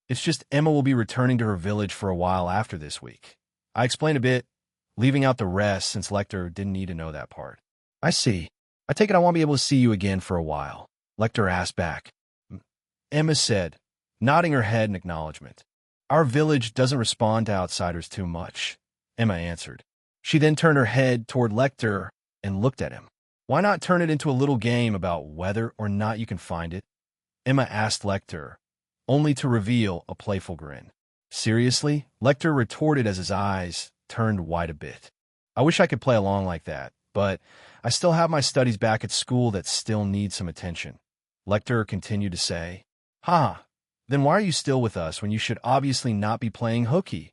It's just Emma will be returning to her village for a while after this week. I explained a bit, leaving out the rest since Lecter didn't need to know that part. I see. I take it I won't be able to see you again for a while, Lecter asked back. Emma said, nodding her head in acknowledgement. Our village doesn't respond to outsiders too much, Emma answered. She then turned her head toward Lecter and looked at him. Why not turn it into a little game about whether or not you can find it? Emma asked Lecter, only to reveal a playful grin. Seriously? Lecter retorted as his eyes turned wide a bit. I wish I could play along like that, but I still have my studies back at school that still need some attention. Lecter continued to say, Ha! Then why are you still with us when you should obviously not be playing hooky?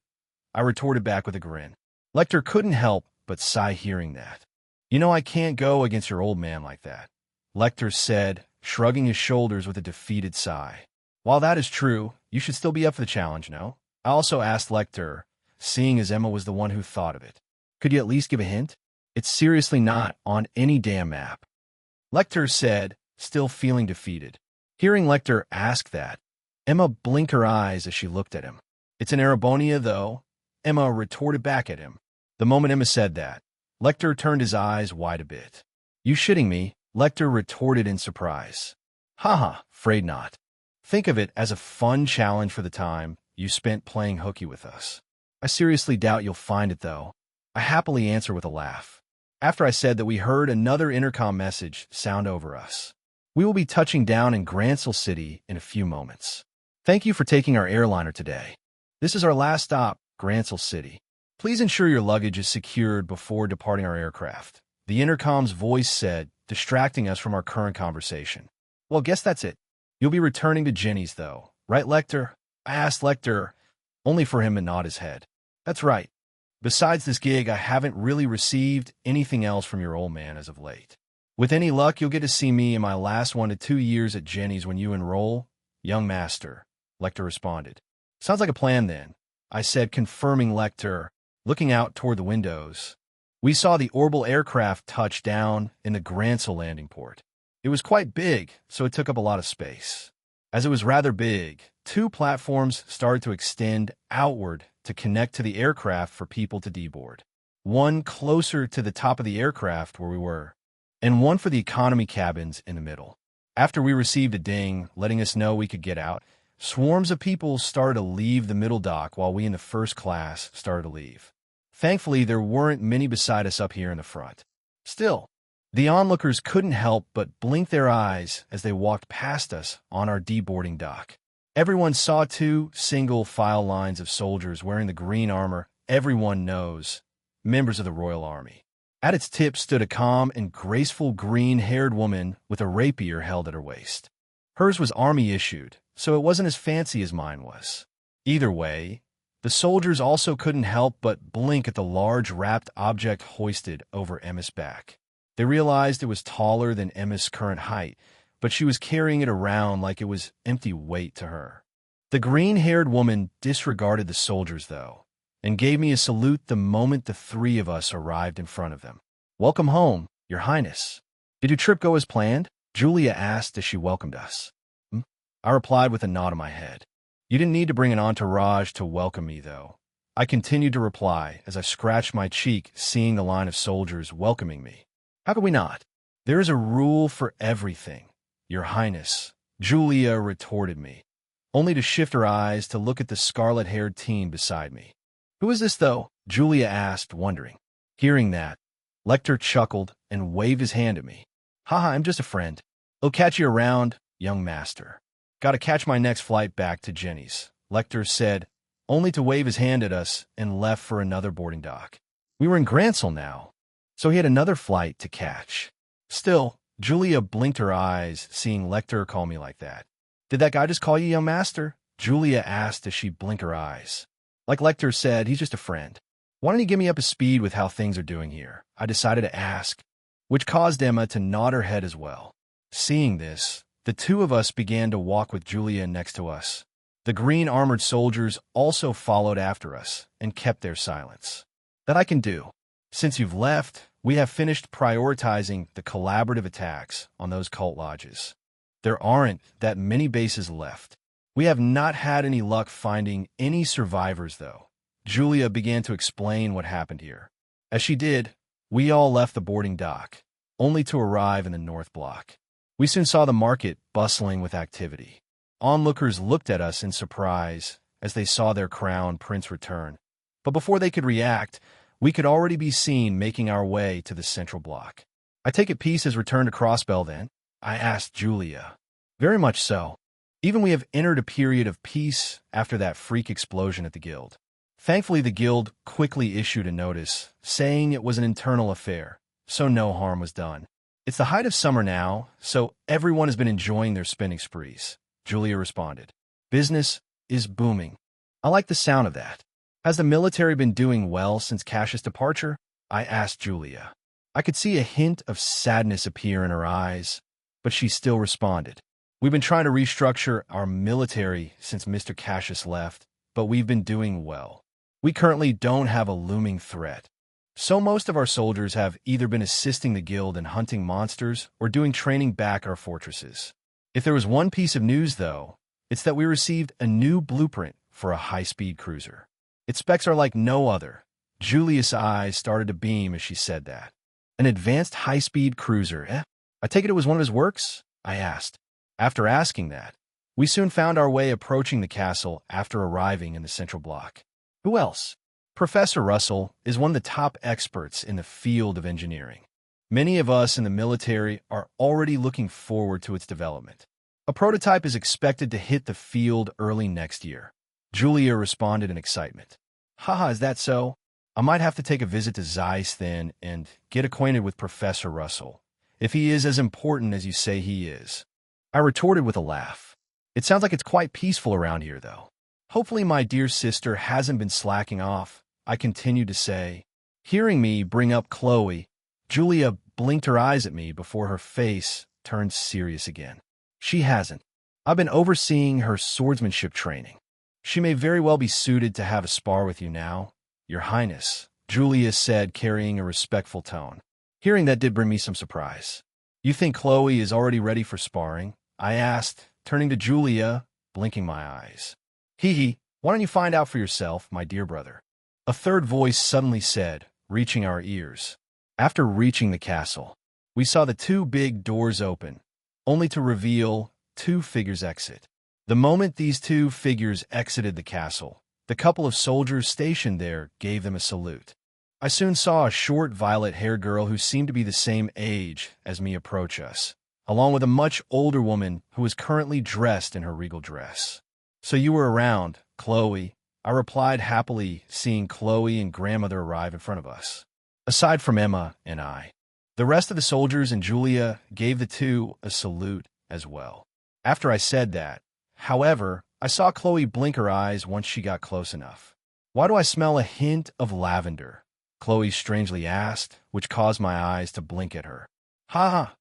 I retorted back with a grin. Lecter couldn't help but sigh hearing that. You know I can't go against your old man like that, Lecter said, shrugging his shoulders with a defeated sigh. While that is true, you should still be up for the challenge, no? I also asked Lecter, seeing as Emma was the one who thought of it. Could you at least give a hint? It's seriously not on any damn map. Lecter said, still feeling defeated. Hearing Lecter ask that, Emma blinked her eyes as she looked at him. It's in Erebonia, though, Emma retorted back at him. The moment Emma said that, Lecter turned his eyes wide a bit. You shitting me? Lecter retorted in surprise. Haha, afraid not. Think of it as a fun challenge for the time you spent playing hooky with us. I seriously doubt you'll find it, though. I happily answer with a laugh. After I said that we heard another intercom message sound over us. We will be touching down in Grancel City in a few moments. Thank you for taking our airliner today. This is our last stop, Grancel City. Please ensure your luggage is secured before departing our aircraft. The intercom's voice said, distracting us from our current conversation. Well, guess that's it. You'll be returning to Jenny's, though. Right, Lecter? I asked Lecter, only for him to nod his head. That's right. Besides this gig, I haven't really received anything else from your old man as of late. With any luck, you'll get to see me in my last 1 to 2 years at Jenny's when you enroll, young master, Lecter responded. Sounds like a plan, then, I said, confirming Lecter, looking out toward the windows. We saw the orbital aircraft touch down in the Grancel landing port. It was quite big, so it took up a lot of space. As it was rather big, 2 platforms started to extend outward to connect to the aircraft for people to deboard. One closer to the top of the aircraft where we were, and one for the economy cabins in the middle. After we received a ding letting us know we could get out, swarms of people started to leave the middle dock while we in the first class started to leave. Thankfully, there weren't many beside us up here in the front. Still, the onlookers couldn't help but blink their eyes as they walked past us on our deboarding dock. Everyone saw 2 single file lines of soldiers wearing the green armor everyone knows, members of the Royal Army. At its tip stood a calm and graceful green-haired woman with a rapier held at her waist. Hers was army-issued, so it wasn't as fancy as mine was. Either way, the soldiers also couldn't help but blink at the large wrapped object hoisted over Emma's back. They realized it was taller than Emma's current height, but she was carrying it around like it was empty weight to her. The green-haired woman disregarded the soldiers, though, and gave me a salute the moment the 3 of us arrived in front of them. Welcome home, Your Highness. Did your trip go as planned? Julia asked as she welcomed us. I replied with a nod of my head. You didn't need to bring an entourage to welcome me, though. I continued to reply as I scratched my cheek, seeing the line of soldiers welcoming me. How could we not? There is a rule for everything, Your Highness, Julia retorted me, only to shift her eyes to look at the scarlet-haired teen beside me. Who is this, though? Julia asked, wondering. Hearing that, Lecter chuckled and waved his hand at me. Haha, I'm just a friend. I'll catch you around, young master. Gotta catch my next flight back to Jenny's, Lecter said, only to wave his hand at us and left for another boarding dock. We were in Grancel now, so he had another flight to catch. Still, Julia blinked her eyes, seeing Lecter call me like that. Did that guy just call you young master? Julia asked as she blinked her eyes. Like Lecter said, he's just a friend. Why don't you give me up to speed with how things are doing here? I decided to ask, which caused Emma to nod her head as well. Seeing this, the 2 of us began to walk with Julia next to us. The green-armored soldiers also followed after us and kept their silence. That I can do. Since you've left, we have finished prioritizing the collaborative attacks on those cult lodges. There aren't that many bases left. We have not had any luck finding any survivors, though. Julia began to explain what happened here. As she did, we all left the boarding dock, only to arrive in the North Block. We soon saw the market bustling with activity. Onlookers looked at us in surprise as they saw their crown prince return. But before they could react, we could already be seen making our way to the Central Block. I take it peace has returned to Crossbell, then? I asked Julia. Very much so. Even we have entered a period of peace after that freak explosion at the guild. Thankfully, the guild quickly issued a notice, saying it was an internal affair, so no harm was done. It's the height of summer now, so everyone has been enjoying their spending sprees, Julia responded. Business is booming. I like the sound of that. Has the military been doing well since Cash's departure? I asked Julia. I could see a hint of sadness appear in her eyes, but she still responded. We've been trying to restructure our military since Mr. Cassius left, but we've been doing well. We currently don't have a looming threat. So most of our soldiers have either been assisting the guild in hunting monsters or doing training back our fortresses. If there was one piece of news, though, it's that we received a new blueprint for a high-speed cruiser. Its specs are like no other. Julia's eyes started to beam as she said that. An advanced high-speed cruiser, eh? I take it was one of his works? I asked. After asking that, we soon found our way approaching the castle after arriving in the Central Block. Who else? Professor Russell is one of the top experts in the field of engineering. Many of us in the military are already looking forward to its development. A prototype is expected to hit the field early next year. Julia responded in excitement. Haha, is that so? I might have to take a visit to Zeiss then and get acquainted with Professor Russell, if he is as important as you say he is. I retorted with a laugh. It sounds like it's quite peaceful around here, though. Hopefully my dear sister hasn't been slacking off, I continued to say. Hearing me bring up Chloe, Julia blinked her eyes at me before her face turned serious again. She hasn't. I've been overseeing her swordsmanship training. She may very well be suited to have a spar with you now, Your Highness, Julia said, carrying a respectful tone. Hearing that did bring me some surprise. You think Chloe is already ready for sparring? I asked, turning to Julia, blinking my eyes. Hee, why don't you find out for yourself, my dear brother? A third voice suddenly said, reaching our ears. After reaching the castle, we saw the two big doors open, only to reveal two figures exit. The moment these two figures exited the castle, the couple of soldiers stationed there gave them a salute. I soon saw a short violet-haired girl who seemed to be the same age as me approach us, along with a much older woman who was currently dressed in her regal dress. So you were around, Chloe, I replied happily, seeing Chloe and grandmother arrive in front of us. Aside from Emma and I, the rest of the soldiers and Julia gave the two a salute as well. After I said that, however, I saw Chloe blink her eyes once she got close enough. Why do I smell a hint of lavender? Chloe strangely asked, which caused my eyes to blink at her. Ha ha!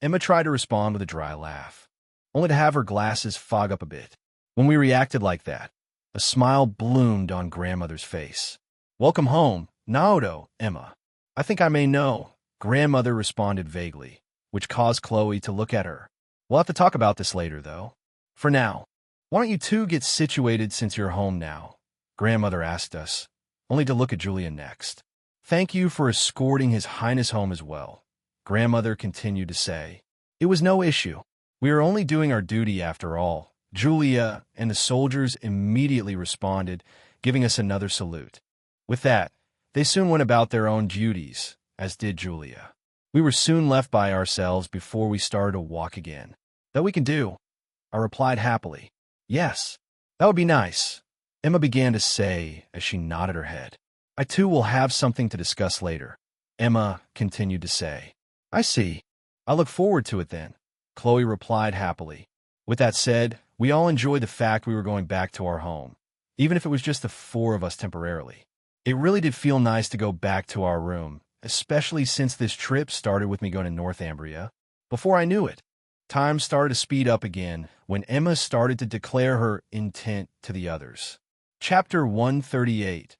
Emma tried to respond with a dry laugh, only to have her glasses fog up a bit. When we reacted like that, a smile bloomed on grandmother's face. Welcome home, Naoto, Emma. I think I may know, grandmother responded vaguely, which caused Chloe to look at her. We'll have to talk about this later, though. For now, why don't you two get situated since you're home now? Grandmother asked us, only to look at Julia next. Thank you for escorting His Highness home as well, grandmother continued to say. It was no issue. We are only doing our duty after all. Julia and the soldiers immediately responded, giving us another salute. With that, they soon went about their own duties, as did Julia. We were soon left by ourselves before we started to walk again. That we can do, I replied happily. Yes, that would be nice, Emma began to say as she nodded her head. I too will have something to discuss later, Emma continued to say. I see. I look forward to it then, Chloe replied happily. With that said, we all enjoyed the fact we were going back to our home, even if it was just the four of us temporarily. It really did feel nice to go back to our room, especially since this trip started with me going to Northumbria. Before I knew it, time started to speed up again when Emma started to declare her intent to the others. Chapter 138.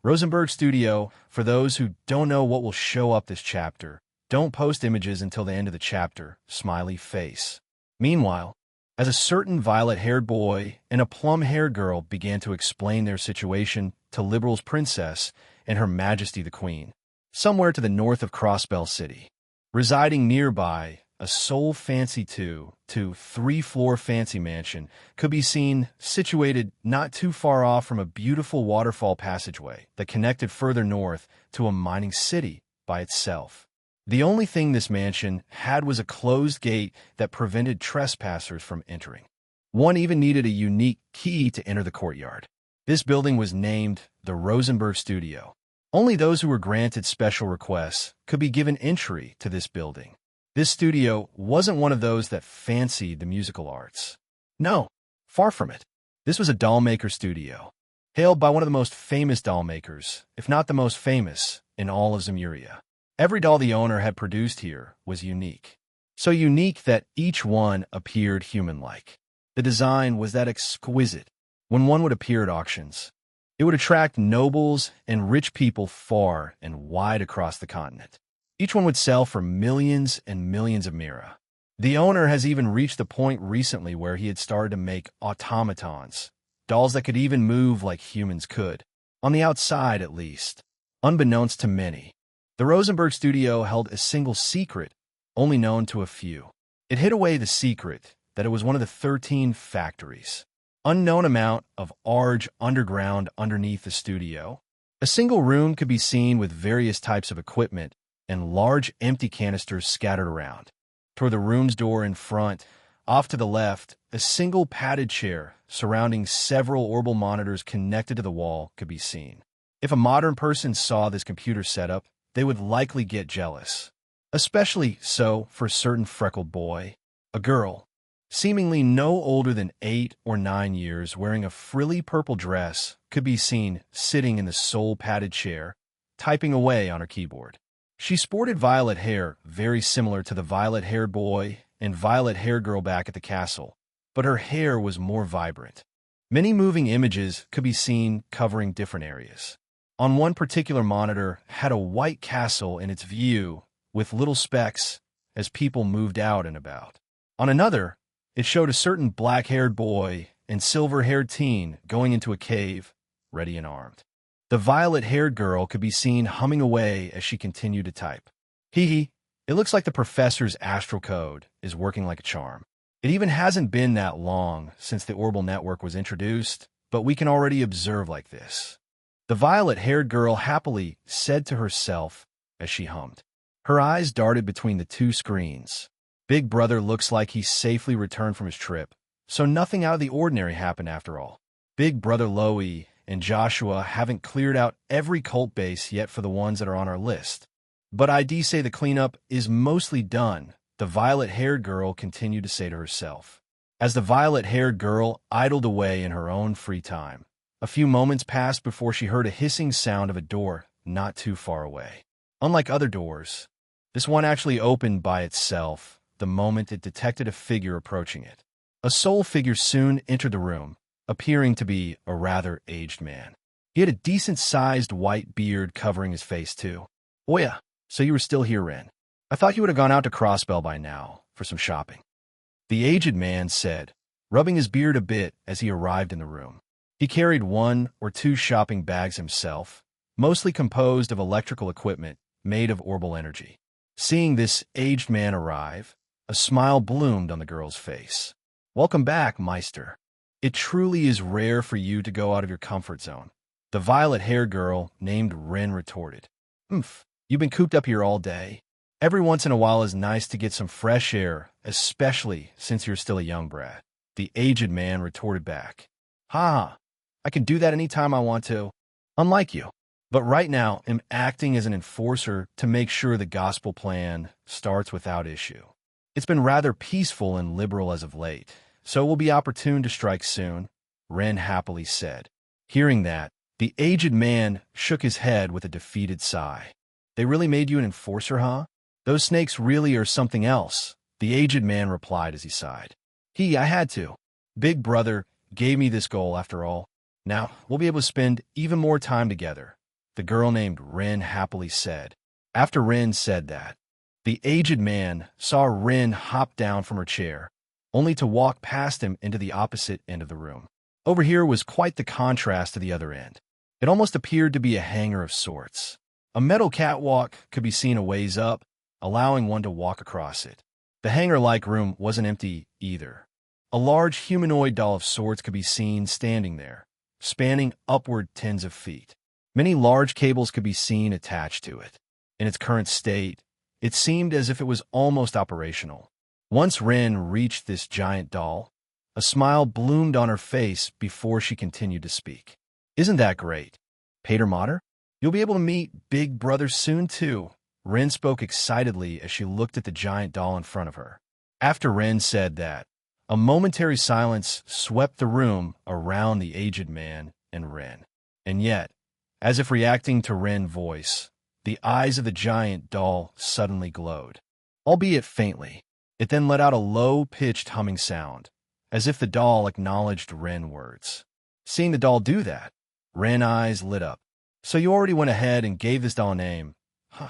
Rosenberg Studio, for those who don't know what will show up this chapter, don't post images until the end of the chapter, smiley face. Meanwhile, as a certain violet-haired boy and a plum-haired girl began to explain their situation to Liberal's princess and Her Majesty the Queen, somewhere to the north of Crossbell City. Residing nearby, a Seoul Fancy 2 to 3-floor fancy mansion could be seen situated not too far off from a beautiful waterfall passageway that connected further north to a mining city by itself. The only thing this mansion had was a closed gate that prevented trespassers from entering. One even needed a unique key to enter the courtyard. This building was named the Rosenberg Studio. Only those who were granted special requests could be given entry to this building. This studio wasn't one of those that fancied the musical arts. No, far from it. This was a dollmaker studio, hailed by one of the most famous dollmakers, if not the most famous, in all of Zemuria. Every doll the owner had produced here was unique. So unique that each one appeared human-like. The design was that exquisite. When one would appear at auctions, it would attract nobles and rich people far and wide across the continent. Each one would sell for millions and millions of mira. The owner has even reached the point recently where he had started to make automatons, dolls that could even move like humans could, on the outside at least. Unbeknownst to many, the Rosenberg Studio held a single secret, only known to a few. It hid away the secret that it was one of the 13 factories. Unknown amount of large underground underneath the studio. A single room could be seen with various types of equipment and large empty canisters scattered around. Toward the room's door in front, off to the left, a single padded chair surrounding several orbital monitors connected to the wall could be seen. If a modern person saw this computer setup, they would likely get jealous. Especially so for a certain freckled boy, a girl, seemingly no older than 8 or 9 years, wearing a frilly purple dress, could be seen sitting in the sole padded chair, typing away on her keyboard. She sported violet hair, very similar to the violet-haired boy and violet-haired girl back at the castle, but her hair was more vibrant. Many moving images could be seen covering different areas. On one particular monitor had a white castle in its view with little specks as people moved out and about. On another, it showed a certain black-haired boy and silver-haired teen going into a cave, ready and armed. The violet-haired girl could be seen humming away as she continued to type. Hee, it looks like the professor's astral code is working like a charm. It even hasn't been that long since the orbital network was introduced, but we can already observe like this. The violet-haired girl happily said to herself as she hummed. Her eyes darted between the two screens. Big Brother looks like he safely returned from his trip, so nothing out of the ordinary happened after all. Big Brother Loey and Joshua haven't cleared out every cult base yet for the ones that are on our list. But I'd say the cleanup is mostly done, the violet-haired girl continued to say to herself. As the violet-haired girl idled away in her own free time, a few moments passed before she heard a hissing sound of a door not too far away. Unlike other doors, this one actually opened by itself the moment it detected a figure approaching it. A soul figure soon entered the room, appearing to be a rather aged man. He had a decent-sized white beard covering his face, too. Oh yeah, so you were still here, Ren. I thought you would have gone out to Crossbell by now for some shopping. The aged man said, rubbing his beard a bit as he arrived in the room. He carried 1 or 2 shopping bags himself, mostly composed of electrical equipment made of orbital energy. Seeing this aged man arrive, a smile bloomed on the girl's face. Welcome back, Meister. It truly is rare for you to go out of your comfort zone. The violet-haired girl named Ren retorted. You've been cooped up here all day. Every once in a while is nice to get some fresh air, especially since you're still a young brat. The aged man retorted back. Ha! I can do that anytime I want to. Unlike you. But right now, I'm acting as an enforcer to make sure the gospel plan starts without issue. It's been rather peaceful and liberal as of late, so it will be opportune to strike soon, Ren happily said. Hearing that, the aged man shook his head with a defeated sigh. They really made you an enforcer, huh? Those snakes really are something else, the aged man replied as he sighed. I had to. Big Brother gave me this goal after all. Now, we'll be able to spend even more time together, the girl named Ren happily said. After Ren said that, the aged man saw Ren hop down from her chair only to walk past him into the opposite end of the room. Over here was quite the contrast to the other end. It almost appeared to be a hangar of sorts. A metal catwalk could be seen a ways up, allowing one to walk across it. The hangar-like room wasn't empty either. A large humanoid doll of sorts could be seen standing there, spanning upward tens of feet. Many large cables could be seen attached to it. In its current state, it seemed as if it was almost operational. Once Ren reached this giant doll, a smile bloomed on her face before she continued to speak. Isn't that great? Pater Mater? You'll be able to meet Big Brother soon, too. Ren spoke excitedly as she looked at the giant doll in front of her. After Ren said that, a momentary silence swept the room around the aged man and Ren. And yet, as if reacting to Ren's voice, the eyes of the giant doll suddenly glowed, albeit faintly. It then let out a low-pitched humming sound, as if the doll acknowledged Ren's words. Seeing the doll do that, Ren's eyes lit up. So you already went ahead and gave this doll a name? Huh.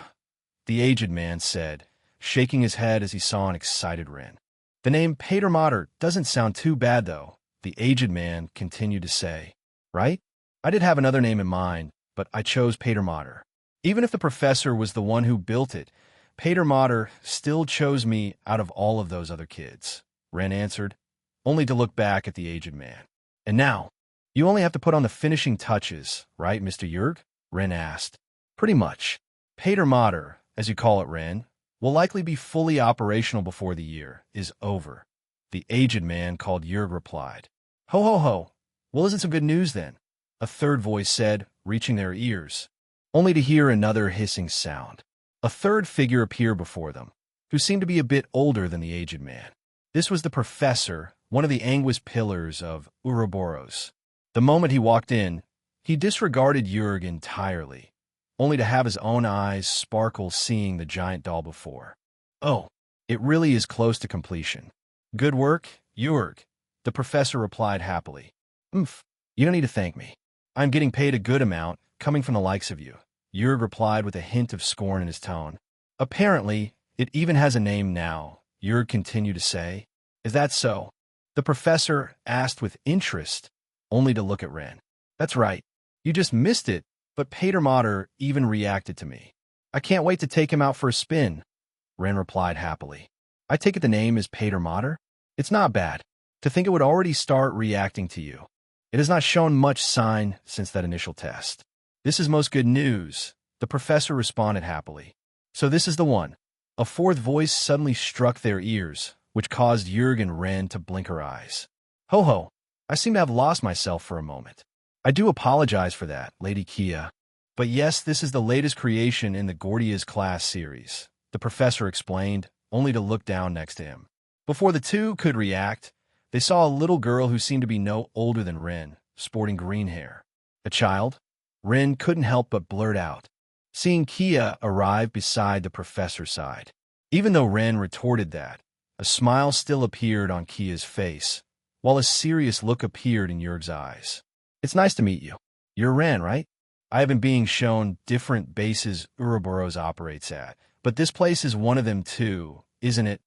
The aged man said, shaking his head as he saw an excited Ren. The name Pater Mater doesn't sound too bad, though, the aged man continued to say. Right? I did have another name in mind, but I chose Pater Mater. Even if the professor was the one who built it, Pater Mater still chose me out of all of those other kids, Ren answered, only to look back at the aged man. And now, you only have to put on the finishing touches, right, Mr. Jurg? Ren asked. Pretty much. Pater Mater, as you call it, Ren, will likely be fully operational before the year is over, the aged man called Jurg replied. Ho, ho, ho. Well, isn't some good news then? A third voice said, reaching their ears, only to hear another hissing sound. A third figure appeared before them, who seemed to be a bit older than the aged man. This was the professor, one of the Anguis pillars of Ouroboros. The moment he walked in, he disregarded Jurg entirely, only to have his own eyes sparkle seeing the giant doll before. Oh, it really is close to completion. Good work, Jurg, the professor replied happily. Oomph, you don't need to thank me. I'm getting paid a good amount, coming from the likes of you, Jurg replied with a hint of scorn in his tone. Apparently, it even has a name now, Jurg continued to say. Is that so? The professor asked with interest, only to look at Ren. That's right. You just missed it, but Pater Mater even reacted to me. I can't wait to take him out for a spin, Ren replied happily. I take it the name is Pater Mater? It's not bad. To think it would already start reacting to you. It has not shown much sign since that initial test. This is most good news, the professor responded happily. So this is the one. A fourth voice suddenly struck their ears, which caused Jurg and Ren to blink her eyes. Ho ho, I seem to have lost myself for a moment. I do apologize for that, Lady Kia. But yes, this is the latest creation in the Gordia's class series, the professor explained, only to look down next to him. Before the two could react, they saw a little girl who seemed to be no older than Ren, sporting green hair. A child? Ren couldn't help but blurt out, seeing Kia arrive beside the professor's side. Even though Ren retorted that, a smile still appeared on Kia's face, while a serious look appeared in Jurg's eyes. It's nice to meet you. You're Ren, right? I have been being shown different bases Ouroboros operates at, but this place is one of them too, isn't it?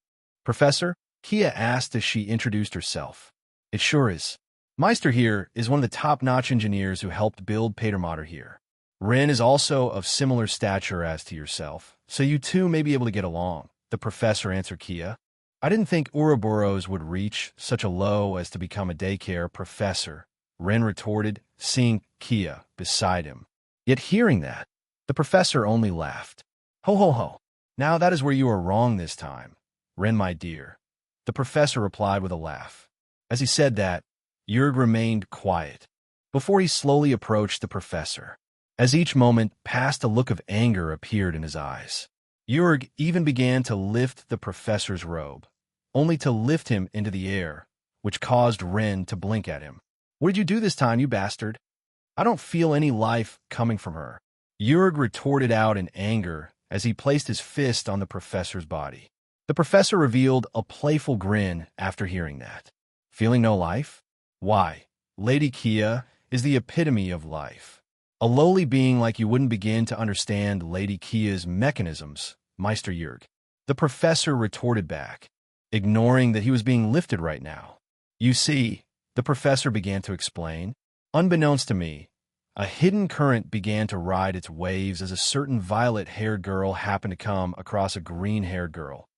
Professor? Kia asked as she introduced herself. It sure is. Meister here is one of the top-notch engineers who helped build Pater Mater here. Ren is also of similar stature as to yourself, so you two may be able to get along, the professor answered Kia. I didn't think Ouroboros would reach such a low as to become a daycare professor, Ren retorted, seeing Kia beside him. Yet hearing that, the professor only laughed. Ho ho ho, now that is where you are wrong this time, Ren my dear, the professor replied with a laugh. As he said that, Jurg remained quiet, before he slowly approached the professor. As each moment passed, a look of anger appeared in his eyes. Jurg even began to lift the professor's robe, only to lift him into the air, which caused Ren to blink at him. What did you do this time, you bastard? I don't feel any life coming from her. Jurg retorted out in anger as he placed his fist on the professor's body. The professor revealed a playful grin after hearing that. Feeling no life? Why, Lady Kia is the epitome of life. A lowly being like you wouldn't begin to understand Lady Kia's mechanisms, Meister Jurg. The professor retorted back. ignoring that he was being lifted right now. You see, the professor began to explain. Unbeknownst to me, a hidden current began to ride its waves as a certain violet-haired girl happened to come across a green-haired girl,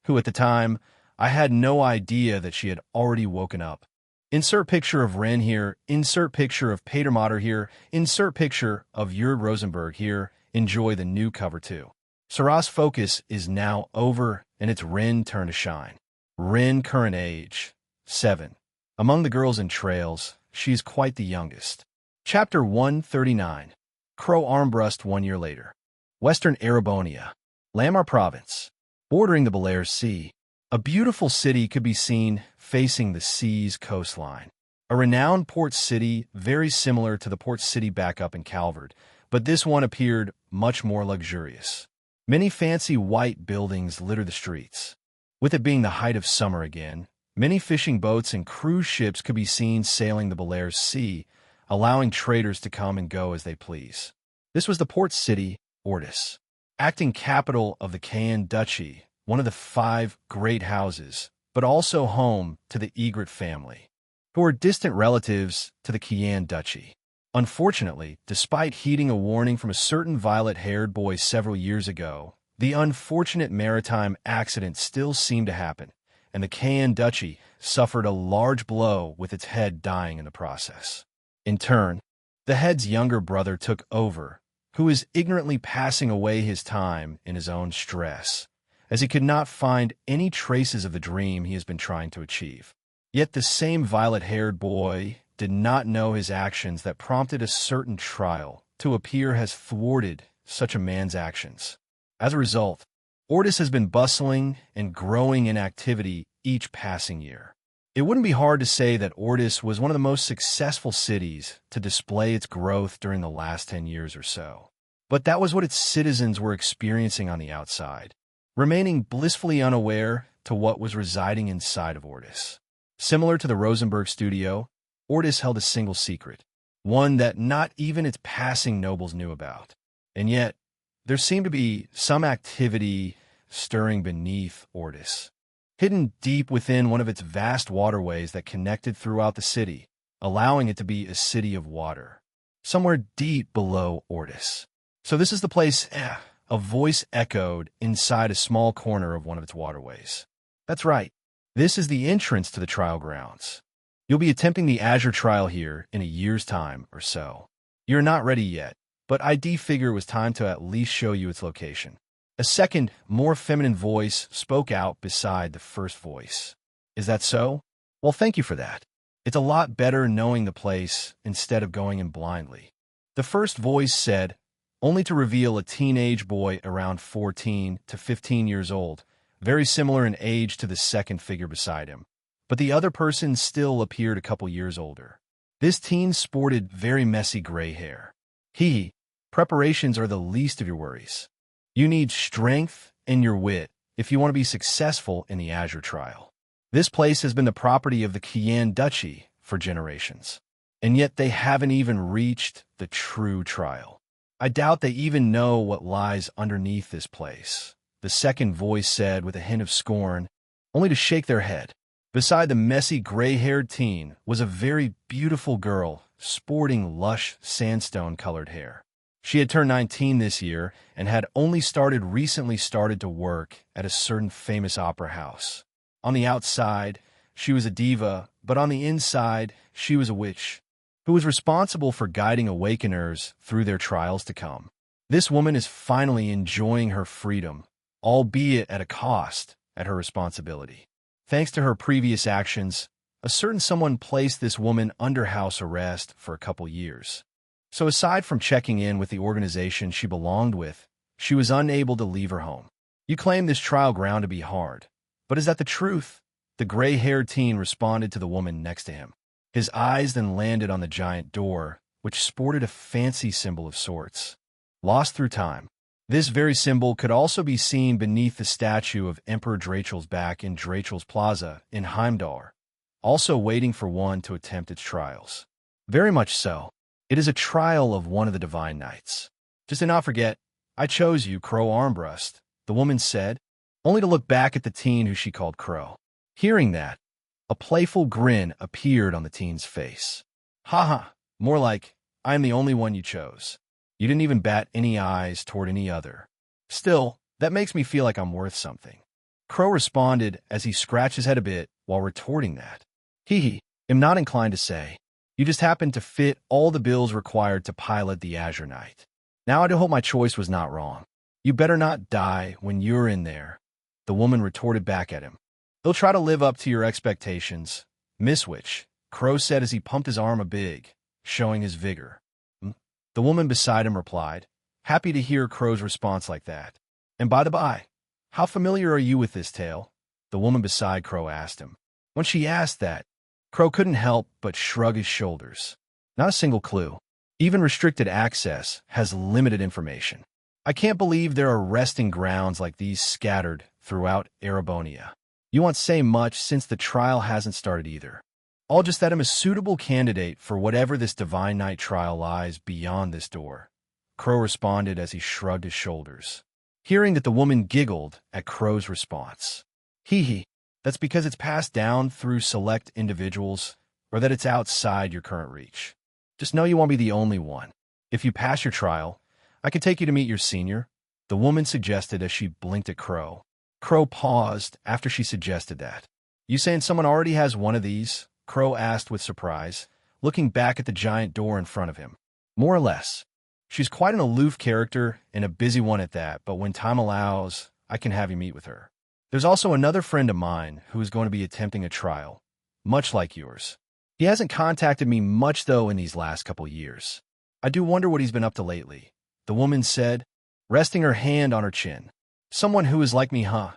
who at the time, I had no idea that she had already woken up. Insert picture of Ren here, insert picture of Patermatter here, insert picture of Jurg Rosenberg here. Enjoy the new cover too. Sarah's focus is now over and it's Ren turn to shine. Ren current age, 7. Among the girls in Trails, she is quite the youngest. Chapter 139. Crow Armbrust 1 year later. Western Arabonia, Lamar Province, bordering the Balearic Sea. A beautiful city could be seen facing the sea's coastline. A renowned port city very similar to the port city back up in Calvert, but this one appeared much more luxurious. Many fancy white buildings litter the streets. With it being the height of summer again, many fishing boats and cruise ships could be seen sailing the Balearic Sea, allowing traders to come and go as they please. This was the port city, Ortis, acting capital of the Cayenne Duchy, one of the 5 great houses, but also home to the Egret family, who were distant relatives to the Cayenne Duchy. Unfortunately, despite heeding a warning from a certain violet-haired boy several years ago, the unfortunate maritime accident still seemed to happen, and the Cayenne Duchy suffered a large blow with its head dying in the process. In turn, the head's younger brother took over, who is ignorantly passing away his time in his own stress, as he could not find any traces of the dream he has been trying to achieve. Yet the same violet-haired boy did not know his actions that prompted a certain trial to appear has thwarted such a man's actions. As a result, Ortis has been bustling and growing in activity each passing year. It wouldn't be hard to say that Ortis was one of the most successful cities to display its growth during the last 10 years or so. But that was what its citizens were experiencing on the outside, remaining blissfully unaware to what was residing inside of Ortis. Similar to the Rosenberg studio, Ortis held a single secret, one that not even its passing nobles knew about. And yet, there seemed to be some activity stirring beneath Ortis, hidden deep within one of its vast waterways that connected throughout the city, allowing it to be a city of water, somewhere deep below Ortis. So this is the place, a voice echoed inside a small corner of one of its waterways. That's right, this is the entrance to the trial grounds. You'll be attempting the Azure trial here in a year's time or so. You're not ready yet, but I figure it was time to at least show you its location. A second, more feminine voice spoke out beside the first voice. Is that so? Well, thank you for that. It's a lot better knowing the place instead of going in blindly. The first voice said, only to reveal a teenage boy around 14 to 15 years old, very similar in age to the second figure beside him. But the other person still appeared a couple years older. This teen sported very messy gray hair. Preparations are the least of your worries. You need strength and your wit if you want to be successful in the Azure trial. This place has been the property of the Cayenne Duchy for generations, and yet they haven't even reached the true trial. I doubt they even know what lies underneath this place, the second voice said with a hint of scorn, only to shake their head. Beside the messy gray-haired teen was a very beautiful girl sporting lush sandstone-colored hair. She had turned 19 this year and had only recently started to work at a certain famous opera house. On the outside, she was a diva, but on the inside, she was a witch who was responsible for guiding awakeners through their trials to come. This woman is finally enjoying her freedom, albeit at a cost at her responsibility. Thanks to her previous actions, a certain someone placed this woman under house arrest for a couple years. So aside from checking in with the organization she belonged with, she was unable to leave her home. You claim this trial ground to be hard, but is that the truth? The gray-haired teen responded to the woman next to him. His eyes then landed on the giant door, which sported a fancy symbol of sorts. Lost through time. This very symbol could also be seen beneath the statue of Emperor Drachel's back in Drachel's Plaza in Heimdall, also waiting for one to attempt its trials. Very much so. It is a trial of one of the Divine Knights. Just do not forget, I chose you, Crow Armbrust, the woman said, only to look back at the teen who she called Crow. Hearing that, a playful grin appeared on the teen's face. Haha, more like, I am the only one you chose. You didn't even bat any eyes toward any other. Still, that makes me feel like I'm worth something. Crow responded as he scratched his head a bit while retorting that. Hee am not inclined to say. You just happened to fit all the bills required to pilot the Azure Knight. Now I do hope my choice was not wrong. You better not die when you're in there. The woman retorted back at him. They'll try to live up to your expectations, Miss Witch, Crow said as he pumped his arm a big, showing his vigor. The woman beside him replied, happy to hear Crow's response like that. And by the by, how familiar are you with this tale? The woman beside Crow asked him. When she asked that, Crow couldn't help but shrug his shoulders. Not a single clue. Even restricted access has limited information. I can't believe there are resting grounds like these scattered throughout Erebonia. You won't say much since the trial hasn't started either. All just that I'm a suitable candidate for whatever this Divine Night trial lies beyond this door. Crow responded as he shrugged his shoulders. Hearing that the woman giggled at Crow's response. That's because it's passed down through select individuals or that it's outside your current reach. Just know you won't be the only one. If you pass your trial, I can take you to meet your senior, the woman suggested as she blinked at Crow. Crow paused after she suggested that. You saying someone already has one of these? Crow asked with surprise, looking back at the giant door in front of him. More or less. She's quite an aloof character and a busy one at that, but when time allows, I can have you meet with her. There's also another friend of mine who is going to be attempting a trial, much like yours. He hasn't contacted me much, though, in these last couple years. I do wonder what he's been up to lately, the woman said, resting her hand on her chin. Someone who is like me, huh?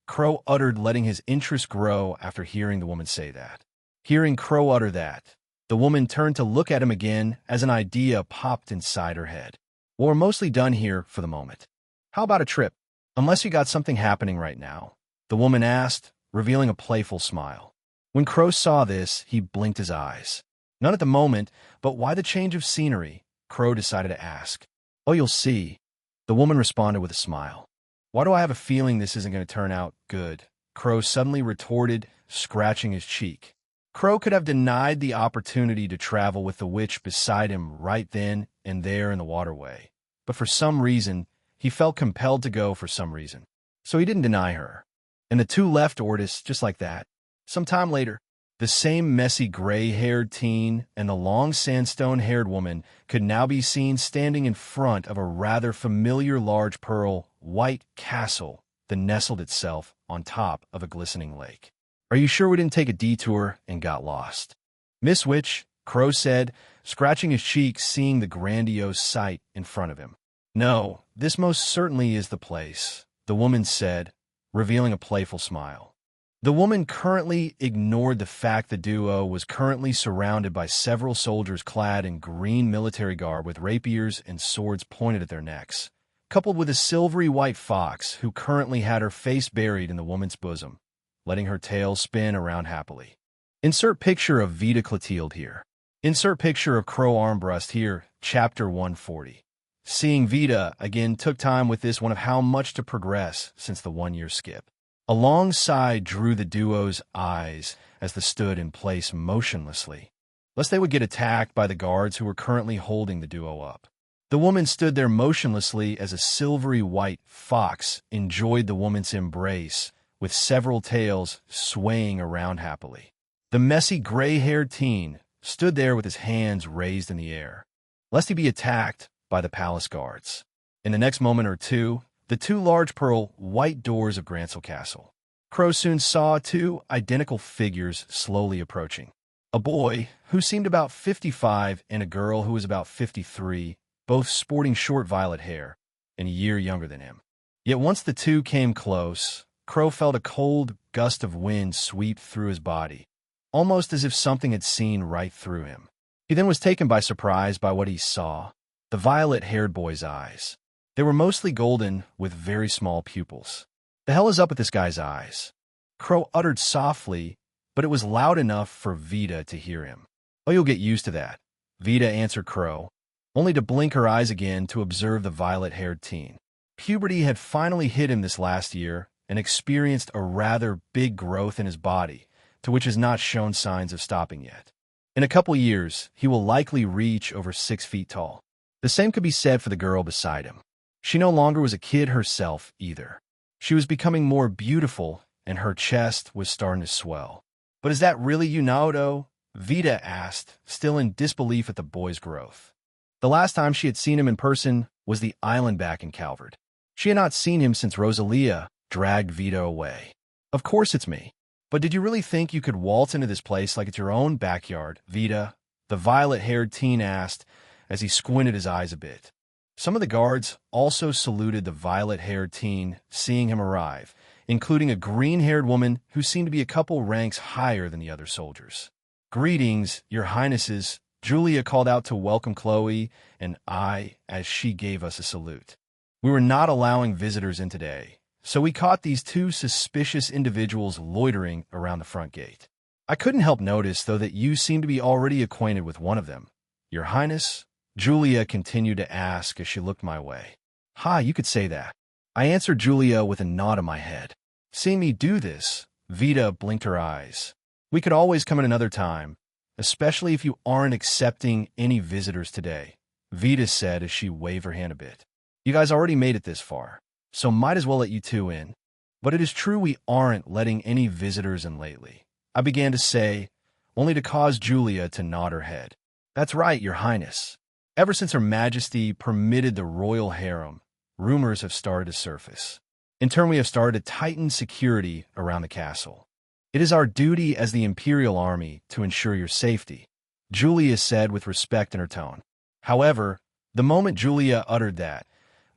Crow uttered, letting his interest grow after hearing the woman say that. Hearing Crow utter that, the woman turned to look at him again as an idea popped inside her head. Well, we're mostly done here for the moment. How about a trip? Unless you got something happening right now, the woman asked, revealing a playful smile. When Crow saw this, he blinked his eyes. None at the moment, but why the change of scenery? Crow decided to ask. Oh, you'll see, the woman responded with a smile. Why do I have a feeling this isn't going to turn out good? Crow suddenly retorted, scratching his cheek. Crow could have denied the opportunity to travel with the witch beside him right then and there in the waterway, but for some reason, he felt compelled to go for some reason. So he didn't deny her. And the two left Ortis just like that. Some time later, the same messy gray-haired teen and the long sandstone-haired woman could now be seen standing in front of a rather familiar large pearl white castle that nestled itself on top of a glistening lake. Are you sure we didn't take a detour and got lost? Miss Witch, Crow said, scratching his cheek, seeing the grandiose sight in front of him. No, this most certainly is the place, the woman said, revealing a playful smile. The woman currently ignored the fact the duo was currently surrounded by several soldiers clad in green military garb with rapiers and swords pointed at their necks, coupled with a silvery white fox who currently had her face buried in the woman's bosom, letting her tail spin around happily. Insert picture of Vita Clotilde here. Insert picture of Crow Armbrust here, chapter 140. Seeing Vita again took time with this one of how much to progress since the 1-year skip. Alongside drew the duo's eyes as they stood in place motionlessly, lest they would get attacked by the guards who were currently holding the duo up. The woman stood there motionlessly as a silvery white fox enjoyed the woman's embrace, with several tails swaying around happily. The messy gray-haired teen stood there with his hands raised in the air, lest he be attacked by the palace guards. In the next moment or two, the two large pearl white doors of Grancel Castle. Crow soon saw two identical figures slowly approaching. A boy who seemed about 55 and a girl who was about 53, both sporting short violet hair, and a year younger than him. Yet once the two came close, Crow felt a cold gust of wind sweep through his body, almost as if something had seen right through him. He then was taken by surprise by what he saw, the violet-haired boy's eyes. They were mostly golden with very small pupils. The hell is up with this guy's eyes? Crow uttered softly, but it was loud enough for Vita to hear him. Oh, you'll get used to that, Vita answered Crow, only to blink her eyes again to observe the violet-haired teen. Puberty had finally hit him this last year, and experienced a rather big growth in his body, to which has not shown signs of stopping yet. In a couple years, he will likely reach over 6 feet tall. The same could be said for the girl beside him. She no longer was a kid herself either. She was becoming more beautiful, and her chest was starting to swell. "But is that really you, Naoto?" Vita asked, still in disbelief at the boy's growth. The last time she had seen him in person was the island back in Calvert. She had not seen him since Rosalia dragged Vita away. "Of course it's me. But did you really think you could waltz into this place like it's your own backyard, Vita?" the violet-haired teen asked as he squinted his eyes a bit. Some of the guards also saluted the violet-haired teen, seeing him arrive, including a green-haired woman who seemed to be a couple ranks higher than the other soldiers. "Greetings, your highnesses," Julia called out to welcome Chloe and I as she gave us a salute. We were not allowing visitors in today, so we caught these 2 suspicious individuals loitering around the front gate. "I couldn't help notice, though, that you seem to be already acquainted with one of them. Your Highness?" Julia continued to ask as she looked my way. "Ha, you could say that." I answered Julia with a nod of my head. Seeing me do this, Vita blinked her eyes. "We could always come at another time, especially if you aren't accepting any visitors today," Vita said as she waved her hand a bit. "You guys already made it this far, so might as well let you 2 in." "But it is true we aren't letting any visitors in lately," I began to say, only to cause Julia to nod her head. "That's right, your Highness. Ever since Her Majesty permitted the royal harem, rumors have started to surface. In turn, we have started to tighten security around the castle. It is our duty as the Imperial Army to ensure your safety," Julia said with respect in her tone. However, the moment Julia uttered that,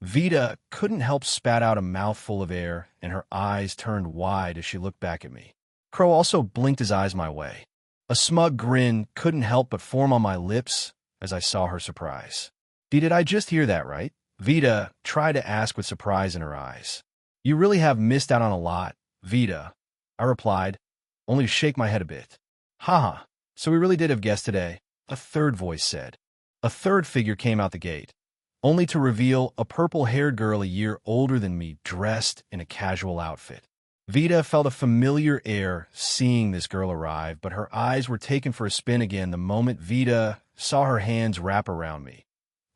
Vita couldn't help spat out a mouthful of air, and her eyes turned wide as she looked back at me. Crow also blinked his eyes my way. A smug grin couldn't help but form on my lips as I saw her surprise. "Did I just hear that right?" Vita tried to ask with surprise in her eyes. "You really have missed out on a lot, Vita," I replied, only to shake my head a bit. "Haha, so we really did have guests today," a third voice said. A third figure came out the gate, only to reveal a purple-haired girl a year older than me dressed in a casual outfit. Vita felt a familiar air seeing this girl arrive, but her eyes were taken for a spin again the moment Vita saw her hands wrap around me,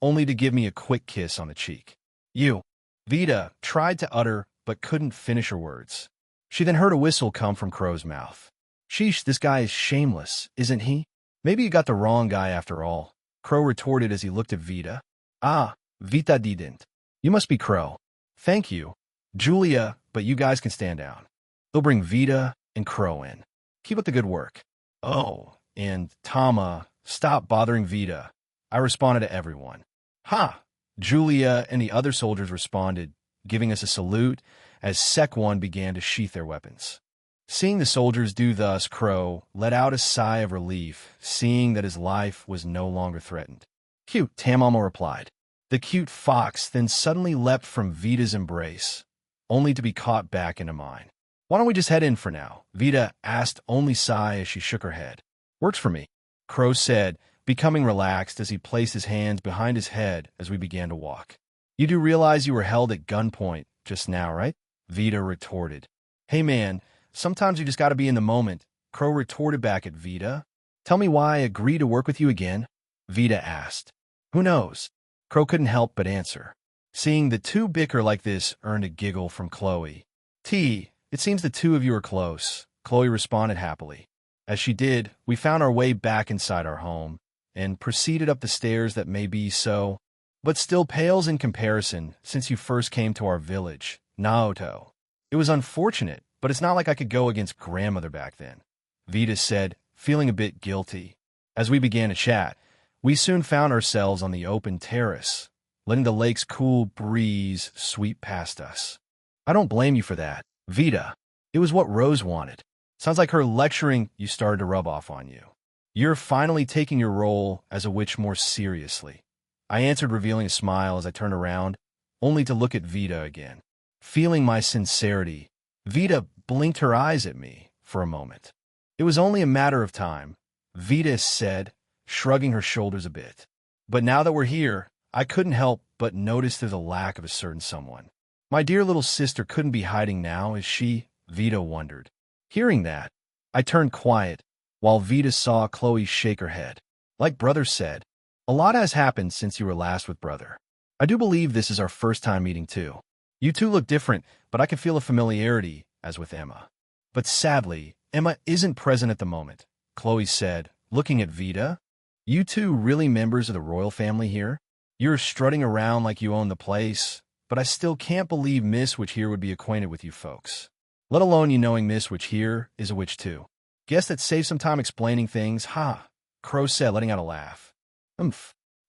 only to give me a quick kiss on the cheek. "You," Vita tried to utter but couldn't finish her words. She then heard a whistle come from Crow's mouth. "Sheesh, this guy is shameless, isn't he? Maybe you got the wrong guy after all," Crow retorted as he looked at Vita. "Ah, Vita didn't. You must be Crow." "Thank you, Julia, but you guys can stand down. They'll bring Vita and Crow in. Keep up the good work." "Oh, and Tama, stop bothering Vita," I responded to everyone. "Ha!" Julia and the other soldiers responded, giving us a salute as Sec 1 began to sheath their weapons. Seeing the soldiers do thus, Crow let out a sigh of relief, seeing that his life was no longer threatened. "Cute," Tamamo replied. The cute fox then suddenly leapt from Vita's embrace, only to be caught back into mine. "Why don't we just head in for now?" Vita asked, only sigh as she shook her head. "Works for me," Crow said, becoming relaxed as he placed his hands behind his head as we began to walk. "You do realize you were held at gunpoint just now, right?" Vita retorted. "Hey man, sometimes you just gotta be in the moment," Crow retorted back at Vita. "Tell me why I agreed to work with you again?" Vita asked. "Who knows?" Crow couldn't help but answer. Seeing the 2 bicker like this earned a giggle from Chloe. "It seems the 2 of you are close," Chloe responded happily. As she did, we found our way back inside our home, and proceeded up the stairs that may be so, but still pales in comparison since you first came to our village, Naoto. "It was unfortunate, but it's not like I could go against grandmother back then," Vita said, feeling a bit guilty. As we began to chat, we soon found ourselves on the open terrace, letting the lake's cool breeze sweep past us. "I don't blame you for that, Vita. It was what Rose wanted. Sounds like her lecturing you started to rub off on you. You're finally taking your role as a witch more seriously," I answered, revealing a smile as I turned around, only to look at Vita again. Feeling my sincerity, Vita blinked her eyes at me for a moment. "It was only a matter of time," Vita said, shrugging her shoulders a bit. "But now that we're here, I couldn't help but notice there's a lack of a certain someone." My dear little sister couldn't be hiding now, is she? Vita wondered. Hearing that, I turned quiet, while Vita saw Chloe shake her head. Like Brother said, a lot has happened since you were last with Brother. I do believe this is our first time meeting too. You two look different, but I can feel a familiarity, as with Emma. But sadly, Emma isn't present at the moment, Chloe said, looking at Vita. You two really members of the royal family here? You're strutting around like you own the place, but I still can't believe Miss Witch here would be acquainted with you folks. Let alone you knowing Miss Witch here is a witch too. Guess that saves some time explaining things, ha, Crow said, letting out a laugh.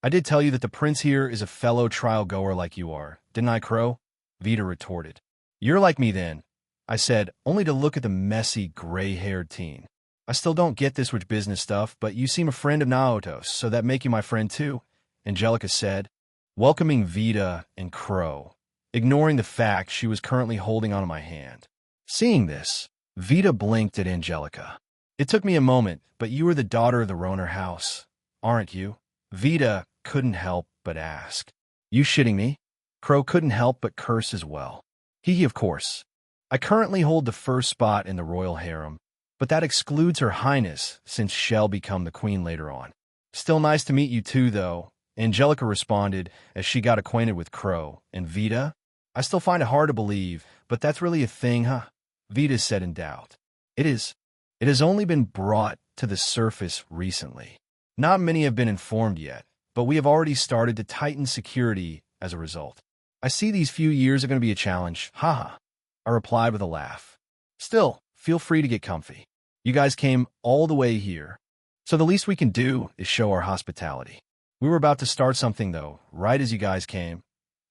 I did tell you that the prince here is a fellow trial-goer like you are, didn't I, Crow? Vita retorted. You're like me then, I said, only to look at the messy, gray-haired teen. I still don't get this witch business stuff, but you seem a friend of Naoto's, so that make you my friend too, Angelica said, welcoming Vita and Crow, ignoring the fact she was currently holding onto my hand. Seeing this, Vita blinked at Angelica. It took me a moment, but you are the daughter of the Roner house, aren't you? Vita couldn't help but ask. You shitting me? Crow couldn't help but curse as well. Hee, of course. I currently hold the first spot in the royal harem, but that excludes Her Highness, since she'll become the queen later on. Still nice to meet you too, though, Angelica responded as she got acquainted with Crow. And Vita? I still find it hard to believe, but that's really a thing, huh? Vita said in doubt. It is. It has only been brought to the surface recently. Not many have been informed yet, but we have already started to tighten security as a result. I see these few years are going to be a challenge, haha, I replied with a laugh. Still, feel free to get comfy. You guys came all the way here, so the least we can do is show our hospitality. We were about to start something, though, right as you guys came.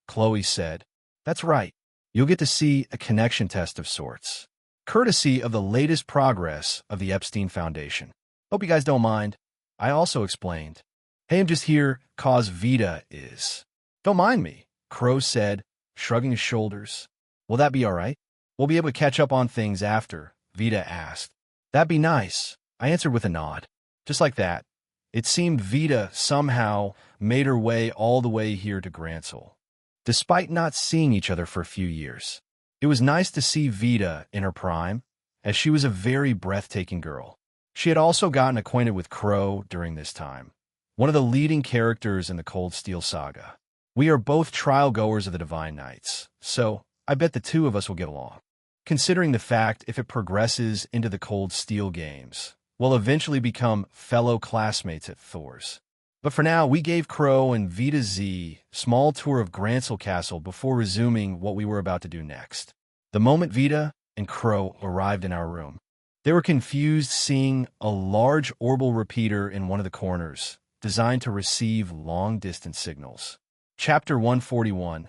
Chloe said, that's right. You'll get to see a connection test of sorts, courtesy of the latest progress of the Epstein Foundation. Hope you guys don't mind. I also explained. Hey, I'm just here 'cause Vita is. Don't mind me, Crow said, shrugging his shoulders. Will that be all right? We'll be able to catch up on things after, Vita asked. That'd be nice, I answered with a nod. Just like that. It seemed Vita somehow made her way all the way here to Gransel, despite not seeing each other for a few years. It was nice to see Vita in her prime, as she was a very breathtaking girl. She had also gotten acquainted with Crow during this time, one of the leading characters in the Cold Steel saga. We are both trial-goers of the Divine Knights, so I bet the two of us will get along. Considering the fact if it progresses into the Cold Steel games, we'll eventually become fellow classmates at Thor's. But for now, we gave Crow and Vita Z a small tour of Gransel Castle before resuming what we were about to do next. The moment Vita and Crow arrived in our room, they were confused seeing a large orbal repeater in one of the corners, designed to receive long-distance signals. Chapter 141,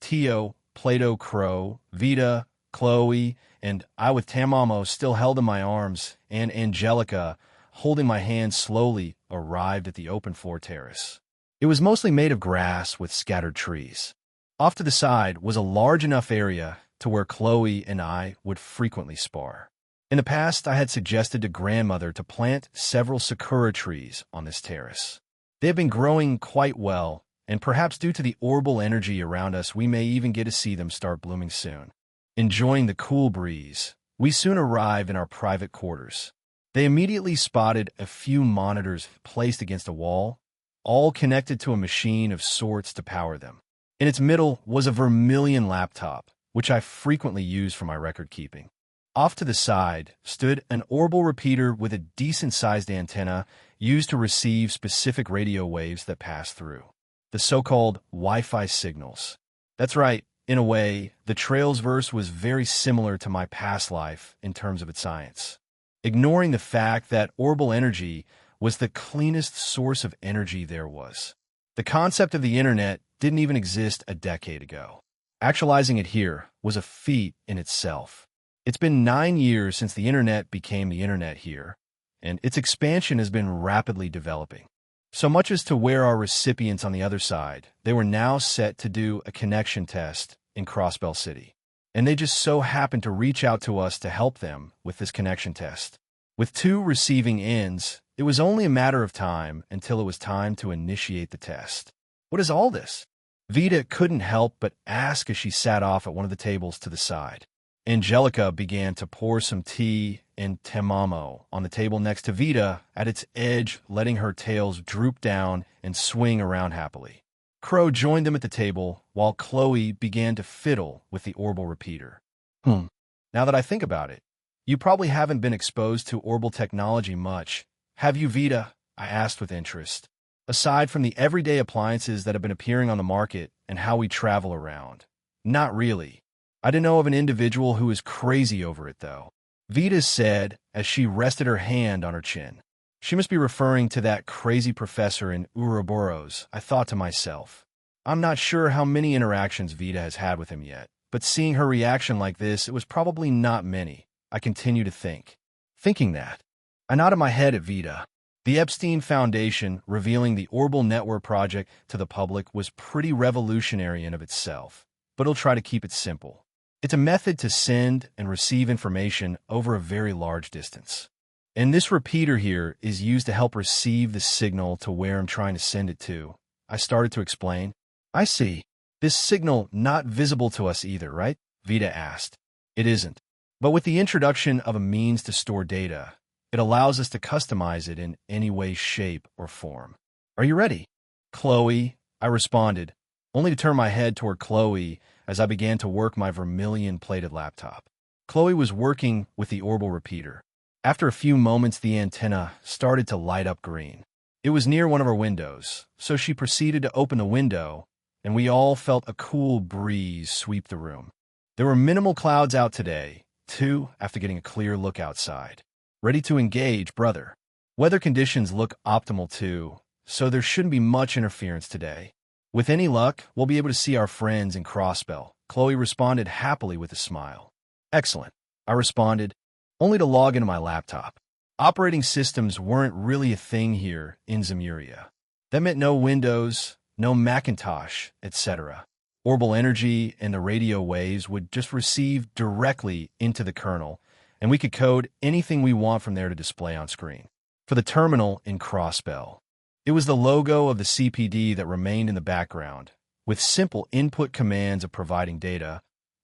Tio, Plato, Crow, Vita, Chloe, and I with Tamamo still held in my arms, and Angelica, holding my hand slowly, arrived at the open-floor terrace. It was mostly made of grass with scattered trees. Off to the side was a large enough area to where Chloe and I would frequently spar. In the past, I had suggested to grandmother to plant several sakura trees on this terrace. They have been growing quite well, and perhaps due to the orbal energy around us, we may even get to see them start blooming soon. Enjoying the cool breeze, we soon arrived in our private quarters. They immediately spotted a few monitors placed against a wall, all connected to a machine of sorts to power them. In its middle was a vermilion laptop, which I frequently use for my record keeping. Off to the side stood an orbal repeater with a decent-sized antenna used to receive specific radio waves that pass through, the so-called Wi-Fi signals. That's right, in a way, the Trails verse was very similar to my past life in terms of its science. Ignoring the fact that orbal energy was the cleanest source of energy there was. The concept of the internet didn't even exist a decade ago. Actualizing it here was a feat in itself. It's been 9 years since the internet became the internet here, and its expansion has been rapidly developing. So much as to where our recipients on the other side, they were now set to do a connection test in Crossbell City. And they just so happened to reach out to us to help them with this connection test. With 2 receiving ends, it was only a matter of time until it was time to initiate the test. What is all this? Vita couldn't help but ask as she sat off at one of the tables to the side. Angelica began to pour some tea and temamo on the table next to Vita at its edge, letting her tails droop down and swing around happily. Crow joined them at the table, while Chloe began to fiddle with the orbal repeater. Now that I think about it, you probably haven't been exposed to orbal technology much, have you, Vita? I asked with interest. Aside from the everyday appliances that have been appearing on the market and how we travel around. Not really. I didn't know of an individual who is crazy over it, though. Vita said as she rested her hand on her chin. She must be referring to that crazy professor in Ouroboros, I thought to myself. I'm not sure how many interactions Vita has had with him yet, but seeing her reaction like this, it was probably not many. I continue to think. Thinking that, I nodded my head at Vita. The Epstein Foundation revealing the Orbal Network project to the public was pretty revolutionary in of itself, but it'll try to keep it simple. It's a method to send and receive information over a very large distance. And this repeater here is used to help receive the signal to where I'm trying to send it to. I started to explain. I see. This signal not visible to us either, right? Vita asked. It isn't. But with the introduction of a means to store data, it allows us to customize it in any way, shape, or form. Are you ready? Chloe, I responded, only to turn my head toward Chloe as I began to work my vermilion-plated laptop. Chloe was working with the orbal repeater. After a few moments, the antenna started to light up green. It was near one of our windows, so she proceeded to open the window, and we all felt a cool breeze sweep the room. There were minimal clouds out today, too, after getting a clear look outside. Ready to engage, brother. Weather conditions look optimal, too, so there shouldn't be much interference today. With any luck, we'll be able to see our friends in Crossbell. Chloe responded happily with a smile. Excellent, I responded, only to log into my laptop. Operating systems weren't really a thing here in Zemuria. That meant no Windows, no Macintosh, etc. Orbal energy and the radio waves would just receive directly into the kernel, and we could code anything we want from there to display on screen. For the terminal in Crossbell, it was the logo of the CPD that remained in the background, with simple input commands of providing data,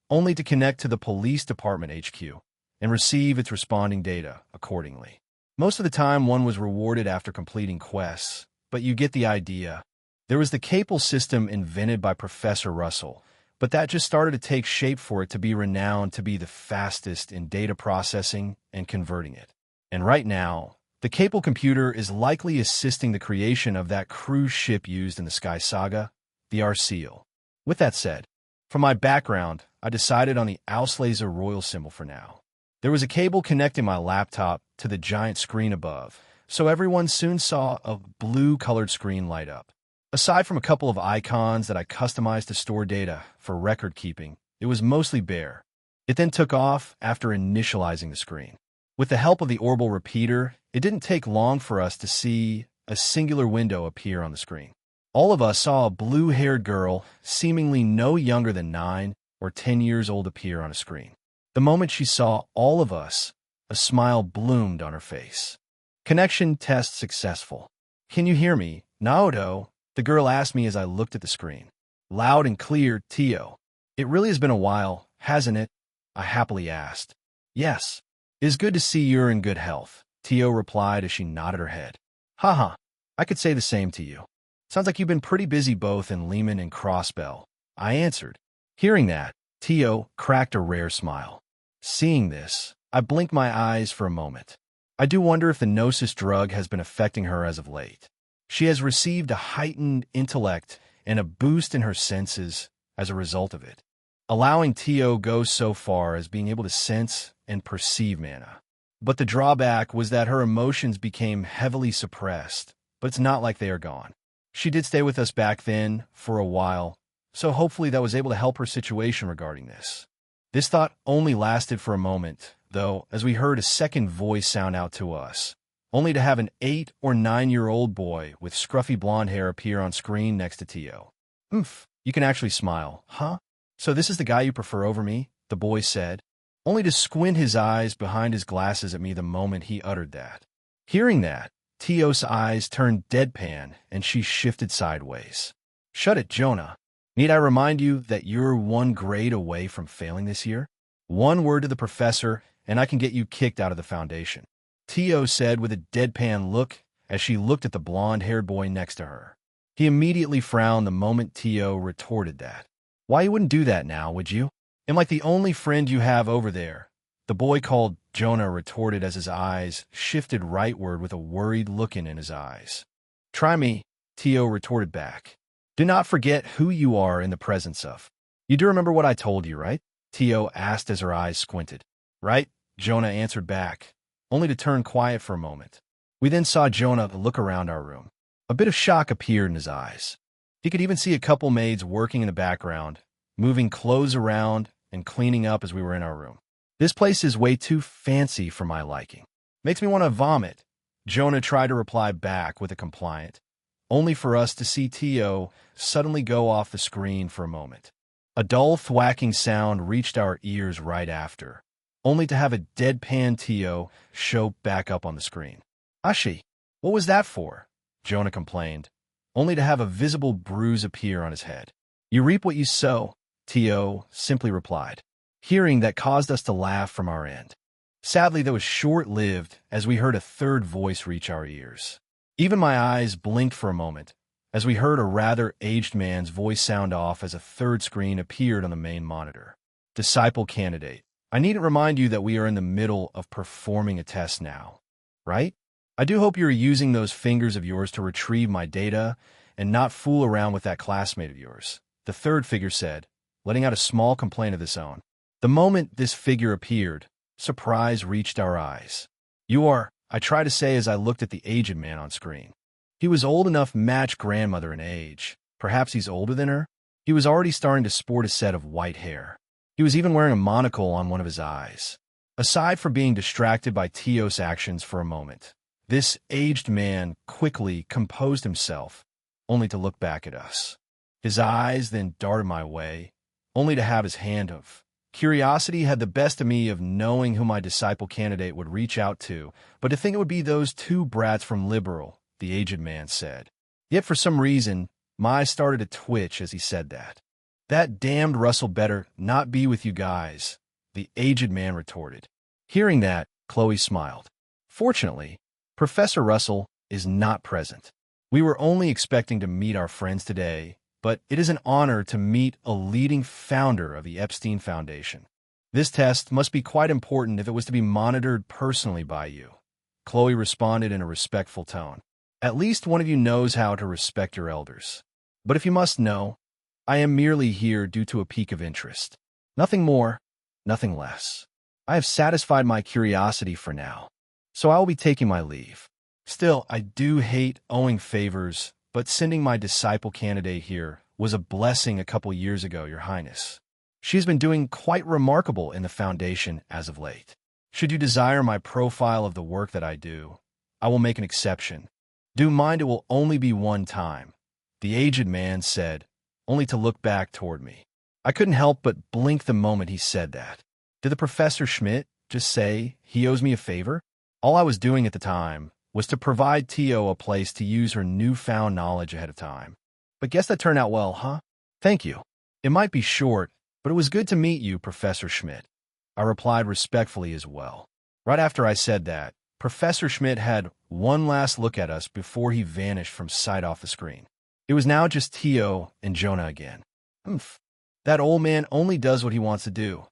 only to connect to the police department HQ and receive its responding data accordingly. Most of the time, one was rewarded after completing quests, but you get the idea. There was the Capel system invented by Professor Russell, but that just started to take shape for it to be renowned to be the fastest in data processing and converting it. And right now, the Capel computer is likely assisting the creation of that cruise ship used in the Sky Saga, the Arseal. With that said, for my background, I decided on the Auslese Royal symbol for now. There was a cable connecting my laptop to the giant screen above, so everyone soon saw a blue-colored screen light up. Aside from a couple of icons that I customized to store data for record keeping, it was mostly bare. It then took off after initializing the screen. With the help of the orbal repeater, it didn't take long for us to see a singular window appear on the screen. All of us saw a blue-haired girl, seemingly no younger than 9 or 10 years old, appear on a screen. The moment she saw all of us, a smile bloomed on her face. Connection test successful. Can you hear me, Naoto? The girl asked me as I looked at the screen. Loud and clear, Tio. It really has been a while, hasn't it? I happily asked. Yes. It is good to see you're in good health, Tio replied as she nodded her head. Haha, I could say the same to you. Sounds like you've been pretty busy both in Lehman and Crossbell, I answered. Hearing that, Tio cracked a rare smile. Seeing this, I blinked my eyes for a moment. I do wonder if the Gnosis drug has been affecting her as of late. She has received a heightened intellect and a boost in her senses as a result of it, allowing Tio go so far as being able to sense and perceive mana. But the drawback was that her emotions became heavily suppressed, but it's not like they are gone. She did stay with us back then for a while, so hopefully that was able to help her situation regarding this. This thought only lasted for a moment, though, as we heard a second voice sound out to us, only to have an 8 or 9-year-old boy with scruffy blonde hair appear on screen next to Tio. You can actually smile, huh? So this is the guy you prefer over me? The boy said, only to squint his eyes behind his glasses at me the moment he uttered that. Hearing that, Tio's eyes turned deadpan and she shifted sideways. Shut it, Jonah. Need I remind you that you're one grade away from failing this year? One word to the professor, and I can get you kicked out of the foundation. Tio said with a deadpan look as she looked at the blonde-haired boy next to her. He immediately frowned the moment Tio retorted that. Why you wouldn't do that now, would you? I'm like the only friend you have over there. The boy called Jonah retorted as his eyes shifted rightward with a worried look in his eyes. Try me, Tio retorted back. Do not forget who you are in the presence of. You do remember what I told you, right? Tio asked as her eyes squinted. Right? Jonah answered back, only to turn quiet for a moment. We then saw Jonah look around our room. A bit of shock appeared in his eyes. He could even see a couple maids working in the background, moving clothes around and cleaning up as we were in our room. This place is way too fancy for my liking. Makes me want to vomit. Jonah tried to reply back with a compliant, only for us to see Tio suddenly go off the screen for a moment. A dull thwacking sound reached our ears right after, only to have a deadpan Tio show back up on the screen. Ashi, what was that for? Jonah complained, only to have a visible bruise appear on his head. You reap what you sow, Tio simply replied. Hearing that caused us to laugh from our end. Sadly, that was short-lived as we heard a third voice reach our ears. Even my eyes blinked for a moment as we heard a rather aged man's voice sound off as a third screen appeared on the main monitor. Disciple candidate, I needn't remind you that we are in the middle of performing a test now, right? I do hope you're using those fingers of yours to retrieve my data and not fool around with that classmate of yours, the third figure said, letting out a small complaint of its own. The moment this figure appeared, surprise reached our eyes. You are, I tried to say as I looked at the aged man on screen. He was old enough to match grandmother in age. Perhaps he's older than her? He was already starting to sport a set of white hair. He was even wearing a monocle on one of his eyes. Aside from being distracted by Tio's actions for a moment, this aged man quickly composed himself, only to look back at us. His eyes then darted my way, only to have his hand of. Curiosity had the best of me of knowing who my disciple candidate would reach out to, but to think it would be those two brats from Liberal, the aged man said. Yet for some reason, my eyes started to twitch as he said that. That damned Russell better not be with you guys, the aged man retorted. Hearing that, Chloe smiled. Fortunately, Professor Russell is not present. We were only expecting to meet our friends today, but it is an honor to meet a leading founder of the Epstein Foundation. This test must be quite important if it was to be monitored personally by you. Chloe responded in a respectful tone. At least one of you knows how to respect your elders. But if you must know, I am merely here due to a pique of interest. Nothing more, nothing less. I have satisfied my curiosity for now, so I will be taking my leave. Still, I do hate owing favors, but sending my disciple candidate here was a blessing a couple years ago, Your Highness. She has been doing quite remarkable in the Foundation as of late. Should you desire my profile of the work that I do, I will make an exception. Do mind it will only be one time, the aged man said, only to look back toward me. I couldn't help but blink the moment he said that. Did the Professor Schmidt just say he owes me a favor? All I was doing at the time was to provide Tio a place to use her newfound knowledge ahead of time. But guess that turned out well, huh? Thank you. It might be short, but it was good to meet you, Professor Schmidt. I replied respectfully as well. Right after I said that, Professor Schmidt had one last look at us before he vanished from sight off the screen. It was now just Tio and Jonah again. Humph. That old man only does what he wants to do,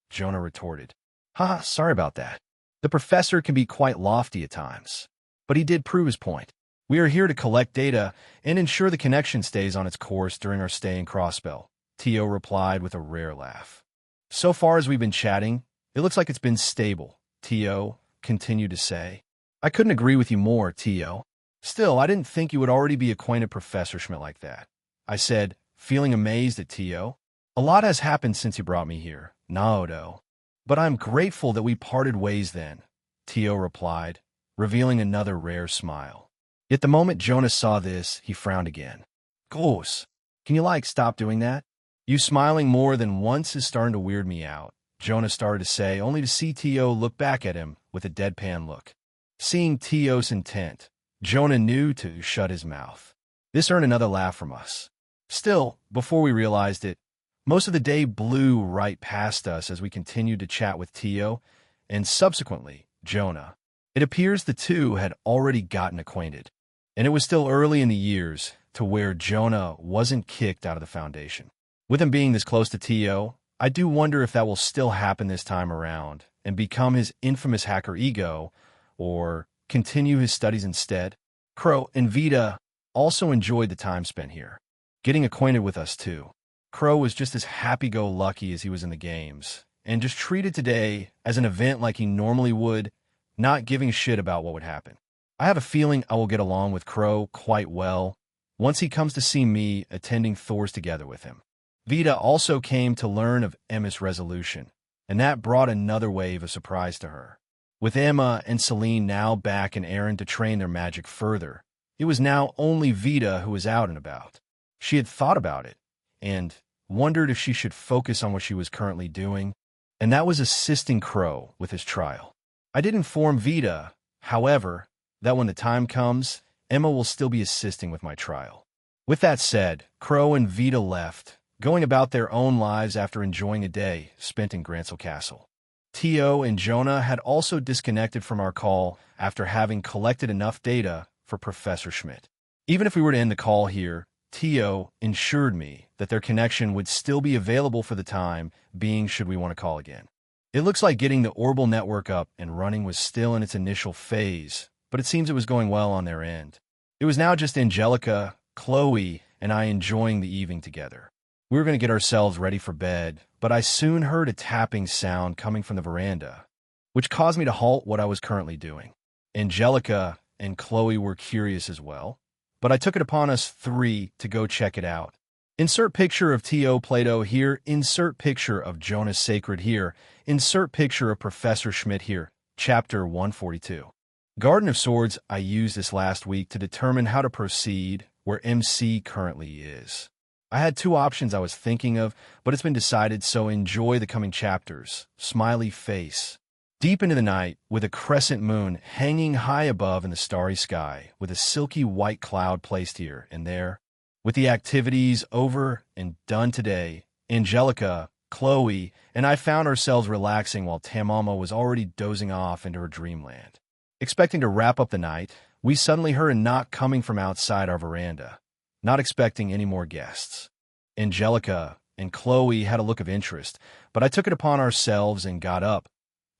Jonah retorted. Haha, sorry about that. The professor can be quite lofty at times, but he did prove his point. We are here to collect data and ensure the connection stays on its course during our stay in Crossbell, Tio replied with a rare laugh. So far as we've been chatting, it looks like it's been stable, Tio continued to say. I couldn't agree with you more, Tio. Still, I didn't think you would already be acquainted Professor Schmidt like that, I said, feeling amazed at Tio. A lot has happened since you brought me here, Naoto. But I'm grateful that we parted ways then, Tio replied, revealing another rare smile. Yet the moment Jonas saw this, he frowned again. Gross, can you stop doing that? You smiling more than once is starting to weird me out, Jonas started to say, only to see Tio look back at him with a deadpan look. Seeing Tio's intent, Jonah knew to shut his mouth. This earned another laugh from us. Still, before we realized it, most of the day blew right past us as we continued to chat with Tio and subsequently Jonah. It appears the two had already gotten acquainted, and it was still early in the years to where Jonah wasn't kicked out of the Foundation. With him being this close to Tio, I do wonder if that will still happen this time around and become his infamous hacker ego, or continue his studies instead. Crow and Vita also enjoyed the time spent here, getting acquainted with us too. Crow was just as happy-go-lucky as he was in the games, and just treated today as an event like he normally would, not giving a shit about what would happen. I have a feeling I will get along with Crow quite well once he comes to see me attending Thor's together with him. Vita also came to learn of Emma's resolution, and that brought another wave of surprise to her. With Emma and Celine now back in Aaron to train their magic further, it was now only Vita who was out and about. She had thought about it, and wondered if she should focus on what she was currently doing, and that was assisting Crow with his trial. I did inform Vita, however, that when the time comes, Emma will still be assisting with my trial. With that said, Crow and Vita left, going about their own lives after enjoying a day spent in Grancel Castle. Tio and Jonah had also disconnected from our call after having collected enough data for Professor Schmidt. Even if we were to end the call here, Tio ensured me that their connection would still be available for the time being should we want to call again. It looks like getting the Orbital network up and running was still in its initial phase, but it seems it was going well on their end. It was now just Angelica, Chloe, and I enjoying the evening together. We were going to get ourselves ready for bed, but I soon heard a tapping sound coming from the veranda, which caused me to halt what I was currently doing. Angelica and Chloe were curious as well, but I took it upon us three to go check it out. Insert picture of T.O. Plato here, insert picture of Jonas Sacred here, insert picture of Professor Schmidt here, Chapter 142. Garden of Swords I used this last week to determine how to proceed where MC currently is. I had two options I was thinking of, but it's been decided, so enjoy the coming chapters. Smiley face. Deep into the night, with a crescent moon hanging high above in the starry sky, with a silky white cloud placed here and there. With the activities over and done today, Angelica, Chloe, and I found ourselves relaxing while Tamama was already dozing off into her dreamland. Expecting to wrap up the night, we suddenly heard a knock coming from outside our veranda, not expecting any more guests. Angelica and Chloe had a look of interest, but I took it upon ourselves and got up,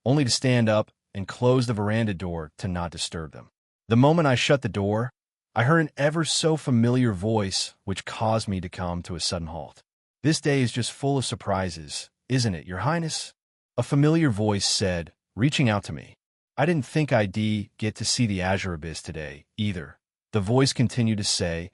only to stand up and close the veranda door to not disturb them. The moment I shut the door, I heard an ever so familiar voice which caused me to come to a sudden halt. This day is just full of surprises, isn't it, Your Highness? A familiar voice said, reaching out to me. I didn't think I'd get to see the Azure Abyss today, either. The voice continued to say,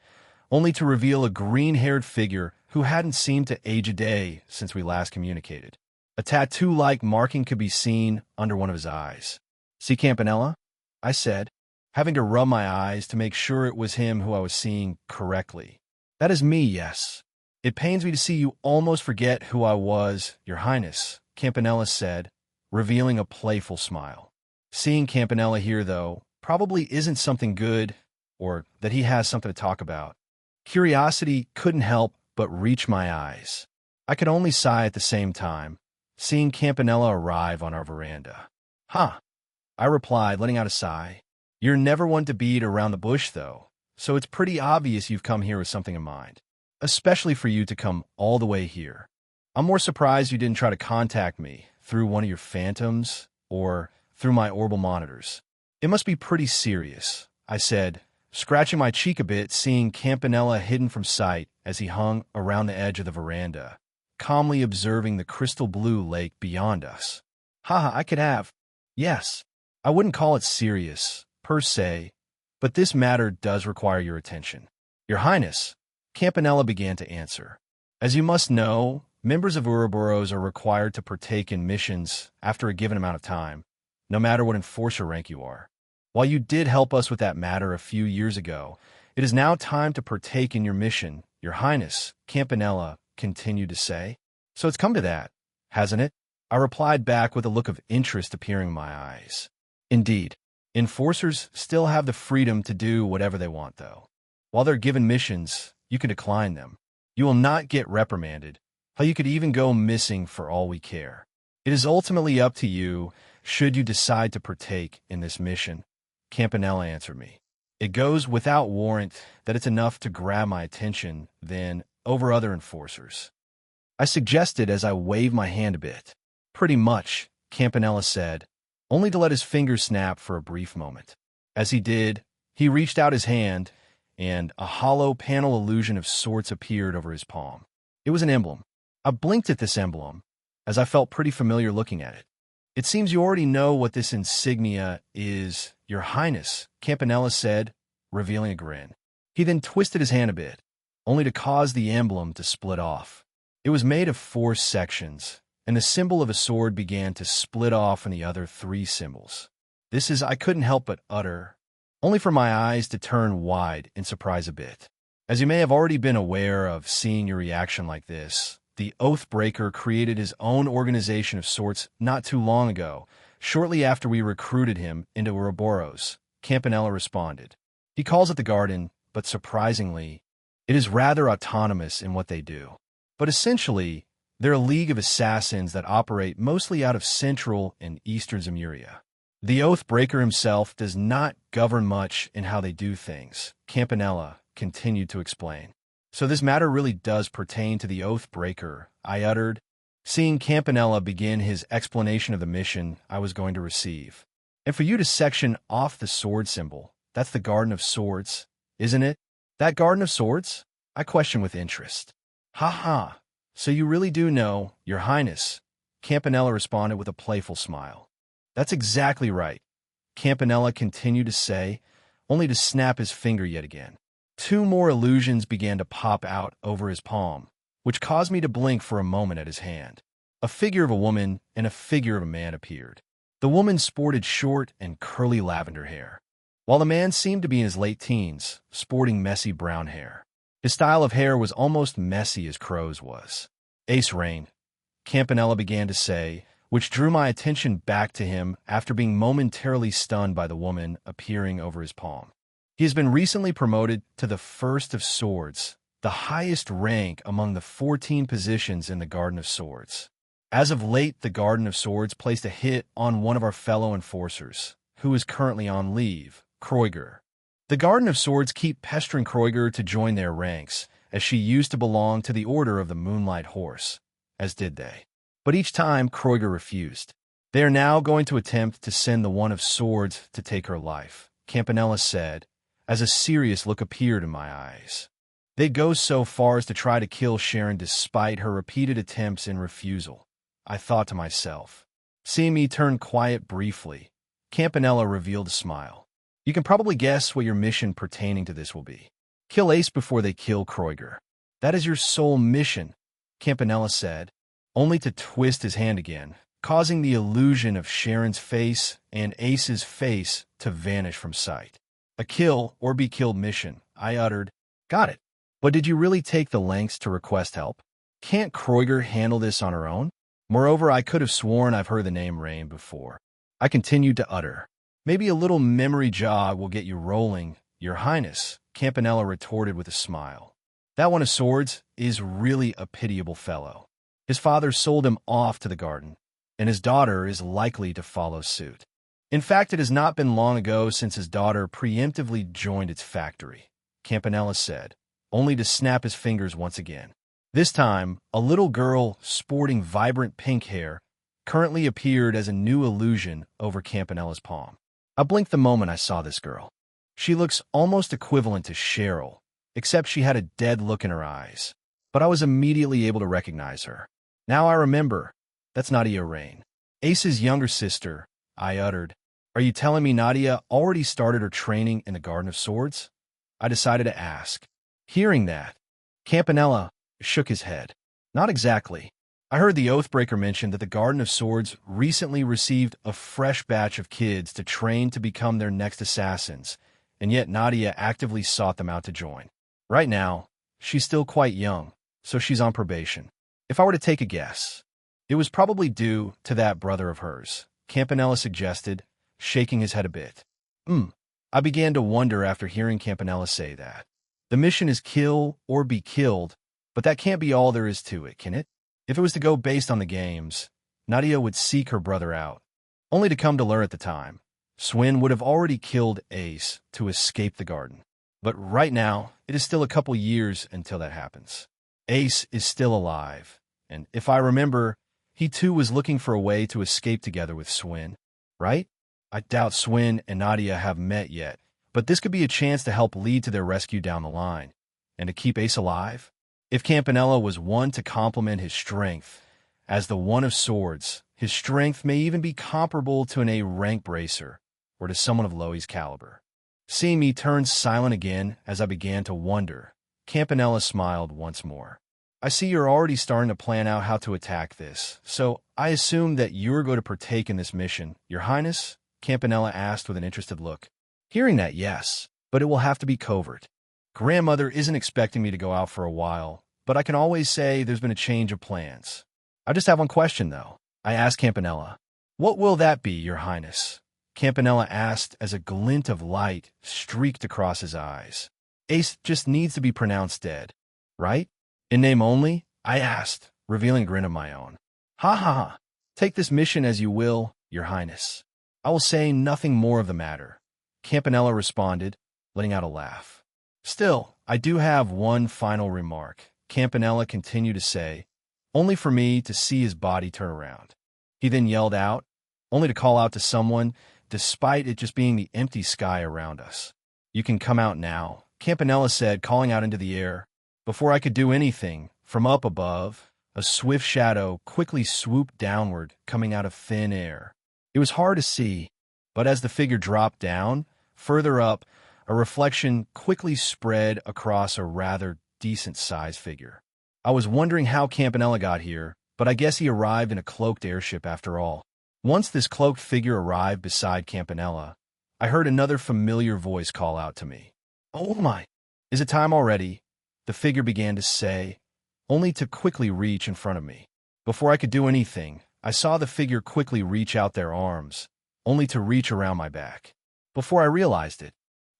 only to reveal a green-haired figure who hadn't seemed to age a day since we last communicated. A tattoo-like marking could be seen under one of his eyes. See Campanella? I said, having to rub my eyes to make sure it was him who I was seeing correctly. That is me, yes. It pains me to see you almost forget who I was, Your Highness, Campanella said, revealing a playful smile. Seeing Campanella here, though, probably isn't something good, or that he has something to talk about. Curiosity couldn't help but reach my eyes. I could only sigh at the same time, seeing Campanella arrive on our veranda. Huh, I replied, letting out a sigh. You're never one to beat around the bush, though, so it's pretty obvious you've come here with something in mind, especially for you to come all the way here. I'm more surprised you didn't try to contact me through one of your phantoms or through my orbital monitors. It must be pretty serious, I said, scratching my cheek a bit, seeing Campanella hidden from sight as he hung around the edge of the veranda, calmly observing the crystal blue lake beyond us. Haha, I could have. Yes, I wouldn't call it serious, per se, but this matter does require your attention. Your Highness, Campanella began to answer. As you must know, members of Ouroboros are required to partake in missions after a given amount of time, no matter what enforcer rank you are. While you did help us with that matter a few years ago, it is now time to partake in your mission, Your Highness, Campanella continued to say. So it's come to that, hasn't it? I replied back with a look of interest appearing in my eyes. Indeed, enforcers still have the freedom to do whatever they want, though. While they're given missions, you can decline them. You will not get reprimanded. How you could even go missing for all we care. It is ultimately up to you should you decide to partake in this mission. Campanella answered me. It goes without warrant that it's enough to grab my attention, then, over other enforcers. I suggested as I waved my hand a bit. Pretty much, Campanella said, only to let his fingers snap for a brief moment. As he did, he reached out his hand, and a hollow panel illusion of sorts appeared over his palm. It was an emblem. I blinked at this emblem, as I felt pretty familiar looking at it. It seems you already know what this insignia is, Your Highness, Campanella said, revealing a grin. He then twisted his hand a bit, only to cause the emblem to split off. It was made of 4 sections, and the symbol of a sword began to split off in the other 3 symbols. This is, I couldn't help but utter, only for my eyes to turn wide in surprise a bit. As you may have already been aware of seeing your reaction like this, the Oathbreaker created his own organization of sorts not too long ago, shortly after we recruited him into Ouroboros, Campanella responded. He calls it the Garden, but surprisingly, it is rather autonomous in what they do. But essentially, they're a league of assassins that operate mostly out of Central and Eastern Zemuria. The Oathbreaker himself does not govern much in how they do things, Campanella continued to explain. So this matter really does pertain to the Oathbreaker, I uttered, seeing Campanella begin his explanation of the mission I was going to receive. And for you to section off the sword symbol, that's the Garden of Swords, isn't it? That Garden of Swords? I questioned with interest. Ha ha, so you really do know, Your Highness, Campanella responded with a playful smile. That's exactly right, Campanella continued to say, only to snap his finger yet again. 2 more illusions began to pop out over his palm, which caused me to blink for a moment at his hand. A figure of a woman and a figure of a man appeared. The woman sported short and curly lavender hair, while the man seemed to be in his late teens, sporting messy brown hair. His style of hair was almost messy as Crow's was. Ace Rain, Campanella began to say, which drew my attention back to him after being momentarily stunned by the woman appearing over his palm. He has been recently promoted to the First of Swords, the highest rank among the 14 positions in the Garden of Swords. As of late, the Garden of Swords placed a hit on one of our fellow enforcers, who is currently on leave, Kroiger. The Garden of Swords keep pestering Kroiger to join their ranks, as she used to belong to the Order of the Moonlight Horse, as did they. But each time, Kroiger refused. They are now going to attempt to send the One of Swords to take her life, Campanella said, as a serious look appeared in my eyes. They'd go so far as to try to kill Sharon despite her repeated attempts and refusal, I thought to myself. Seeing me turn quiet briefly, Campanella revealed a smile. You can probably guess what your mission pertaining to this will be. Kill Ace before they kill Kroiger. That is your sole mission, Campanella said, only to twist his hand again, causing the illusion of Sharon's face and Ace's face to vanish from sight. A kill or be killed mission, I uttered. Got it. But did you really take the lengths to request help? Can't Kroiger handle this on her own? Moreover, I could have sworn I've heard the name Rain before. I continued to utter. Maybe a little memory jog will get you rolling, Your Highness, Campanella retorted with a smile. That One of Swords is really a pitiable fellow. His father sold him off to the garden, and his daughter is likely to follow suit. In fact, it has not been long ago since his daughter preemptively joined its factory, Campanella said, only to snap his fingers once again. This time, a little girl sporting vibrant pink hair currently appeared as a new illusion over Campanella's palm. I blinked the moment I saw this girl. She looks almost equivalent to Cheryl, except she had a dead look in her eyes. But I was immediately able to recognize her. Now I remember, that's Nadia Rain, Ace's younger sister, I uttered. Are you telling me Nadia already started her training in the Garden of Swords? I decided to ask. Hearing that, Campanella shook his head. Not exactly. I heard the Oathbreaker mention that the Garden of Swords recently received a fresh batch of kids to train to become their next assassins, and yet Nadia actively sought them out to join. Right now, she's still quite young, so she's on probation. If I were to take a guess, it was probably due to that brother of hers, Campanella suggested, shaking his head a bit. I began to wonder after hearing Campanella say that. The mission is kill or be killed, But that can't be all there is to it, can it? If it was to go based on the games, Nadia would seek her brother out, only to come to learn at the time. Swin would have already killed Ace to escape the garden. But right now, it is still a couple years until that happens. Ace is still alive, and if I remember, he too was looking for a way to escape together with Swin, right? I doubt Swin and Nadia have met yet, but this could be a chance to help lead to their rescue down the line. And to keep Ace alive? If Campanella was one to complement his strength, as the one of swords, his strength may even be comparable to an A-rank bracer, or to someone of Loe's caliber. Seeing me turn silent again as I began to wonder, Campanella smiled once more. I see you're already starting to plan out how to attack this, so I assume that you're going to partake in this mission, Your Highness? Campanella asked with an interested look. Hearing that, yes, but it will have to be covert. Grandmother isn't expecting me to go out for a while, but I can always say there's been a change of plans. I just have one question, though. I asked Campanella. What will that be, Your Highness? Campanella asked as a glint of light streaked across his eyes. Ace just needs to be pronounced dead, right? In name only? I asked, revealing a grin of my own. Ha ha ha. Take this mission as you will, Your Highness. I will say nothing more of the matter. Campanella responded, letting out a laugh. Still, I do have one final remark, Campanella continued to say, only for me to see his body turn around. He then yelled out, only to call out to someone, despite it just being the empty sky around us. You can come out now, Campanella said, calling out into the air. Before I could do anything, from up above, a swift shadow quickly swooped downward, coming out of thin air. It was hard to see, but as the figure dropped down, further up, a reflection quickly spread across a rather decent-sized figure. I was wondering how Campanella got here, but I guess he arrived in a cloaked airship after all. Once this cloaked figure arrived beside Campanella, I heard another familiar voice call out to me. Oh my! Is it time already? The figure began to say, only to quickly reach in front of me. Before I could do anything, I saw the figure quickly reach out their arms, only to reach around my back. Before I realized it,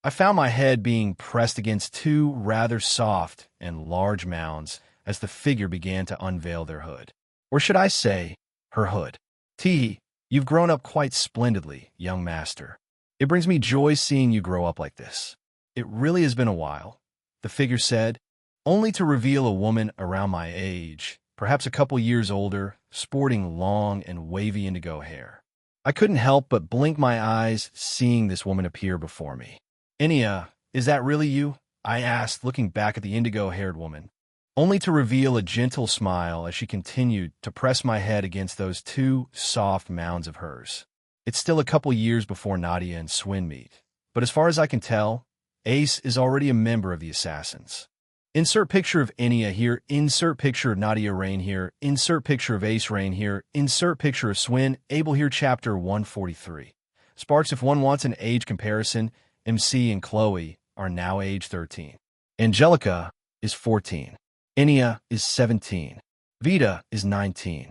I found my head being pressed against two rather soft and large mounds as the figure began to unveil their hood. Or should I say, her hood. Tee, you've grown up quite splendidly, young master. It brings me joy seeing you grow up like this. It really has been a while, the figure said, only to reveal a woman around my age, perhaps a couple years older, sporting long and wavy indigo hair. I couldn't help but blink my eyes seeing this woman appear before me. Enya, is that really you? I asked, looking back at the indigo-haired woman, only to reveal a gentle smile as she continued to press my head against those two soft mounds of hers. It's still a couple years before Nadia and Swin meet, but as far as I can tell, Ace is already a member of the Assassins. Insert picture of Enya here, insert picture of Nadia Rain here, insert picture of Ace Rain here, insert picture of Swin, Abel here, chapter 143. Sparks, if one wants an age comparison, MC and Chloe are now age 13. Angelica is 14. Enya is 17. Vita is 19.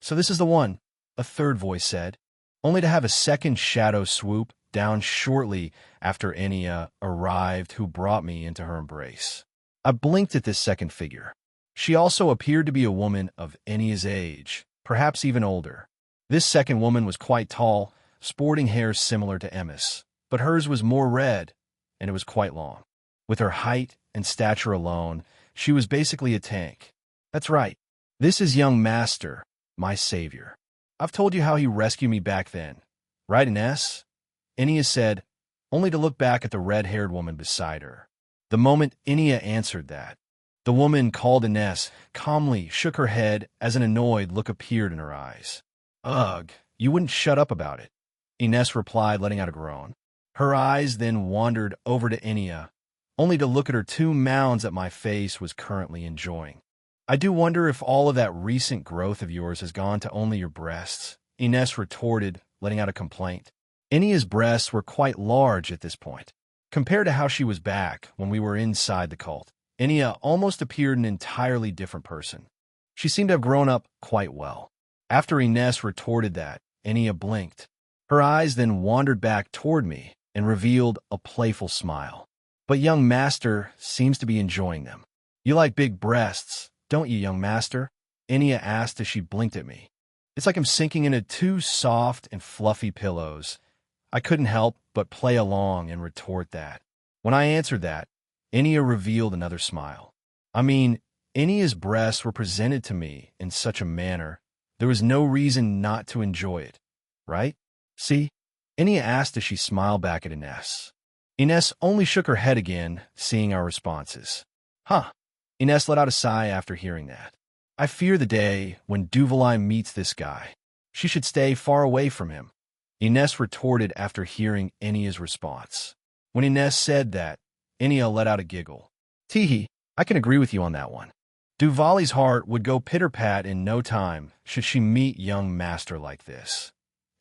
So this is the one, a third voice said, only to have a second shadow swoop down shortly after Enya arrived, who brought me into her embrace. I blinked at this second figure. She also appeared to be a woman of Enya's age, perhaps even older. This second woman was quite tall, sporting hair similar to Emma's, but hers was more red, and it was quite long. With her height and stature alone, she was basically a tank. That's right. This is young Master, my savior. I've told you how he rescued me back then. Right, Ines? Enya said, only to look back at the red-haired woman beside her. The moment Enya answered that, the woman called Ines calmly shook her head as an annoyed look appeared in her eyes. Ugh, you wouldn't shut up about it, Ines replied, letting out a groan. Her eyes then wandered over to Enya, only to look at her two mounds that my face was currently enjoying. I do wonder if all of that recent growth of yours has gone to only your breasts, Ines retorted, letting out a complaint. Enya's breasts were quite large at this point. Compared to how she was back when we were inside the cult, Enya almost appeared an entirely different person. She seemed to have grown up quite well. After Ines retorted that, Enya blinked. Her eyes then wandered back toward me and revealed a playful smile. But young Master seems to be enjoying them. You like big breasts, don't you, young master? Enya asked as she blinked at me. It's like I'm sinking into two soft and fluffy pillows. I couldn't help but play along and retort that. When I answered that, Enya revealed another smile. I mean, Enya's breasts were presented to me in such a manner, there was no reason not to enjoy it, right? See? Enya asked as she smiled back at Ines. Ines only shook her head again, seeing our responses. Huh. Ines let out a sigh after hearing that. I fear the day when Duvalai meets this guy. She should stay far away from him. Ines retorted after hearing Enya's response. When Ines said that, Enya let out a giggle. Teehee, I can agree with you on that one. Duvali's heart would go pitter-pat in no time should she meet young master like this.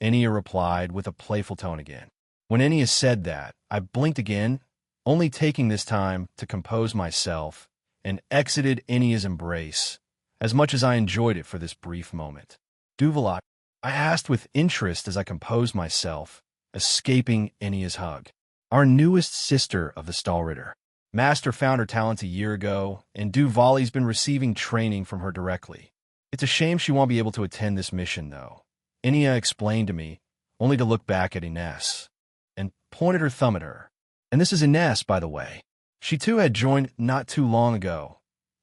Enya replied with a playful tone again. When Enya said that, I blinked again, only taking this time to compose myself, and exited Enya's embrace, as much as I enjoyed it for this brief moment. Duvalai, I asked with interest as I composed myself, escaping Enya's hug. Our newest sister of the Stahlritter. Master found her talents a year ago, and Duvali's been receiving training from her directly. It's a shame she won't be able to attend this mission, though. Enya explained to me, only to look back at Ines, and pointed her thumb at her. And this is Ines, by the way. She too had joined not too long ago.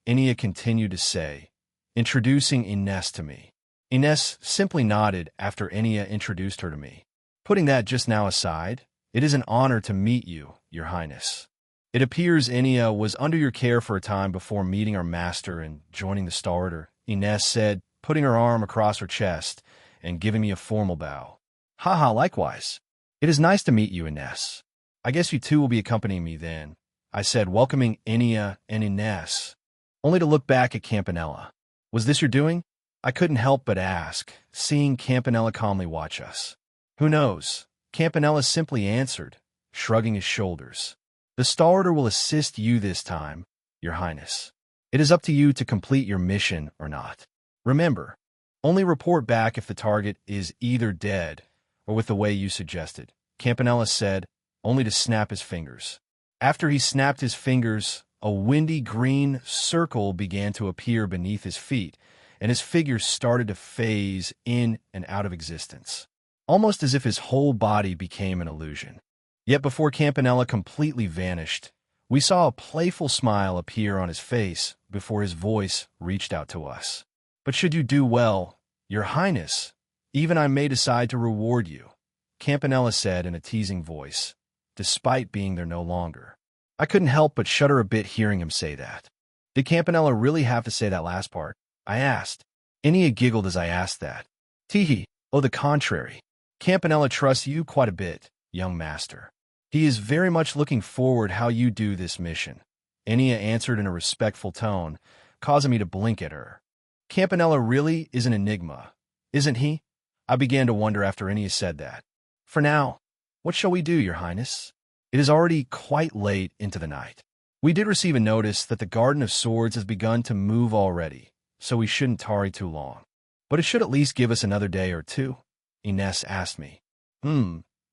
Enya continued to say, introducing Ines to me. Ines simply nodded after Enya introduced her to me. Putting that just now aside, it is an honor to meet you, Your Highness. It appears Enya was under your care for a time before meeting our master and joining the Stahlritter, Ines said, putting her arm across her chest and giving me a formal bow. Haha, likewise. It is nice to meet you, Ines. I guess you two will be accompanying me then, I said, welcoming Enya and Ines, only to look back at Campanella. Was this your doing? I couldn't help but ask, seeing Campanella calmly watch us. Who knows? Campanella simply answered, shrugging his shoulders. The Stahlritter will assist you this time, Your Highness. It is up to you to complete your mission or not. Remember, only report back if the target is either dead or with the way you suggested, Campanella said, only to snap his fingers. After he snapped his fingers, a windy green circle began to appear beneath his feet, and his figure started to phase in and out of existence, almost as if his whole body became an illusion. Yet before Campanella completely vanished, we saw a playful smile appear on his face before his voice reached out to us. But should you do well, Your Highness, even I may decide to reward you, Campanella said in a teasing voice, despite being there no longer. I couldn't help but shudder a bit hearing him say that. Did Campanella really have to say that last part? I asked. Enya giggled as I asked that. Teehee, oh the contrary. Campanella trusts you quite a bit, young master. He is very much looking forward how you do this mission. Enya answered in a respectful tone, causing me to blink at her. Campanella really is an enigma, isn't he? I began to wonder after Enya said that. For now, what shall we do, Your Highness? It is already quite late into the night. We did receive a notice that the Garden of Swords has begun to move already, so we shouldn't tarry too long. But it should at least give us another day or two, Ines asked me.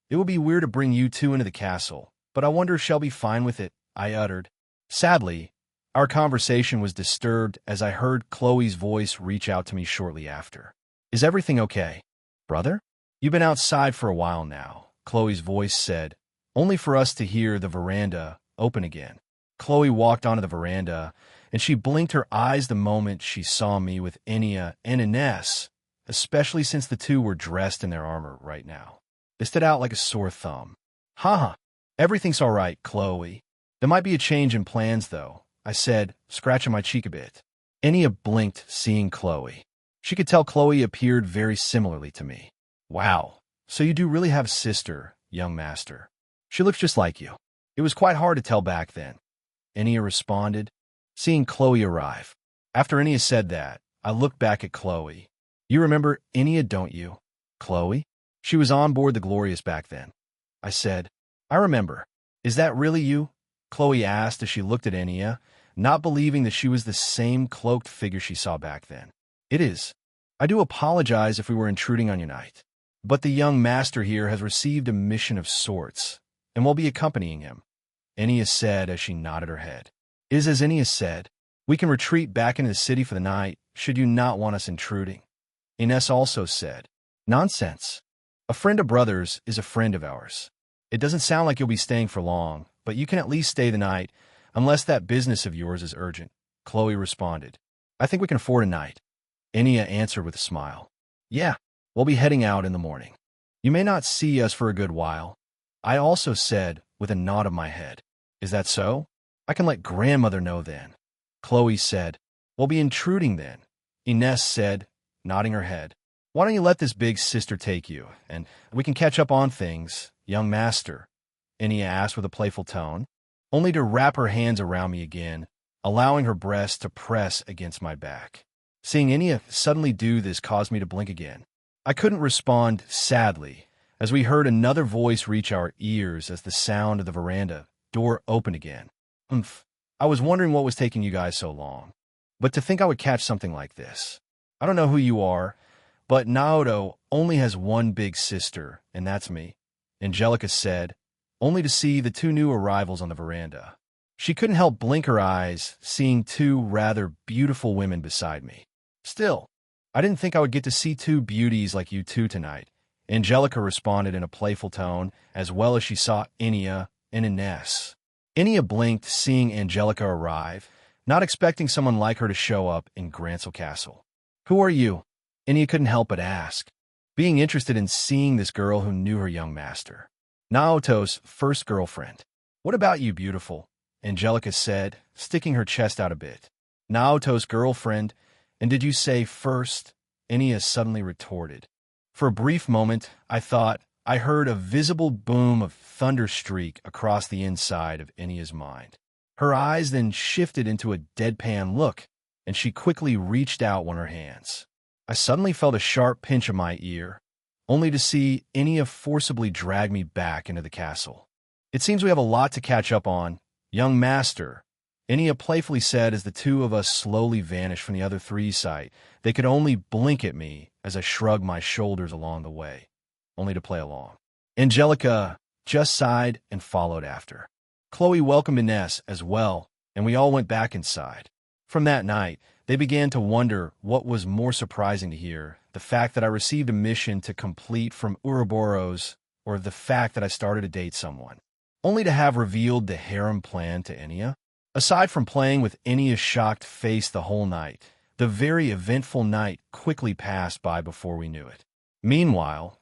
It would be weird to bring you two into the castle, but I wonder if she'll be fine with it, I uttered. Sadly, our conversation was disturbed as I heard Chloe's voice reach out to me shortly after. Is everything okay, brother? You've been outside for a while now, Chloe's voice said, only for us to hear the veranda open again. Chloe walked onto the veranda, and she blinked her eyes the moment she saw me with Enya and Ines, especially since the two were dressed in their armor right now. They stood out like a sore thumb. Haha, everything's all right, Chloe. There might be a change in plans, though, I said, scratching my cheek a bit. Enya blinked, seeing Chloe. She could tell Chloe appeared very similarly to me. Wow, so you do really have a sister, young master. She looks just like you. It was quite hard to tell back then, Enya responded, seeing Chloe arrive. After Enya said that, I looked back at Chloe. You remember Enya, don't you, Chloe? She was on board the Glorious back then. I said, I remember. Is that really you? Chloe asked as she looked at Enya, not believing that she was the same cloaked figure she saw back then. It is. I do apologize if we were intruding on your night, but the young master here has received a mission of sorts, and will be accompanying him, Enya said as she nodded her head. It is as Enya said. We can retreat back into the city for the night, should you not want us intruding. Ines also said, Nonsense. A friend of brothers is a friend of ours. It doesn't sound like you'll be staying for long, but you can at least stay the night, unless that business of yours is urgent. Chloe responded. I think we can afford a night. Enya answered with a smile. Yeah, we'll be heading out in the morning. You may not see us for a good while. I also said, with a nod of my head. Is that so? I can let grandmother know then. Chloe said, We'll be intruding then. Ines said, nodding her head. Why don't you let this big sister take you, and we can catch up on things, young master? Enya asked with a playful tone, only to wrap her hands around me again, allowing her breast to press against my back. Seeing Enya suddenly do this caused me to blink again. I couldn't respond, sadly, as we heard another voice reach our ears as the sound of the veranda door opened again. I was wondering what was taking you guys so long. But to think I would catch something like this. I don't know who you are, but Naoto only has one big sister, and that's me, Angelica said, only to see the two new arrivals on the veranda. She couldn't help blink her eyes, seeing two rather beautiful women beside me. Still, I didn't think I would get to see two beauties like you two tonight, Angelica responded in a playful tone, as well as she saw Enya and Ines. Enya blinked, seeing Angelica arrive, not expecting someone like her to show up in Grancel Castle. Who are you? Enya couldn't help but ask, being interested in seeing this girl who knew her young master. Naoto's first girlfriend. What about you, beautiful? Angelica said, sticking her chest out a bit. Naoto's girlfriend, and did you say first? Enya suddenly retorted. For a brief moment, I thought I heard a visible boom of thunder streak across the inside of Enya's mind. Her eyes then shifted into a deadpan look, and she quickly reached out one of her hands. I suddenly felt a sharp pinch of my ear, only to see Enya forcibly drag me back into the castle. It seems we have a lot to catch up on, young master, Enya playfully said as the two of us slowly vanished from the other three's sight. They could only blink at me as I shrugged my shoulders along the way, only to play along. Angelica just sighed and followed after. Chloe welcomed Ines as well, and we all went back inside. From that night, they began to wonder what was more surprising to hear, the fact that I received a mission to complete from Ouroboros, or the fact that I started to date someone, only to have revealed the harem plan to Enya. Aside from playing with Enya's shocked face the whole night, the very eventful night quickly passed by before we knew it. Meanwhile,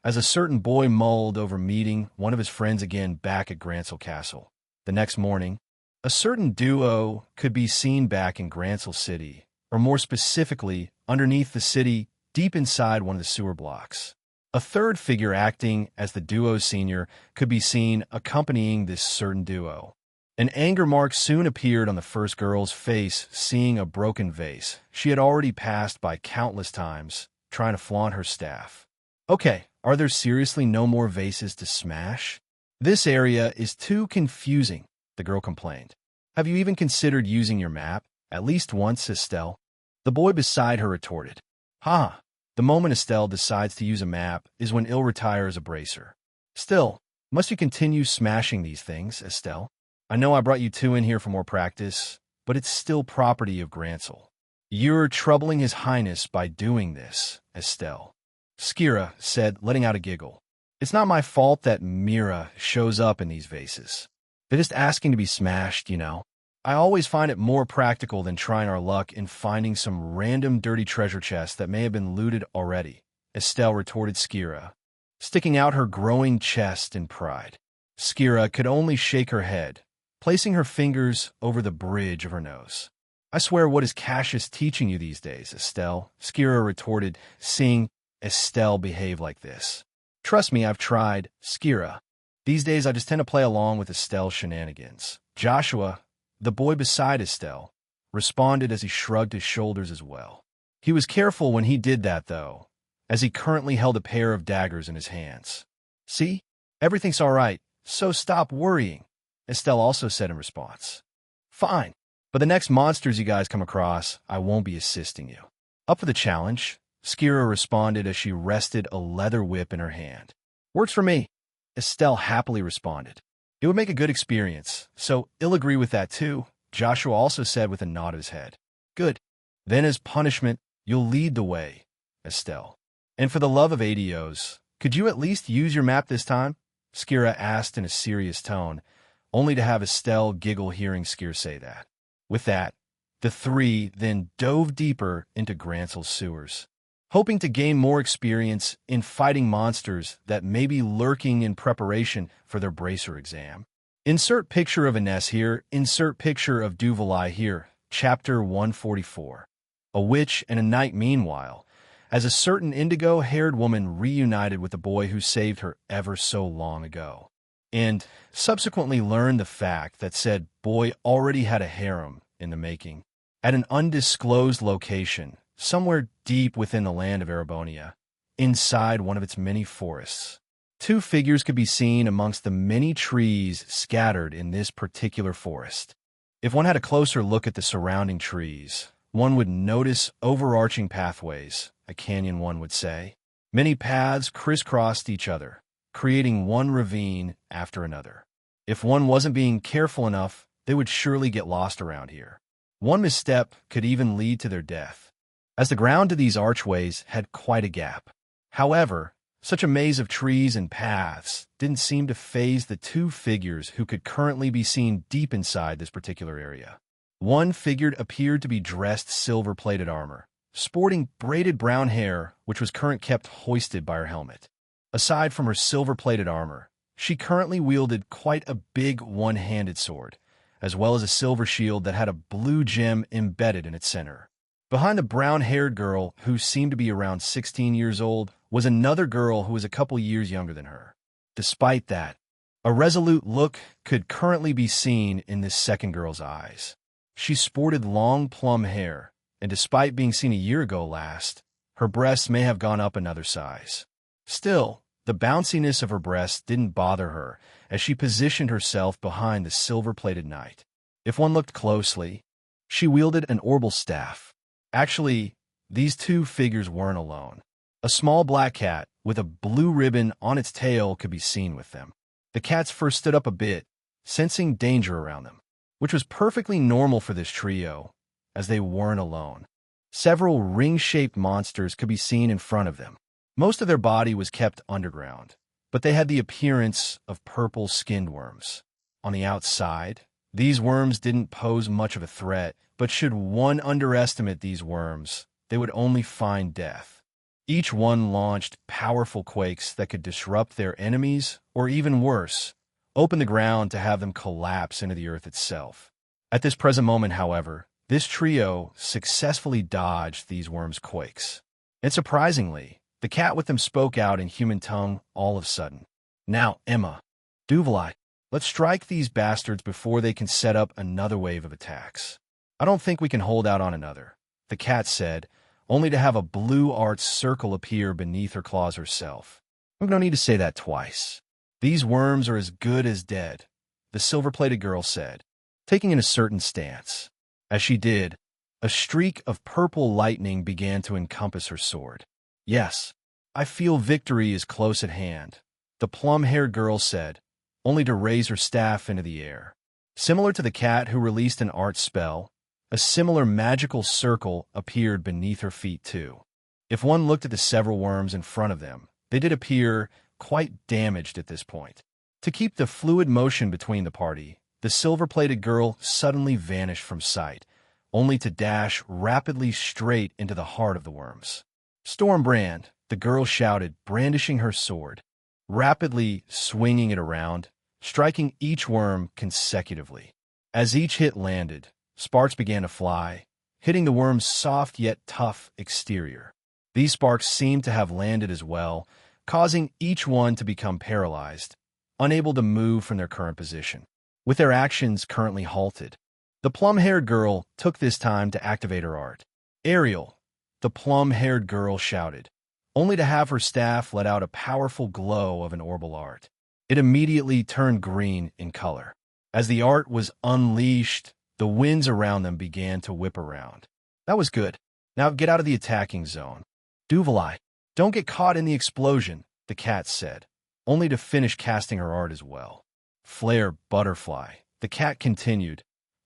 as a certain boy mulled over meeting one of his friends again back at Grancel Castle, the next morning, a certain duo could be seen back in Grancel City, or more specifically, underneath the city, deep inside one of the sewer blocks. A third figure acting as the duo's senior could be seen accompanying this certain duo. An anger mark soon appeared on the first girl's face, seeing a broken vase she had already passed by countless times, trying to flaunt her staff. Okay, are there seriously no more vases to smash? This area is too confusing, the girl complained. Have you even considered using your map? At least once, Estelle. The boy beside her retorted. The moment Estelle decides to use a map is when Il retires a bracer. Still, must you continue smashing these things, Estelle? I know I brought you two in here for more practice, but it's still property of Grancel. You're troubling His Highness by doing this, Estelle. Skira said, letting out a giggle. It's not my fault that Mira shows up in these vases. They're just asking to be smashed, you know. I always find it more practical than trying our luck in finding some random dirty treasure chest that may have been looted already, Estelle retorted Skira, sticking out her growing chest in pride. Skira could only shake her head, placing her fingers over the bridge of her nose. I swear, what is Cassius teaching you these days, Estelle? Skira retorted, seeing Estelle behave like this. Trust me, I've tried, Skira. These days I just tend to play along with Estelle's shenanigans. Joshua, the boy beside Estelle, responded as he shrugged his shoulders as well. He was careful when he did that, though, as he currently held a pair of daggers in his hands. See? Everything's all right, so stop worrying, Estelle also said in response. Fine, but the next monsters you guys come across, I won't be assisting you. Up for the challenge, Skira responded as she rested a leather whip in her hand. Works for me, Estelle happily responded. It would make a good experience, so I'll agree with that too, Joshua also said with a nod of his head. Good. Then as punishment, you'll lead the way, Estelle. And for the love of ADOs, could you at least use your map this time? Skira asked in a serious tone, only to have Estelle giggle hearing Skir say that. With that, the three then dove deeper into Gransel's sewers, hoping to gain more experience in fighting monsters that may be lurking in preparation for their bracer exam. Insert picture of Ines here, insert picture of Duvalai here, Chapter 144. A witch and a knight meanwhile, as a certain indigo-haired woman reunited with the boy who saved her ever so long ago, and subsequently learned the fact that said boy already had a harem in the making, at an undisclosed location, somewhere deep within the land of Erebonia, inside one of its many forests. Two figures could be seen amongst the many trees scattered in this particular forest. If one had a closer look at the surrounding trees, one would notice overarching pathways, a canyon one would say. Many paths crisscrossed each other, creating one ravine after another. If one wasn't being careful enough, they would surely get lost around here. One misstep could even lead to their death, as the ground to these archways had quite a gap. However, such a maze of trees and paths didn't seem to faze the two figures who could currently be seen deep inside this particular area. One figure appeared to be dressed silver-plated armor, sporting braided brown hair which was kept hoisted by her helmet. Aside from her silver-plated armor, she currently wielded quite a big one-handed sword, as well as a silver shield that had a blue gem embedded in its center. Behind the brown-haired girl, who seemed to be around 16 years old, was another girl who was a couple years younger than her. Despite that, a resolute look could currently be seen in this second girl's eyes. She sported long plum hair, and despite being seen a year ago last, her breasts may have gone up another size. Still, the bounciness of her breasts didn't bother her as she positioned herself behind the silver-plated knight. If one looked closely, she wielded an orbital staff. Actually, these two figures weren't alone. A small black cat with a blue ribbon on its tail could be seen with them. The cats first stood up a bit, sensing danger around them, which was perfectly normal for this trio, as they weren't alone. Several ring-shaped monsters could be seen in front of them. Most of their body was kept underground, but they had the appearance of purple-skinned worms. On the outside, these worms didn't pose much of a threat, but should one underestimate these worms, they would only find death. Each one launched powerful quakes that could disrupt their enemies, or even worse, open the ground to have them collapse into the earth itself. At this present moment, however, this trio successfully dodged these worms' quakes. And surprisingly, the cat with them spoke out in human tongue all of a sudden. Now, Emma, Duvalai, let's strike these bastards before they can set up another wave of attacks. I don't think we can hold out on another, the cat said, only to have a blue arched circle appear beneath her claws herself. No need to say that twice. These worms are as good as dead, the silver-plated girl said, taking in a certain stance. As she did, a streak of purple lightning began to encompass her sword. Yes, I feel victory is close at hand, the plum-haired girl said, only to raise her staff into the air. Similar to the cat who released an art spell, a similar magical circle appeared beneath her feet too. If one looked at the several worms in front of them, they did appear quite damaged at this point. To keep the fluid motion between the party, the silver-plated girl suddenly vanished from sight, only to dash rapidly straight into the heart of the worms. Stormbrand, the girl shouted, brandishing her sword, rapidly swinging it around, striking each worm consecutively. As each hit landed, sparks began to fly, hitting the worm's soft yet tough exterior. These sparks seemed to have landed as well, causing each one to become paralyzed, unable to move from their current position, with their actions currently halted. The plum-haired girl took this time to activate her art. Ariel, the plum-haired girl shouted, only to have her staff let out a powerful glow of an orbital art. It immediately turned green in color. As the art was unleashed, the winds around them began to whip around. That was good. Now get out of the attacking zone. Duvalai, don't get caught in the explosion, the cat said, only to finish casting her art as well. Flare butterfly, the cat continued,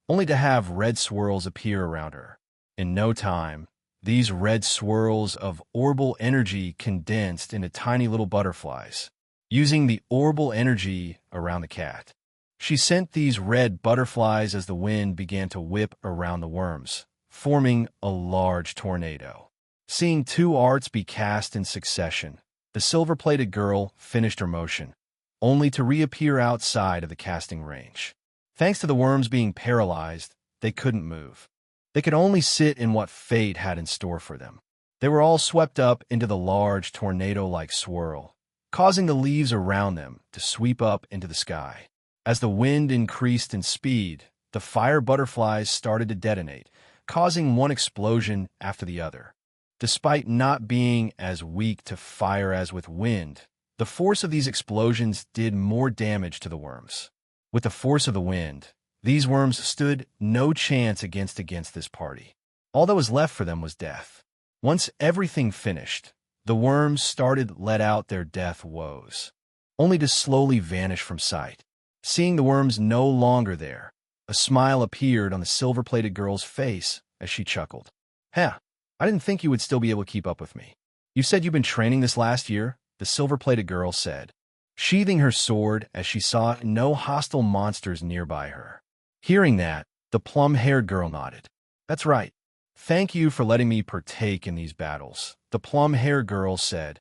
only to have red swirls appear around her. In no time, these red swirls of orbital energy condensed into tiny little butterflies, using the orbital energy around the cat. She sent these red butterflies as the wind began to whip around the worms, forming a large tornado. Seeing two arts be cast in succession, the silver-plated girl finished her motion, only to reappear outside of the casting range. Thanks to the worms being paralyzed, they couldn't move. They could only sit in what fate had in store for them. They were all swept up into the large tornado-like swirl, causing the leaves around them to sweep up into the sky. As the wind increased in speed, the fire butterflies started to detonate, causing one explosion after the other. Despite not being as weak to fire as with wind, the force of these explosions did more damage to the worms. With the force of the wind, these worms stood no chance against this party. All that was left for them was death. Once everything finished, the worms started to let out their death woes, only to slowly vanish from sight. Seeing the worms no longer there, a smile appeared on the silver-plated girl's face as she chuckled. "Huh, I didn't think you would still be able to keep up with me. You said you've been training this last year?" the silver-plated girl said, sheathing her sword as she saw no hostile monsters nearby her. Hearing that, the plum-haired girl nodded. "That's right. Thank you for letting me partake in these battles," the plum-haired girl said,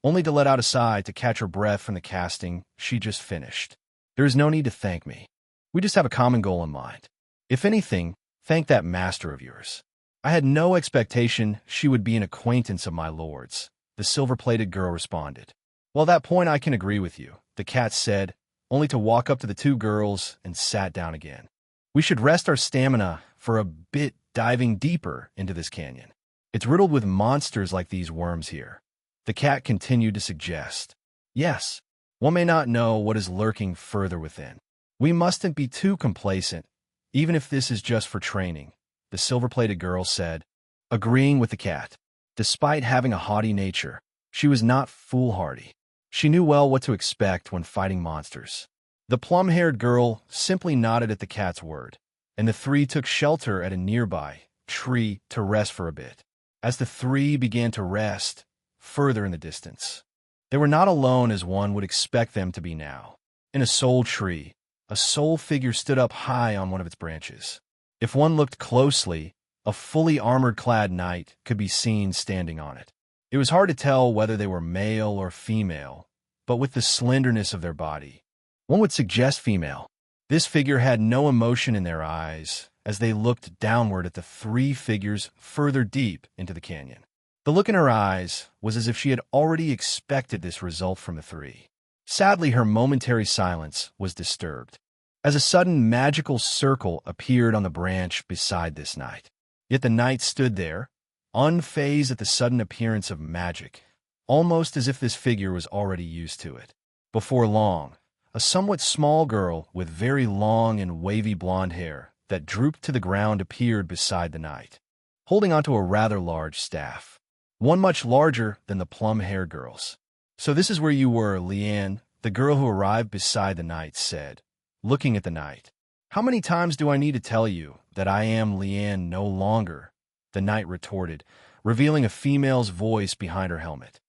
only to let out a sigh to catch her breath from the casting she just finished. "There is no need to thank me. We just have a common goal in mind. If anything, thank that master of yours. I had no expectation she would be an acquaintance of my lord's," the silver-plated girl responded. "Well, at that point I can agree with you," the cat said, only to walk up to the two girls and sat down again. "We should rest our stamina for a bit diving deeper into this canyon. It's riddled with monsters like these worms here," the cat continued to suggest. "Yes, one may not know what is lurking further within. We mustn't be too complacent, even if this is just for training," the silver-plated girl said, agreeing with the cat. Despite having a haughty nature, she was not foolhardy. She knew well what to expect when fighting monsters. The plum-haired girl simply nodded at the cat's word, and the three took shelter at a nearby tree to rest for a bit. As the three began to rest further in the distance, they were not alone as one would expect them to be now. In a soul tree, a soul figure stood up high on one of its branches. If one looked closely, a fully armored-clad knight could be seen standing on it. It was hard to tell whether they were male or female, but with the slenderness of their body, one would suggest female. This figure had no emotion in their eyes as they looked downward at the three figures further deep into the canyon. The look in her eyes was as if she had already expected this result from the three. Sadly, her momentary silence was disturbed, as a sudden magical circle appeared on the branch beside this knight. Yet the knight stood there, unfazed at the sudden appearance of magic, almost as if this figure was already used to it. Before long, a somewhat small girl with very long and wavy blonde hair that drooped to the ground appeared beside the knight, holding onto a rather large staff, one much larger than the plum-haired girl's. "So this is where you were, Leanne," the girl who arrived beside the knight said, looking at the knight. "How many times do I need to tell you that I am Leanne no longer?" the knight retorted, revealing a female's voice behind her helmet.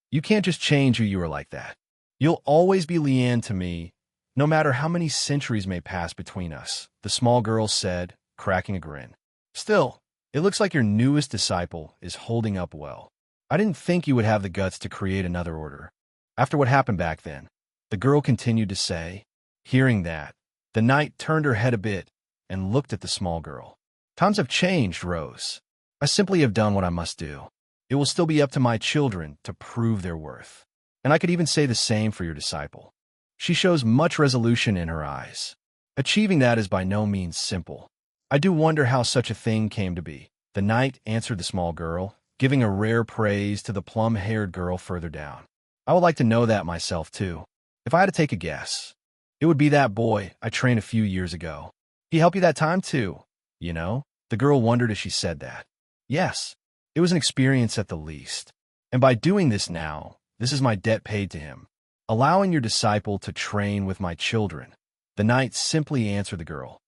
You can't just change who you are like that. You'll always be Leanne to me, no matter how many centuries may pass between us," the small girl said, cracking a grin. "Still, it looks like your newest disciple is holding up well. I didn't think you would have the guts to create another order after what happened back then," the girl continued to say. Hearing that, the knight turned her head a bit and looked at the small girl. "Times have changed, Rose. I simply have done what I must do. It will still be up to my children to prove their worth. And I could even say the same for your disciple. She shows much resolution in her eyes. Achieving that is by no means simple. I do wonder how such a thing came to be," the knight answered the small girl, giving a rare praise to the plum-haired girl further down. "I would like to know that myself, too. If I had to take a guess, it would be that boy I trained a few years ago. He helped you that time, too, you know?" the girl wondered as she said that. "Yes, it was an experience at the least. And by doing this now, this is my debt paid to him. Allowing your disciple to train with my children," the knight simply answered the girl.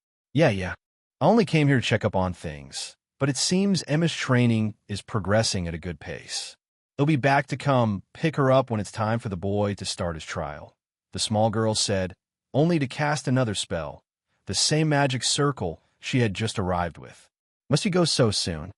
Yeah. I only came here to check up on things, but it seems Emma's training is progressing at a good pace. They'll be back to come pick her up when it's time for the boy to start his trial, the small girl said, only to cast another spell, the same magic circle she had just arrived with. Must he go so soon?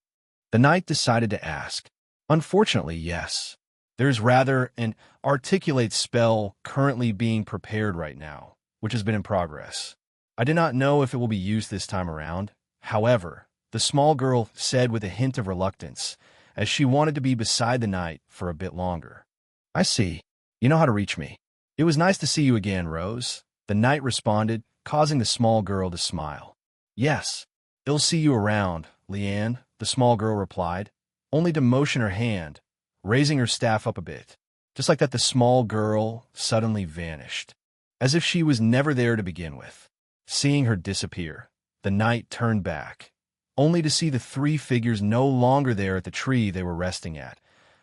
The knight decided to ask. Unfortunately, yes. There's rather an articulate spell currently being prepared right now, which has been in progress. I do not know if it will be used this time around. However, the small girl said with a hint of reluctance, as she wanted to be beside the knight for a bit longer. I see. You know how to reach me. It was nice to see you again, Rose. The knight responded, causing the small girl to smile. Yes, he'll see you around, Leanne, the small girl replied, only to motion her hand, raising her staff up a bit. Just like that, the small girl suddenly vanished, as if she was never there to begin with. Seeing her disappear, the knight turned back, only to see the three figures no longer there at the tree they were resting at,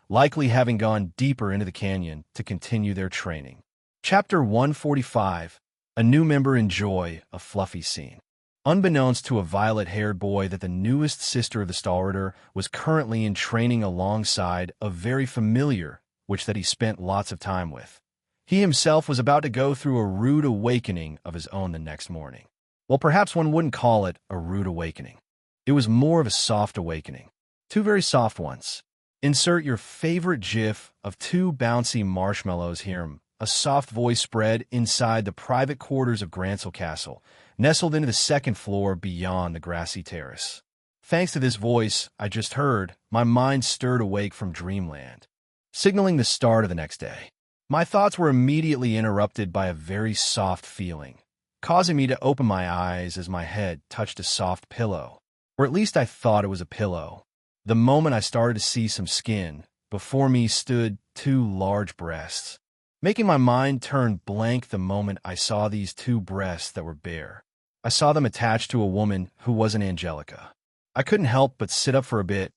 likely having gone deeper into the canyon to continue their training. Chapter 145. A new member enjoy a fluffy scene. Unbeknownst to a violet-haired boy that the newest sister of the Stalwarter was currently in training alongside a very familiar, which that he spent lots of time with. He himself was about to go through a rude awakening of his own the next morning. Well, perhaps one wouldn't call it a rude awakening. It was more of a soft awakening. Two very soft ones. Insert your favorite gif of two bouncy marshmallows here. A soft voice spread inside the private quarters of Grancel Castle, nestled into the second floor beyond the grassy terrace. Thanks to this voice I just heard, my mind stirred awake from dreamland, signaling the start of the next day. My thoughts were immediately interrupted by a very soft feeling, causing me to open my eyes as my head touched a soft pillow, or at least I thought it was a pillow. The moment I started to see some skin, before me stood two large breasts, making my mind turn blank the moment I saw these two breasts that were bare. I saw them attached to a woman who wasn't Angelica. I couldn't help but sit up for a bit,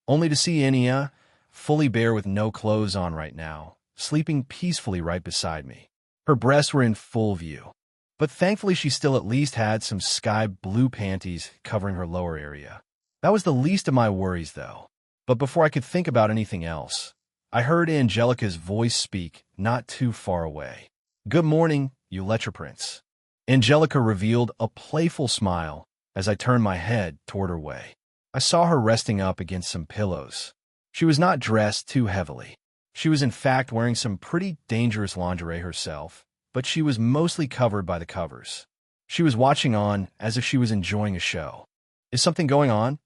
only to see Enya, fully bare with no clothes on right now, sleeping peacefully right beside me. Her breasts were in full view, but thankfully she still at least had some sky blue panties covering her lower area. That was the least of my worries, though. But before I could think about anything else, I heard Angelica's voice speak not too far away. Good morning, you Lecture Prince. Angelica revealed a playful smile as I turned my head toward her way. I saw her resting up against some pillows. She was not dressed too heavily. She was in fact wearing some pretty dangerous lingerie herself, but she was mostly covered by the covers. She was watching on as if she was enjoying a show. Is something going on?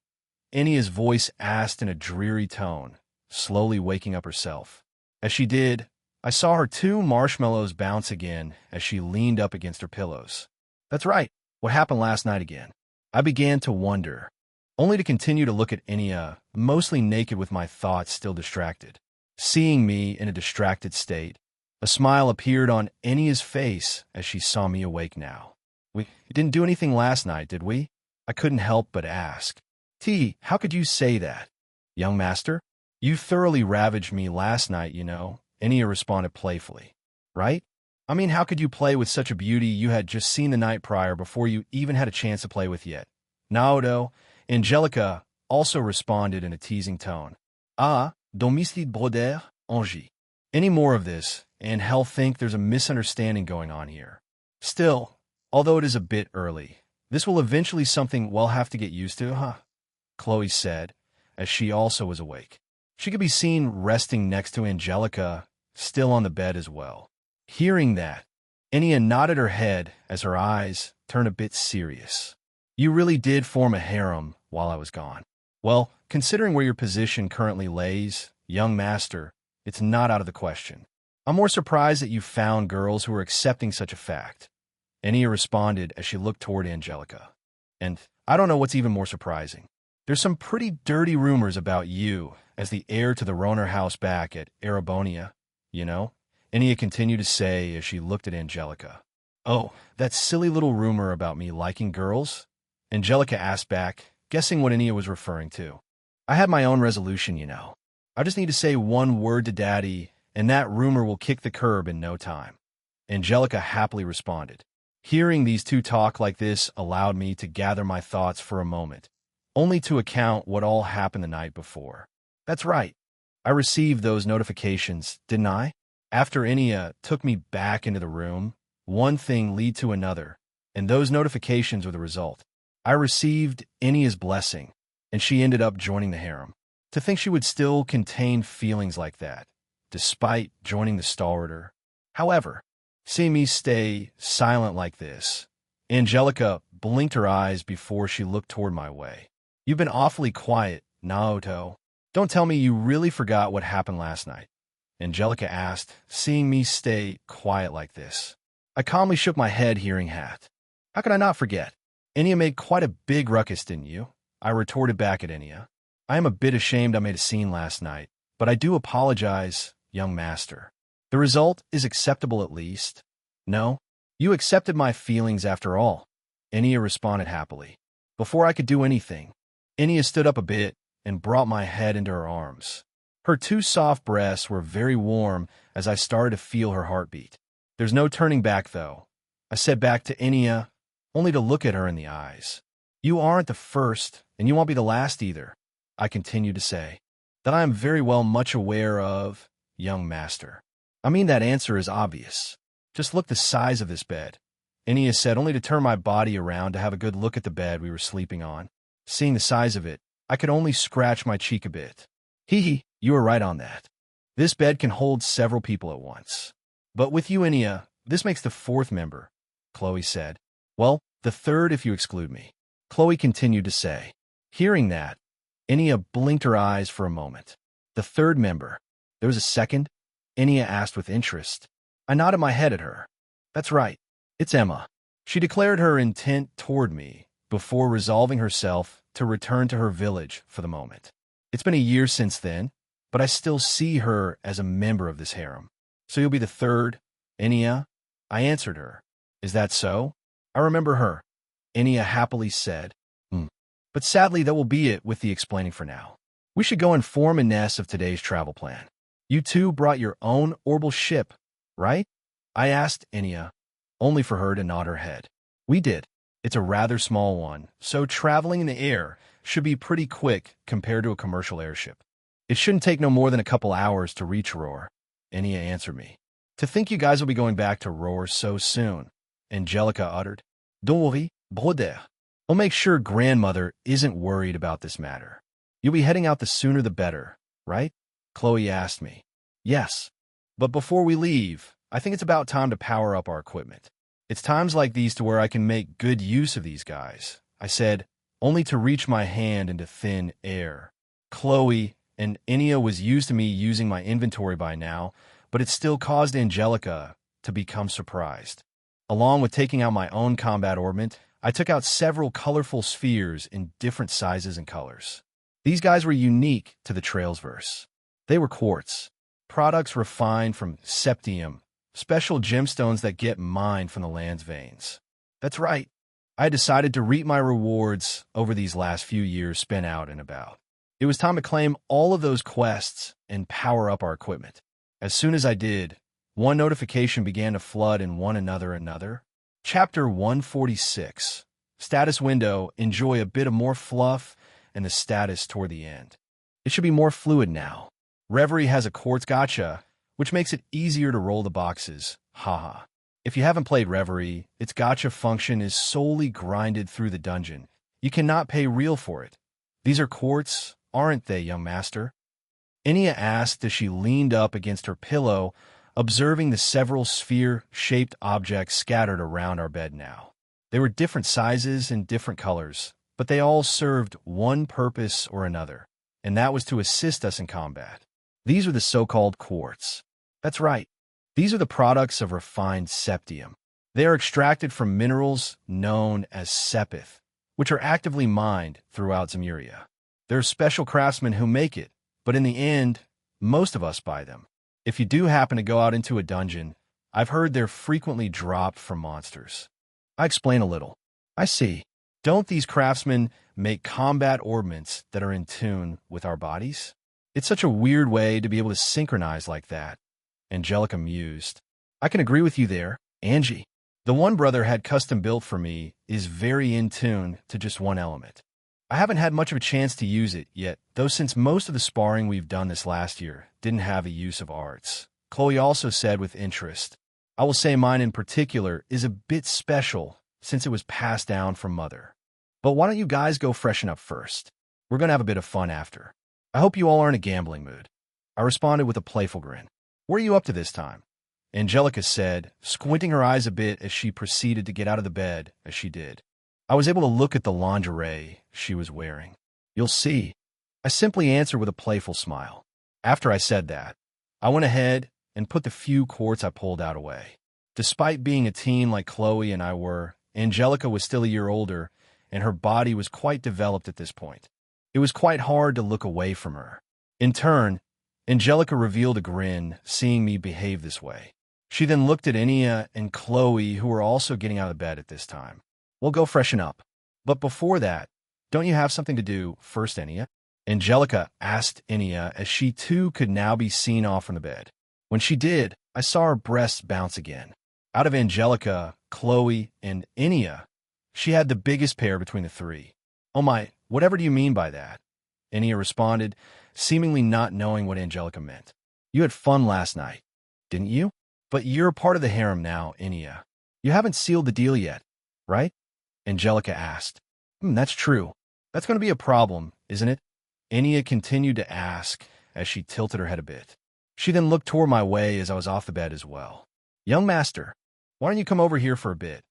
Enya's voice asked in a dreary tone, slowly waking up herself. As she did, I saw her two marshmallows bounce again as she leaned up against her pillows. That's right. What happened last night again? I began to wonder, only to continue to look at Enya, mostly naked with my thoughts still distracted. Seeing me in a distracted state, a smile appeared on Enya's face as she saw me awake now. We didn't do anything last night, did we? I couldn't help but ask. How could you say that? Young master? You thoroughly ravaged me last night, you know, Enya responded playfully. Right? I mean, how could you play with such a beauty you had just seen the night prior before you even had a chance to play with yet? Naoto, Angelica also responded in a teasing tone. Domicile broder, Angie. Any more of this, and hell think there's a misunderstanding going on here. Still, although it is a bit early, this will eventually something we'll have to get used to, huh? Chloe said, as she also was awake. She could be seen resting next to Angelica, still on the bed as well. Hearing that, Enya nodded her head as her eyes turned a bit serious. You really did form a harem while I was gone. Well, considering where your position currently lays, young master, it's not out of the question. I'm more surprised that you found girls who are accepting such a fact. Enya responded as she looked toward Angelica. And I don't know what's even more surprising. There's some pretty dirty rumors about you as the heir to the Roner house back at Arabonia, you know? Enya continued to say as she looked at Angelica. Oh, that silly little rumor about me liking girls? Angelica asked back, guessing what Enya was referring to. I had my own resolution, you know. I just need to say one word to Daddy, and that rumor will kick the curb in no time. Angelica happily responded. Hearing these two talk like this allowed me to gather my thoughts for a moment, only to account what all happened the night before. That's right. I received those notifications, didn't I? After Enya took me back into the room, one thing led to another, and those notifications were the result. I received Enya's blessing, and she ended up joining the harem. To think she would still contain feelings like that, despite joining the stalwarter. However, seeing me stay silent like this, Angelica blinked her eyes before she looked toward my way. You've been awfully quiet, Naoto. Don't tell me you really forgot what happened last night, Angelica asked, seeing me stay quiet like this. I calmly shook my head, hearing hat. How could I not forget? Enya made quite a big ruckus, didn't you? I retorted back at Enya. I am a bit ashamed I made a scene last night, but I do apologize, young master. The result is acceptable at least. No, you accepted my feelings after all, Enya responded happily. Before I could do anything, Enya stood up a bit and brought my head into her arms. Her two soft breasts were very warm as I started to feel her heartbeat. There's no turning back, though, I said back to Enya, only to look at her in the eyes. You aren't the first, and you won't be the last either, I continued to say. That I am very well much aware of, young master. I mean, that answer is obvious. Just look the size of this bed, Enya said, only to turn my body around to have a good look at the bed we were sleeping on. Seeing the size of it, I could only scratch my cheek a bit. Hee, you were right on that. This bed can hold several people at once. But with you, Enya, this makes the fourth member, Chloe said. Well, the third if you exclude me, Chloe continued to say. Hearing that, Enya blinked her eyes for a moment. The third member. There was a second? Enya asked with interest. I nodded my head at her. That's right. It's Emma. She declared her intent toward me before resolving herself to return to her village for the moment. It's been a year since then, but I still see her as a member of this harem. So you'll be the third, Enya? I answered her. Is that so? I remember her, Enya happily said. But sadly, that will be it with the explaining for now. We should go and form a nest of today's travel plan. You two brought your own orbital ship, right? I asked Enya, only for her to nod her head. We did. It's a rather small one, so traveling in the air should be pretty quick compared to a commercial airship. It shouldn't take no more than a couple hours to reach Roar, Enya answered me. To think you guys will be going back to Roar so soon, Angelica uttered. Don't worry, brother. I'll make sure grandmother isn't worried about this matter. You'll be heading out the sooner the better, right? Chloe asked me. Yes. But before we leave, I think it's about time to power up our equipment. It's times like these to where I can make good use of these guys, I said, only to reach my hand into thin air. Chloe and Enya was used to me using my inventory by now, but it still caused Angelica to become surprised. Along with taking out my own combat ornament, I took out several colorful spheres in different sizes and colors. These guys were unique to the Trailsverse. They were quartz, products refined from septium, special gemstones that get mined from the land's veins. That's right. I decided to reap my rewards over these last few years spent out and about. It was time to claim all of those quests and power up our equipment. As soon as I did, one notification began to flood in one another. Chapter 146. Status window, enjoy a bit of more fluff and the status toward the end. It should be more fluid now. Reverie has a quartz gacha, which makes it easier to roll the boxes. Haha. If you haven't played Reverie, its gacha function is solely grinded through the dungeon. You cannot pay real for it. These are quartz, aren't they, young master? Enya asked as she leaned up against her pillow, observing the several sphere-shaped objects scattered around our bed now. They were different sizes and different colors, but they all served one purpose or another, and that was to assist us in combat. These are the so-called quartz. That's right. These are the products of refined septium. They are extracted from minerals known as sepith, which are actively mined throughout Zemuria. There are special craftsmen who make it, but in the end, most of us buy them. If you do happen to go out into a dungeon, I've heard they're frequently dropped from monsters. I explain a little. I see. Don't these craftsmen make combat ornaments that are in tune with our bodies? It's such a weird way to be able to synchronize like that. Angelica mused. I can agree with you there, Angie. The one brother had custom built for me is very in tune to just one element. I haven't had much of a chance to use it yet, though since most of the sparring we've done this last year didn't have a use of arts. Chloe also said with interest, I will say mine in particular is a bit special since it was passed down from mother. But why don't you guys go freshen up first? We're going to have a bit of fun after. I hope you all are in a gambling mood. I responded with a playful grin. What are you up to this time? Angelica said, squinting her eyes a bit as she proceeded to get out of the bed as she did. I was able to look at the lingerie she was wearing. You'll see. I simply answered with a playful smile. After I said that, I went ahead and put the few quartz I pulled out away. Despite being a teen like Chloe and I were, Angelica was still a year older, and her body was quite developed at this point. It was quite hard to look away from her. In turn, Angelica revealed a grin, seeing me behave this way. She then looked at Enya and Chloe, who were also getting out of bed at this time. We'll go freshen up. But before that, don't you have something to do first, Enya? Angelica asked Enya as she too could now be seen off from the bed. When she did, I saw her breasts bounce again. Out of Angelica, Chloe, and Enya, she had the biggest pair between the three. Oh my, whatever do you mean by that? Enya responded, seemingly not knowing what Angelica meant. You had fun last night, didn't you? But you're a part of the harem now, Enya. You haven't sealed the deal yet, right? Angelica asked. That's true. That's going to be a problem, isn't it? Enya continued to ask as she tilted her head a bit. She then looked toward my way as I was off the bed as well. Young master, why don't you come over here for a bit?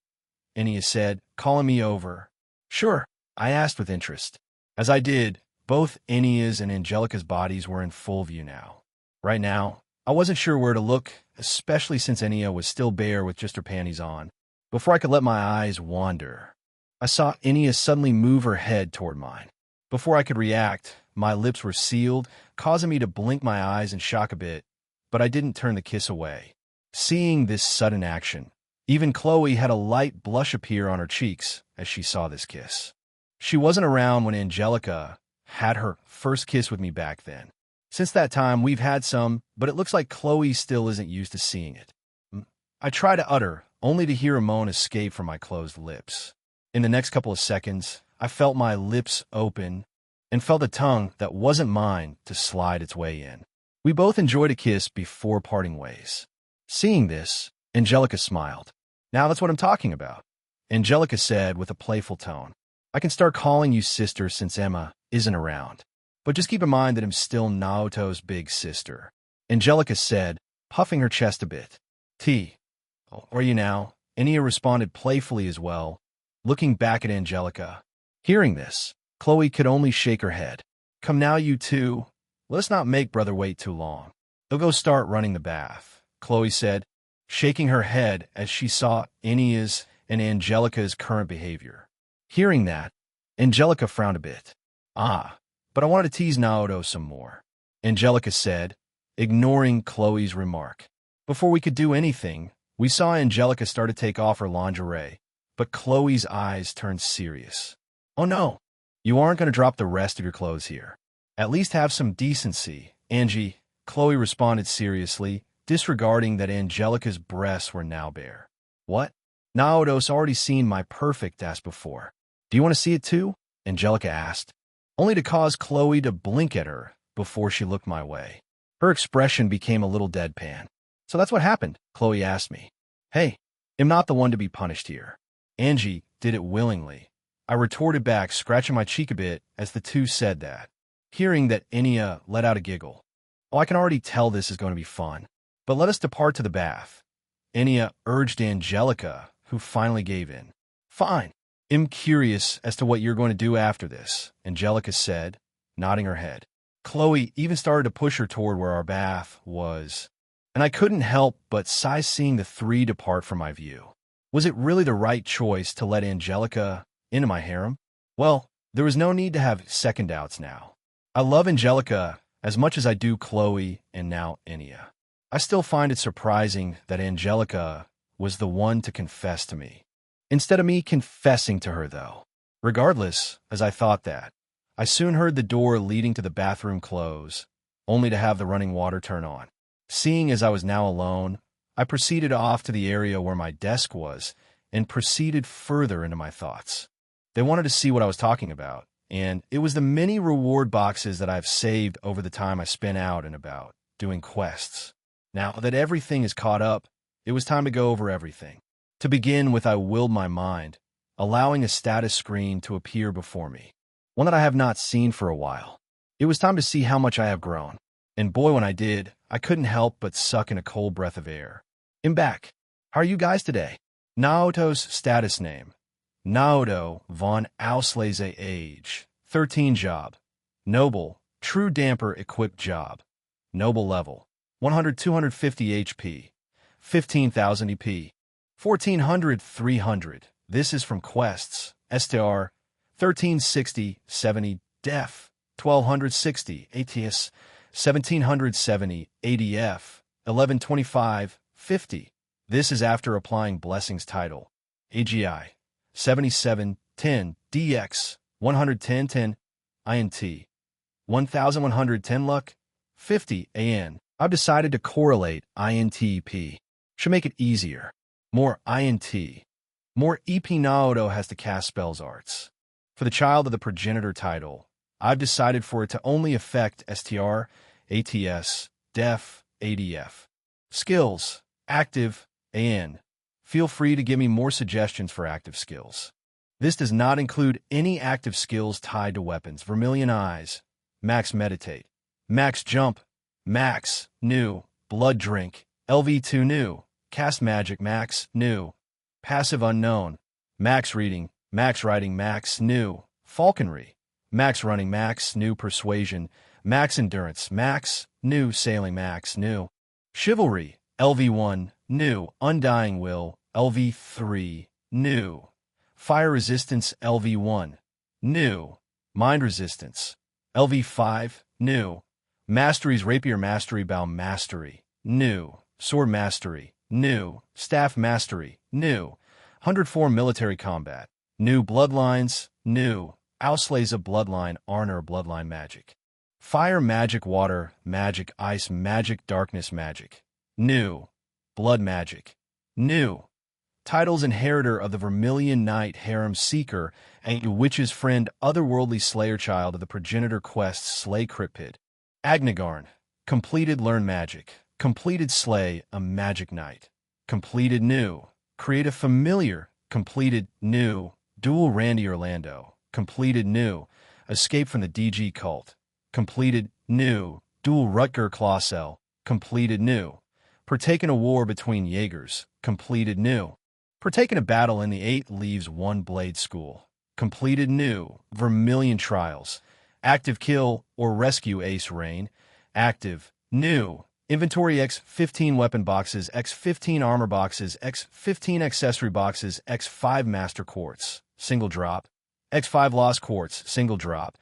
Enya said, calling me over. Sure, I asked with interest. As I did, both Enya's and Angelica's bodies were in full view now. Right now, I wasn't sure where to look, especially since Enya was still bare with just her panties on. Before I could let my eyes wander, I saw Enya suddenly move her head toward mine. Before I could react, my lips were sealed, causing me to blink my eyes in shock a bit, but I didn't turn the kiss away. Seeing this sudden action, even Chloe had a light blush appear on her cheeks as she saw this kiss. She wasn't around when Angelica had her first kiss with me back then. Since that time, we've had some, but it looks like Chloe still isn't used to seeing it. I try to utter, only to hear a moan escape from my closed lips. In the next couple of seconds, I felt my lips open and felt a tongue that wasn't mine to slide its way in. We both enjoyed a kiss before parting ways. Seeing this, Angelica smiled. Now that's what I'm talking about, Angelica said with a playful tone. I can start calling you sister since Emma isn't around. But just keep in mind that I'm still Naoto's big sister, Angelica said, puffing her chest a bit. Are you now? Enya responded playfully as well, looking back at Angelica. Hearing this, Chloe could only shake her head. Come now, you two. Let's not make brother wait too long. He'll go start running the bath, Chloe said, shaking her head as she saw Enya's and Angelica's current behavior. Hearing that, Angelica frowned a bit. But I wanted to tease Naoto some more, Angelica said, ignoring Chloe's remark. Before we could do anything, we saw Angelica start to take off her lingerie, but Chloe's eyes turned serious. Oh no, you aren't going to drop the rest of your clothes here. At least have some decency, Angie, Chloe responded seriously, disregarding that Angelica's breasts were now bare. What? Naoto's already seen my perfect ass before. Do you want to see it too? Angelica asked, only to cause Chloe to blink at her before she looked my way. Her expression became a little deadpan. So that's what happened, Chloe asked me. Hey, I'm not the one to be punished here. Angie did it willingly. I retorted back, scratching my cheek a bit as the two said that. Hearing that, Enya let out a giggle. Oh, I can already tell this is going to be fun. But let us depart to the bath. Enya urged Angelica, who finally gave in. Fine. I'm curious as to what you're going to do after this, Angelica said, nodding her head. Chloe even started to push her toward where our bath was, and I couldn't help but sigh seeing the three depart from my view. Was it really the right choice to let Angelica into my harem? Well, there was no need to have second doubts now. I love Angelica as much as I do Chloe and now Enya. I still find it surprising that Angelica was the one to confess to me, instead of me confessing to her, though. Regardless, as I thought that, I soon heard the door leading to the bathroom close, only to have the running water turn on. Seeing as I was now alone, I proceeded off to the area where my desk was and proceeded further into my thoughts. They wanted to see what I was talking about, and it was the many reward boxes that I've saved over the time I spent out and about, doing quests. Now that everything is caught up, it was time to go over everything. To begin with, I willed my mind, allowing a status screen to appear before me, one that I have not seen for a while. It was time to see how much I have grown. And boy, when I did, I couldn't help but suck in a cold breath of air. I'm back. How are you guys today? Naoto's status name. Naoto von Auslese age. 13 job. Noble. True damper equipped job. Noble level. 100-250 HP. 15,000 EP. 1400-300. This is from quests. STR. 1360-70 def. 1260 ATS. 1770 ADF. 1125-50. This is after applying Blessing's title. AGI. 7710 DX. 110-10 INT. 1110 luck. 50 AN. I've decided to correlate INT-EP. Should make it easier. More INT. More EP Naoto has to cast spells arts. For the child of the progenitor title, I've decided for it to only affect STR, ATS, DEF, ADF. Skills. Active, AN. Feel free to give me more suggestions for active skills. This does not include any active skills tied to weapons. Vermilion Eyes. Max Meditate. Max Jump. Max, new, Blood Drink, LV2 new, Cast Magic Max, new, Passive Unknown, Max Reading, Max Writing Max, new, Falconry, Max Running Max, new, Persuasion, Max Endurance Max, new, Sailing Max, new, Chivalry, LV1, new, Undying Will, LV3, new, Fire Resistance, LV1, new, Mind Resistance, LV5, new, Masteries Rapier Mastery Bow Mastery, new. Sword Mastery, new. Staff Mastery, new. 104 Military Combat, new. Bloodlines, new. Auslese Bloodline Arnor Bloodline Magic. Fire Magic Water Magic Ice Magic Darkness Magic, new. Blood Magic, new. Titles Inheritor of the Vermilion Knight Harem Seeker and Witch's Friend Otherworldly Slayer Child of the Progenitor Quest Slay Cryptid. Agnigarn. Completed Learn Magic. Completed Slay a Magic Knight. Completed New. Create a Familiar. Completed New. Duel Randy Orlando. Completed New. Escape from the DG Cult. Completed New. Duel Rutger Clausel. Completed New. Partake in a war between Jaegers. Completed New. Partake in a battle in the 8 Leaves One Blade School. Completed New. Vermilion Trials. Active Kill or Rescue Ace Rain. Active. New. Inventory X15 Weapon Boxes, X15 Armor Boxes, X15 Accessory Boxes, X5 Master Quartz, Single Drop. X5 Lost Quartz, Single Drop.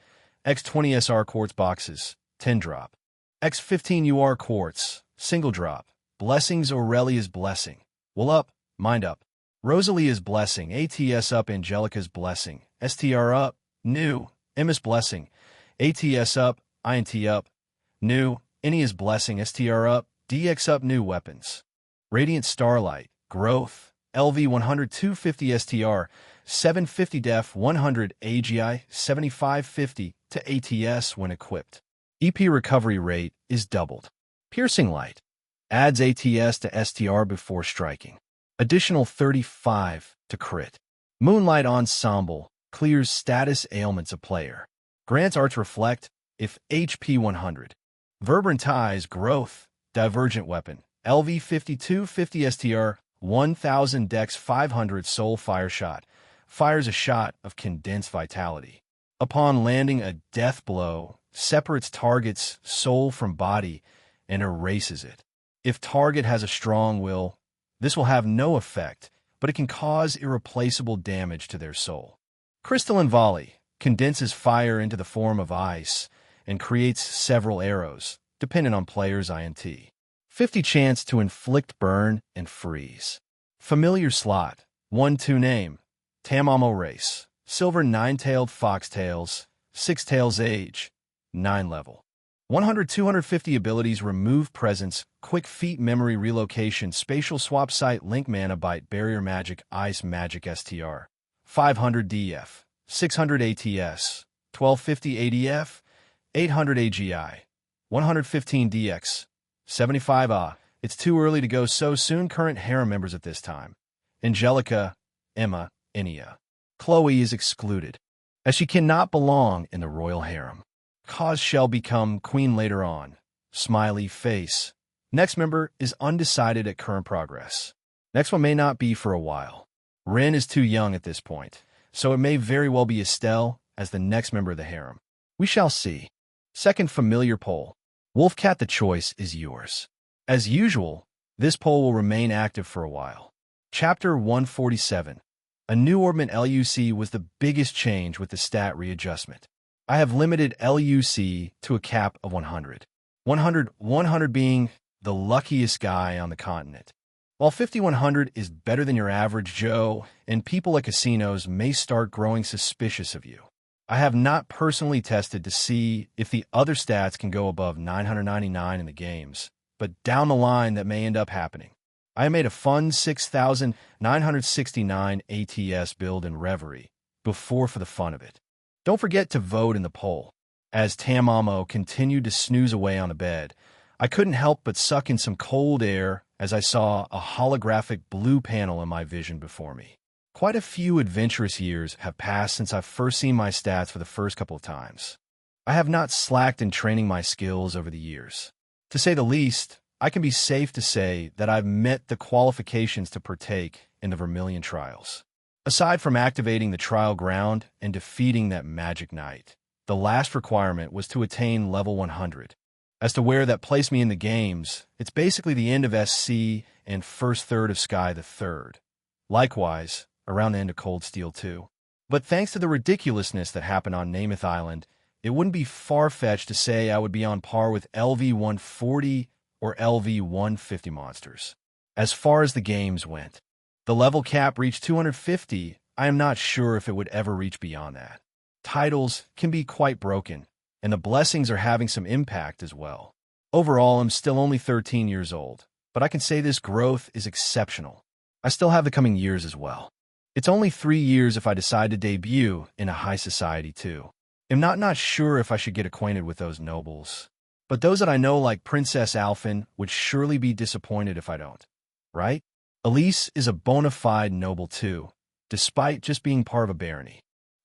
X20 SR Quartz Boxes, 10 Drop. X15 UR Quartz, Single Drop. Blessings Aurelia's Blessing. Will up, Mind up. Rosalia's Blessing, ATS up, Angelica's Blessing, STR up, new. Emma's Blessing, ATS up, INT up, new. Ennia's Blessing, STR up, DX up, new weapons. Radiant Starlight, growth, LV 100 250 STR, 750 def 100 AGI, 7550 to ATS when equipped. EP recovery rate is doubled. Piercing Light, adds ATS to STR before striking. Additional 35 to crit. Moonlight Ensemble, clears status ailments of player. Grants Arts Reflect, if HP 100. Verbrant Ties, growth, divergent weapon. LV 5250 STR, 1000 dex 500 soul fire shot. Fires a shot of condensed vitality. Upon landing a death blow, separates target's soul from body and erases it. If target has a strong will, this will have no effect, but it can cause irreplaceable damage to their soul. Crystalline Volley condenses fire into the form of ice and creates several arrows, depending on player's INT. 50 chance to inflict burn and freeze. Familiar Slot, 1-2 name, Tamamo Race, Silver 9-tailed Foxtails, 6 tails age, 9 level. 100 250 abilities: remove presence, quick feet, memory relocation, spatial swap, sight, link, mana bite, barrier magic, ice magic, str. 500 df, 600 ats, 1250 adf, 800 agi, 115 dx, 75 It's too early to go so soon. Current harem members at this time: Angelica, Emma, Enya. Chloe is excluded, as she cannot belong in the royal harem. Cause shall become queen later on. Smiley face. Next member is undecided at current progress. Next one may not be for a while. Ren is too young at this point, so it may very well be Estelle as the next member of the harem. We shall see. Second familiar poll. Wolfcat, the choice is yours. As usual, this poll will remain active for a while. Chapter 147. A new orbment. LUC was the biggest change with the stat readjustment. I have limited LUC to a cap of 100. 100 being the luckiest guy on the continent. While 5100 is better than your average Joe, and people at casinos may start growing suspicious of you. I have not personally tested to see if the other stats can go above 999 in the games, but down the line that may end up happening. I made a fun 6,969 ATS build in Reverie before for the fun of it. Don't forget to vote in the poll. As Tamamo continued to snooze away on the bed, I couldn't help but suck in some cold air as I saw a holographic blue panel in my vision before me. Quite a few adventurous years have passed since I've first seen my stats for the first couple of times. I have not slacked in training my skills over the years. To say the least, I can be safe to say that I've met the qualifications to partake in the Vermilion trials. Aside from activating the trial ground and defeating that magic knight, the last requirement was to attain level 100. As to where that placed me in the games, it's basically the end of SC and first third of Sky the Third. Likewise, around the end of Cold Steel 2. But thanks to the ridiculousness that happened on Namath Island, it wouldn't be far-fetched to say I would be on par with LV-140 or LV-150 monsters. As far as the games went, the level cap reached 250. I am not sure if it would ever reach beyond that. Titles can be quite broken, and the blessings are having some impact as well. Overall, I'm still only 13 years old, but I can say this growth is exceptional. I still have the coming years as well. It's only 3 years if I decide to debut in a high society too. I'm not sure if I should get acquainted with those nobles, but those that I know like Princess Alphen would surely be disappointed if I don't, right? Elise is a bona fide noble too, despite just being part of a barony.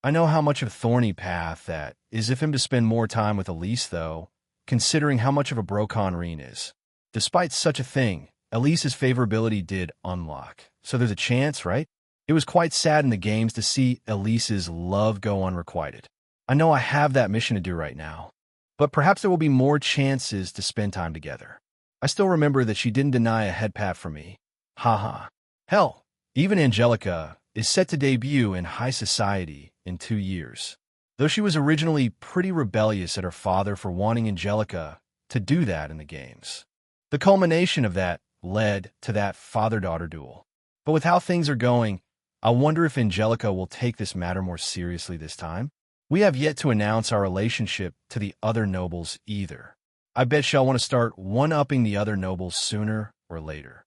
I know how much of a thorny path that is if him to spend more time with Elise though, considering how much of a Brokon Reen is. Despite such a thing, Elise's favorability did unlock, so there's a chance, right? It was quite sad in the games to see Elise's love go unrequited. I know I have that mission to do right now, but perhaps there will be more chances to spend time together. I still remember that she didn't deny a head pat for me. Haha. Hell, even Angelica is set to debut in high society in 2 years. Though she was originally pretty rebellious at her father for wanting Angelica to do that in the games. The culmination of that led to that father-daughter duel. But with how things are going, I wonder if Angelica will take this matter more seriously this time. We have yet to announce our relationship to the other nobles either. I bet she'll want to start one-upping the other nobles sooner or later.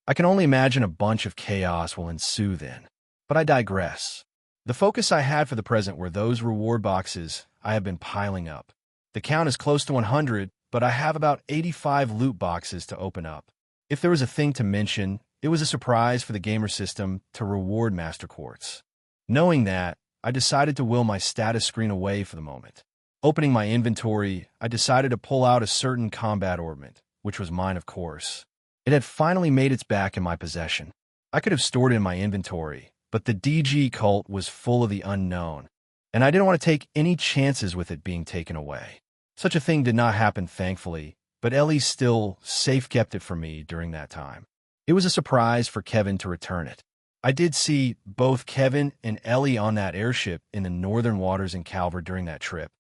I can only imagine a bunch of chaos will ensue then. But I digress. The focus I had for the present were those reward boxes I have been piling up. The count is close to 100, but I have about 85 loot boxes to open up. If there was a thing to mention, it was a surprise for the gamer system to reward Master Quartz. Knowing that, I decided to will my status screen away for the moment. Opening my inventory, I decided to pull out a certain combat ornament, which was mine of course. It had finally made its back in my possession. I could have stored it in my inventory, but the DG cult was full of the unknown, and I didn't want to take any chances with it being taken away. Such a thing did not happen, thankfully, but Ellie still safe-kept it for me during that time. It was a surprise for Kevin to return it. I did see both Kevin and Ellie on that airship in the northern waters in Calver during that trip.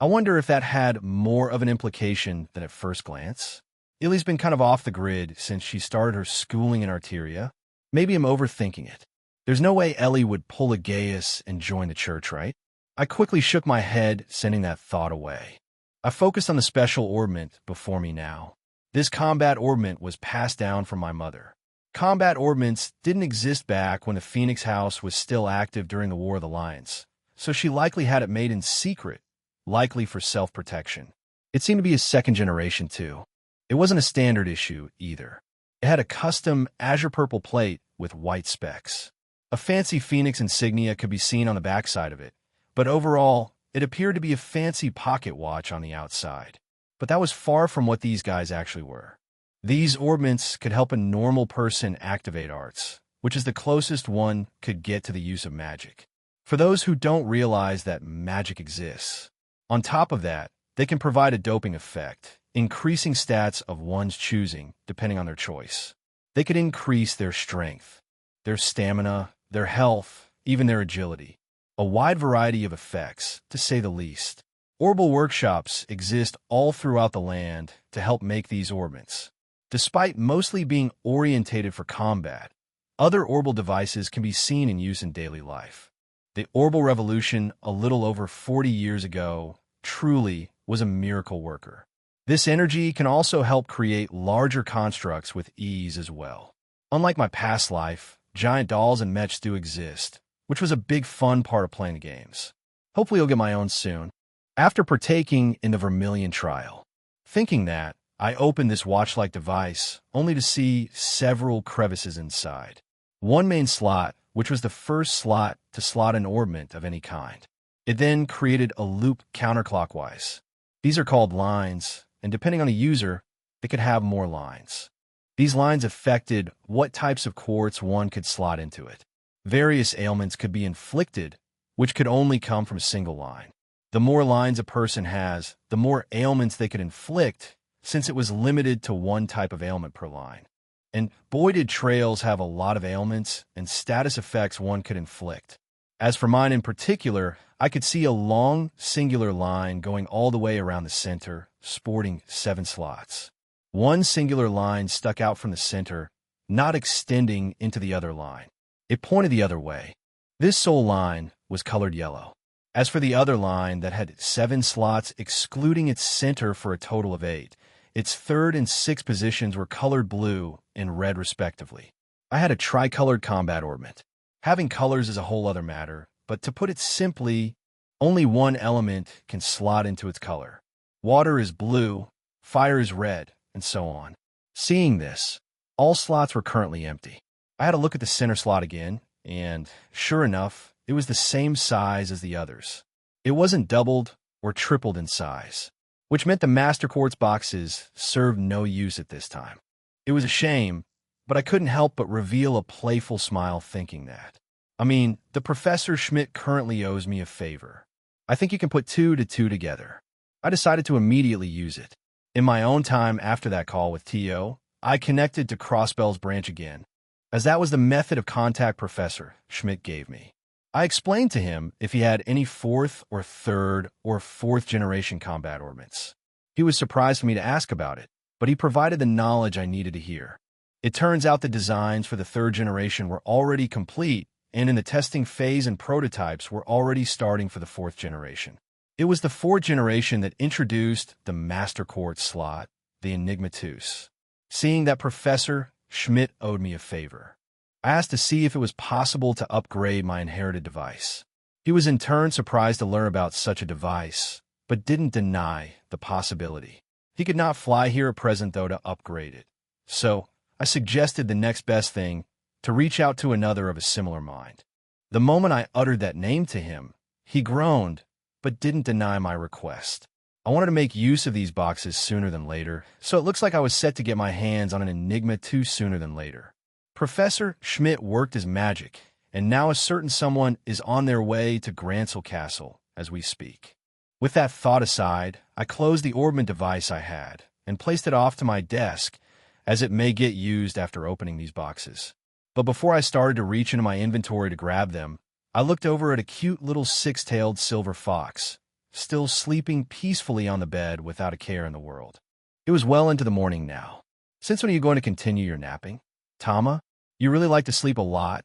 I wonder if that had more of an implication than at first glance. Ellie's been kind of off the grid since she started her schooling in Arteria. Maybe I'm overthinking it. There's no way Ellie would pull a Gaius and join the church, right? I quickly shook my head, sending that thought away. I focused on the special ornament before me now. This combat ornament was passed down from my mother. Combat ornaments didn't exist back when the Phoenix House was still active during the War of the Lions, so she likely had it made in secret, likely for self-protection. It seemed to be a second generation, too. It wasn't a standard issue, either. It had a custom azure purple plate with white specks. A fancy Phoenix insignia could be seen on the backside of it, but overall, it appeared to be a fancy pocket watch on the outside. But that was far from what these guys actually were. These ornaments could help a normal person activate arts, which is the closest one could get to the use of magic. For those who don't realize that magic exists. On top of that, they can provide a doping effect, increasing stats of one's choosing, depending on their choice. They could increase their strength, their stamina, their health, even their agility. A wide variety of effects, to say the least. Orbital workshops exist all throughout the land to help make these ornaments. Despite mostly being orientated for combat, other orbital devices can be seen in use in daily life. The orbital revolution, a little over 40 years ago, truly was a miracle worker. This energy can also help create larger constructs with ease as well. Unlike my past life, giant dolls and mechs do exist, which was a big fun part of playing the games. Hopefully I'll get my own soon. After partaking in the Vermilion trial, thinking that, I opened this watch-like device only to see several crevices inside. One main slot, which was the first slot to slot an ornament of any kind. It then created a loop counterclockwise. These are called lines, and depending on the user, they could have more lines. These lines affected what types of quartz one could slot into it. Various ailments could be inflicted, which could only come from a single line. The more lines a person has, the more ailments they could inflict, since it was limited to one type of ailment per line. And boy did trails have a lot of ailments and status effects one could inflict. As for mine in particular, I could see a long, singular line going all the way around the center, sporting 7 slots. One singular line stuck out from the center, not extending into the other line. It pointed the other way. This sole line was colored yellow. As for the other line that had 7 slots excluding its center for a total of 8, its third and sixth positions were colored blue and red respectively. I had a tricolored combat ornament. Having colors is a whole other matter, but to put it simply, only one element can slot into its color. Water is blue, fire is red, and so on. Seeing this, all slots were currently empty. I had a look at the center slot again, and sure enough, it was the same size as the others. It wasn't doubled or tripled in size, which meant the Master Quartz boxes served no use at this time. It was a shame, but I couldn't help but reveal a playful smile thinking that. I mean, the Professor Schmidt currently owes me a favor. I think you can put 2 to 2 together. I decided to immediately use it. In my own time after that call with T.O., I connected to Crossbell's branch again, as that was the method of contact Professor Schmidt gave me. I explained to him if he had any 4th or 3rd or 4th generation combat ornaments. He was surprised for me to ask about it, but he provided the knowledge I needed to hear. It turns out the designs for the 3rd generation were already complete, and in the testing phase and prototypes were already starting for the 4th generation. It was the 4th generation that introduced the Master Quartz slot, the Enigmatus. Seeing that Professor Schmidt owed me a favor, I asked to see if it was possible to upgrade my inherited device. He was in turn surprised to learn about such a device, but didn't deny the possibility. He could not fly here at present, though, to upgrade it. So, I suggested the next best thing, to reach out to another of a similar mind. The moment I uttered that name to him, he groaned, but didn't deny my request. I wanted to make use of these boxes sooner than later, so it looks like I was set to get my hands on an Enigma too sooner than later. Professor Schmidt worked his magic, and now a certain someone is on their way to Gransel Castle as we speak. With that thought aside, I closed the ornament device I had and placed it off to my desk, as it may get used after opening these boxes. But before I started to reach into my inventory to grab them, I looked over at a cute little 6-tailed silver fox, still sleeping peacefully on the bed without a care in the world. It was well into the morning now. Since when are you going to continue your napping? Tama, you really like to sleep a lot,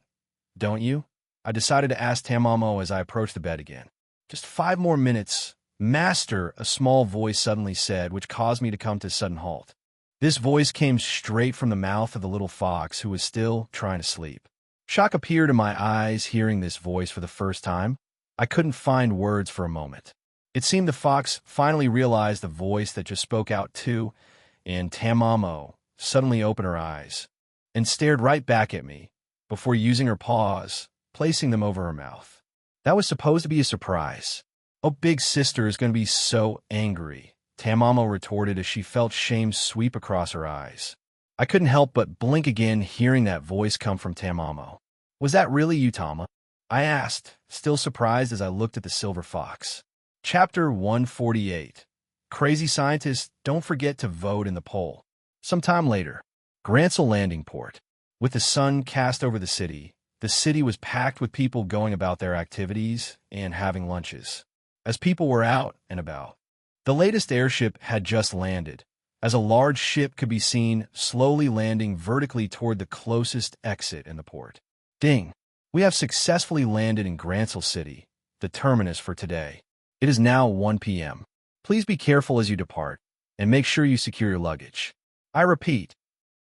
don't you? I decided to ask Tamamo as I approached the bed again. Just 5 more minutes, Master, a small voice suddenly said, which caused me to come to a sudden halt. This voice came straight from the mouth of the little fox, who was still trying to sleep. Shock appeared in my eyes hearing this voice for the first time. I couldn't find words for a moment. It seemed the fox finally realized the voice that just spoke out too, and Tamamo suddenly opened her eyes and stared right back at me before using her paws, placing them over her mouth. That was supposed to be a surprise. Oh, big sister is going to be so angry, Tamamo retorted as she felt shame sweep across her eyes. I couldn't help but blink again hearing that voice come from Tamamo. Was that really you, Tama? I asked, still surprised as I looked at the silver fox. Chapter 148. Crazy scientists, don't forget to vote in the poll. Sometime later, Grantsel Landing Port. With the sun cast over the city was packed with people going about their activities and having lunches. As people were out and about, the latest airship had just landed, as a large ship could be seen slowly landing vertically toward the closest exit in the port. Ding! We have successfully landed in Grantsel City, the terminus for today. It is now 1 p.m. Please be careful as you depart, and make sure you secure your luggage. I repeat.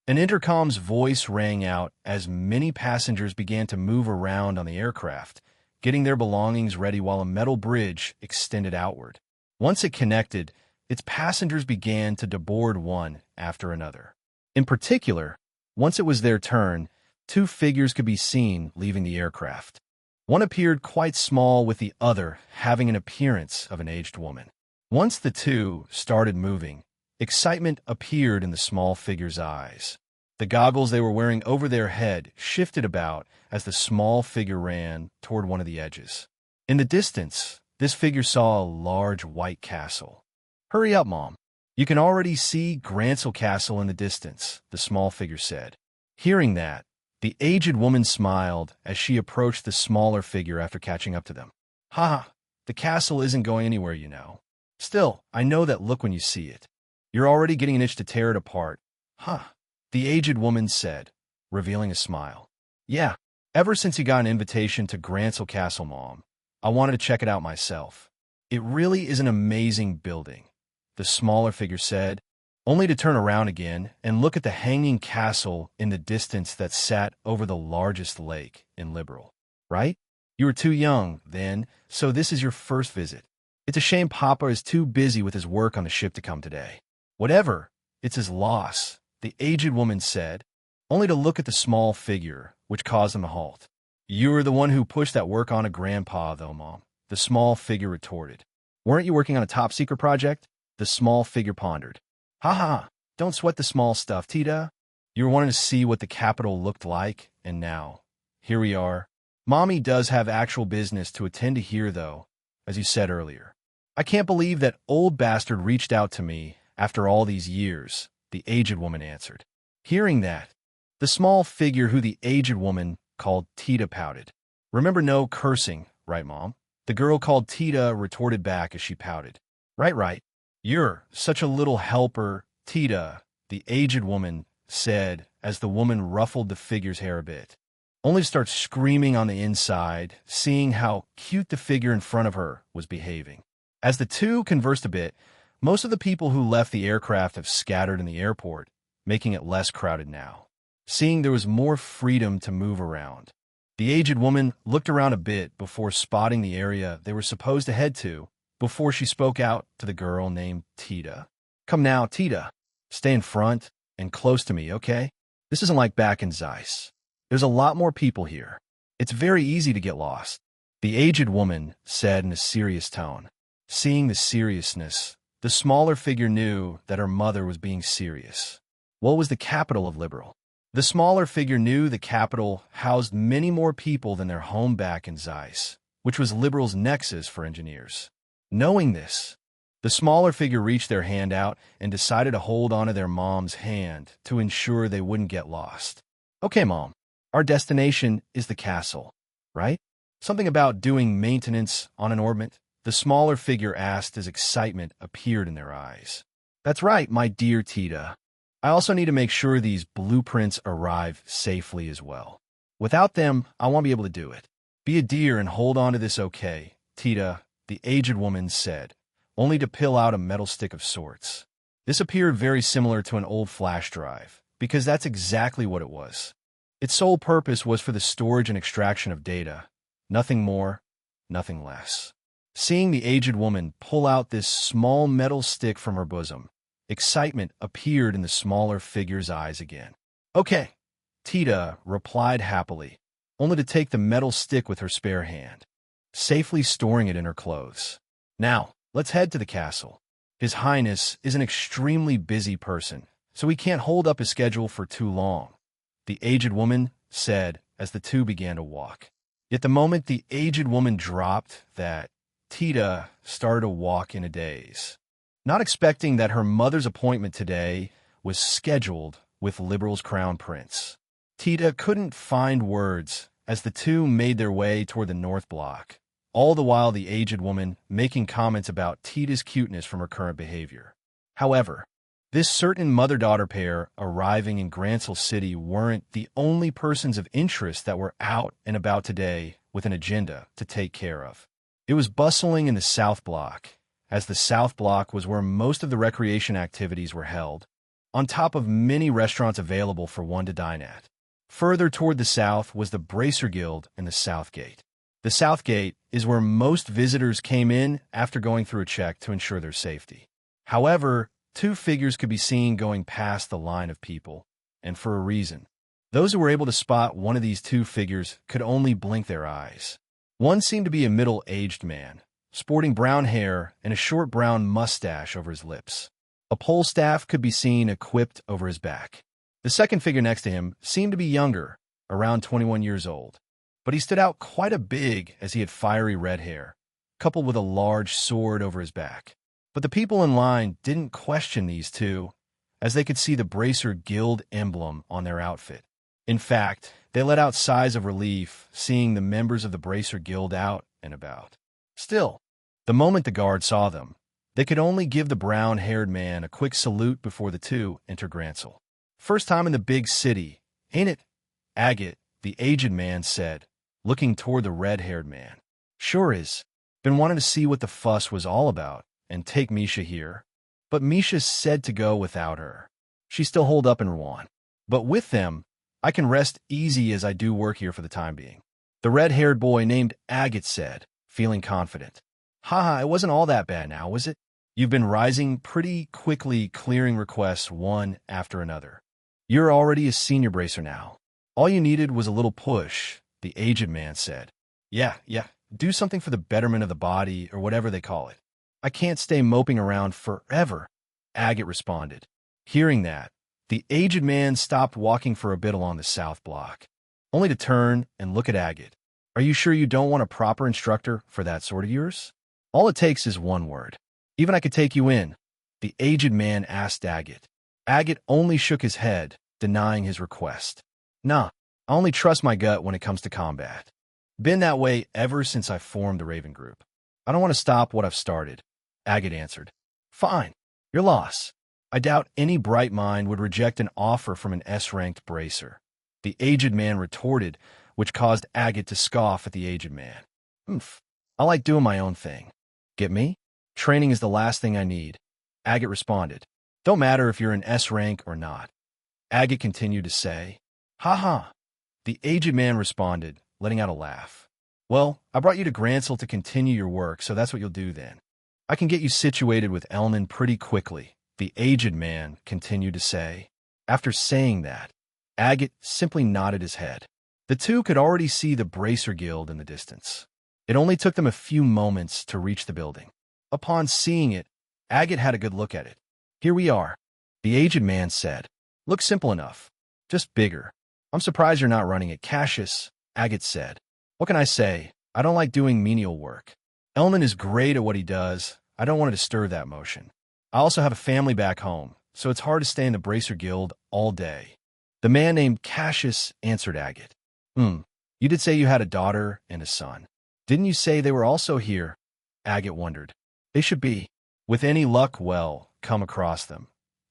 An intercom's voice rang out as many passengers began to move around on the aircraft, getting their belongings ready while a metal bridge extended outward. Once it connected, its passengers began to deboard one after another. In particular, once it was their turn, two figures could be seen leaving the aircraft. One appeared quite small, with the other having an appearance of an aged woman. Once the two started moving, excitement appeared in the small figure's eyes. The goggles they were wearing over their head shifted about as the small figure ran toward one of the edges. In the distance, this figure saw a large white castle. Hurry up, Mom. You can already see Grantsel Castle in the distance, the small figure said. Hearing that, the aged woman smiled as she approached the smaller figure after catching up to them. Ha! The castle isn't going anywhere, you know. Still, I know that look when you see it. You're already getting an itch to tear it apart. Huh, the aged woman said, revealing a smile. Yeah, ever since you got an invitation to Grantsel Castle, Mom, I wanted to check it out myself. It really is an amazing building, the smaller figure said, only to turn around again and look at the hanging castle in the distance that sat over the largest lake in Liberal. Right? You were too young then, so this is your first visit. It's a shame Papa is too busy with his work on the ship to come today. Whatever, it's his loss, the aged woman said, only to look at the small figure, which caused him to halt. You were the one who pushed that work on a Grandpa, though, Mom, the small figure retorted. Weren't you working on a top-secret project? The small figure pondered. Ha, don't sweat the small stuff, Tita. You were wanting to see what the capital looked like, and now, here we are. Mommy does have actual business to attend to here, though, as you said earlier. I can't believe that old bastard reached out to me after all these years, the aged woman answered. Hearing that, the small figure who the aged woman called Tita pouted. Remember, no cursing, right, Mom? The girl called Tita retorted back as she pouted. Right. You're such a little helper, Tita, the aged woman said as the woman ruffled the figure's hair a bit, only to start screaming on the inside, seeing how cute the figure in front of her was behaving. As the two conversed a bit, most of the people who left the aircraft have scattered in the airport, making it less crowded now. Seeing there was more freedom to move around, the aged woman looked around a bit before spotting the area they were supposed to head to, before she spoke out to the girl named Tita. Come now, Tita. Stay in front and close to me, okay? This isn't like back in Zeiss. There's a lot more people here. It's very easy to get lost, the aged woman said in a serious tone. Seeing the seriousness, the smaller figure knew that her mother was being serious. What was the capital of Liberal? The smaller figure knew the capital housed many more people than their home back in Zeiss, which was Liberal's nexus for engineers. Knowing this, the smaller figure reached their hand out and decided to hold onto their mom's hand to ensure they wouldn't get lost. Okay, Mom, our destination is the castle, right? Something about doing maintenance on an orbit? The smaller figure asked as excitement appeared in their eyes. That's right, my dear Tita. I also need to make sure these blueprints arrive safely as well. Without them, I won't be able to do it. Be a dear and hold on to this, okay, Tita, the aged woman said, only to peel out a metal stick of sorts. This appeared very similar to an old flash drive, because that's exactly what it was. Its sole purpose was for the storage and extraction of data. Nothing more, nothing less. Seeing the aged woman pull out this small metal stick from her bosom, excitement appeared in the smaller figure's eyes again. "Okay," Tita replied happily, only to take the metal stick with her spare hand, safely storing it in her clothes. "Now, let's head to the castle. His Highness is an extremely busy person, so he can't hold up his schedule for too long," the aged woman said as the two began to walk. Yet the moment the aged woman dropped that, Tita started to walk in a daze, not expecting that her mother's appointment today was scheduled with Liberal's crown prince. Tita couldn't find words as the two made their way toward the north block, all the while the aged woman making comments about Tita's cuteness from her current behavior. However, this certain mother-daughter pair arriving in Grancel City weren't the only persons of interest that were out and about today with an agenda to take care of. It was bustling in the South Block, as the South Block was where most of the recreation activities were held, on top of many restaurants available for one to dine at. Further toward the south was the Bracer Guild and the South Gate. The South Gate is where most visitors came in after going through a check to ensure their safety. However, two figures could be seen going past the line of people, and for a reason. Those who were able to spot one of these two figures could only blink their eyes. One seemed to be a middle-aged man, sporting brown hair and a short brown mustache over his lips. A pole staff could be seen equipped over his back. The second figure next to him seemed to be younger, around 21 years old, but he stood out quite a bit as he had fiery red hair, coupled with a large sword over his back. But the people in line didn't question these two, as they could see the Bracer Guild emblem on their outfit. In fact, they let out sighs of relief seeing the members of the Bracer Guild out and about. Still, the moment the guard saw them, they could only give the brown-haired man a quick salute before the two entered Grancel. "First time in the big city, ain't it?" Agate, the aged man, said, looking toward the red-haired man. "Sure is. Been wanting to see what the fuss was all about, and take Misha here. But Misha said to go without her. She's still holed up in Rouen. But with them, I can rest easy as I do work here for the time being," the red-haired boy named Agate said, feeling confident. "Haha, it wasn't all that bad now, was it? You've been rising pretty quickly, clearing requests one after another. You're already a senior bracer now. All you needed was a little push," the aged man said. Yeah, do something for the betterment of the body, or whatever they call it. I can't stay moping around forever," Agate responded. Hearing that, the aged man stopped walking for a bit along the south block, only to turn and look at Agate. "Are you sure you don't want a proper instructor for that sort of yours? All it takes is one word. Even I could take you in," the aged man asked Agate. Agate only shook his head, denying his request. "Nah, I only trust my gut when it comes to combat. Been that way ever since I formed the Raven Group. I don't want to stop what I've started," Agate answered. "Fine, your loss. I doubt any bright mind would reject an offer from an S-ranked bracer," the aged man retorted, which caused Agate to scoff at the aged man. I like doing my own thing. Get me? Training is the last thing I need," Agate responded. "Don't matter if you're an S rank or not," Agate continued to say. "Ha," the aged man responded, letting out a laugh. "Well, I brought you to Grancel to continue your work, so that's what you'll do then. I can get you situated with Elnan pretty quickly," the aged man continued to say. After saying that, Agate simply nodded his head. The two could already see the Bracer Guild in the distance. It only took them a few moments to reach the building. Upon seeing it, Agate had a good look at it. "Here we are," the aged man said. "Looks simple enough, just bigger. I'm surprised you're not running it." "Cassius," Agate said. "What can I say? I don't like doing menial work. Elnan is great at what he does. I don't want to disturb that motion. I also have a family back home, so it's hard to stay in the Bracer Guild all day." The man named Cassius answered Agate. You did say you had a daughter and a son. Didn't you say they were also here?" Agate wondered. "They should be. With any luck, come across them,"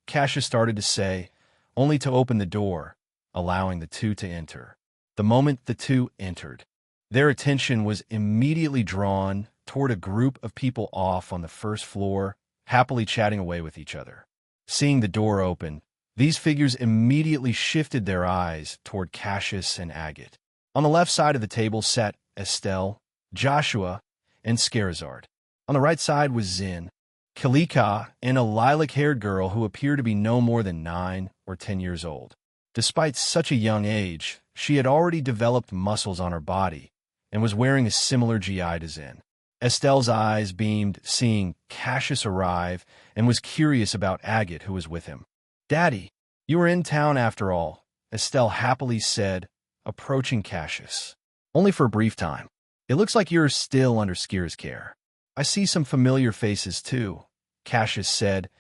Cassius started to say, only to open the door, allowing the two to enter. The moment the two entered, their attention was immediately drawn toward a group of people off on the first floor, happily chatting away with each other. Seeing the door open, these figures immediately shifted their eyes toward Cassius and Agate. On the left side of the table sat Estelle, Joshua, and Scarizard. On the right side was Zin, Kalika, and a lilac-haired girl who appeared to be no more than 9 or 10 years old. Despite such a young age, she had already developed muscles on her body and was wearing a similar GI to Zin. Estelle's eyes beamed seeing Cassius arrive and was curious about Agate, who was with him. "Daddy, you were in town after all," Estelle happily said, approaching Cassius. "Only for a brief time. It looks like you're still under Skir's care." "I see some familiar faces, too," Cassius said,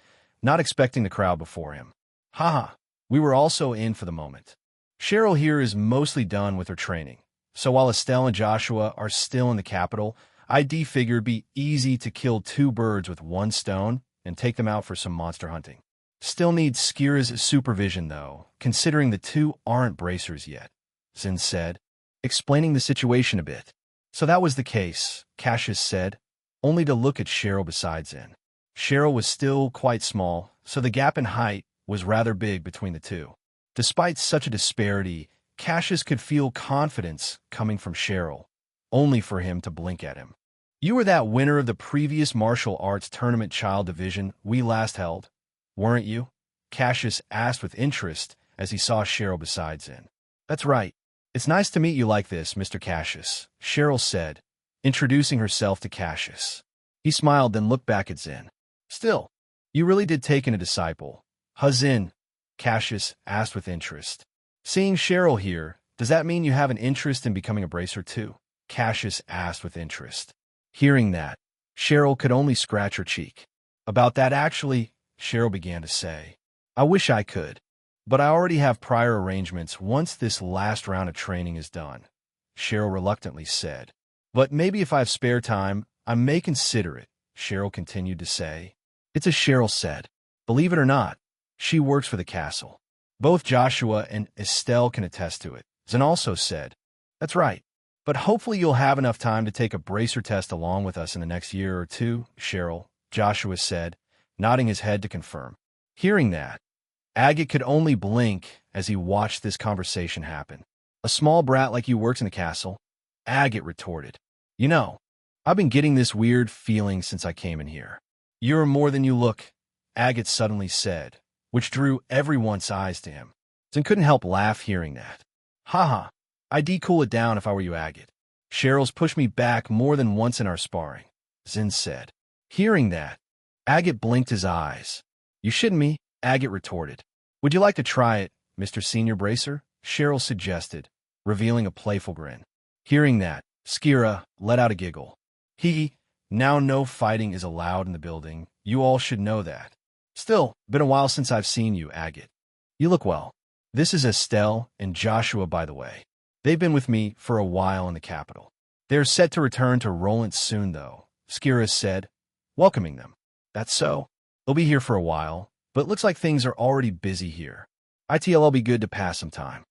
not expecting the crowd before him. "Haha, we were also in for the moment. Cheryl here is mostly done with her training, so while Estelle and Joshua are still in the capital, ID figured it'd be easy to kill 2 birds with 1 stone and take them out for some monster hunting. Still needs Skira's supervision, though, considering the 2 aren't bracers yet," Zin said, explaining the situation a bit. "So that was the case," Cassius said, only to look at Cheryl beside Zin. Cheryl was still quite small, so the gap in height was rather big between the 2. Despite such a disparity, Cassius could feel confidence coming from Cheryl, only for him to blink at him. "You were that winner of the previous martial arts tournament child division we last held, weren't you?" Cassius asked with interest as he saw Cheryl beside Zin. "That's right. It's nice to meet you like this, Mr. Cassius," Cheryl said, introducing herself to Cassius. He smiled, then looked back at Zin. "Still, you really did take in a disciple, huh, Zin?" Cassius asked with interest. "Seeing Cheryl here, does that mean you have an interest in becoming a bracer too?" Cassius asked with interest. Hearing that, Cheryl could only scratch her cheek. "About that actually," Cheryl began to say. "I wish I could, but I already have prior arrangements once this last round of training is done," Cheryl reluctantly said. "But maybe if I have spare time, I may consider it," Cheryl continued to say. "It's as Cheryl said. Believe it or not, she works for the castle. Both Joshua and Estelle can attest to it," Zin also said. "That's right. But hopefully you'll have enough time to take a bracer test along with us in the next year or 2, Cheryl," Joshua said, nodding his head to confirm. Hearing that, Agate could only blink as he watched this conversation happen. "A small brat like you works in the castle?" Agate retorted. "You know, I've been getting this weird feeling since I came in here." "You're more than you look," Agate suddenly said, which drew everyone's eyes to him. Zin couldn't help laugh hearing that. "Haha, I'd cool it down if I were you, Agate. Cheryl's pushed me back more than once in our sparring," Zin said. Hearing that, Agate blinked his eyes. "You shouldn't me," Agate retorted. "Would you like to try it, Mr. Senior Bracer?" Cheryl suggested, revealing a playful grin. Hearing that, Skira let out a giggle. Now no fighting is allowed in the building. You all should know that. Still, been a while since I've seen you, Agate. You look well. This is Estelle and Joshua, by the way. They've been with me for a while in the capital. They're set to return to Roland soon, though," Skira said, welcoming them. "That's so. They'll be here for a while, but it looks like things are already busy here. It'll be good to pass some time."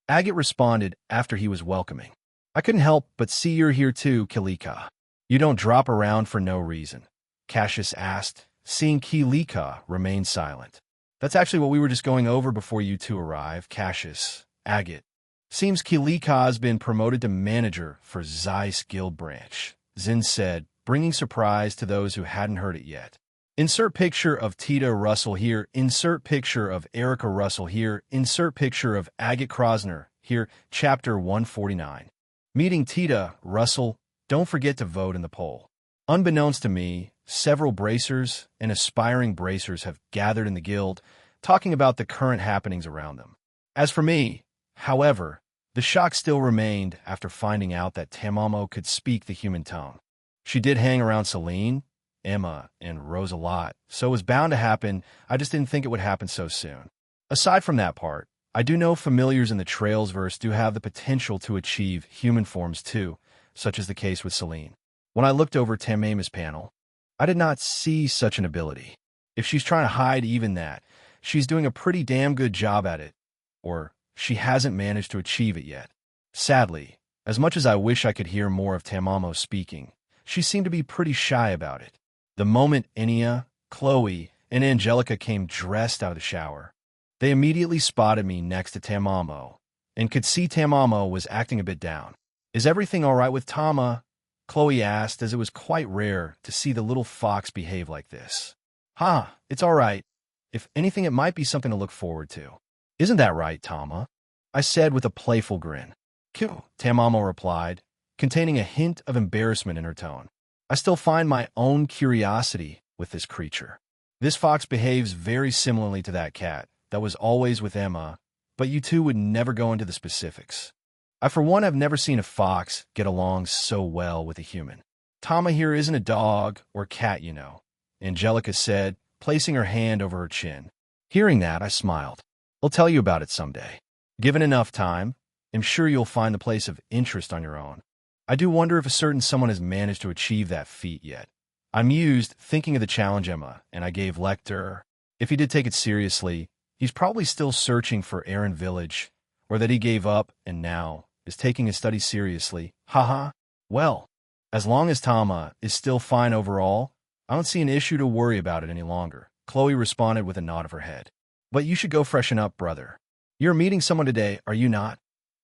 Agate responded after he was welcoming. "I couldn't help but see you're here too, Kalika. You don't drop around for no reason," Cassius asked, seeing Kalika remain silent. "That's actually what we were just going over before you 2 arrived, Cassius, Agate. Seems Kalika has been promoted to manager for Zeiss Guild Branch," Zin said, bringing surprise to those who hadn't heard it yet. Insert picture of Tita Russell here. Insert picture of Erica Russell here. Insert picture of Agate Krosner here. Chapter 149. Meeting Tita Russell. Don't forget to vote in the poll. Unbeknownst to me, several bracers and aspiring bracers have gathered in the guild, talking about the current happenings around them. As for me, however, the shock still remained after finding out that Tamamo could speak the human tongue. She did hang around Celine, Emma, and Rose a lot, so it was bound to happen. I just didn't think it would happen so soon. Aside from that part, I do know familiars in the Trailsverse do have the potential to achieve human forms too, such as the case with Celine. When I looked over Tamama's panel, I did not see such an ability. If she's trying to hide even that, she's doing a pretty damn good job at it, or she hasn't managed to achieve it yet. Sadly, as much as I wish I could hear more of Tamamo speaking, she seemed to be pretty shy about it. The moment Enya, Chloe, and Angelica came dressed out of the shower, they immediately spotted me next to Tamamo, and could see Tamamo was acting a bit down. "Is everything all right with Tama?" Chloe asked, as it was quite rare to see the little fox behave like this. "Ha, it's all right. If anything, it might be something to look forward to. Isn't that right, Tama?" I said with a playful grin. "Cute," Tamamo replied, containing a hint of embarrassment in her tone. I still find my own curiosity with this creature. This fox behaves very similarly to that cat that was always with Emma, but you two would never go into the specifics. I, for one, have never seen a fox get along so well with a human. "Tama here isn't a dog or cat, you know," Angelica said, placing her hand over her chin. Hearing that, I smiled. "I'll tell you about it someday. Given enough time, I'm sure you'll find the place of interest on your own. I do wonder if a certain someone has managed to achieve that feat yet." I mused, thinking of the challenge Emma, and I gave Lecter. If he did take it seriously, he's probably still searching for Aaron Village, or that he gave up and now is taking his studies seriously. Haha. Well, as long as Tama is still fine overall, I don't see an issue to worry about it any longer. Chloe responded with a nod of her head. "But you should go freshen up, brother. You're meeting someone today, are you not?"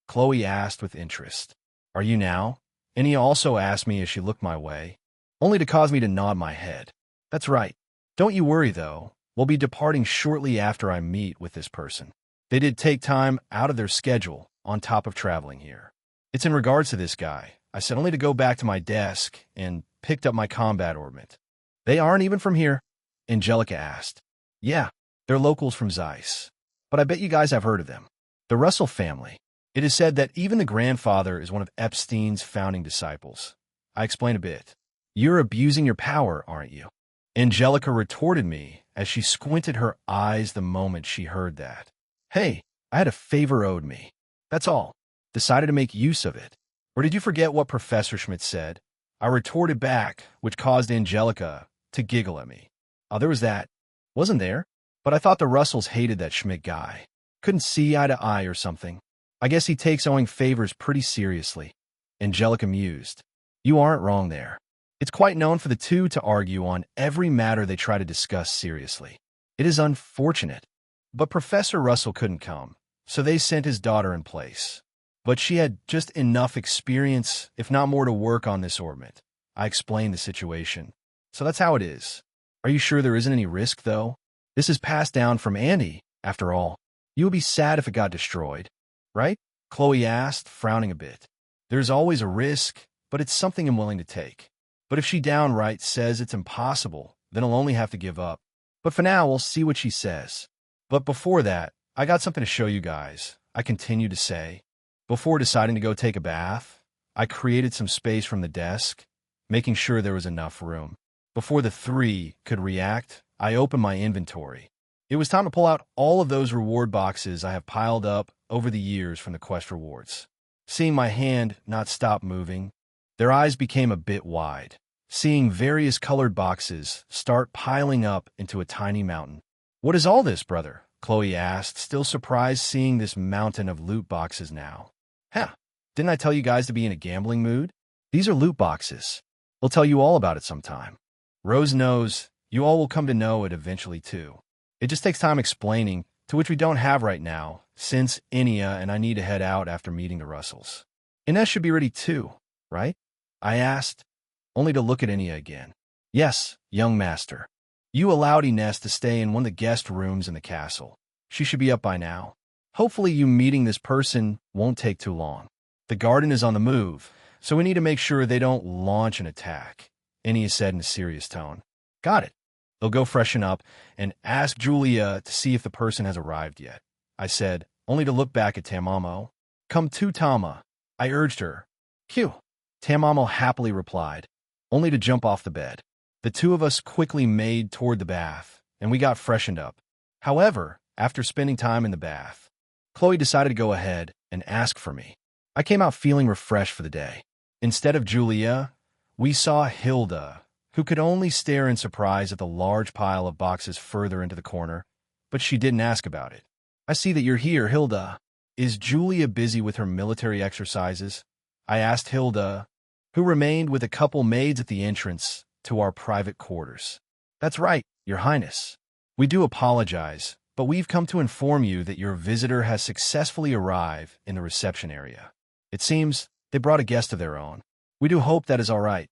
Chloe asked with interest. "Are you now?" Enya also asked me as she looked my way, only to cause me to nod my head. "That's right. Don't you worry, though. We'll be departing shortly after I meet with this person. They did take time out of their schedule on top of traveling here. It's in regards to this guy. I said, only to go back to my desk and picked up my combat ornament." "They aren't even from here?" Angelica asked. "Yeah, they're locals from Zeiss. But I bet you guys have heard of them. The Russell family. It is said that even the grandfather is one of Epstein's founding disciples." I explained a bit. "You're abusing your power, aren't you?" Angelica retorted me as she squinted her eyes the moment she heard that. "Hey, I had a favor owed me. That's all. Decided to make use of it. Or did you forget what Professor Schmidt said?" I retorted back, which caused Angelica to giggle at me. "Oh, there was that. Wasn't there? But I thought the Russells hated that Schmidt guy. Couldn't see eye to eye or something. I guess he takes owing favors pretty seriously." Angelica mused. "You aren't wrong there. It's quite known for the two to argue on every matter they try to discuss seriously. It is unfortunate. But Professor Russell couldn't come, so they sent his daughter in place. But she had just enough experience, if not more, to work on this ornament." I explained the situation. "So that's how it is. Are you sure there isn't any risk, though? This is passed down from Andy, after all. You would be sad if it got destroyed, right?" Chloe asked, frowning a bit. "There's always a risk, but it's something I'm willing to take. But if she downright says it's impossible, then I'll only have to give up. But for now, we'll see what she says. But before that, I got something to show you guys," I continued to say. Before deciding to go take a bath, I created some space from the desk, making sure there was enough room. Before the three could react, I opened my inventory. It was time to pull out all of those reward boxes I have piled up over the years from the quest rewards. Seeing my hand not stop moving, their eyes became a bit wide, seeing various colored boxes start piling up into a tiny mountain. "What is all this, brother?" Chloe asked, still surprised seeing this mountain of loot boxes now. "Huh, didn't I tell you guys to be in a gambling mood? These are loot boxes. We'll tell you all about it sometime. Rose knows, you all will come to know it eventually too. It just takes time explaining, to which we don't have right now, since Enya and I need to head out after meeting the Russells. Ines should be ready too, right?" I asked, only to look at Enya again. "Yes, young master. You allowed Ines to stay in one of the guest rooms in the castle. She should be up by now. Hopefully you meeting this person won't take too long. The garden is on the move, so we need to make sure they don't launch an attack," Enya said in a serious tone. "Got it. They'll go freshen up and ask Julia to see if the person has arrived yet," I said, only to look back at Tamamo. "Come to Tama," I urged her. "Phew," Tamamo happily replied, only to jump off the bed. The two of us quickly made toward the bath, and we got freshened up. However, after spending time in the bath, Chloe decided to go ahead and ask for me. I came out feeling refreshed for the day. Instead of Julia, we saw Hilda, who could only stare in surprise at the large pile of boxes further into the corner, but she didn't ask about it. "I see that you're here, Hilda. Is Julia busy with her military exercises?" I asked Hilda, who remained with a couple maids at the entrance to our private quarters. That's right, Your Highness. We do apologize, but we've come to inform you that your visitor has successfully arrived in the reception area. It seems they brought a guest of their own. We do hope that is all right,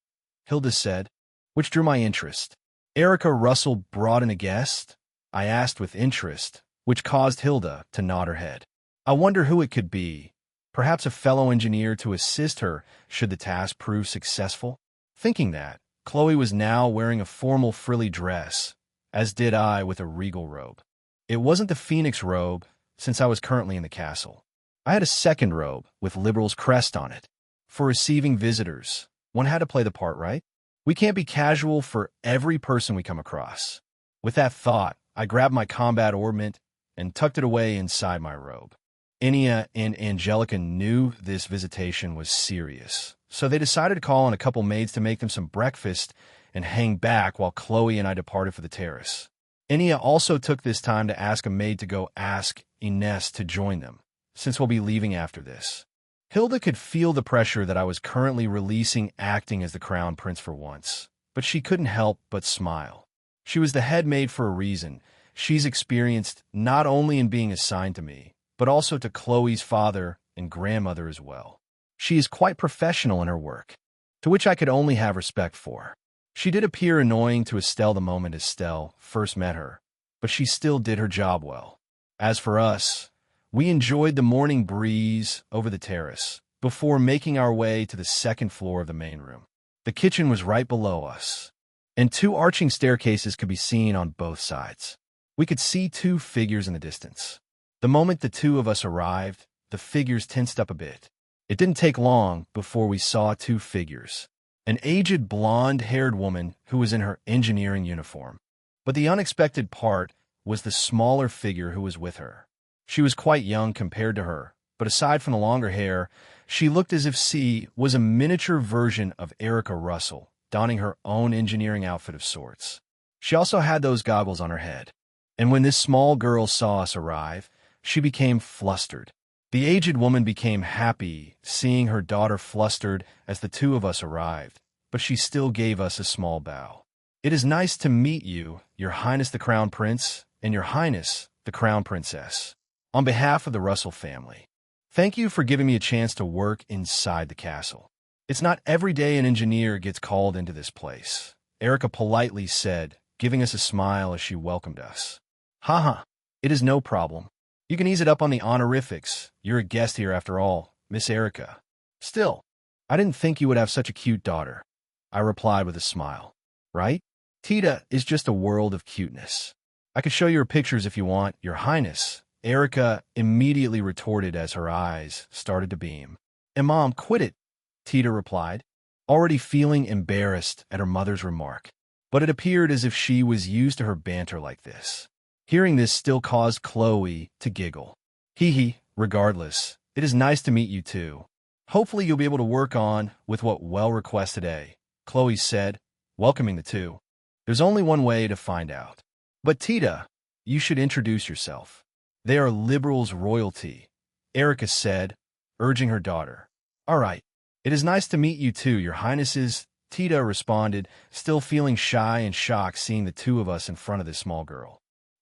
Hilda said, which drew my interest. Erica Russell brought in a guest? I asked with interest, which caused Hilda to nod her head. I wonder who it could be. Perhaps a fellow engineer to assist her should the task prove successful? Thinking that, Chloe was now wearing a formal frilly dress, as did I with a regal robe. It wasn't the phoenix robe, since I was currently in the castle. I had a second robe with Liberal's crest on it. For receiving visitors, one had to play the part, right? We can't be casual for every person we come across. With that thought, I grabbed my combat ornament and tucked it away inside my robe. Enya and Angelica knew this visitation was serious, so they decided to call on a couple maids to make them some breakfast and hang back while Chloe and I departed for the terrace. Enya also took this time to ask a maid to go ask Ines to join them, since we'll be leaving after this. Hilda could feel the pressure that I was currently releasing acting as the crown prince for once, but she couldn't help but smile. She was the head maid for a reason. She's experienced not only in being assigned to me, but also to Chloe's father and grandmother as well. She is quite professional in her work, to which I could only have respect for. She did appear annoying to Estelle the moment Estelle first met her, but she still did her job well. As for us, we enjoyed the morning breeze over the terrace before making our way to the second floor of the main room. The kitchen was right below us, and two arching staircases could be seen on both sides. We could see two figures in the distance. The moment the two of us arrived, the figures tensed up a bit. It didn't take long before we saw two figures. An aged blonde-haired woman who was in her engineering uniform. But the unexpected part was the smaller figure who was with her. She was quite young compared to her, but aside from the longer hair, she looked as if she was a miniature version of Erica Russell, donning her own engineering outfit of sorts. She also had those goggles on her head. And when this small girl saw us arrive, she became flustered. The aged woman became happy, seeing her daughter flustered as the two of us arrived, but she still gave us a small bow. It is nice to meet you, Your Highness the Crown Prince, and Your Highness the Crown Princess. On behalf of the Russell family, thank you for giving me a chance to work inside the castle. It's not every day an engineer gets called into this place, Erica politely said, giving us a smile as she welcomed us. Haha, it is no problem. You can ease it up on the honorifics. You're a guest here after all, Miss Erica. Still, I didn't think you would have such a cute daughter, I replied with a smile. Right? Tita is just a world of cuteness. I could show you her pictures if you want, Your Highness. Erica immediately retorted as her eyes started to beam. And Mom, quit it, Tita replied, already feeling embarrassed at her mother's remark. But it appeared as if she was used to her banter like this. Hearing this still caused Chloe to giggle. Hee hee, regardless, it is nice to meet you too. Hopefully you'll be able to work on with what well request today, Chloe said, welcoming the two. There's only one way to find out. But Tita, you should introduce yourself. They are Liberal's royalty, Erica said, urging her daughter. All right, it is nice to meet you too, Your Highnesses, Tita responded, still feeling shy and shocked seeing the two of us in front of this small girl.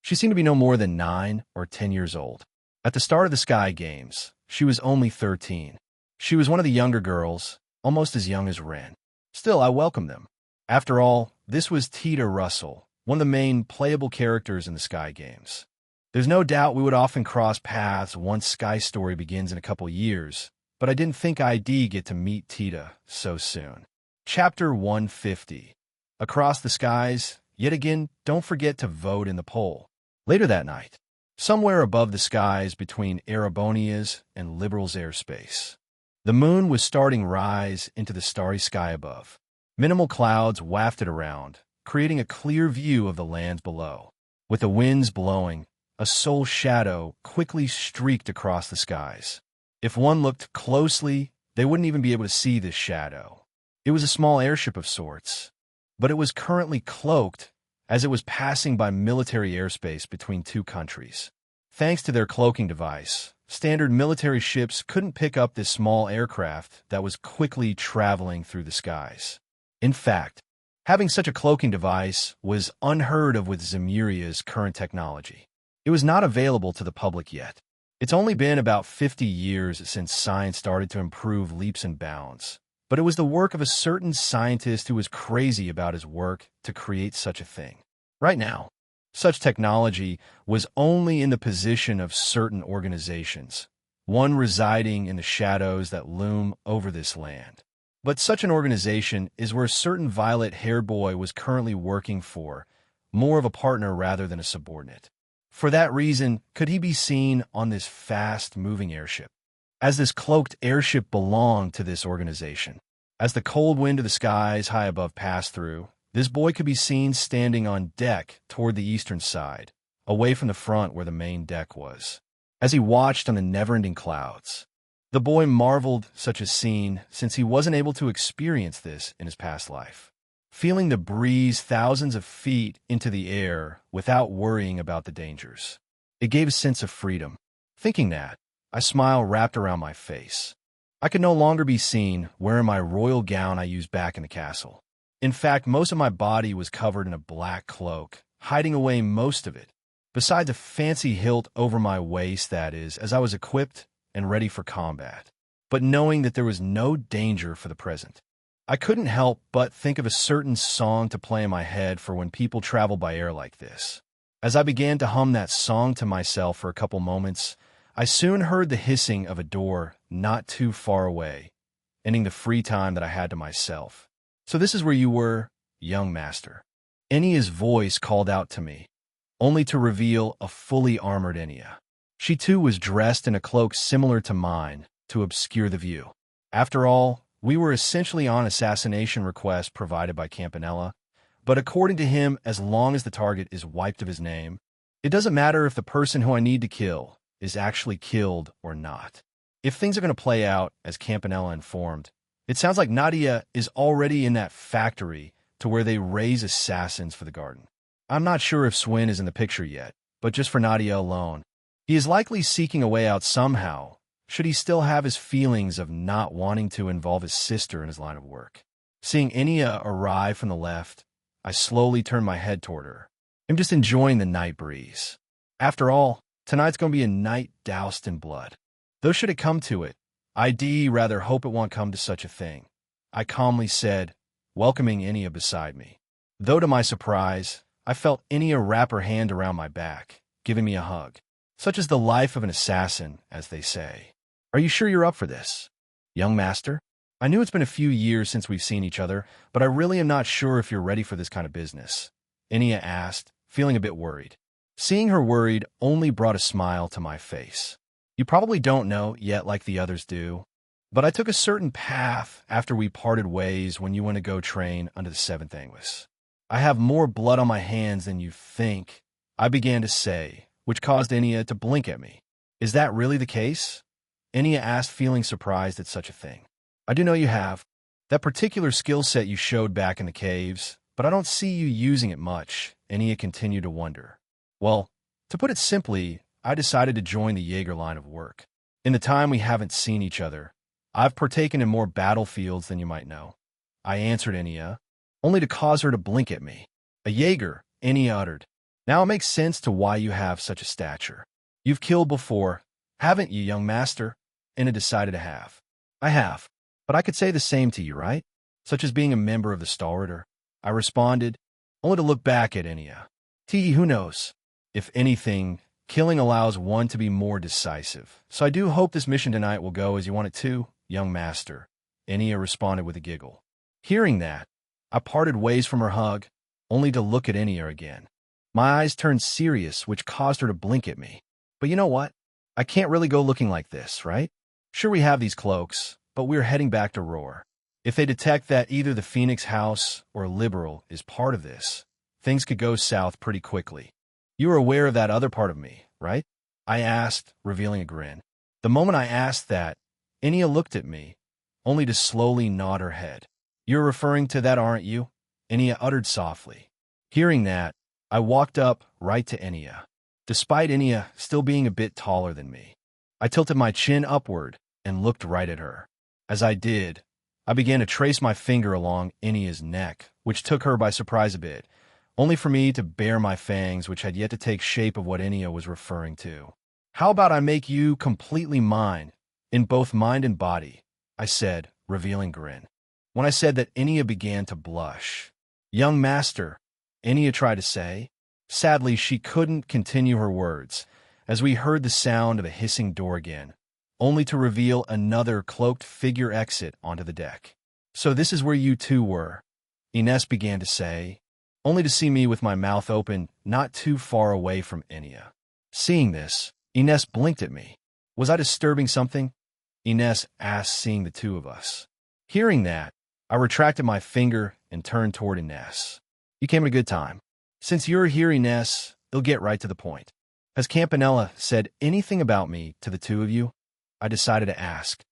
She seemed to be no more than 9 or 10 years old. At the start of the Sky Games, she was only 13. She was one of the younger girls, almost as young as Ren. Still, I welcomed them. After all, this was Tita Russell, one of the main playable characters in the Sky Games. There's no doubt we would often cross paths once Sky Story begins in a couple years, but I didn't think I'd get to meet Tita so soon. Chapter 150. Across the skies, yet again, don't forget to vote in the poll. Later that night, somewhere above the skies between Erebonia's and Liberal's airspace, the moon was starting rise into the starry sky above. Minimal clouds wafted around, creating a clear view of the lands below. With the winds blowing, a soul shadow quickly streaked across the skies. If one looked closely, they wouldn't even be able to see this shadow. It was a small airship of sorts, but it was currently cloaked as it was passing by military airspace between two countries. Thanks to their cloaking device, Standard military ships couldn't pick up this small aircraft that was quickly traveling through the skies. In fact, having such a cloaking device was unheard of with Zemuria's current technology. It was not available to the public yet. It's only been about 50 years since science started to improve leaps and bounds, but it was the work of a certain scientist who was crazy about his work to create such a thing. Right now, such technology was only in the possession of certain organizations, one residing in the shadows that loom over this land. But such an organization is where a certain violet-haired boy was currently working for, more of a partner rather than a subordinate. For that reason, could he be seen on this fast-moving airship? As this cloaked airship belonged to this organization. As the cold wind of the skies high above passed through, this boy could be seen standing on deck toward the eastern side, away from the front where the main deck was. As he watched on the never-ending clouds, the boy marveled such a scene since he wasn't able to experience this in his past life. Feeling the breeze thousands of feet into the air without worrying about the dangers. It gave a sense of freedom. Thinking that, a smile wrapped around my face. I could no longer be seen wearing my royal gown I used back in the castle. In fact, most of my body was covered in a black cloak, hiding away most of it, besides a fancy hilt over my waist, that is, as I was equipped and ready for combat, but knowing that there was no danger for the present. I couldn't help but think of a certain song to play in my head for when people travel by air like this. As I began to hum that song to myself for a couple moments, I soon heard the hissing of a door not too far away, ending the free time that I had to myself. "So this is where you were, young master." Enia's voice called out to me, only to reveal a fully armored Enia. She too was dressed in a cloak similar to mine to obscure the view. After all, we were essentially on assassination request provided by Campanella, but according to him, as long as the target is wiped of his name, it doesn't matter if the person who I need to kill is actually killed or not. If things are going to play out as Campanella informed, it sounds like Nadia is already in that factory to where they raise assassins for the garden. I'm not sure if Swin is in the picture yet, but just for Nadia alone, he is likely seeking a way out somehow, should he still have his feelings of not wanting to involve his sister in his line of work. Seeing Enia arrive from the left, I slowly turned my head toward her. I'm just enjoying the night breeze. After all, tonight's going to be a night doused in blood. Though should it come to it, I'd rather hope it won't come to such a thing, I calmly said, welcoming Enia beside me. Though to my surprise, I felt Enia wrap her hand around my back, giving me a hug. Such is the life of an assassin, as they say. "Are you sure you're up for this, young master? I knew it's been a few years since we've seen each other, but I really am not sure if you're ready for this kind of business," Enia asked, feeling a bit worried. Seeing her worried only brought a smile to my face. "You probably don't know yet like the others do, but I took a certain path after we parted ways when you went to go train under the 7th Anguis. I have more blood on my hands than you think," I began to say, which caused Enia to blink at me. "Is that really the case?" Enia asked, feeling surprised at such a thing. "I do know you have. That particular skill set you showed back in the caves, but I don't see you using it much," Enia continued to wonder. "Well, to put it simply, I decided to join the Jaeger line of work. In the time we haven't seen each other, I've partaken in more battlefields than you might know," I answered Enia, only to cause her to blink at me. "A Jaeger," Enia uttered. "Now it makes sense to why you have such a stature. You've killed before, haven't you, young master?" Enia decided to have. "I have, but I could say the same to you, right? Such as being a member of the Stalwarder," I responded, only to look back at Enia. Who knows? If anything, killing allows one to be more decisive. "So I do hope this mission tonight will go as you want it to, young master," Enia responded with a giggle. Hearing that, I parted ways from her hug, only to look at Enia again. My eyes turned serious, which caused her to blink at me. "But you know what? I can't really go looking like this, right? Sure, we have these cloaks, but we're heading back to Roar. If they detect that either the Phoenix House or Liberal is part of this, things could go south pretty quickly. You are aware of that other part of me, right?" I asked, revealing a grin. The moment I asked that, Enia looked at me, only to slowly nod her head. "You're referring to that, aren't you?" Enia uttered softly. Hearing that, I walked up right to Enia, despite Enia still being a bit taller than me. I tilted my chin upward and looked right at her. As I did, I began to trace my finger along Enia's neck, which took her by surprise a bit, only for me to bare my fangs, which had yet to take shape of what Enia was referring to. How about I make you completely mine, in both mind and body? I said, revealing grin. When I said that, Enia began to blush. Young master, Enia tried to say. Sadly, she couldn't continue her words, as we heard the sound of a hissing door again, only to reveal another cloaked figure exit onto the deck. So this is where you two were, Ines began to say, only to see me with my mouth open not too far away from Enia. Seeing this, Ines blinked at me. Was I disturbing something? Ines asked, seeing the two of us. Hearing that, I retracted my finger and turned toward Ines. You came at a good time. Since you're here, Ines, it'll get right to the point. Has Campanella said anything about me to the two of you? I decided to ask.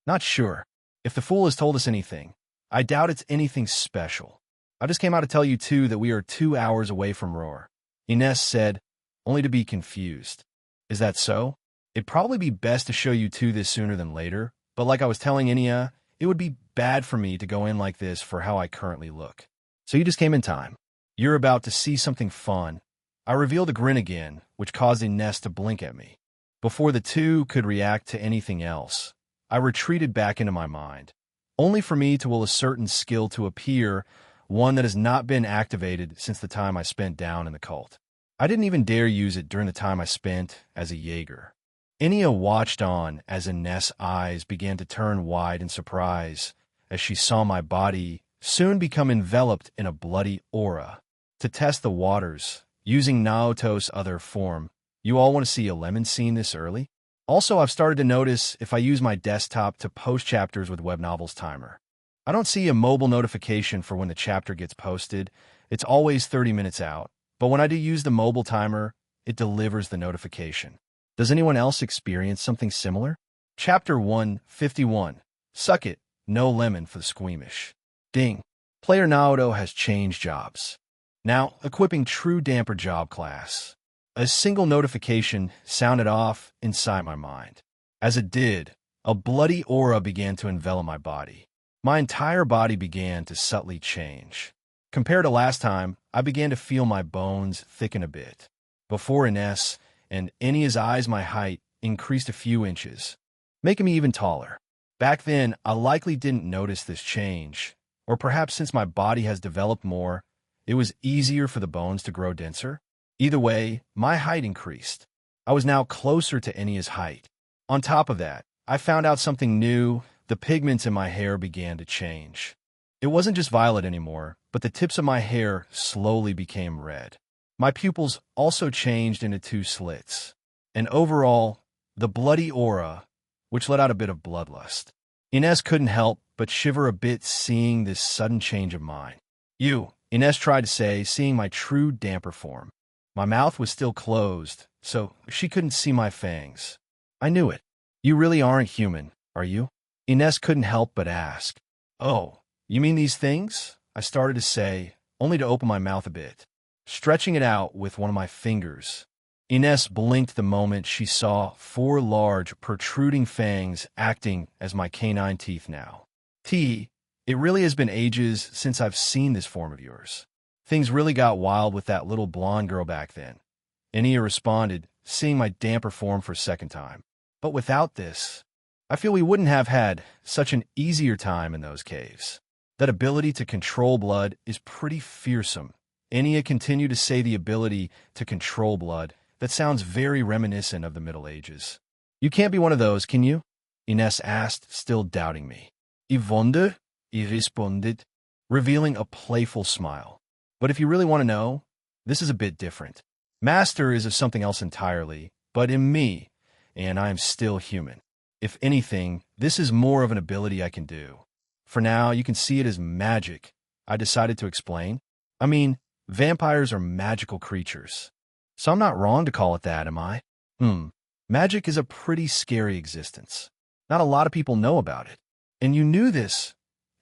Not sure. If the fool has told us anything, I doubt it's anything special. I just came out to tell you two that we are 2 hours away from Roar. Ines said, only to be confused. Is that so? It'd probably be best to show you two this sooner than later, but like I was telling Enia, it would be bad for me to go in like this for how I currently look. So you just came in time. You're about to see something fun. I revealed a grin again, which caused Ines to blink at me. Before the two could react to anything else, I retreated back into my mind, only for me to will a certain skill to appear, one that has not been activated since the time I spent down in the cult. I didn't even dare use it during the time I spent as a Jaeger. Enia watched on as Ines' eyes began to turn wide in surprise as she saw my body soon become enveloped in a bloody aura. To test the waters, using Naoto's other form, you all want to see a lemon scene this early? Also, I've started to notice if I use my desktop to post chapters with Web Novels Timer. I don't see a mobile notification for when the chapter gets posted. It's always 30 minutes out, but when I do use the mobile timer, it delivers the notification. Does anyone else experience something similar? Chapter 151. Suck it, no lemon for the squeamish. Ding. Player Naoto has changed jobs. Now, equipping true damper job class. A single notification sounded off inside my mind. As it did, a bloody aura began to envelop my body. My entire body began to subtly change. Compared to last time, I began to feel my bones thicken a bit. Before Ines and Enia's eyes, my height increased a few inches, making me even taller. Back then, I likely didn't notice this change, or perhaps since my body has developed more, it was easier for the bones to grow denser. Either way, my height increased. I was now closer to Enia's height. On top of that, I found out something new. The pigments in my hair began to change. It wasn't just violet anymore, but the tips of my hair slowly became red. My pupils also changed into 2 slits. And overall, the bloody aura, which let out a bit of bloodlust. Ines couldn't help but shiver a bit seeing this sudden change of mine. Ines tried to say, seeing my true damper form. My mouth was still closed, so she couldn't see my fangs. I knew it. You really aren't human, are you? Ines couldn't help but ask. Oh, you mean these things? I started to say, only to open my mouth a bit, stretching it out with one of my fingers. Ines blinked the moment she saw 4 large, protruding fangs acting as my canine teeth now. It really has been ages since I've seen this form of yours. Things really got wild with that little blonde girl back then. Enia responded, seeing my damper form for a second time. But without this, I feel we wouldn't have had such an easier time in those caves. That ability to control blood is pretty fearsome. Enia continued to say the ability to control blood. That sounds very reminiscent of the Middle Ages. You can't be one of those, can you? Ines asked, still doubting me. I wonder, I responded, revealing a playful smile. But if you really want to know, this is a bit different. Master is of something else entirely, but in me, and I am still human. If anything, this is more of an ability I can do. For now, you can see it as magic, I decided to explain. I mean, vampires are magical creatures. So I'm not wrong to call it that, am I? Magic is a pretty scary existence. Not a lot of people know about it. And you knew this,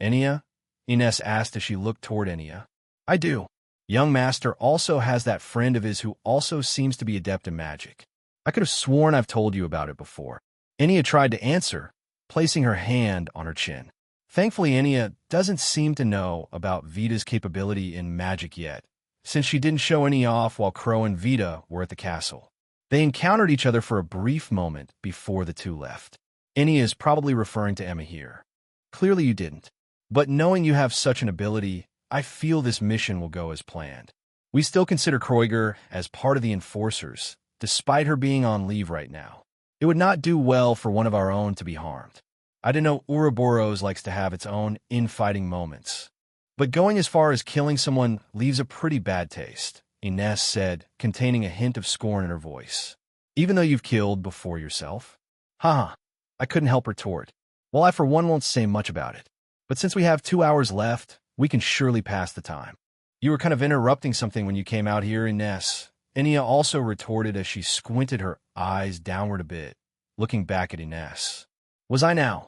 Enia? Ines asked as she looked toward Enia. I do. Young Master also has that friend of his who also seems to be adept in magic. I could have sworn I've told you about it before. Enya tried to answer, placing her hand on her chin. Thankfully, Enya doesn't seem to know about Vita's capability in magic yet, since she didn't show any off while Crow and Vita were at the castle. They encountered each other for a brief moment before the two left. Enya is probably referring to Emma here. Clearly you didn't. But knowing you have such an ability, I feel this mission will go as planned. We still consider Kroiger as part of the Enforcers, despite her being on leave right now. It would not do well for one of our own to be harmed. I didn't know Ouroboros likes to have its own infighting moments. But going as far as killing someone leaves a pretty bad taste, Ines said, containing a hint of scorn in her voice. Even though you've killed before yourself? Haha, I couldn't help retort. Well, I for one won't say much about it. But since we have 2 hours left, we can surely pass the time. You were kind of interrupting something when you came out here, Ines. Enya also retorted as she squinted her eyes downward a bit, looking back at Ines. Was I now?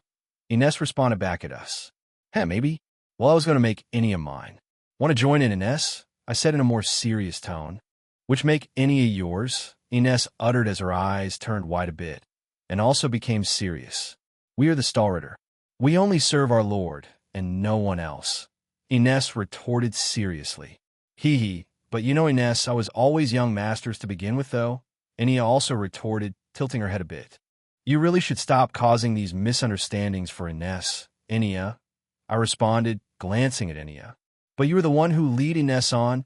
Ines responded back at us. Heh, maybe. Well, I was going to make Enya mine. Want to join in, Ines? I said in a more serious tone. Which make Enya yours? Ines uttered as her eyes turned wide a bit, and also became serious. We are the Stahlritter. We only serve our lord, and no one else. Ines retorted seriously. Hee hee, but you know, Ines, I was always young masters to begin with, though. Enya also retorted, tilting her head a bit. You really should stop causing these misunderstandings for Ines, Enya. I responded, glancing at Enya. But you were the one who lead Ines on?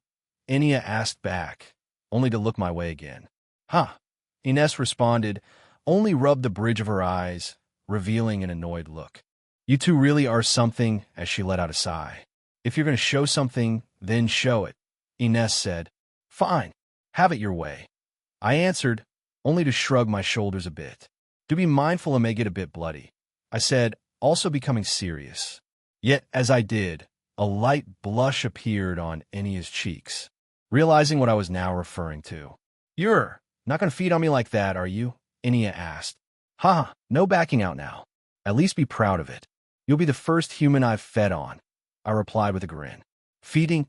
Enya asked back, only to look my way again. Huh. Ines responded, only rubbed the bridge of her eyes, revealing an annoyed look. You two really are something, as she let out a sigh. If you're going to show something, then show it, Ines said. Fine, have it your way. I answered, only to shrug my shoulders a bit. Do be mindful it may get a bit bloody, I said, also becoming serious. Yet, as I did, a light blush appeared on Enya's cheeks, realizing what I was now referring to. You're not going to feed on me like that, are you? Enya asked. Ha, no backing out now. At least be proud of it. You'll be the first human I've fed on, I replied with a grin. Feeding?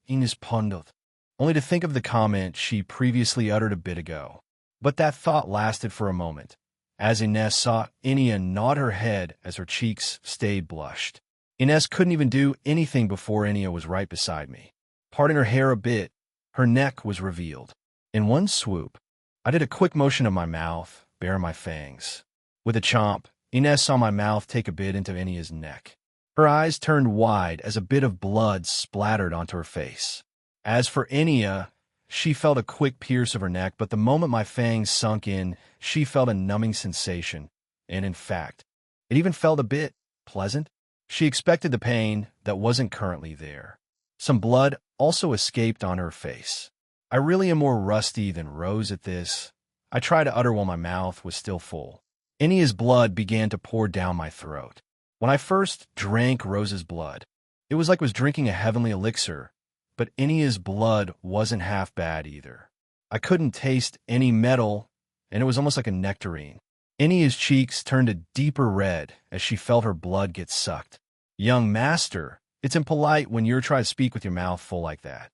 Ines pondered, only to think of the comment she previously uttered a bit ago. But that thought lasted for a moment, as Ines saw Enya nod her head as her cheeks stayed blushed. Ines couldn't even do anything before Enya was right beside me. Parting her hair a bit, her neck was revealed. In one swoop, I did a quick motion of my mouth, bare my fangs. With a chomp, Ines saw my mouth take a bit into Enya's neck. Her eyes turned wide as a bit of blood splattered onto her face. As for Enya, she felt a quick pierce of her neck, but the moment my fangs sunk in, she felt a numbing sensation, and in fact, it even felt a bit pleasant. She expected the pain that wasn't currently there. Some blood also escaped on her face. I really am more rusty than Rose at this, I tried to utter while my mouth was still full. Enya's blood began to pour down my throat. When I first drank Rose's blood, it was like I was drinking a heavenly elixir, but Enya's blood wasn't half bad either. I couldn't taste any metal, and it was almost like a nectarine. Enya's cheeks turned a deeper red as she felt her blood get sucked. Young master, it's impolite when you're trying to speak with your mouth full like that,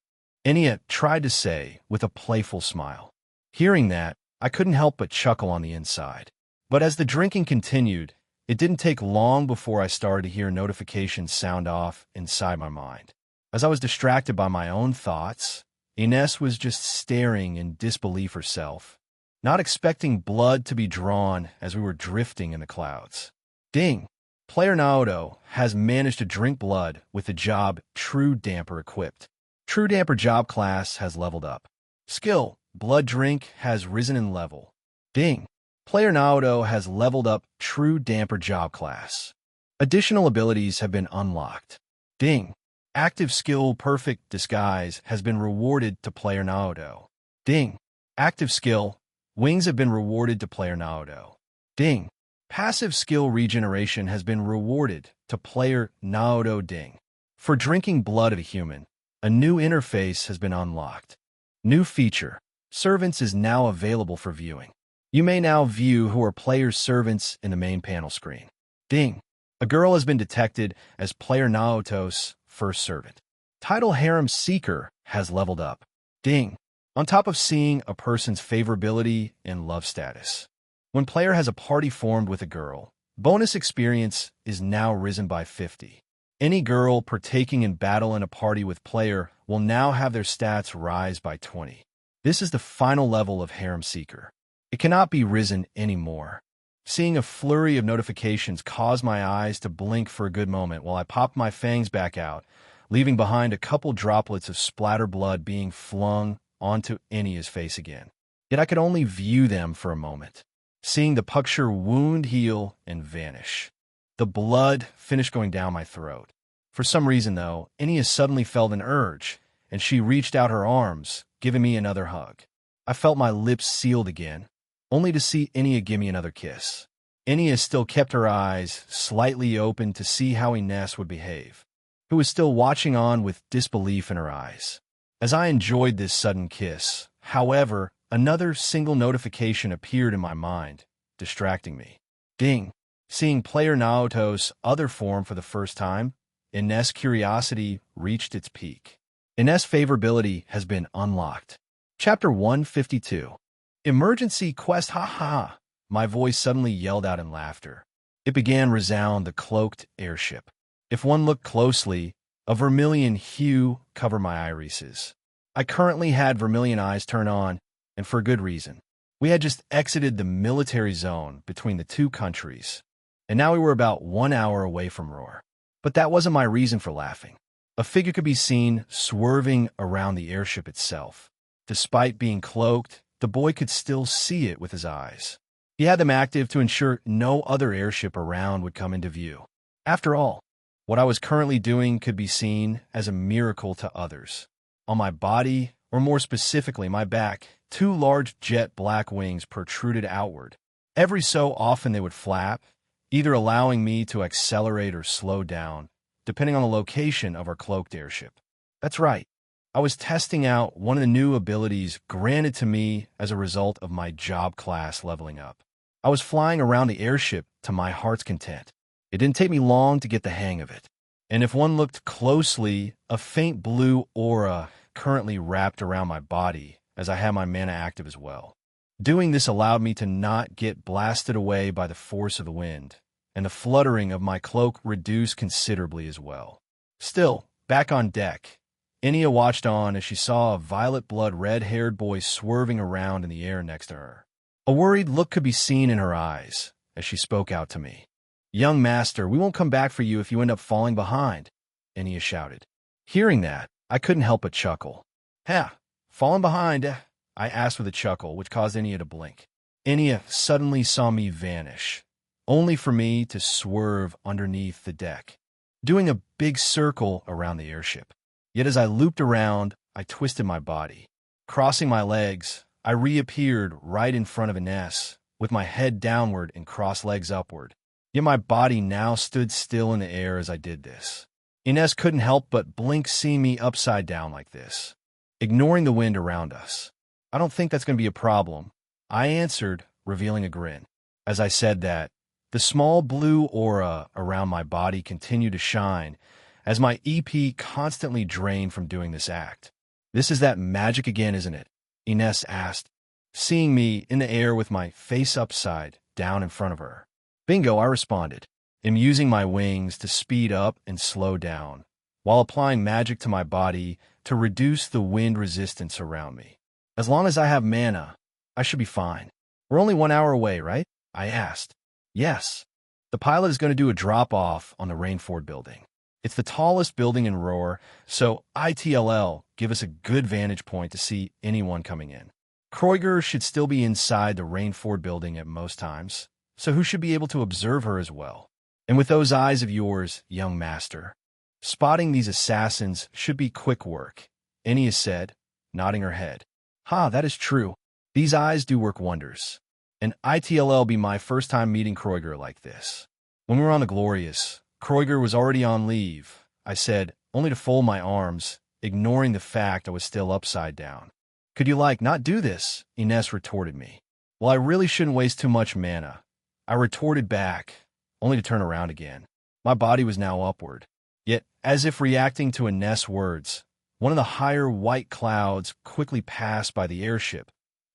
Enya tried to say with a playful smile. Hearing that, I couldn't help but chuckle on the inside. But as the drinking continued, it didn't take long before I started to hear notifications sound off inside my mind. As I was distracted by my own thoughts, Ines was just staring in disbelief herself, not expecting blood to be drawn as we were drifting in the clouds. Ding! Player Naoto has managed to drink blood with the job True Damper equipped. True Damper job class has leveled up. Skill, Blood Drink, has risen in level. Ding! Player Naoto has leveled up True Damper job class. Additional abilities have been unlocked. Ding! Active skill Perfect Disguise has been rewarded to player Naoto. Ding! Active skill Wings have been rewarded to player Naoto. Ding! Passive skill Regeneration has been rewarded to player Naoto. Ding! For drinking blood of a human, a new interface has been unlocked. New feature, Servants is now available for viewing. You may now view who are player's servants in the main panel screen. Ding! A girl has been detected as player Naoto's first servant. Title Harem Seeker has leveled up. Ding! on top of seeing a person's favorability and love status. When player has a party formed with a girl, bonus experience is now risen by 50. Any girl partaking in battle in a party with player will now have their stats rise by 20. This is the final level of Harem Seeker. It cannot be risen anymore. Seeing a flurry of notifications caused my eyes to blink for a good moment while I popped my fangs back out, leaving behind a couple droplets of splatter blood being flung onto Enia's face again. Yet I could only view them for a moment, seeing the puncture wound heal and vanish. The blood finished going down my throat. For some reason, though, Enia suddenly felt an urge, and she reached out her arms, giving me another hug. I felt my lips sealed again, only to see Enia give me another kiss. Enia still kept her eyes slightly open to see how Ines would behave, who was still watching on with disbelief in her eyes. As I enjoyed this sudden kiss, however, another single notification appeared in my mind, distracting me. Ding! Seeing player Naoto's other form for the first time, Ines' curiosity reached its peak. Ines' favorability has been unlocked. Chapter 152. Emergency quest, ha. My voice suddenly yelled out in laughter. It began resound the cloaked airship. If one looked closely, a vermilion hue covered my irises. I currently had vermilion eyes turned on, and for good reason. We had just exited the military zone between the two countries, and now we were about 1 hour away from Roar. But that wasn't my reason for laughing. A figure could be seen swerving around the airship itself. Despite being cloaked, the boy could still see it with his eyes. He had them active to ensure no other airship around would come into view. After all, what I was currently doing could be seen as a miracle to others. On my body, or more specifically my back, 2 large jet black wings protruded outward. Every so often they would flap, either allowing me to accelerate or slow down, depending on the location of our cloaked airship. That's right. I was testing out one of the new abilities granted to me as a result of my job class leveling up. I was flying around the airship to my heart's content. It didn't take me long to get the hang of it. And if one looked closely, a faint blue aura currently wrapped around my body as I had my mana active as well. Doing this allowed me to not get blasted away by the force of the wind, and the fluttering of my cloak reduced considerably as well. Still, back on deck, Enia watched on as she saw a violet blood red-haired boy swerving around in the air next to her. A worried look could be seen in her eyes as she spoke out to me. "Young master, we won't come back for you if you end up falling behind," Enia shouted. Hearing that, I couldn't help but chuckle. "Ha, falling behind, eh?" I asked with a chuckle, which caused Enia to blink. Enia suddenly saw me vanish, only for me to swerve underneath the deck, doing a big circle around the airship. Yet as I looped around, I twisted my body. Crossing my legs, I reappeared right in front of Ines, with my head downward and crossed legs upward. Yet my body now stood still in the air as I did this. Ines couldn't help but blink seeing me upside down like this, ignoring the wind around us. "I don't think that's going to be a problem," I answered, revealing a grin. As I said that, the small blue aura around my body continued to shine as my EP constantly drained from doing this act. "This is that magic again, isn't it?" Ines asked, seeing me in the air with my face upside down in front of her. "Bingo," I responded. I'm using my wings to speed up and slow down, while applying magic to my body to reduce the wind resistance around me. "As long as I have mana, I should be fine." "We're only 1 hour away, right?" I asked. "Yes. The pilot is going to do a drop-off on the Rainford building. It's the tallest building in Roar, so ITLL give us a good vantage point to see anyone coming in. Kroiger should still be inside the Rainford building at most times, so who should be able to observe her as well? And with those eyes of yours, young master, spotting these assassins should be quick work," Enia said, nodding her head. "Ha, that is true. These eyes do work wonders. And ITLL be my first time meeting Kroiger like this." When we were on the Glorious, Kroiger was already on leave, I said, only to fold my arms, ignoring the fact I was still upside down. "Could you, not do this?" Ines retorted me. Well, I really shouldn't waste too much mana, I retorted back, only to turn around again. My body was now upward. Yet, as if reacting to Ines' words, One of the higher white clouds quickly passed by the airship,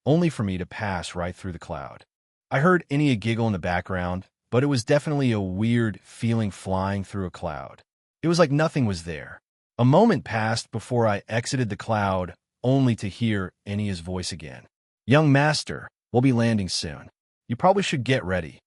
only for me to pass right through the cloud. I heard Enya giggle in the background, but it was definitely a weird feeling flying through a cloud. It was like nothing was there. A moment passed before I exited the cloud, only to hear Enya's voice again. "Young master, we'll be landing soon. You probably should get ready."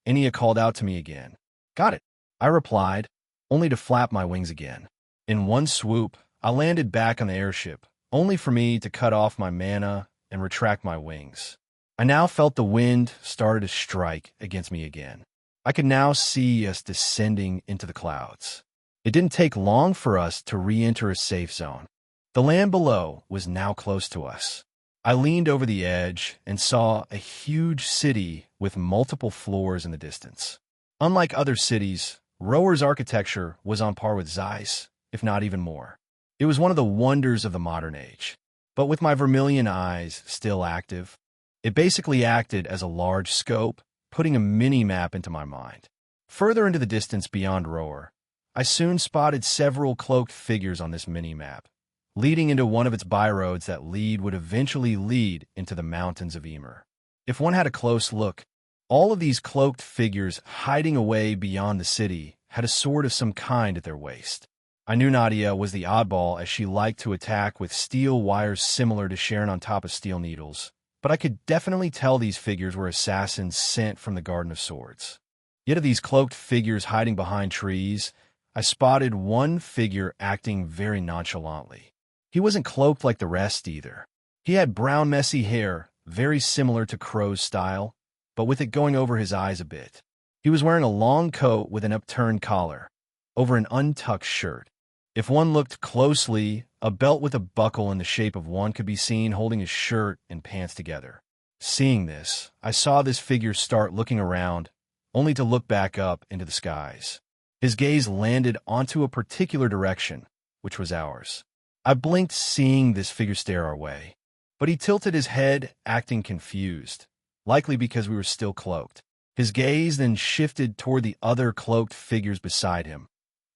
Enya called out to me again. "Got it," I replied, only to flap my wings again. In one swoop, I landed back on the airship, only for me to cut off my mana and retract my wings. I now felt the wind started to strike against me again. I could now see us descending into the clouds. It didn't take long for us to re-enter a safe zone. The land below was now close to us. I leaned over the edge and saw a huge city with multiple floors in the distance. Unlike other cities, Rower's architecture was on par with Zeiss, if not even more. It was one of the wonders of the modern age. But with my vermilion eyes still active, it basically acted as a large scope, putting a mini-map into my mind. Further into the distance beyond Rower, I soon spotted several cloaked figures on this mini-map, leading into one of its byroads that would eventually lead into the mountains of Emer. If one had a close look, all of these cloaked figures hiding away beyond the city had a sword of some kind at their waist. I knew Nadia was the oddball, as she liked to attack with steel wires similar to Sharon on top of steel needles, but I could definitely tell these figures were assassins sent from the Garden of Swords. Yet of these cloaked figures hiding behind trees, I spotted one figure acting very nonchalantly. He wasn't cloaked like the rest either. He had brown messy hair, very similar to Crow's style, but with it going over his eyes a bit. He was wearing a long coat with an upturned collar, over an untucked shirt. If one looked closely, a belt with a buckle in the shape of one could be seen holding his shirt and pants together. Seeing this, I saw this figure start looking around, only to look back up into the skies. His gaze landed onto a particular direction, which was ours. I blinked, seeing this figure stare our way, but he tilted his head, acting confused, likely because we were still cloaked. His gaze then shifted toward the other cloaked figures beside him,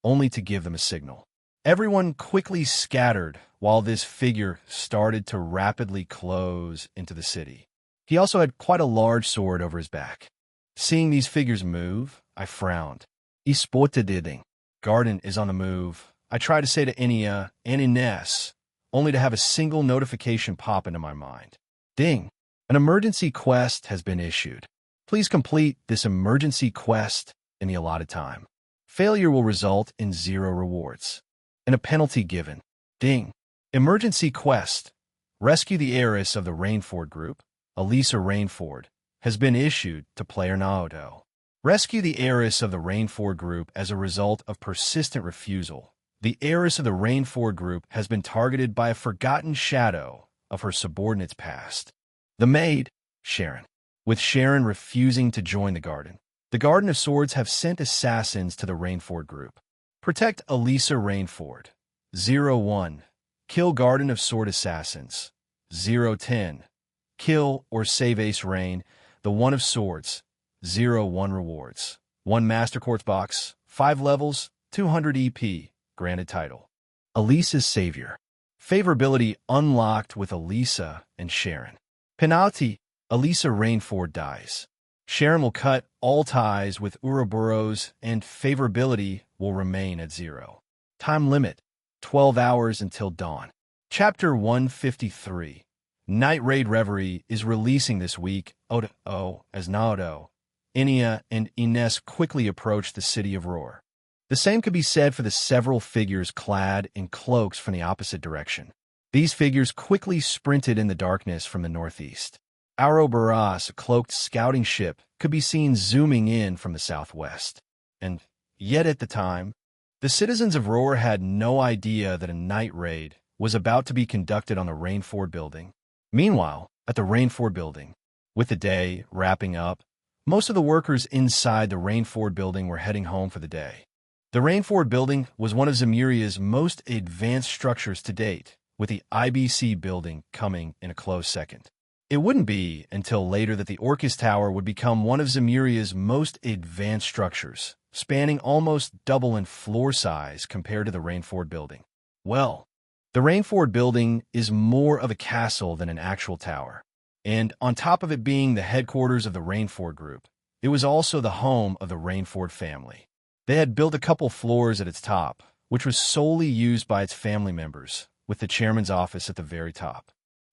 only to give them a signal. Everyone quickly scattered while this figure started to rapidly close into the city. He also had quite a large sword over his back. Seeing these figures move, I frowned. "Isportadiding. Garden is on the move," I tried to say to Enya and Ines, only to have a single notification pop into my mind. "Ding! An emergency quest has been issued. Please complete this emergency quest in the allotted time. Failure will result in 0 rewards and a penalty given. Ding! Emergency quest. Rescue the heiress of the Rainford Group, Elisa Rainford, has been issued to player Naoto. Rescue the heiress of the Rainford Group as a result of persistent refusal. The heiress of the Rainford Group has been targeted by a forgotten shadow of her subordinate's past. The maid, Sharon. With Sharon refusing to join the Garden, the Garden of Swords have sent assassins to the Rainford Group. Protect Elisa Rainford. 01. Kill Garden of Sword assassins. 010. Kill or save Ace Rain, the One of Swords. 01 rewards. 1 Master Quartz box, 5 levels, 200 EP, granted title. Elisa's Savior. Favorability unlocked with Elisa and Sharon. Penalty, Elisa Rainford dies. Sharon will cut all ties with Ouroboros, and favorability will remain at 0. Time limit, 12 hours until dawn. Chapter 153. Night Raid Reverie is releasing this week. As Naoto, Enya, and Ines quickly approach the city of Roar. The same could be said for the several figures clad in cloaks from the opposite direction. These figures quickly sprinted in the darkness from the northeast. Ouroboros, a cloaked scouting ship, could be seen zooming in from the southwest. And yet at the time, the citizens of Roar had no idea that a night raid was about to be conducted on the Rainford building. Meanwhile, at the Rainford building, with the day wrapping up, most of the workers inside the Rainford building were heading home for the day. The Rainford building was one of Zemuria's most advanced structures to date, with the IBC building coming in a close second. It wouldn't be until later that the Orcus Tower would become one of Zemuria's most advanced structures, spanning almost double in floor size compared to the Rainford building. Well, The Rainford building is more of a castle than an actual tower. And on top of it being the headquarters of the Rainford Group, it was also the home of the Rainford family. They had built a couple floors at its top, which was solely used by its family members, with the chairman's office at the very top.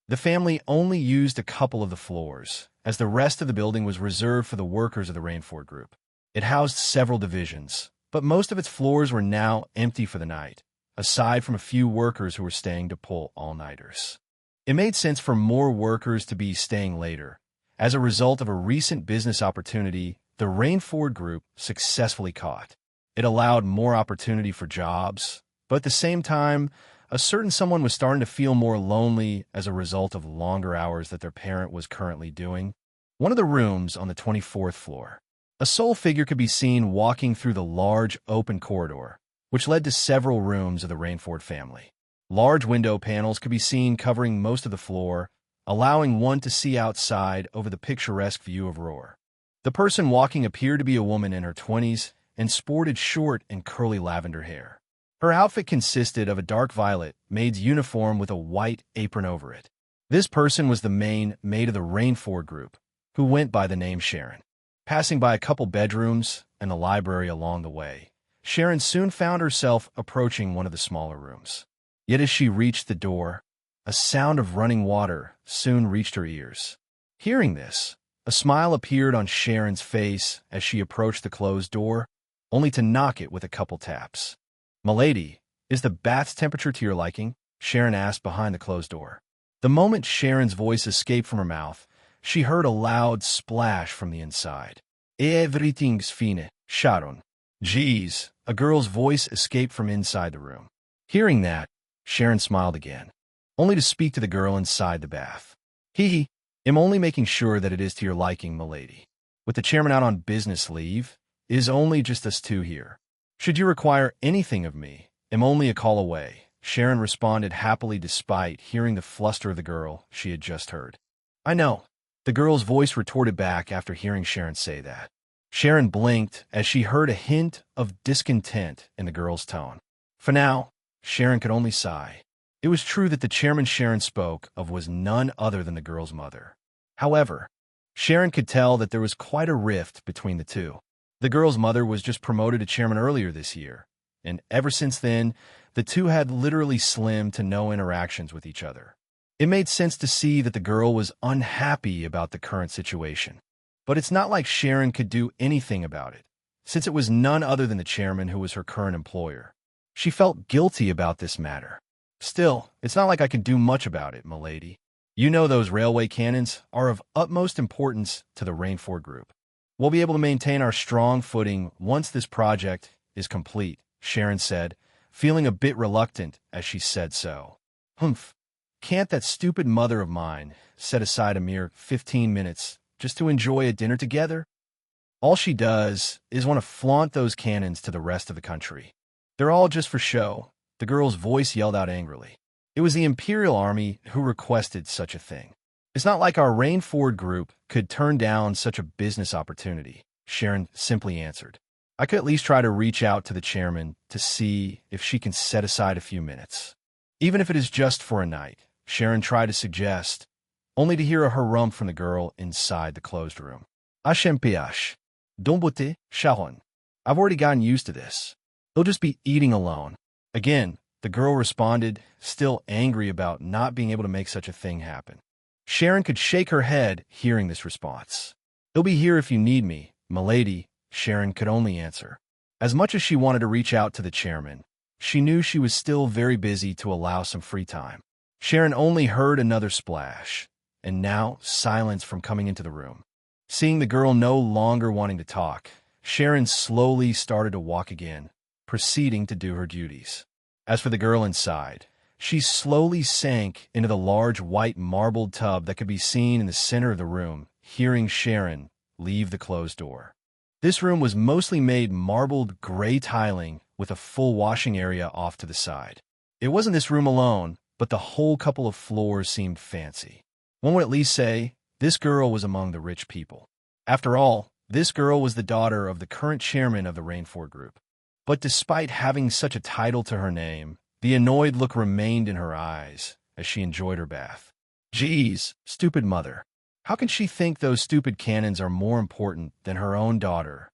The family only used a couple of the floors, as the rest of the building was reserved for the workers of the Rainford Group. It housed several divisions, but most of its floors were now empty for the night, aside from a few workers who were staying to pull all-nighters. It made sense for more workers to be staying later. As a result of a recent business opportunity the Rainford Group successfully caught. It allowed more opportunity for jobs, but at the same time, a certain someone was starting to feel more lonely as a result of longer hours that their parent was currently doing. One of the rooms on the 24th floor. A sole figure could be seen walking through the large open corridor, which led to several rooms of the Rainford family. Large window panels could be seen covering most of the floor, allowing one to see outside over the picturesque view of Roar. The person walking appeared to be a woman in her 20s and sported short and curly lavender hair. Her outfit consisted of a dark violet maid's uniform with a white apron over it. This person was the main maid of the Rainford Group, who went by the name Sharon. Passing by a couple bedrooms and the library along the way, Sharon soon found herself approaching one of the smaller rooms. Yet as she reached the door, a sound of running water soon reached her ears. Hearing this, a smile appeared on Sharon's face as she approached the closed door, only to knock it with a couple taps. "Milady, is the bath's temperature to your liking?" Sharon asked behind the closed door. The moment Sharon's voice escaped from her mouth, she heard a loud splash from the inside. "Everything's fine, Sharon." "Geez," a girl's voice escaped from inside the room. Hearing that, Sharon smiled again, only to speak to the girl inside the bath. "Hee, am only making sure that it is to your liking, milady. With the chairman out on business leave, it is only just us two here. Should you require anything of me, am only a call away," Sharon responded happily despite hearing the fluster of the girl she had just heard. "I know," the girl's voice retorted back after hearing Sharon say that. Sharon blinked as she heard a hint of discontent in the girl's tone. For now, Sharon could only sigh. It was true that the chairman Sharon spoke of was none other than the girl's mother. However, Sharon could tell that there was quite a rift between the two. The girl's mother was just promoted to chairman earlier this year, and ever since then, the two had literally slim to no interactions with each other. It made sense to see that the girl was unhappy about the current situation. But it's not like Sharon could do anything about it, since it was none other than the chairman who was her current employer. She felt guilty about this matter. "Still, it's not like I can do much about it, milady. You know those railway cannons are of utmost importance to the Rainford Group. We'll be able to maintain our strong footing once this project is complete," Sharon said, feeling a bit reluctant as she said so. "Humph. Can't that stupid mother of mine set aside a mere 15 minutes just to enjoy a dinner together? All she does is want to flaunt those cannons to the rest of the country. They're all just for show," the girl's voice yelled out angrily. "It was the Imperial Army who requested such a thing. It's not like our Rainford Group could turn down such a business opportunity," Sharon simply answered. "I could at least try to reach out to the chairman to see if she can set aside a few minutes. Even if it is just for a night," Sharon tried to suggest, only to hear a harumph from the girl inside the closed room. "Ashempiash. Dombote, Sharon. I've already gotten used to this. He'll just be eating alone." Again, the girl responded, still angry about not being able to make such a thing happen. Sharon could shake her head hearing this response. "He'll be here if you need me, milady," Sharon could only answer. As much as she wanted to reach out to the chairman, she knew she was still very busy to allow some free time. Sharon only heard another splash, and now silence from coming into the room. Seeing the girl no longer wanting to talk, Sharon slowly started to walk again, proceeding to do her duties. As for the girl inside, she slowly sank into the large white marbled tub that could be seen in the center of the room, hearing Sharon leave the closed door. This room was mostly made marbled gray tiling with a full washing area off to the side. It wasn't this room alone, but the whole couple of floors seemed fancy. One would at least say this girl was among the rich people. After all, this girl was the daughter of the current chairman of the Rainford Group. But despite having such a title to her name, The annoyed look remained in her eyes as she enjoyed her bath. Geez, stupid mother. How can she think those stupid cannons are more important than her own daughter?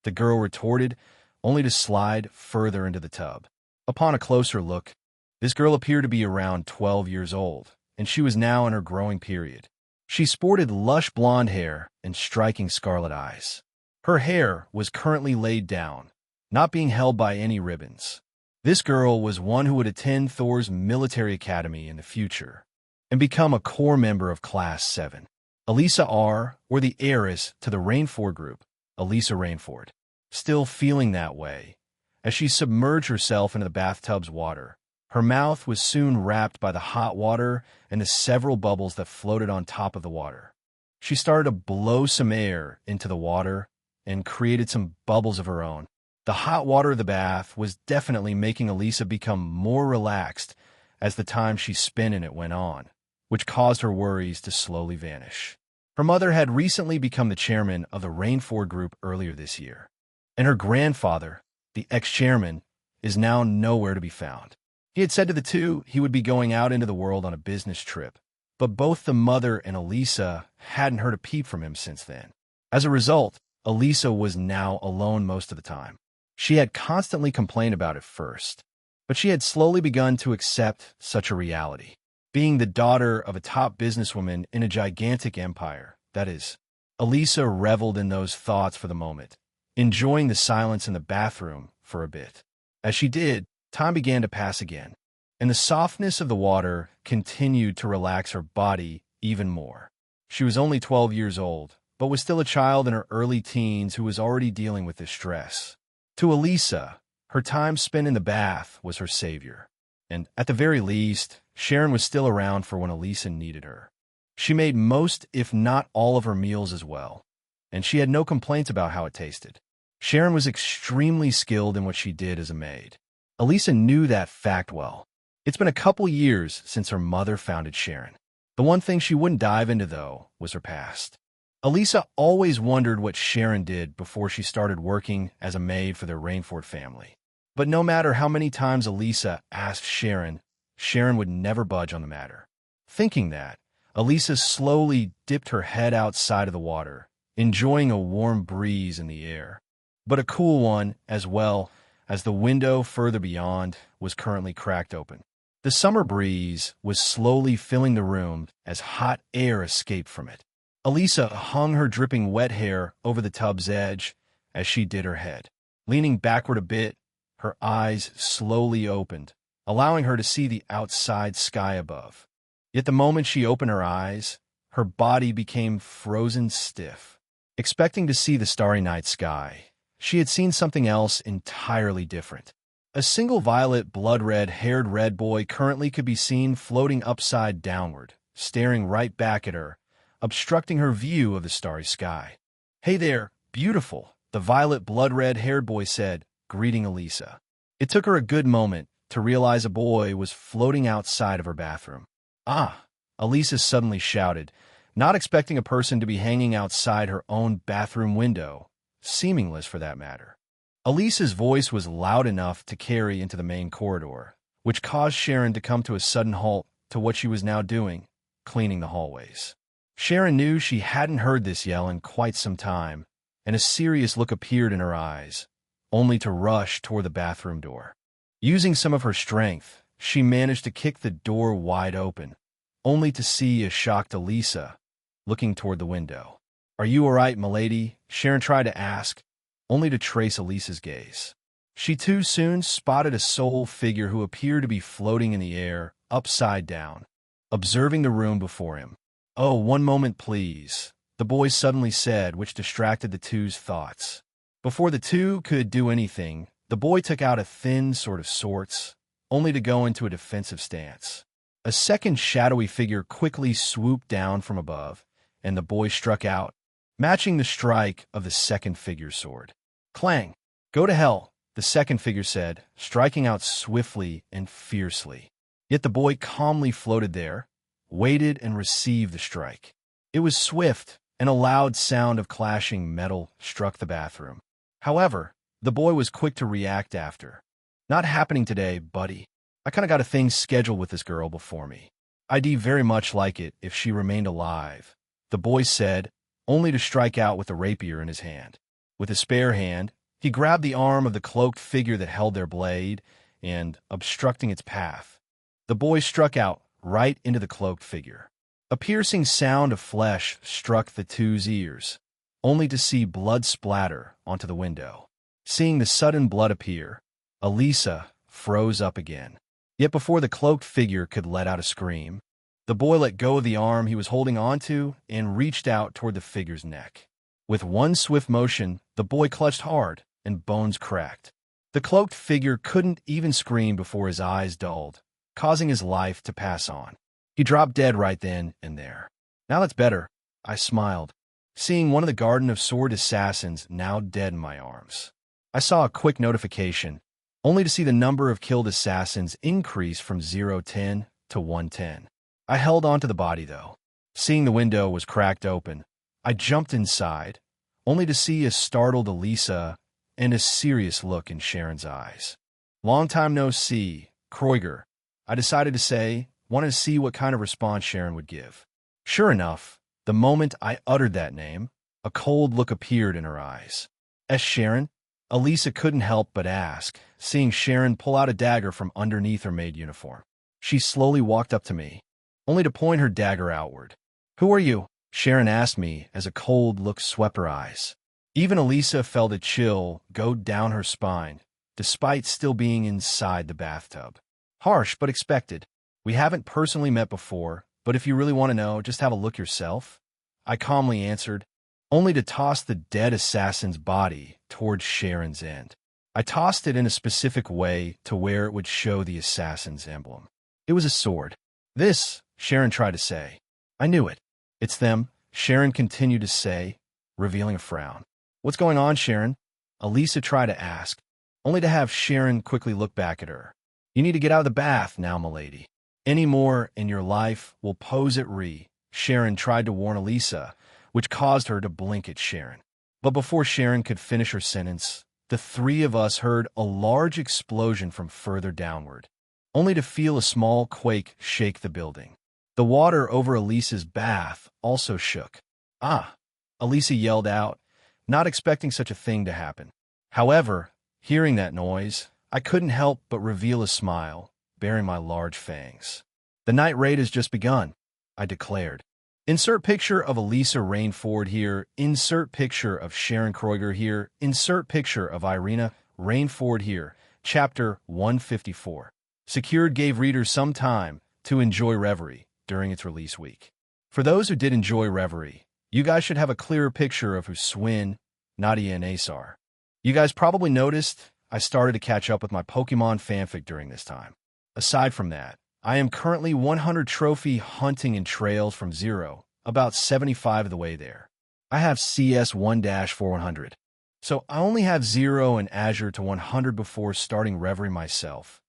The girl retorted, only to slide further into the tub. Upon a closer look, this girl appeared to be around 12 years old, and she was now in her growing period. She sported lush blonde hair and striking scarlet eyes. Her hair was currently laid down, not being held by any ribbons. This girl was one who would attend Thor's military academy in the future and become a core member of Class 7. Elisa R., or the heiress to the Rainford group, Elisa Rainford, still feeling that way. As she submerged herself into the bathtub's water, her mouth was soon wrapped by the hot water and the several bubbles that floated on top of the water. She started to blow some air into the water and created some bubbles of her own. The hot water of the bath was definitely making Elisa become more relaxed as the time she spent in it went on, which caused her worries to slowly vanish. Her mother had recently become the chairman of the Rainford group earlier this year, and her grandfather, the ex-chairman, is now nowhere to be found. He had said to the two he would be going out into the world on a business trip, but both the mother and Elisa hadn't heard a peep from him since then. As a result, Elisa was now alone most of the time. She had constantly complained about it first, but she had slowly begun to accept such a reality. Being the daughter of a top businesswoman in a gigantic empire, that is, Elisa reveled in those thoughts for the moment, enjoying the silence in the bathroom for a bit. As she did, time began to pass again, and the softness of the water continued to relax her body even more. She was only 12 years old, but was still a child in her early teens who was already dealing with this stress. To Elisa, her time spent in the bath was her savior, and at the very least, Sharon was still around for when Elisa needed her. She made most, if not all, of her meals as well, and she had no complaints about how it tasted. Sharon was extremely skilled in what she did as a maid. Elisa knew that fact well. It's been a couple years since her mother founded Sharon. The one thing she wouldn't dive into, though, was her past. Elisa always wondered what Sharon did before she started working as a maid for their Rainford family. But no matter how many times Elisa asked Sharon, Sharon would never budge on the matter. Thinking that, Elisa slowly dipped her head outside of the water, enjoying a warm breeze in the air, but a cool one as well, as the window further beyond was currently cracked open. The summer breeze was slowly filling the room as hot air escaped from it. Elisa hung her dripping wet hair over the tub's edge as she did her head. Leaning backward a bit, her eyes slowly opened, allowing her to see the outside sky above. Yet the moment she opened her eyes, her body became frozen stiff. Expecting to see the starry night sky, she had seen something else entirely different. A single violet blood-red-haired red boy currently could be seen floating upside downward, staring right back at her, obstructing her view of the starry sky. "Hey there, beautiful," the violet blood-red-haired boy said, greeting Elisa. It took her a good moment to realize a boy was floating outside of her bathroom. "Ah!" Elisa suddenly shouted, not expecting a person to be hanging outside her own bathroom window, seamless for that matter. Elisa's voice was loud enough to carry into the main corridor, which caused Sharon to come to a sudden halt to what she was now doing, cleaning the hallways. Sharon knew she hadn't heard this yell in quite some time, and a serious look appeared in her eyes, only to rush toward the bathroom door. Using some of her strength, she managed to kick the door wide open, only to see a shocked Elisa looking toward the window. "Are you all right, milady?" Sharon tried to ask, only to trace Elisa's gaze. She too soon spotted a soul figure who appeared to be floating in the air, upside down, observing the room before him. "Oh, one moment, please," the boy suddenly said, which distracted the two's thoughts. Before the two could do anything, the boy took out a thin sword of sorts, only to go into a defensive stance. A second shadowy figure quickly swooped down from above, and the boy struck out, matching the strike of the second figure's sword. Clang! "Go to hell," the second figure said, striking out swiftly and fiercely. Yet the boy calmly floated there, waited and received the strike. It was swift, and a loud sound of clashing metal struck the bathroom. However, the boy was quick to react after. "Not happening today, buddy." I kind of got a thing scheduled with this girl before me. I'd very much like it if she remained alive, the boy said, only to strike out with a rapier in his hand. With his spare hand, he grabbed the arm of the cloaked figure that held their blade and, obstructing its path, the boy struck out right into the cloaked figure. A piercing sound of flesh struck the two's ears, only to see blood splatter onto the window. Seeing the sudden blood appear, Elisa froze up again. Yet before the cloaked figure could let out a scream, the boy let go of the arm he was holding onto and reached out toward the figure's neck. With one swift motion, the boy clutched hard, and bones cracked. The cloaked figure couldn't even scream before his eyes dulled, causing his life to pass on. He dropped dead right then and there. Now that's better, I smiled, seeing one of the Garden of Sword assassins now dead in my arms. I saw a quick notification, only to see the number of killed assassins increase from 010 to 110. I held onto the body, though. Seeing the window was cracked open, I jumped inside, only to see a startled Elisa and a serious look in Sharon's eyes. Long time no see, Kreuger, I decided to say, wanted to see what kind of response Sharon would give. Sure enough, the moment I uttered that name, a cold look appeared in her eyes. "S. Sharon?" Elisa couldn't help but ask, seeing Sharon pull out a dagger from underneath her maid uniform. She slowly walked up to me, only to point her dagger outward. "Who are you?" Sharon asked me as a cold look swept her eyes. Even Elisa felt a chill go down her spine, despite still being inside the bathtub. "Harsh, but expected. We haven't personally met before, but if you really want to know, just have a look yourself," I calmly answered, only to toss the dead assassin's body towards Sharon's end. I tossed it in a specific way to where it would show the assassin's emblem. It was a sword. "This," Sharon tried to say. "I knew it. It's them," Sharon continued to say, revealing a frown. "What's going on, Sharon?" Elisa tried to ask, only to have Sharon quickly look back at her. "You need to get out of the bath now, milady. Any more in your life will pose at re," Sharon tried to warn Elisa, which caused her to blink at Sharon. But before Sharon could finish her sentence, the three of us heard a large explosion from further downward, only to feel a small quake shake the building. The water over Elisa's bath also shook. "Ah!" Elisa yelled out, not expecting such a thing to happen. However, hearing that noise, I couldn't help but reveal a smile, baring my large fangs. "The night raid has just begun," I declared. "Insert picture of Elisa Rainford here, insert picture of Sharon Kreuger here, insert picture of Irina Rainford here." Chapter 154. Secured gave readers some time to enjoy Reverie during its release week. For those who did enjoy Reverie, you guys should have a clearer picture of who Swin, Nadia, and Ace are. You guys probably noticed I started to catch up with my Pokemon fanfic during this time. Aside from that, I am currently 100 trophy hunting in trails from 0, about 75 of the way there. I have CS 1-4100, so I only have 0 and Azure to 100 before starting Reverie myself.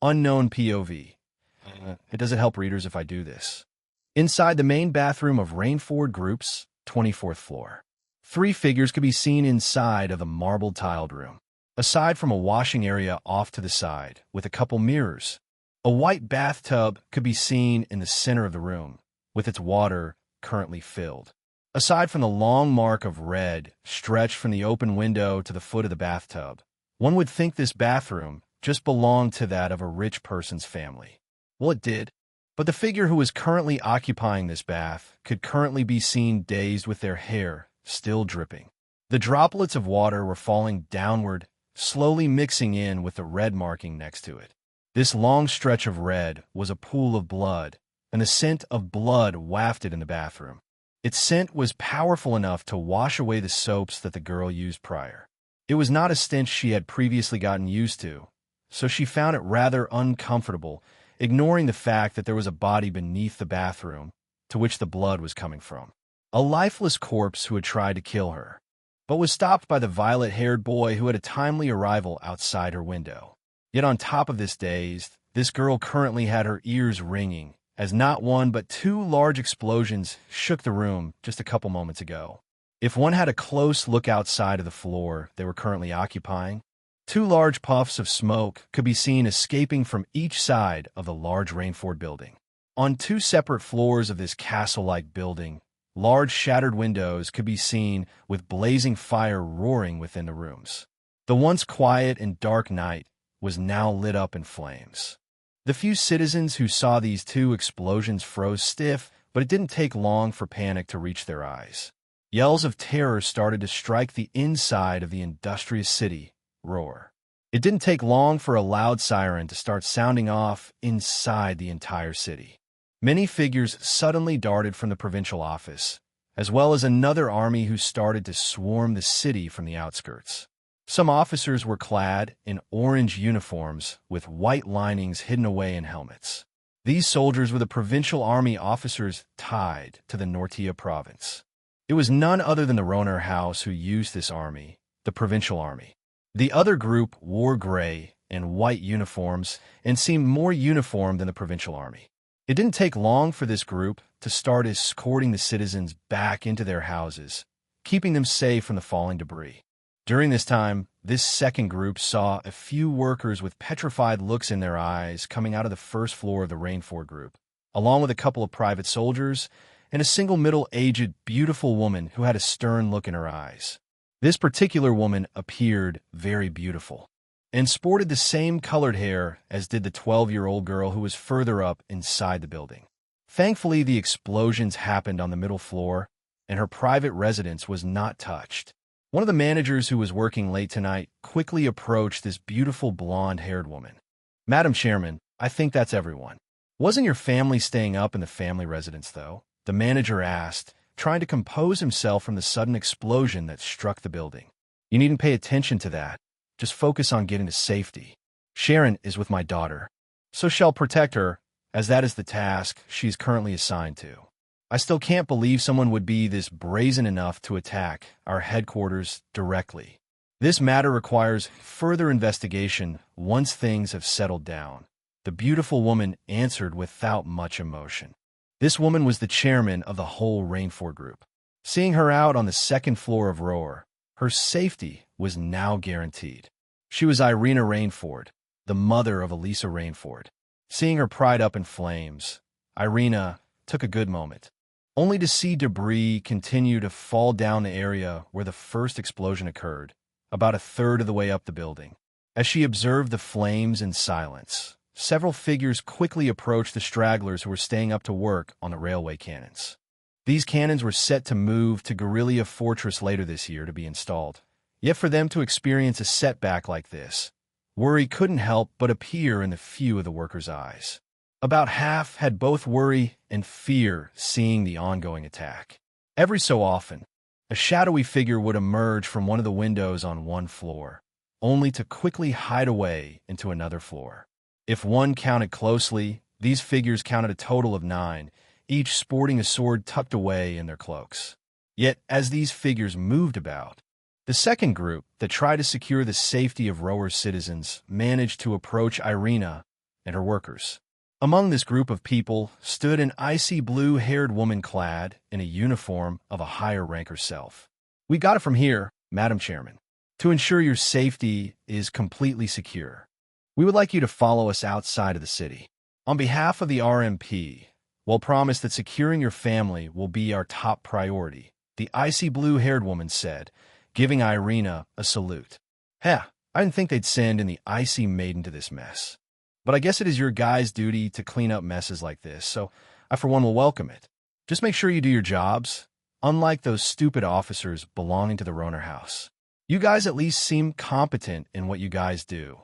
Unknown POV. Does it help readers if I do this? Inside the main bathroom of Rainford Group's 24th floor. 3 figures could be seen inside of the marble tiled room. Aside from a washing area off to the side, with a couple mirrors, a white bathtub could be seen in the center of the room, with its water currently filled. Aside from the long mark of red stretched from the open window to the foot of the bathtub, one would think this bathroom just belonged to that of a rich person's family. Well, it did. But the figure who was currently occupying this bath could currently be seen dazed with their hair still dripping. The droplets of water were falling downward, slowly mixing in with the red marking next to it. This long stretch of red was a pool of blood, and the scent of blood wafted in the bathroom. Its scent was powerful enough to wash away the soaps that the girl used prior. It was not a stench she had previously gotten used to, so she found it rather uncomfortable, ignoring the fact that there was a body beneath the bathroom to which the blood was coming from. A lifeless corpse who had tried to kill her, but was stopped by the violet-haired boy who had a timely arrival outside her window. Yet on top of this dazed, this girl currently had her ears ringing, as not one but 2 large explosions shook the room just a couple moments ago. If one had a close look outside of the floor they were currently occupying, Two large puffs of smoke could be seen escaping from each side of the large Rainford building. On two separate floors of this castle-like building, large shattered windows could be seen with blazing fire roaring within the rooms. The once quiet and dark night was now lit up in flames. The few citizens who saw these two explosions froze stiff, but it didn't take long for panic to reach their eyes. Yells of terror started to strike the inside of the industrious city, Roar. It didn't take long for a loud siren to start sounding off inside the entire city. Many figures suddenly darted from the provincial office, as well as another army who started to swarm the city from the outskirts. Some officers were clad in orange uniforms with white linings hidden away in helmets. These soldiers were the provincial army officers tied to the Nortia province. It was none other than the Roner House who used this army, the provincial army. The other group wore gray and white uniforms and seemed more uniformed than the provincial army. It didn't take long for this group to start escorting the citizens back into their houses, keeping them safe from the falling debris. During this time, this second group saw a few workers with petrified looks in their eyes coming out of the first floor of the Rainford group, along with a couple of private soldiers and a single middle-aged, beautiful woman who had a stern look in her eyes. This particular woman appeared very beautiful and sported the same colored hair as did the 12-year-old girl who was further up inside the building. Thankfully, the explosions happened on the middle floor, and her private residence was not touched. One of the managers who was working late tonight quickly approached this beautiful blonde-haired woman. "Madam Chairman, I think that's everyone. Wasn't your family staying up in the family residence, though?" the manager asked, trying to compose himself from the sudden explosion that struck the building. "You needn't pay attention to that. Just focus on getting to safety. Sharon is with my daughter, so shall protect her, as that is the task she is currently assigned to. I still can't believe someone would be this brazen enough to attack our headquarters directly. This matter requires further investigation once things have settled down," the beautiful woman answered without much emotion. This woman was the chairman of the whole Rainford group. Seeing her out on the second floor of Roar, her safety was now guaranteed. She was Irina Rainford, the mother of Elisa Rainford. Seeing her pride up in flames, Irina took a good moment, only to see debris continue to fall down the area where the first explosion occurred, about a third of the way up the building. As she observed the flames in silence, several figures quickly approached the stragglers who were staying up to work on the railway cannons. These cannons were set to move to Guerrilla Fortress later this year to be installed. Yet for them to experience a setback like this, worry couldn't help but appear in the few of the workers' eyes. About half had both worry and fear seeing the ongoing attack. Every so often, a shadowy figure would emerge from one of the windows on one floor, only to quickly hide away into another floor. If one counted closely, these figures counted a total of 9, each sporting a sword tucked away in their cloaks. Yet, as these figures moved about, the second group that tried to secure the safety of Roar's citizens managed to approach Irina and her workers. Among this group of people stood an icy blue-haired woman clad in a uniform of a higher rank herself. "We got it from here, Madam Chairman. To ensure your safety is completely secure, we would like you to follow us outside of the city. On behalf of the RMP, we'll promise that securing your family will be our top priority," the icy blue-haired woman said, giving Irina a salute. "Heh, I didn't think they'd send in the icy maiden to this mess. But I guess it is your guys' duty to clean up messes like this, so I for one will welcome it. Just make sure you do your jobs, unlike those stupid officers belonging to the Roner House. You guys at least seem competent in what you guys do."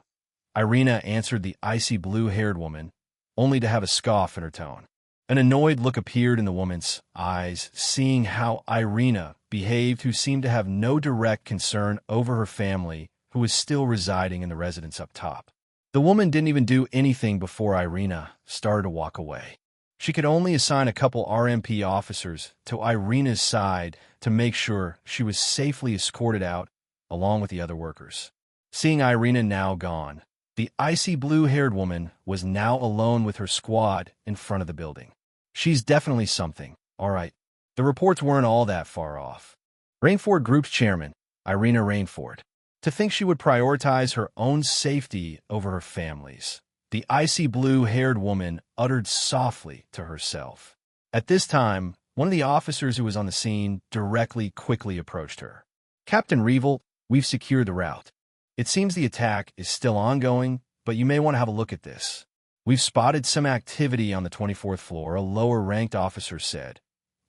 Irina answered the icy blue-haired woman, only to have a scoff in her tone. An annoyed look appeared in the woman's eyes, seeing how Irina behaved, who seemed to have no direct concern over her family, who was still residing in the residence up top. The woman didn't even do anything before Irina started to walk away. She could only assign a couple RMP officers to Irina's side to make sure she was safely escorted out along with the other workers. Seeing Irina now gone, the icy blue-haired woman was now alone with her squad in front of the building. "She's definitely something, all right." The reports weren't all that far off. Rainford Group's chairman, Irina Rainford, To think she would prioritize her own safety over her family's. The icy blue-haired woman uttered softly to herself. At this time, one of the officers who was on the scene quickly approached her. "Captain Revolt, we've secured the route. It seems the attack is still ongoing, but you may want to have a look at this. We've spotted some activity on the 24th floor," a lower-ranked officer said,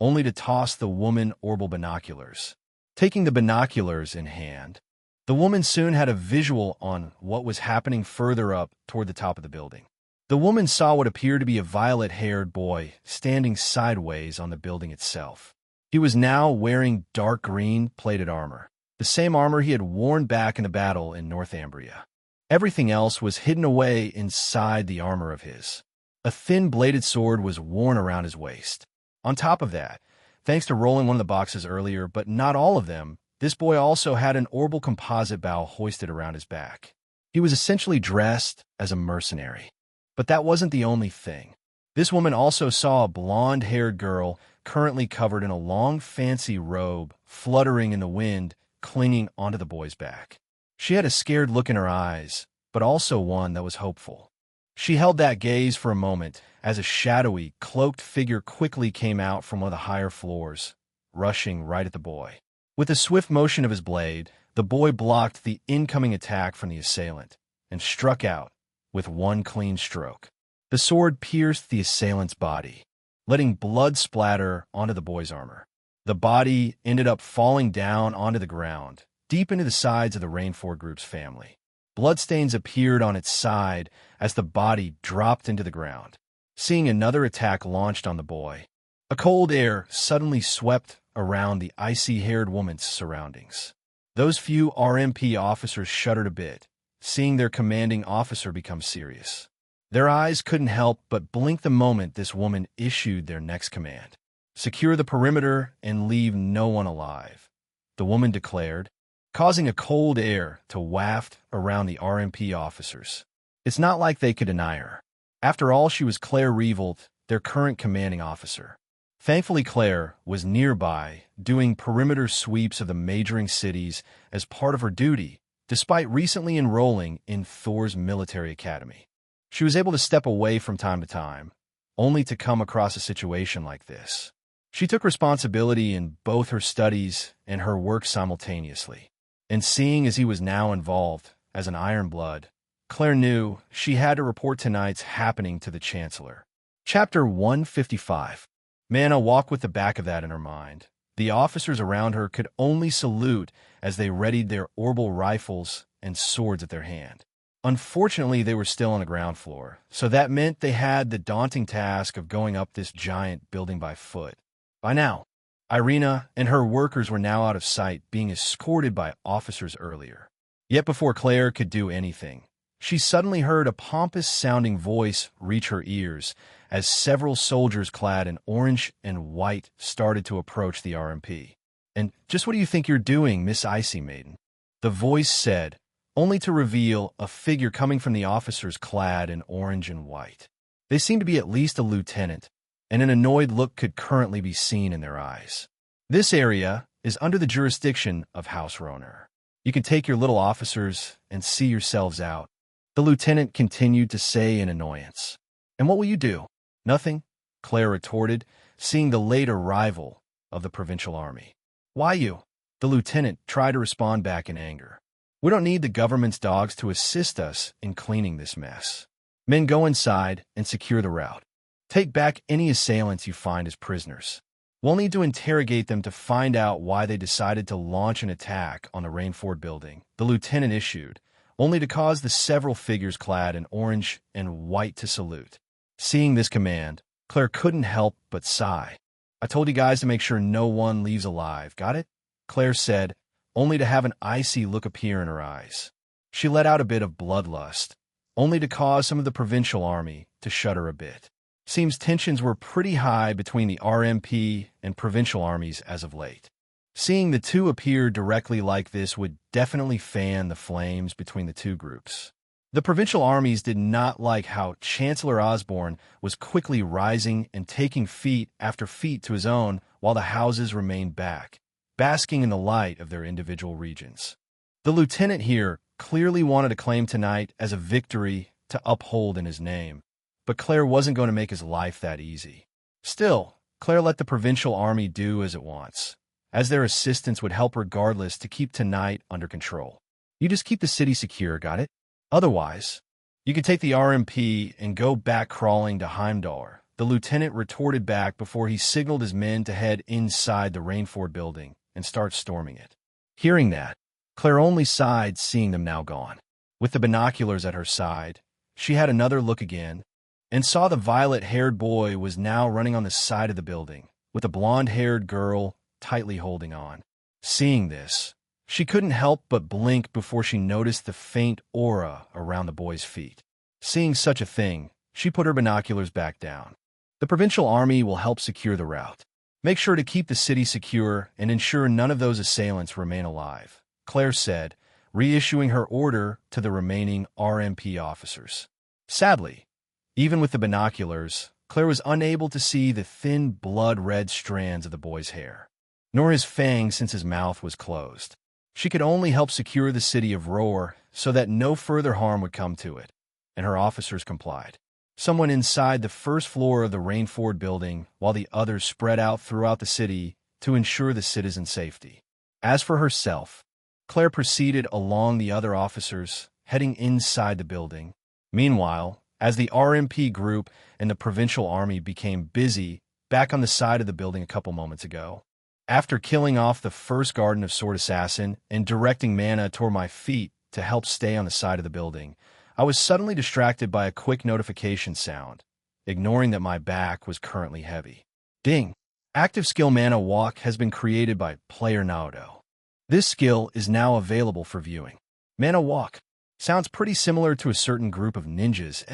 only to toss the woman orbital binoculars. Taking the binoculars in hand, the woman soon had a visual on what was happening further up toward the top of the building. The woman saw what appeared to be a violet-haired boy standing sideways on the building itself. He was now wearing dark green plated armor, the same armor he had worn back in the battle in Northumbria. Everything else was hidden away inside the armor of his. A thin-bladed sword was worn around his waist. On top of that, thanks to rolling one of the boxes earlier, but not all of them, this boy also had an orbital composite bow hoisted around his back. He was essentially dressed as a mercenary. But that wasn't the only thing. This woman also saw a blonde-haired girl currently covered in a long, fancy robe, fluttering in the wind, clinging onto the boy's back. She had a scared look in her eyes, but also one that was hopeful. She held that gaze for a moment as a shadowy, cloaked figure quickly came out from one of the higher floors, rushing right at the boy. With a swift motion of his blade, the boy blocked the incoming attack from the assailant and struck out with one clean stroke. The sword pierced the assailant's body, letting blood splatter onto the boy's armor. The body ended up falling down onto the ground, deep into the sides of the Rainford Group's family. Bloodstains appeared on its side as the body dropped into the ground. Seeing another attack launched on the boy, a cold air suddenly swept around the icy-haired woman's surroundings. Those few RMP officers shuddered a bit, seeing their commanding officer become serious. Their eyes couldn't help but blink the moment this woman issued their next command. "Secure the perimeter and leave no one alive," the woman declared, causing a cold air to waft around the RMP officers. It's not like they could deny her. After all, she was Claire Revolt, their current commanding officer. Thankfully, Claire was nearby, doing perimeter sweeps of the majoring cities as part of her duty, despite recently enrolling in Thor's military academy. She was able to step away from time to time, only to come across a situation like this. She took responsibility in both her studies and her work simultaneously. And seeing as he was now involved as an Ironblood, Claire knew she had to report tonight's happening to the Chancellor. Chapter 155. Mana walked with the back of that in her mind. The officers around her could only salute as they readied their orbital rifles and swords at their hand. Unfortunately, they were still on the ground floor, so that meant they had the daunting task of going up this giant building by foot. By now, Irina and her workers were now out of sight, being escorted by officers earlier. Yet before Claire could do anything, she suddenly heard a pompous-sounding voice reach her ears as several soldiers clad in orange and white started to approach the RMP. "And just what do you think you're doing, Miss Icy Maiden?" the voice said, only to reveal a figure coming from the officers clad in orange and white. They seemed to be at least a lieutenant, and an annoyed look could currently be seen in their eyes. "This area is under the jurisdiction of House Roner. You can take your little officers and see yourselves out," the lieutenant continued to say in annoyance. "And what will you do?" "Nothing," Claire retorted, seeing the late arrival of the provincial army. "Why you?" the lieutenant tried to respond back in anger. "We don't need the government's dogs to assist us in cleaning this mess. Men, go inside and secure the route. Take back any assailants you find as prisoners. We'll need to interrogate them to find out why they decided to launch an attack on the Rainford building," the lieutenant issued, only to cause the several figures clad in orange and white to salute. Seeing this command, Claire couldn't help but sigh. "I told you guys to make sure no one leaves alive, got it?" Claire said, only to have an icy look appear in her eyes. She let out a bit of bloodlust, only to cause some of the provincial army to shudder a bit. Seems tensions were pretty high between the RMP and provincial armies as of late. Seeing the two appear directly like this would definitely fan the flames between the two groups. The provincial armies did not like how Chancellor Osborne was quickly rising and taking feat after feat to his own while the houses remained back, basking in the light of their individual regions. The lieutenant here clearly wanted to claim tonight as a victory to uphold in his name, but Claire wasn't going to make his life that easy. Still, Claire let the provincial army do as it wants, as their assistance would help regardless to keep tonight under control. You just keep the city secure, got it? Otherwise, you can take the RMP and go back crawling to Heimdall, the lieutenant retorted back before he signaled his men to head inside the Rainford building and start storming it. Hearing that, Claire only sighed, seeing them now gone. With the binoculars at her side, she had another look again and saw the violet-haired boy was now running on the side of the building, with a blonde-haired girl tightly holding on. Seeing this, she couldn't help but blink before she noticed the faint aura around the boy's feet. Seeing such a thing, she put her binoculars back down. The provincial army will help secure the route. Make sure to keep the city secure and ensure none of those assailants remain alive, Claire said, reissuing her order to the remaining RMP officers. Sadly, even with the binoculars, Claire was unable to see the thin blood-red strands of the boy's hair, nor his fangs since his mouth was closed. She could only help secure the city of Roar so that no further harm would come to it, and her officers complied. Someone inside the first floor of the Rainford building, while the others spread out throughout the city to ensure the citizens' safety. As for herself, Claire proceeded along the other officers, heading inside the building. Meanwhile, as the RMP group and the provincial army became busy back on the side of the building a couple moments ago, after killing off the first Garden of Sword assassin and directing Manga toward my feet to help stay on the side of the building, I was suddenly distracted by a quick notification sound, ignoring that my back was currently heavy. Ding! Active skill Manga Walk has been created by player Naoto. This skill is now available for viewing. Manga Walk sounds pretty similar to a certain group of ninjas,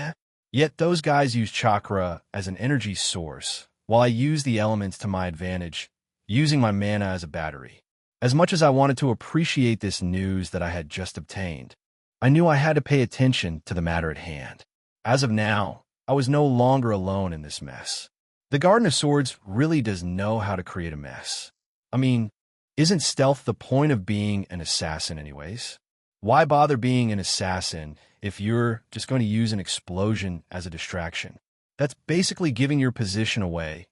Yet those guys use chakra as an energy source, while I use the elements to my advantage, using my mana as a battery. As much as I wanted to appreciate this news that I had just obtained, I knew I had to pay attention to the matter at hand. As of now, I was no longer alone in this mess. The Garden of Swords really does know how to create a mess. I mean, isn't stealth the point of being an assassin anyways? Why bother being an assassin if you're just going to use an explosion as a distraction? That's basically giving your position away,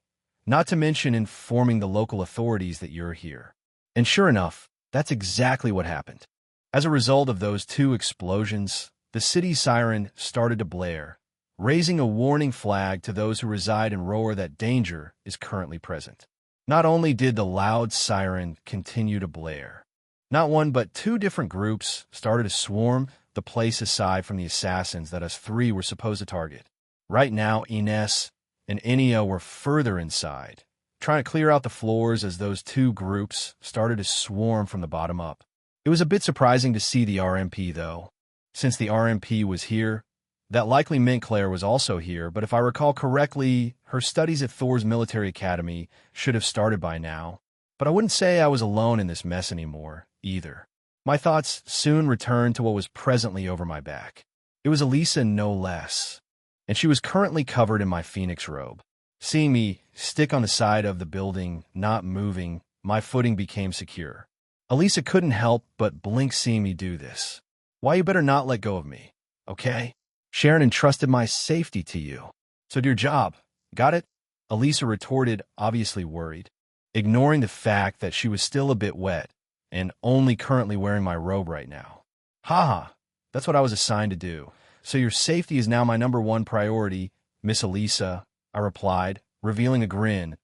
not to mention informing the local authorities that you're here. And sure enough, that's exactly what happened. As a result of those two explosions, the city siren started to blare, raising a warning flag to those who reside in Roar that danger is currently present. Not only did the loud siren continue to blare, not one but two different groups started to swarm the place aside from the assassins that us three were supposed to target. Right now, Ines and Ennio were further inside, trying to clear out the floors as those two groups started to swarm from the bottom up. It was a bit surprising to see the RMP, though. Since the RMP was here, that likely meant Claire was also here, but if I recall correctly, her studies at Thor's military academy should have started by now. But I wouldn't say I was alone in this mess anymore, either. My thoughts soon returned to what was presently over my back. It was Elisa, no less, and she was currently covered in my phoenix robe. Seeing me stick on the side of the building, not moving, my footing became secure. Elisa couldn't help but blink seeing me do this. Why, you better not let go of me, okay? Sharon entrusted my safety to you. So do your job. Got it? Elisa retorted, obviously worried, ignoring the fact that she was still a bit wet and only currently wearing my robe right now. Haha, that's what I was assigned to do. So your safety is now my #1 priority, Miss Elisa, I replied, revealing a grin,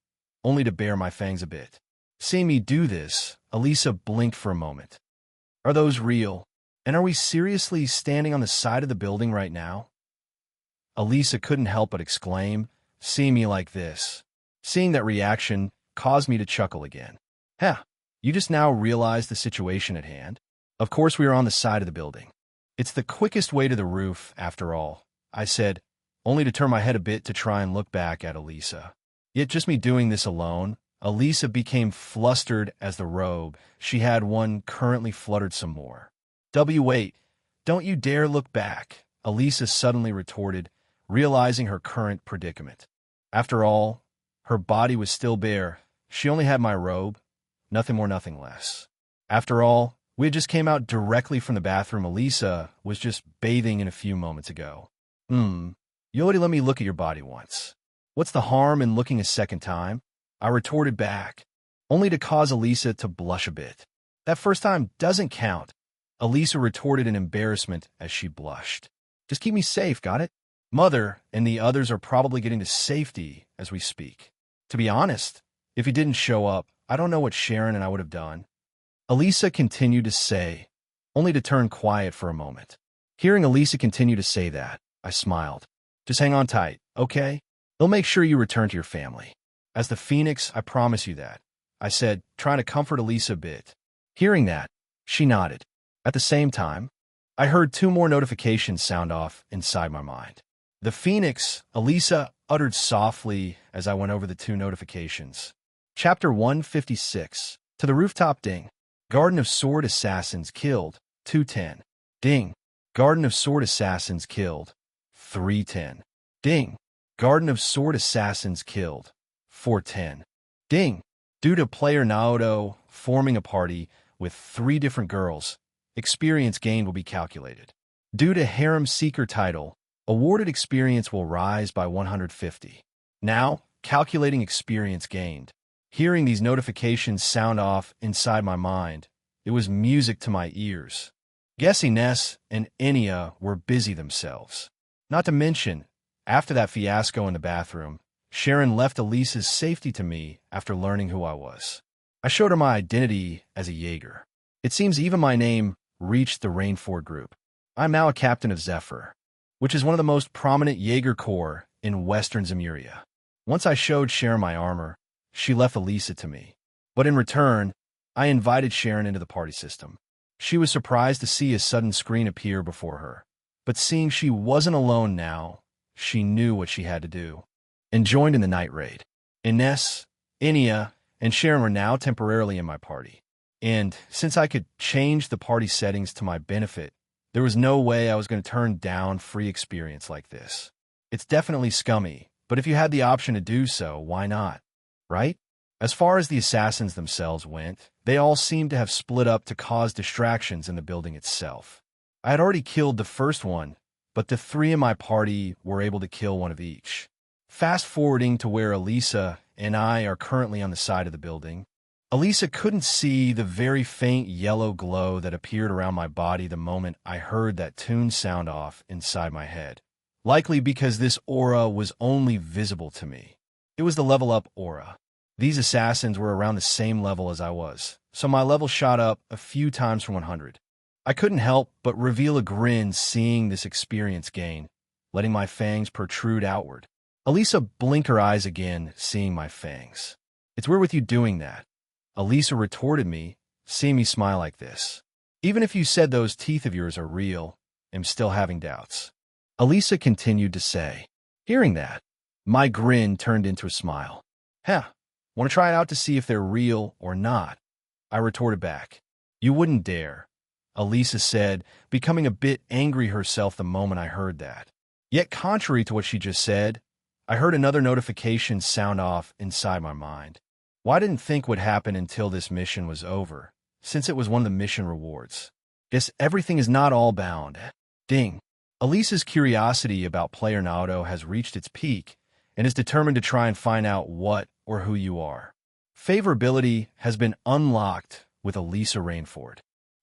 only to bare my fangs a bit. Seeing me do this, Elisa blinked for a moment. Are those real? And are we seriously standing on the side of the building right now? Elisa couldn't help but exclaim, seeing me like this. Seeing that reaction caused me to chuckle again. Heh, you just now realized the situation at hand? Of course we are on the side of the building. It's the quickest way to the roof, after all, I said, only to turn my head a bit to try and look back at Elisa. Yet just me doing this alone, Elisa became flustered as the robe she had one currently fluttered some more. Wait, don't you dare look back, Elisa suddenly retorted, realizing her current predicament. After all, her body was still bare. She only had my robe, nothing more, nothing less. After all, We had just came out directly from the bathroom Elisa was just bathing in a few moments ago. You already let me look at your body once. What's the harm in looking a second time? I retorted back, only to cause Elisa to blush a bit. That first time doesn't count, Elisa retorted in embarrassment as she blushed. Just keep me safe, got it? Mother and the others are probably getting to safety as we speak. To be honest, if he didn't show up, I don't know what Sharon and I would have done. Elisa continued to say, only to turn quiet for a moment. Hearing Elisa continue to say that, I smiled. Just hang on tight, okay? They'll make sure you return to your family. As the Phoenix, I promise you that, I said, trying to comfort Elisa a bit. Hearing that, she nodded. At the same time, I heard 2 more notifications sound off inside my mind. The Phoenix, Elisa uttered softly as I went over the 2 notifications. Chapter 156. To the rooftop ding. Garden of Sword Assassins killed, 210. Ding. Garden of Sword Assassins killed, 310. Ding. Garden of Sword Assassins killed, 410. Ding. Due to player Naoto forming a party with 3 different girls, experience gained will be calculated. Due to Harem Seeker title, awarded experience will rise by 150. Now, calculating experience gained. Hearing these notifications sound off inside my mind, it was music to my ears. Guessing Ness and Enya were busy themselves. Not to mention, after that fiasco in the bathroom, Sharon left Elisa's safety to me after learning who I was. I showed her my identity as a Jaeger. It seems even my name reached the Rainford group. I'm now a captain of Zephyr, which is one of the most prominent Jaeger Corps in Western Zemuria. Once I showed Sharon my armor, she left Elisa to me. But in return, I invited Sharon into the party system. She was surprised to see a sudden screen appear before her. But seeing she wasn't alone now, she knew what she had to do, and joined in the night raid. Ines, Enya, and Sharon were now temporarily in my party. And since I could change the party settings to my benefit, there was no way I was going to turn down free experience like this. It's definitely scummy, but if you had the option to do so, why not? Right? As far as the assassins themselves went, they all seemed to have split up to cause distractions in the building itself. I had already killed the first one, but the 3 in my party were able to kill one of each. Fast forwarding to where Elisa and I are currently on the side of the building, Elisa couldn't see the very faint yellow glow that appeared around my body the moment I heard that tune sound off inside my head. Likely because this aura was only visible to me. It was the level up aura. These assassins were around the same level as I was, so my level shot up a few times from 100. I couldn't help but reveal a grin seeing this experience gain, letting my fangs protrude outward. Elisa blinked her eyes again, seeing my fangs. It's weird with you doing that. Elisa retorted me, seeing me smile like this. Even if you said those teeth of yours are real, I'm still having doubts. Elisa continued to say. Hearing that, my grin turned into a smile. Want to try it out to see if they're real or not? I retorted back. You wouldn't dare, Elisa said, becoming a bit angry herself the moment I heard that. Yet contrary to what she just said, I heard another notification sound off inside my mind. Well, I didn't think would happen until this mission was over, since it was one of the mission rewards. Guess everything is not all bound. Ding. Elisa's curiosity about player Naoto has reached its peak and is determined to try and find out what or who you are. Favorability has been unlocked with Elisa Rainford.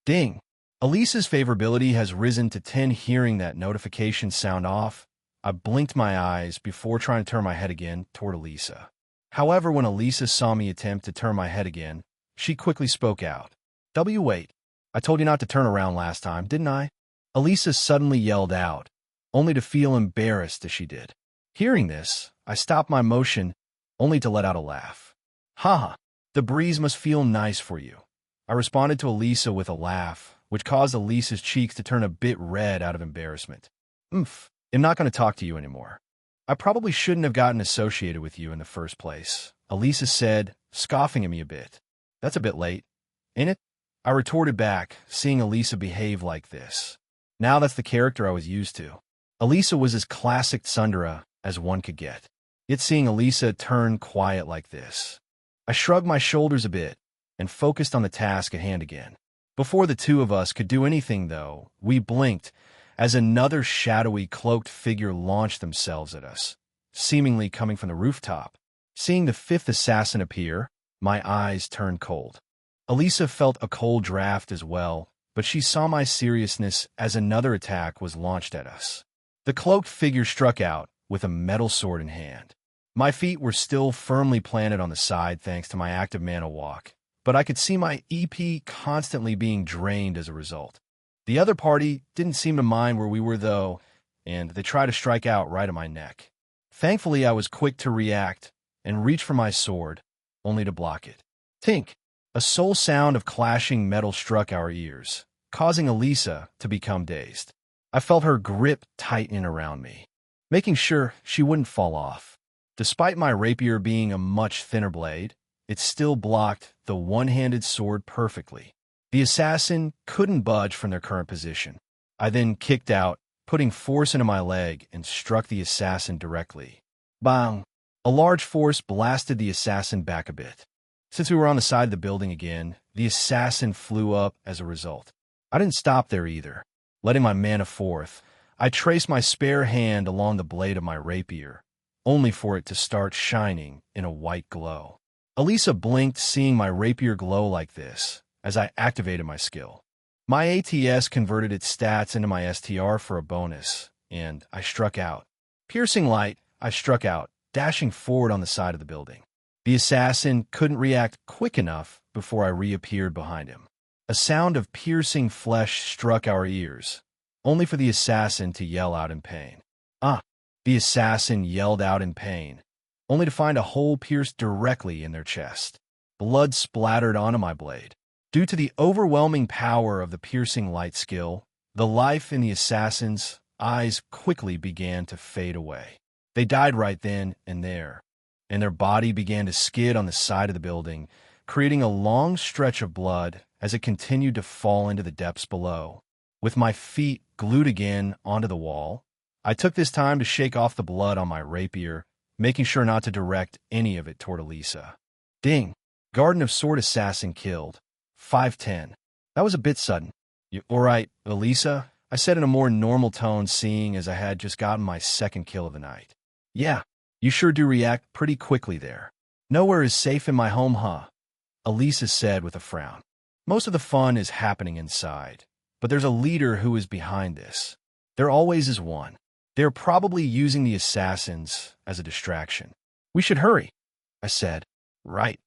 Ding. Elisa's favorability has risen to 10. Hearing that notification sound off, I blinked my eyes before trying to turn my head again toward Elisa. However, when Elisa saw me attempt to turn my head again, she quickly spoke out. Wait. I told you not to turn around last time, didn't I? Elisa suddenly yelled out, only to feel embarrassed as she did. Hearing this, I stopped my motion, only to let out a laugh. Haha, the breeze must feel nice for you. I responded to Elisa with a laugh, which caused Elisa's cheeks to turn a bit red out of embarrassment. I'm not going to talk to you anymore. I probably shouldn't have gotten associated with you in the first place, Elisa said, scoffing at me a bit. That's a bit late, ain't it? I retorted back, seeing Elisa behave like this. Now that's the character I was used to. Elisa was as classic Tsundere as one could get. Yet seeing Elisa turn quiet like this, I shrugged my shoulders a bit and focused on the task at hand again. Before the two of us could do anything, though, we blinked as another shadowy, cloaked figure launched themselves at us, seemingly coming from the rooftop. Seeing the fifth assassin appear, my eyes turned cold. Elisa felt a cold draft as well, but she saw my seriousness as another attack was launched at us. The cloaked figure struck out with a metal sword in hand. My feet were still firmly planted on the side thanks to my active mana walk, but I could see my EP constantly being drained as a result. The other party didn't seem to mind where we were, though, and they tried to strike out right at my neck. Thankfully, I was quick to react and reach for my sword, only to block it. Tink! A sole sound of clashing metal struck our ears, causing Elisa to become dazed. I felt her grip tighten around me, making sure she wouldn't fall off. Despite my rapier being a much thinner blade, it still blocked the one-handed sword perfectly. The assassin couldn't budge from their current position. I then kicked out, putting force into my leg, and struck the assassin directly. Bang! A large force blasted the assassin back a bit. Since we were on the side of the building again, the assassin flew up as a result. I didn't stop there either. Letting my mana forth, I traced my spare hand along the blade of my rapier, only for it to start shining in a white glow. Elisa blinked, seeing my rapier glow like this, as I activated my skill. My ATS converted its stats into my STR for a bonus, and I struck out. Piercing light, I struck out, dashing forward on the side of the building. The assassin couldn't react quick enough before I reappeared behind him. A sound of piercing flesh struck our ears, only for the assassin to yell out in pain. Ah! The assassin yelled out in pain, only to find a hole pierced directly in their chest. Blood splattered onto my blade. Due to the overwhelming power of the piercing light skill, the life in the assassin's eyes quickly began to fade away. They died right then and there, and their body began to skid on the side of the building, creating a long stretch of blood as it continued to fall into the depths below. With my feet glued again onto the wall, I took this time to shake off the blood on my rapier, making sure not to direct any of it toward Elisa. Ding! Garden of Sword Assassin killed. 510. That was a bit sudden. You all right, Elisa? I said in a more normal tone, seeing as I had just gotten my second kill of the night. Yeah, you sure do react pretty quickly there. Nowhere is safe in my home, huh? Elisa said with a frown. Most of the fun is happening inside, but there's a leader who is behind this. There always is one. They're probably using the assassins as a distraction. We should hurry, I said. Right,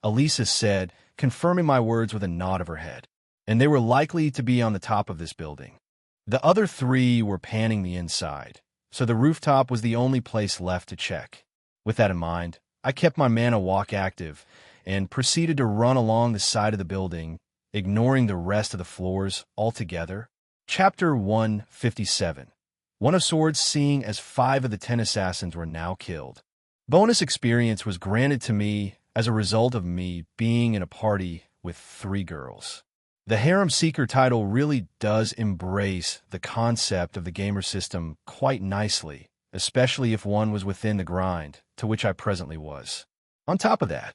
Elisa said, confirming my words with a nod of her head. And they were likely to be on the top of this building. The other three were panning the inside, so the rooftop was the only place left to check. With that in mind, I kept my mana walk active and proceeded to run along the side of the building, ignoring the rest of the floors altogether. Chapter 157. One of Swords, seeing as 5 of the 10 assassins were now killed. Bonus experience was granted to me as a result of me being in a party with 3 girls. The Harem Seeker title really does embrace the concept of the gamer system quite nicely, especially if one was within the grind, to which I presently was. On top of that,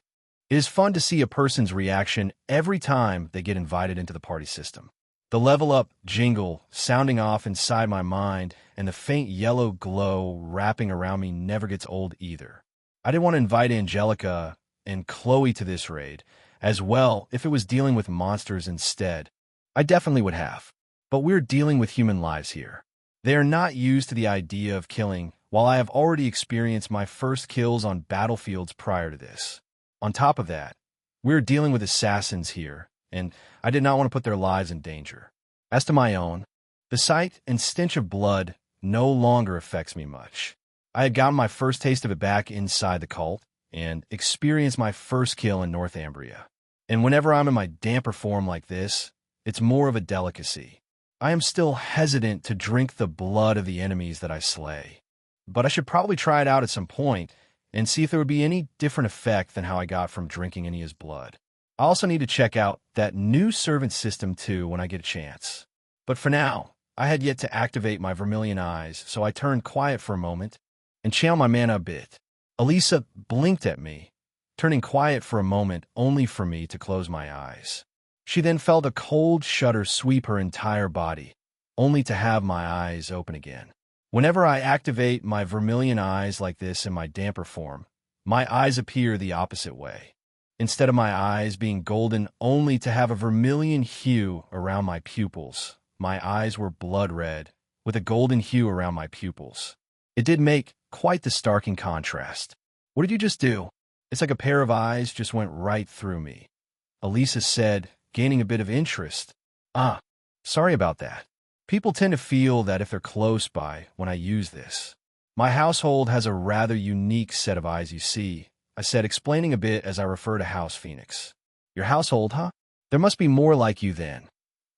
it is fun to see a person's reaction every time they get invited into the party system. The level up jingle sounding off inside my mind and the faint yellow glow wrapping around me never gets old either. I didn't want to invite Angelica and Chloe to this raid as well if it was dealing with monsters instead. I definitely would have. But we're dealing with human lives here. They are not used to the idea of killing, while I have already experienced my first kills on battlefields prior to this. On top of that, we're dealing with assassins here, and I did not want to put their lives in danger. As to my own, the sight and stench of blood no longer affects me much. I had gotten my first taste of it back inside the cult, and experienced my first kill in Northumbria. And whenever I'm in my damper form like this, it's more of a delicacy. I am still hesitant to drink the blood of the enemies that I slay, but I should probably try it out at some point and see if there would be any different effect than how I got from drinking any of his blood. I also need to check out that new servant system too when I get a chance. But for now, I had yet to activate my vermilion eyes, so I turned quiet for a moment and channeled my mana a bit. Elisa blinked at me, turning quiet for a moment only for me to close my eyes. She then felt a cold shudder sweep her entire body, only to have my eyes open again. Whenever I activate my vermilion eyes like this in my damper form, my eyes appear the opposite way. Instead of my eyes being golden only to have a vermilion hue around my pupils, my eyes were blood red, with a golden hue around my pupils. It did make quite the starking contrast. What did you just do? It's like a pair of eyes just went right through me. Elisa said, gaining a bit of interest. Sorry about that. People tend to feel that if they're close by when I use this. My household has a rather unique set of eyes, you see, I said, explaining a bit as I refer to House Phoenix. Your household, huh? There must be more like you then.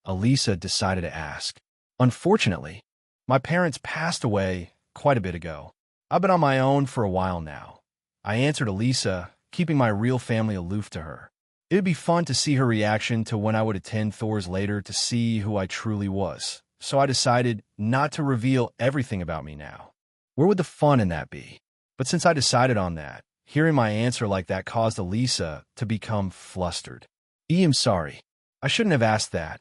Elisa decided to ask. Unfortunately, my parents passed away quite a bit ago. I've been on my own for a while now. I answered Elisa, keeping my real family aloof to her. It would be fun to see her reaction to when I would attend Thor's later to see who I truly was, so I decided not to reveal everything about me now. Where would the fun in that be? But since I decided on that, hearing my answer like that caused Elisa to become flustered. I'm sorry. I shouldn't have asked that,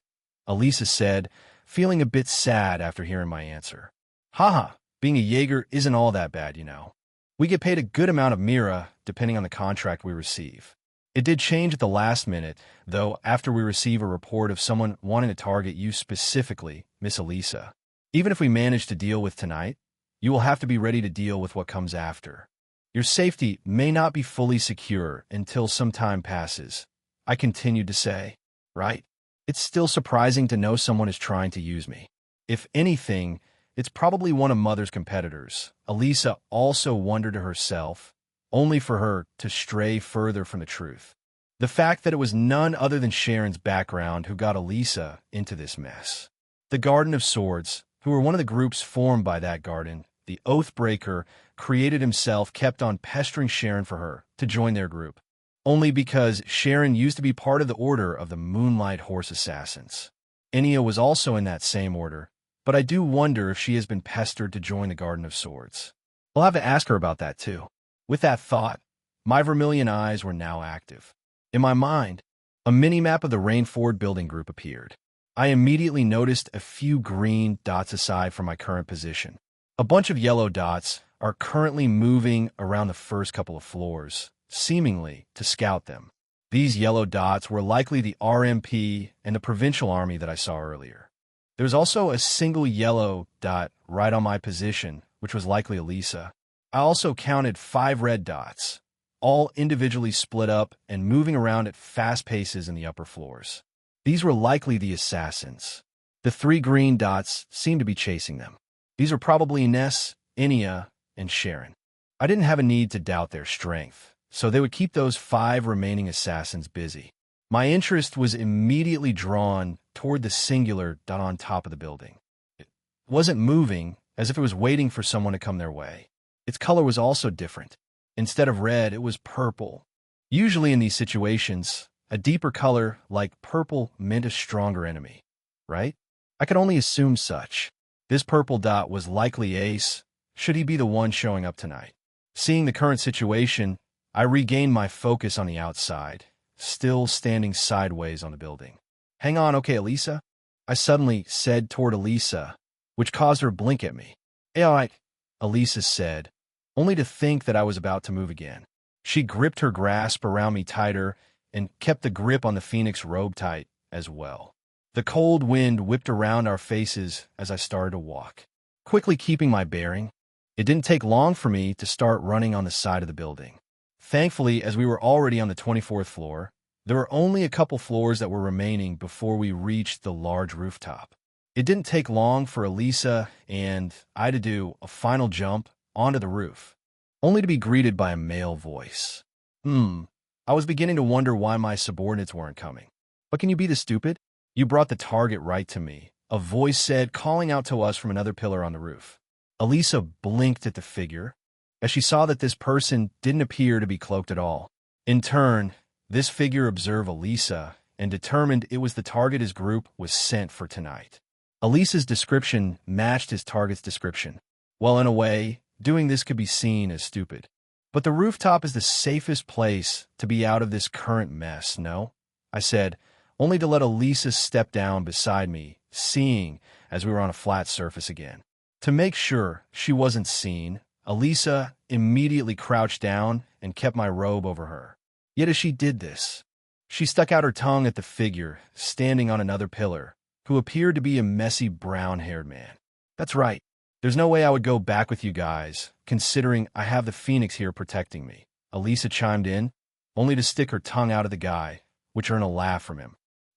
Elisa said, feeling a bit sad after hearing my answer. Haha, being a Jaeger isn't all that bad, you know. We get paid a good amount of Mira, depending on the contract we receive. It did change at the last minute, though, after we receive a report of someone wanting to target you specifically, Miss Elisa. Even if we manage to deal with tonight, you will have to be ready to deal with what comes after. Your safety may not be fully secure until some time passes, I continued to say. Right? It's still surprising to know someone is trying to use me. If anything, it's probably one of Mother's competitors. Elisa also wondered to herself, only for her to stray further from the truth. The fact that it was none other than Sharon's background who got Elisa into this mess. The Garden of Swords, who were one of the groups formed by that garden, the Oathbreaker, created himself, kept on pestering Sharon for her to join their group, only because Sharon used to be part of the order of the Moonlight Horse Assassins. Enya was also in that same order, but I do wonder if she has been pestered to join the Garden of Swords. We'll have to ask her about that too. With that thought, my vermilion eyes were now active. In my mind, a mini-map of the Rainford building group appeared. I immediately noticed a few green dots aside from my current position. A bunch of yellow dots are currently moving around the first couple of floors, seemingly to scout them. These yellow dots were likely the RMP and the provincial army that I saw earlier. There was also a single yellow dot right on my position, which was likely Elisa. I also counted 5 red dots, all individually split up and moving around at fast paces in the upper floors. These were likely the assassins. The 3 green dots seemed to be chasing them. These were probably Ness, Enya, and Sharon. I didn't have a need to doubt their strength, so they would keep those 5 remaining assassins busy. My interest was immediately drawn toward the singular dot on top of the building. It wasn't moving, as if it was waiting for someone to come their way. Its color was also different. Instead of red, it was purple. Usually in these situations, a deeper color like purple meant a stronger enemy, right? I could only assume such. This purple dot was likely Ace, should he be the one showing up tonight. Seeing the current situation, I regained my focus on the outside, still standing sideways on the building. Hang on, okay, Elisa? I suddenly said toward Elisa, which caused her to blink at me. Hey, all right, Elisa said, only to think that I was about to move again. She gripped her grasp around me tighter and kept the grip on the Phoenix robe tight as well. The cold wind whipped around our faces as I started to walk, quickly keeping my bearing. It didn't take long for me to start running on the side of the building. Thankfully, as we were already on the 24th floor, there were only a couple floors that were remaining before we reached the large rooftop. It didn't take long for Elisa and I to do a final jump onto the roof, only to be greeted by a male voice. I was beginning to wonder why my subordinates weren't coming. But can you be this stupid? You brought the target right to me, a voice said, calling out to us from another pillar on the roof. Elisa blinked at the figure, as she saw that this person didn't appear to be cloaked at all. In turn, this figure observed Elisa and determined it was the target his group was sent for tonight. Elisa's description matched his target's description. Well, in a way, doing this could be seen as stupid. But the rooftop is the safest place to be out of this current mess, no? I said, only to let Elisa step down beside me, seeing as we were on a flat surface again. To make sure she wasn't seen, Elisa immediately crouched down and kept my robe over her. Yet as she did this, she stuck out her tongue at the figure standing on another pillar, who appeared to be a messy brown-haired man. That's right. There's no way I would go back with you guys, considering I have the Phoenix here protecting me. Elisa chimed in, only to stick her tongue out at the guy, which earned a laugh from him.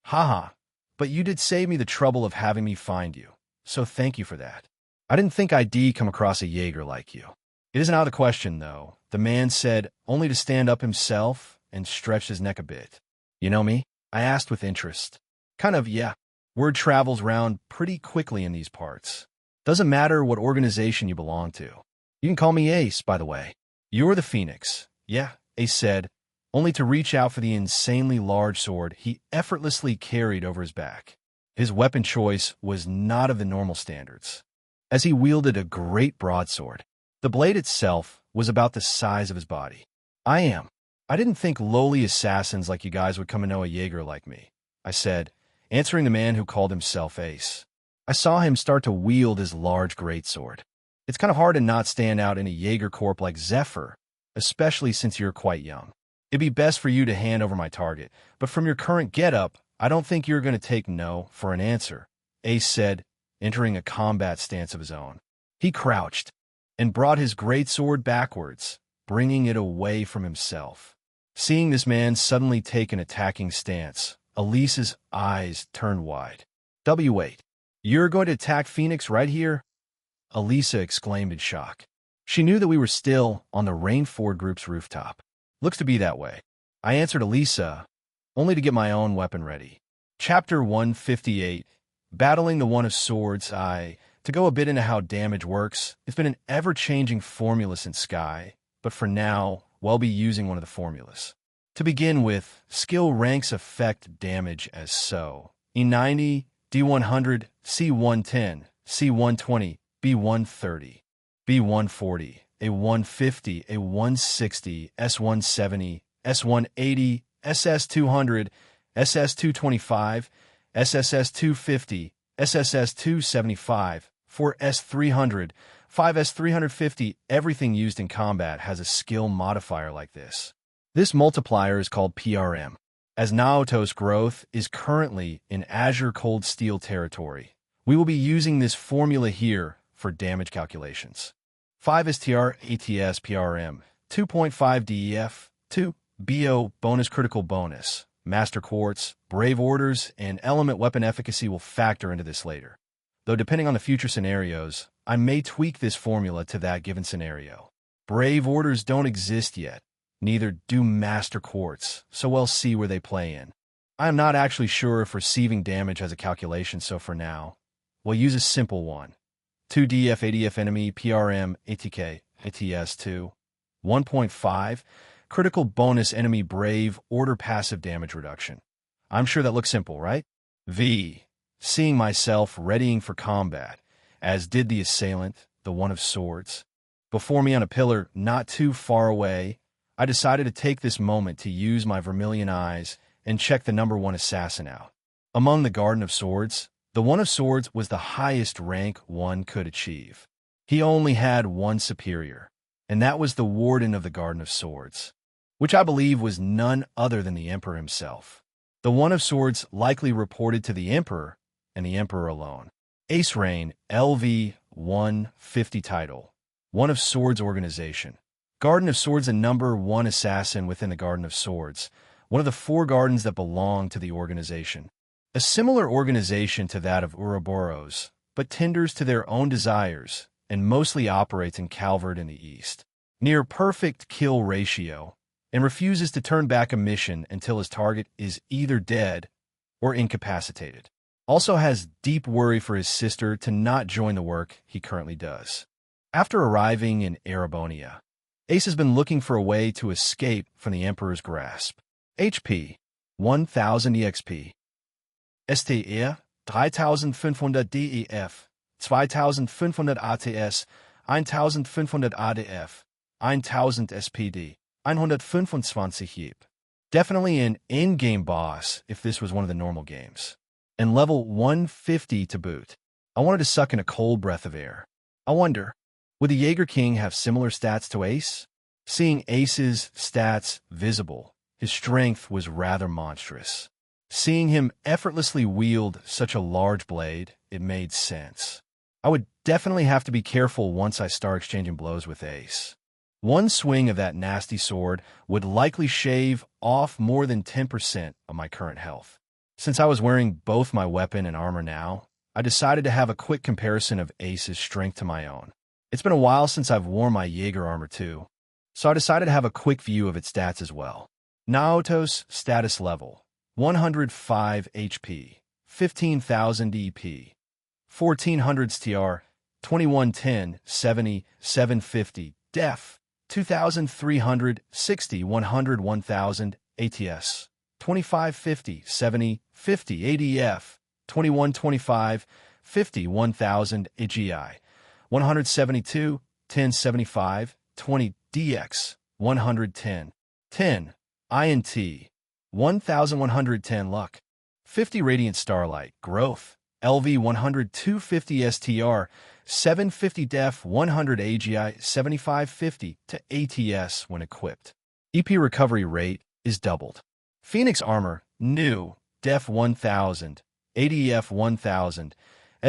Haha, but you did save me the trouble of having me find you, so thank you for that. I didn't think I'd come across a Jaeger like you. It isn't out of the question, though, the man said, only to stand up himself and stretch his neck a bit. You know me? I asked with interest. Kind of, yeah. Word travels round pretty quickly in these parts. Doesn't matter what organization you belong to. You can call me Ace, by the way. You're the Phoenix. Yeah, Ace said, only to reach out for the insanely large sword he effortlessly carried over his back. His weapon choice was not of the normal standards, as he wielded a great broadsword. The blade itself was about the size of his body. I didn't think lowly assassins like you guys would come to know a Jaeger like me, I said, answering the man who called himself Ace. I saw him start to wield his large greatsword. It's kind of hard to not stand out in a Jaeger corp like Zephyr, especially since you're quite young. It'd be best for you to hand over my target, but from your current getup, I don't think you're going to take no for an answer, Ace said, entering a combat stance of his own. He crouched and brought his greatsword backwards, bringing it away from himself. Seeing this man suddenly take an attacking stance, Elisa's eyes turned wide. Wait, you're going to attack Phoenix right here? Elisa exclaimed in shock. She knew that we were still on the Rainford Group's rooftop. Looks to be that way. I answered Elisa, only to get my own weapon ready. Chapter 158, Battling the One of Swords. To go a bit into how damage works, it's been an ever-changing formula since Sky, but for now, we'll be using one of the formulas. To begin with, skill ranks affect damage as so. E90, D100, C110, C120, B130, B140, A150, A160, S170, S180, SS200, SS225, SSS250, SSS275, 4S300, 5S350. Everything used in combat has a skill modifier like this. This multiplier is called PRM, as Naoto's growth is currently in Azure Cold Steel territory. We will be using this formula here for damage calculations. 5 STR ATS PRM, 2.5 DEF, 2 BO bonus critical bonus, Master Quartz, Brave Orders, and Element Weapon Efficacy will factor into this later. Though depending on the future scenarios, I may tweak this formula to that given scenario. Brave Orders don't exist yet, neither do Master Quartz, so we'll see where they play in. I am not actually sure if receiving damage has a calculation, so for now, we'll use a simple one. 2 DF ADF enemy PRM ATK ATS 2, 1.5 critical bonus enemy Brave Order passive damage reduction. I'm sure that looks simple, right? V. Seeing myself readying for combat, as did the assailant, the One of Swords. Before me on a pillar not too far away, I decided to take this moment to use my vermilion eyes and check the number 1 assassin out. Among the Garden of Swords, the One of Swords was the highest rank one could achieve. He only had one superior, and that was the Warden of the Garden of Swords, which I believe was none other than the Emperor himself. The One of Swords likely reported to the Emperor, and the Emperor alone. Ace Reign, LV 150 title, One of Swords organization. Garden of Swords, a number 1 assassin within the Garden of Swords, one of the 4 gardens that belong to the organization. A similar organization to that of Ouroboros, but tenders to their own desires and mostly operates in Calvard in the east. Near perfect kill ratio, and refuses to turn back a mission until his target is either dead or incapacitated. Also has deep worry for his sister to not join the work he currently does. After arriving in Erebonia, Ace has been looking for a way to escape from the Emperor's grasp. HP 1000 EXP, STR 3500 DEF, 2500 ATS, 1500 ADF, 1000 SPD, 125 JIP, Definitely an in-game boss if this was one of the normal games. And level 150 to boot. I wanted to suck in a cold breath of air. I wonder, would the Jaeger King have similar stats to Ace? Seeing Ace's stats visible, his strength was rather monstrous. Seeing him effortlessly wield such a large blade, it made sense. I would definitely have to be careful once I start exchanging blows with Ace. One swing of that nasty sword would likely shave off more than 10% of my current health. Since I was wearing both my weapon and armor now, I decided to have a quick comparison of Ace's strength to my own. It's been a while since I've worn my Jaeger armor too, so I decided to have a quick view of its stats as well. Naoto's status level: 105 HP, 15,000 EP, 1400 STR, 2110, 70, 750, Def, 2360, 100, 1000, ATS, 2550, 70, 50, ADF, 2125, 50, 1000, AGI, 172, 1075, 20, DX, 110, 10, INT, 1110 Luck, 50 Radiant Starlight, Growth, LV 100, 250 STR, 750 Def, 100 AGI, 7550 to ATS when equipped. EP recovery rate is doubled. Phoenix Armor, New, Def 1000, ADF 1000,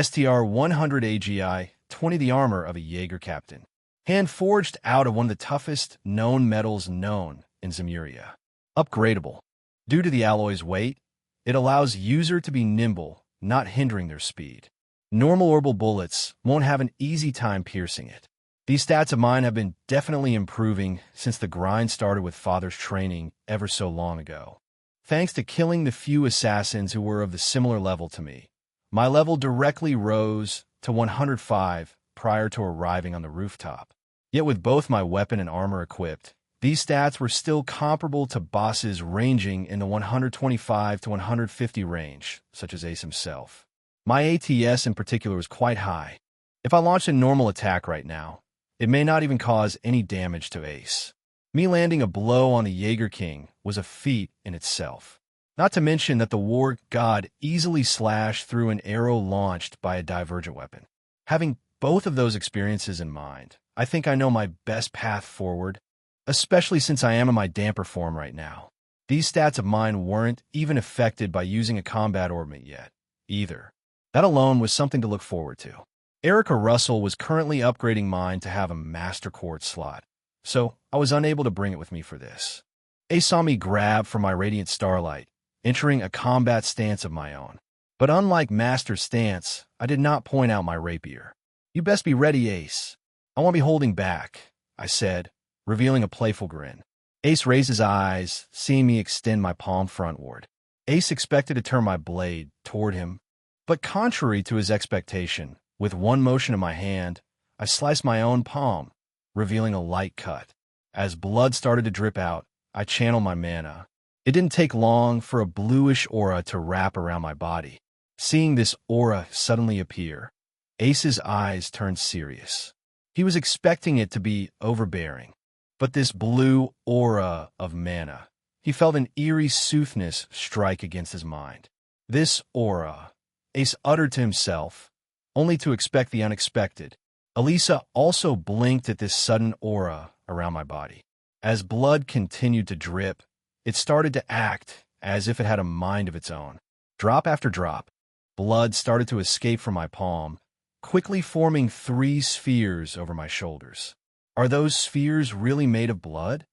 STR 100 AGI, 20 the armor of a Jaeger captain. Hand forged out of one of the toughest known metals known in Zemuria. Upgradable. Due to the alloy's weight, it allows user to be nimble, not hindering their speed. Normal orbital bullets won't have an easy time piercing it. These stats of mine have been definitely improving since the grind started with Father's training ever so long ago. Thanks to killing the few assassins who were of the similar level to me, my level directly rose to 105 prior to arriving on the rooftop. Yet with both my weapon and armor equipped, these stats were still comparable to bosses ranging in the 125 to 150 range, such as Ace himself. My ATS in particular was quite high. If I launched a normal attack right now, it may not even cause any damage to Ace. Me landing a blow on the Jaeger King was a feat in itself. Not to mention that the war god easily slashed through an arrow launched by a divergent weapon. Having both of those experiences in mind, I think I know my best path forward, especially since I am in my damper form right now. These stats of mine weren't even affected by using a combat ornament yet, either. That alone was something to look forward to. Erica Russell was currently upgrading mine to have a Master Quartz slot, so I was unable to bring it with me for this. Ace saw me grab for my Radiant Starlight, entering a combat stance of my own. But unlike Master's stance, I did not point out my rapier. "You best be ready, Ace. I won't be holding back," I said, revealing a playful grin. Ace raised his eyes, seeing me extend my palm frontward. Ace expected to turn my blade toward him, but contrary to his expectation, with one motion of my hand, I sliced my own palm, revealing a light cut. As blood started to drip out, I channeled my mana. It didn't take long for a bluish aura to wrap around my body. Seeing this aura suddenly appear, Ace's eyes turned serious. He was expecting it to be overbearing, but this blue aura of mana, he felt an eerie soothness strike against his mind. This aura, Ace uttered to himself, only to expect the unexpected. Elisa also blinked at this sudden aura around my body. As blood continued to drip, it started to act as if it had a mind of its own. Drop after drop, blood started to escape from my palm, quickly forming 3 spheres over my shoulders. Are those spheres really made of blood?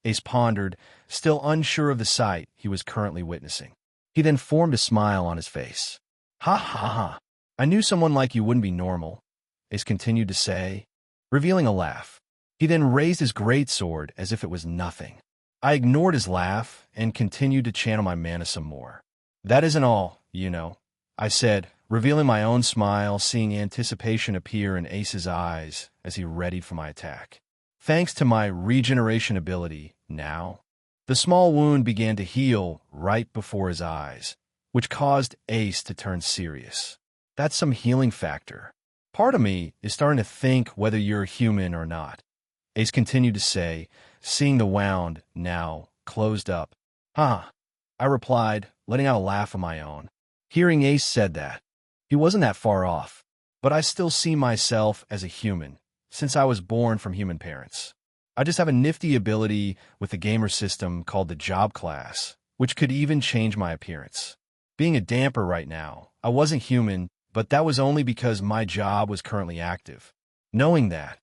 Ace pondered, still unsure of the sight he was currently witnessing. He then formed a smile on his face. "Ha ha ha. I knew someone like you wouldn't be normal," Ace continued to say, revealing a laugh. He then raised his greatsword as if it was nothing. I ignored his laugh and continued to channel my mana some more. "That isn't all, you know," I said, revealing my own smile, seeing anticipation appear in Ace's eyes as he readied for my attack. Thanks to my regeneration ability, now, the small wound began to heal right before his eyes, which caused Ace to turn serious. That's some healing factor. Part of me is starting to think whether you're human or not, Ace continued to say, seeing the wound, now closed up. Huh, I replied, letting out a laugh of my own. Hearing Ace said that, he wasn't that far off, but I still see myself as a human, since I was born from human parents. I just have a nifty ability with the gamer system called the job class, which could even change my appearance. Being a damper right now, I wasn't human, but that was only because my job was currently active. Knowing that,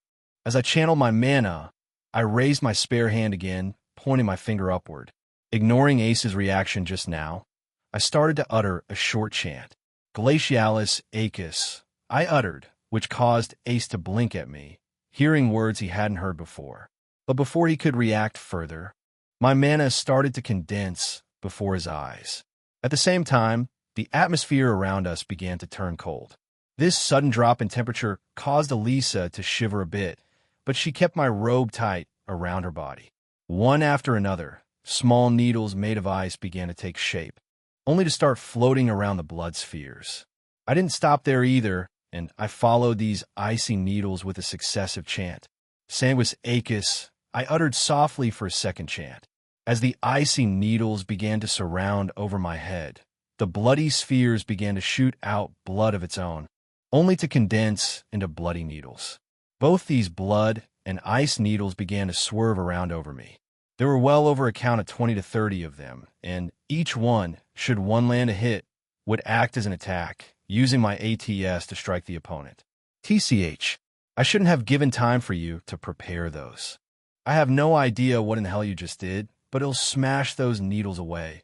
as I channeled my mana, I raised my spare hand again, pointing my finger upward. Ignoring Ace's reaction just now, I started to utter a short chant. Glacialis Acus, I uttered, which caused Ace to blink at me, hearing words he hadn't heard before. But before he could react further, my mana started to condense before his eyes. At the same time, the atmosphere around us began to turn cold. This sudden drop in temperature caused Elisa to shiver a bit, but she kept my robe tight around her body. One after another, small needles made of ice began to take shape, only to start floating around the blood spheres. I didn't stop there either, and I followed these icy needles with a successive chant. Sanguis Acus, I uttered softly for a second chant. As the icy needles began to surround over my head, the bloody spheres began to shoot out blood of its own, only to condense into bloody needles. Both these blood and ice needles began to swerve around over me. There were well over a count of 20 to 30 of them, and each one, should one land a hit, would act as an attack, using my ATS to strike the opponent. TCH, I shouldn't have given time for you to prepare those. I have no idea what in the hell you just did, but it'll smash those needles away,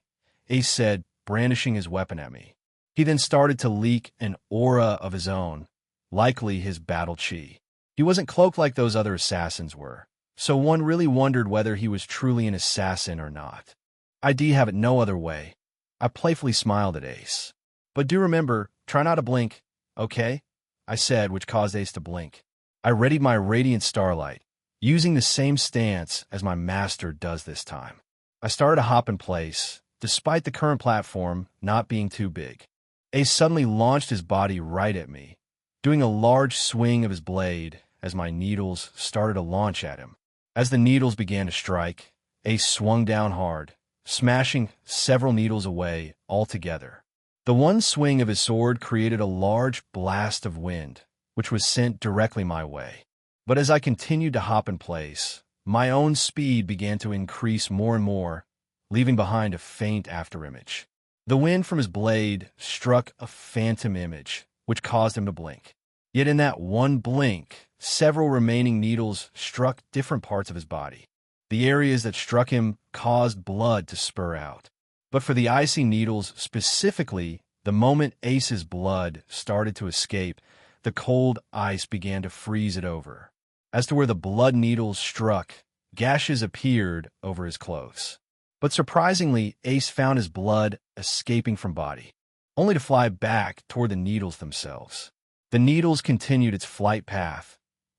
Ace said, brandishing his weapon at me. He then started to leak an aura of his own, likely his battle chi. He wasn't cloaked like those other assassins were, so one really wondered whether he was truly an assassin or not. I'd have it no other way. I playfully smiled at Ace. But do remember, try not to blink, okay? I said, which caused Ace to blink. I readied my radiant starlight, using the same stance as my master does this time. I started to hop in place, despite the current platform not being too big. Ace suddenly launched his body right at me, doing a large swing of his blade as my needles started to launch at him. As the needles began to strike, Ace swung down hard, smashing several needles away altogether. The one swing of his sword created a large blast of wind, which was sent directly my way. But as I continued to hop in place, my own speed began to increase more and more, leaving behind a faint afterimage. The wind from his blade struck a phantom image, which caused him to blink. Yet in that one blink, several remaining needles struck different parts of his body. The areas that struck him caused blood to spur out. But for the icy needles specifically, the moment Ace's blood started to escape, the cold ice began to freeze it over. As to where the blood needles struck, gashes appeared over his clothes. But surprisingly, Ace found his blood escaping from body, only to fly back toward the needles themselves. The needles continued its flight path,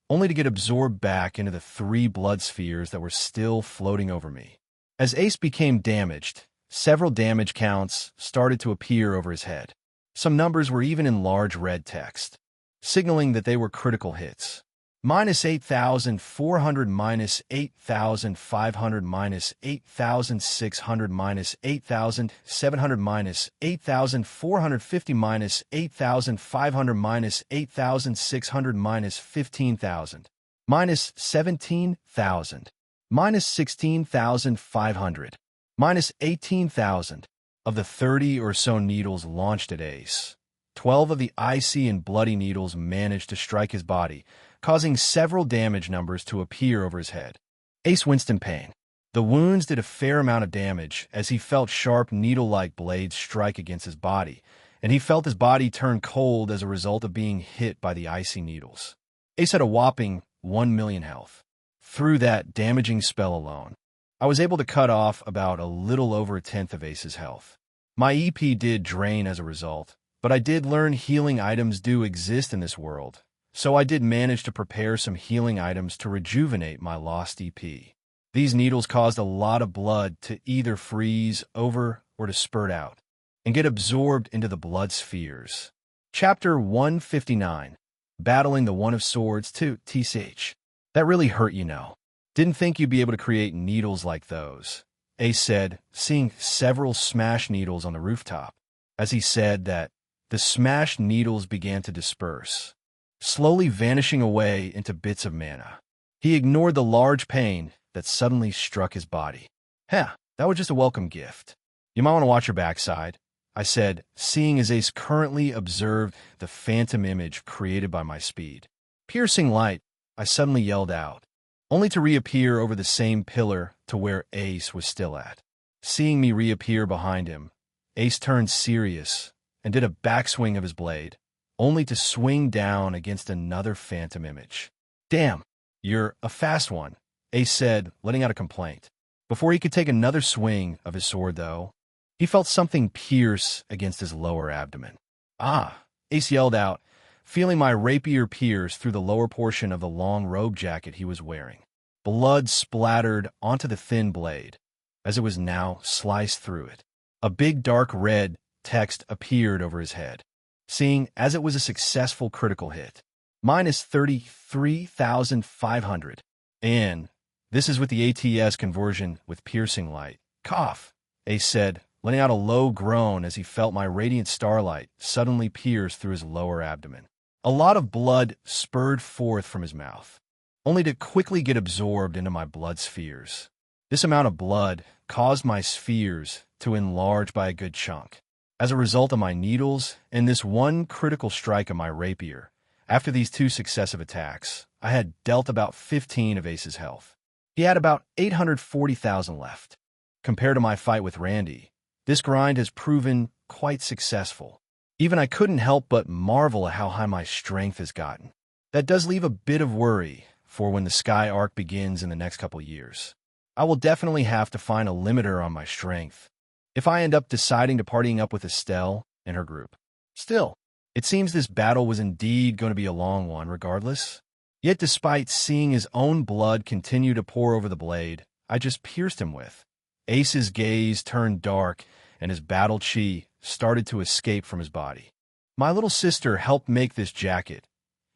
only to get absorbed back into the 3 blood spheres that were still floating over me. As Ace became damaged, several damage counts started to appear over his head. Some numbers were even in large red text, signaling that they were critical hits. -8,400, -8,500, -8,600, -8,700, -8,450, -8,500, -8,600, -15,000, -17,000, -16,500, -18,000. Of the 30 or so needles launched at Ace, 12 of the icy and bloody needles managed to strike his body, causing several damage numbers to appear over his head. Ace winced in pain. The wounds did a fair amount of damage as he felt sharp needle-like blades strike against his body, and he felt his body turn cold as a result of being hit by the icy needles. Ace had a whopping 1 million health. Through that damaging spell alone, I was able to cut off about a little over a tenth of Ace's health. My EP did drain as a result, but I did learn healing items do exist in this world, so I did manage to prepare some healing items to rejuvenate my lost EP. These needles caused a lot of blood to either freeze over or to spurt out, and get absorbed into the blood spheres. Chapter 159, Battling the One of Swords 2, TCH. That really hurt, you know. Didn't think you'd be able to create needles like those. Ace said, seeing several smash needles on the rooftop. As he said that, the smashed needles began to disperse, slowly vanishing away into bits of mana. He ignored the large pain that suddenly struck his body. That was just a welcome gift. You might want to watch your backside, I said, seeing as Ace currently observed the phantom image created by my speed. Piercing light, I suddenly yelled out, only to reappear over the same pillar to where Ace was still at. Seeing me reappear behind him, Ace turned serious and did a backswing of his blade, only to swing down against another phantom image. Damn, you're a fast one, Ace said, letting out a complaint. Before he could take another swing of his sword, though, he felt something pierce against his lower abdomen. Ace yelled out, feeling my rapier pierce through the lower portion of the long robe jacket he was wearing. Blood splattered onto the thin blade, as it was now sliced through it. A big dark red text appeared over his head, seeing as it was a successful critical hit. Minus 33,500. And this is with the ATS conversion with piercing light. Cough, Ace said, letting out a low groan as he felt my radiant starlight suddenly pierce through his lower abdomen. A lot of blood spurred forth from his mouth, only to quickly get absorbed into my blood spheres. This amount of blood caused my spheres to enlarge by a good chunk. As a result of my needles and this one critical strike of my rapier, after these two successive attacks, I had dealt about 15 of Ace's health. He had about 840,000 left. Compared to my fight with Randy, this grind has proven quite successful. Even I couldn't help but marvel at how high my strength has gotten. That does leave a bit of worry for when the Sky Arc begins in the next couple years. I will definitely have to find a limiter on my strength if I end up deciding to partying up with Estelle and her group. Still, it seems this battle was indeed going to be a long one regardless. Yet despite seeing his own blood continue to pour over the blade I just pierced him with, Ace's gaze turned dark and his battle chi started to escape from his body. My little sister helped make this jacket.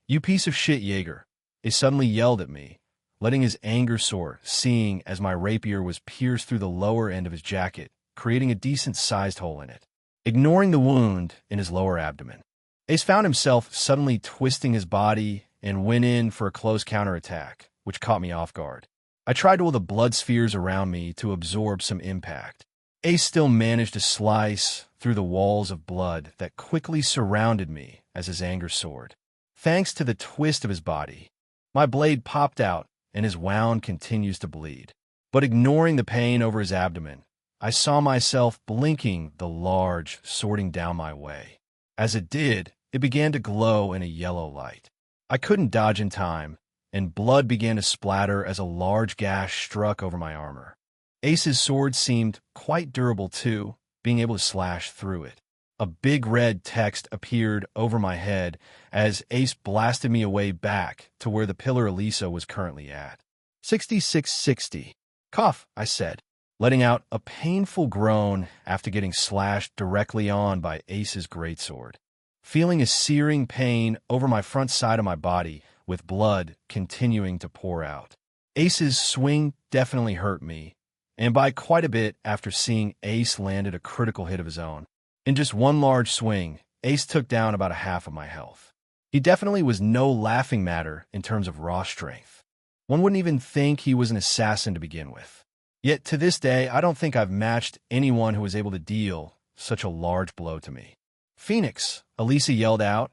You piece of shit, Jaeger. He suddenly yelled at me, letting his anger soar, seeing as my rapier was pierced through the lower end of his jacket, creating a decent-sized hole in it, ignoring the wound in his lower abdomen. Ace found himself suddenly twisting his body and went in for a close counterattack, which caught me off guard. I tried to will the blood spheres around me to absorb some impact. Ace still managed to slice through the walls of blood that quickly surrounded me as his anger soared. Thanks to the twist of his body, my blade popped out and his wound continues to bleed. But ignoring the pain over his abdomen, I saw myself blinking the large sorting down my way. As it did, it began to glow in a yellow light. I couldn't dodge in time, and blood began to splatter as a large gash struck over my armor. Ace's sword seemed quite durable too, being able to slash through it. A big red text appeared over my head as Ace blasted me away back to where the pillar Elisa was currently at. 6660. Cough, I said, letting out a painful groan after getting slashed directly on by Ace's greatsword. Feeling a searing pain over my front side of my body, with blood continuing to pour out. Ace's swing definitely hurt me, and by quite a bit after seeing Ace landed a critical hit of his own. In just one large swing, Ace took down about a half of my health. He definitely was no laughing matter in terms of raw strength. One wouldn't even think he was an assassin to begin with. Yet to this day, I don't think I've matched anyone who was able to deal such a large blow to me. Phoenix, Elisa yelled out,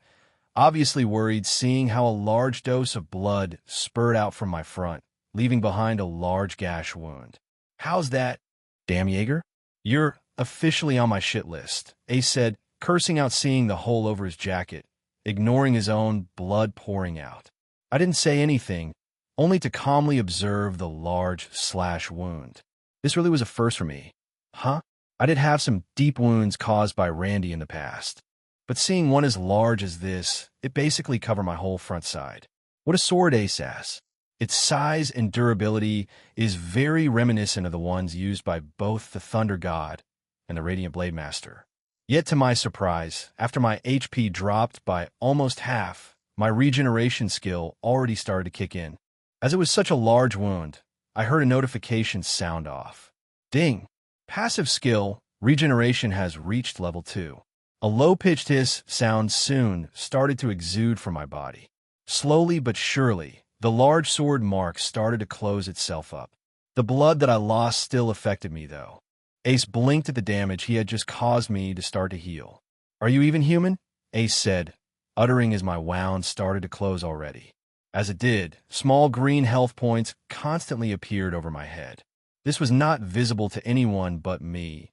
obviously worried seeing how a large dose of blood spurred out from my front, leaving behind a large gash wound. How's that? Damn, Jaeger. You're officially on my shit list, Ace said, cursing out seeing the hole over his jacket, ignoring his own blood pouring out. I didn't say anything, only to calmly observe the large slash wound. This really was a first for me. I did have some deep wounds caused by Randy in the past, but seeing one as large as this, it basically covered my whole front side. What a sword Ace has. Its size and durability is very reminiscent of the ones used by both the Thunder God and the Radiant Blade Master. Yet to my surprise, after my HP dropped by almost half, my regeneration skill already started to kick in. As it was such a large wound, I heard a notification sound off. Ding. Passive skill, regeneration has reached level 2. A low-pitched hiss sound soon started to exude from my body. Slowly but surely, the large sword mark started to close itself up. The blood that I lost still affected me, though. Ace blinked at the damage he had just caused me to start to heal. "Are you even human?" Ace said, uttering as my wound started to close already. As it did, small green health points constantly appeared over my head. This was not visible to anyone but me,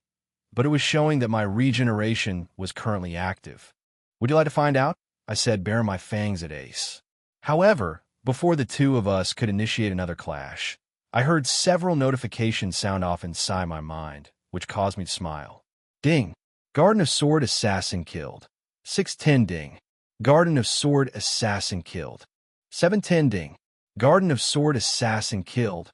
but it was showing that my regeneration was currently active. "Would you like to find out?" I said, baring my fangs at Ace. However, before the two of us could initiate another clash, I heard several notifications sound off inside my mind, which caused me to smile. Ding. Garden of Sword Assassin killed. 610 ding. Garden of Sword Assassin killed. 710 ding. Garden of Sword Assassin killed.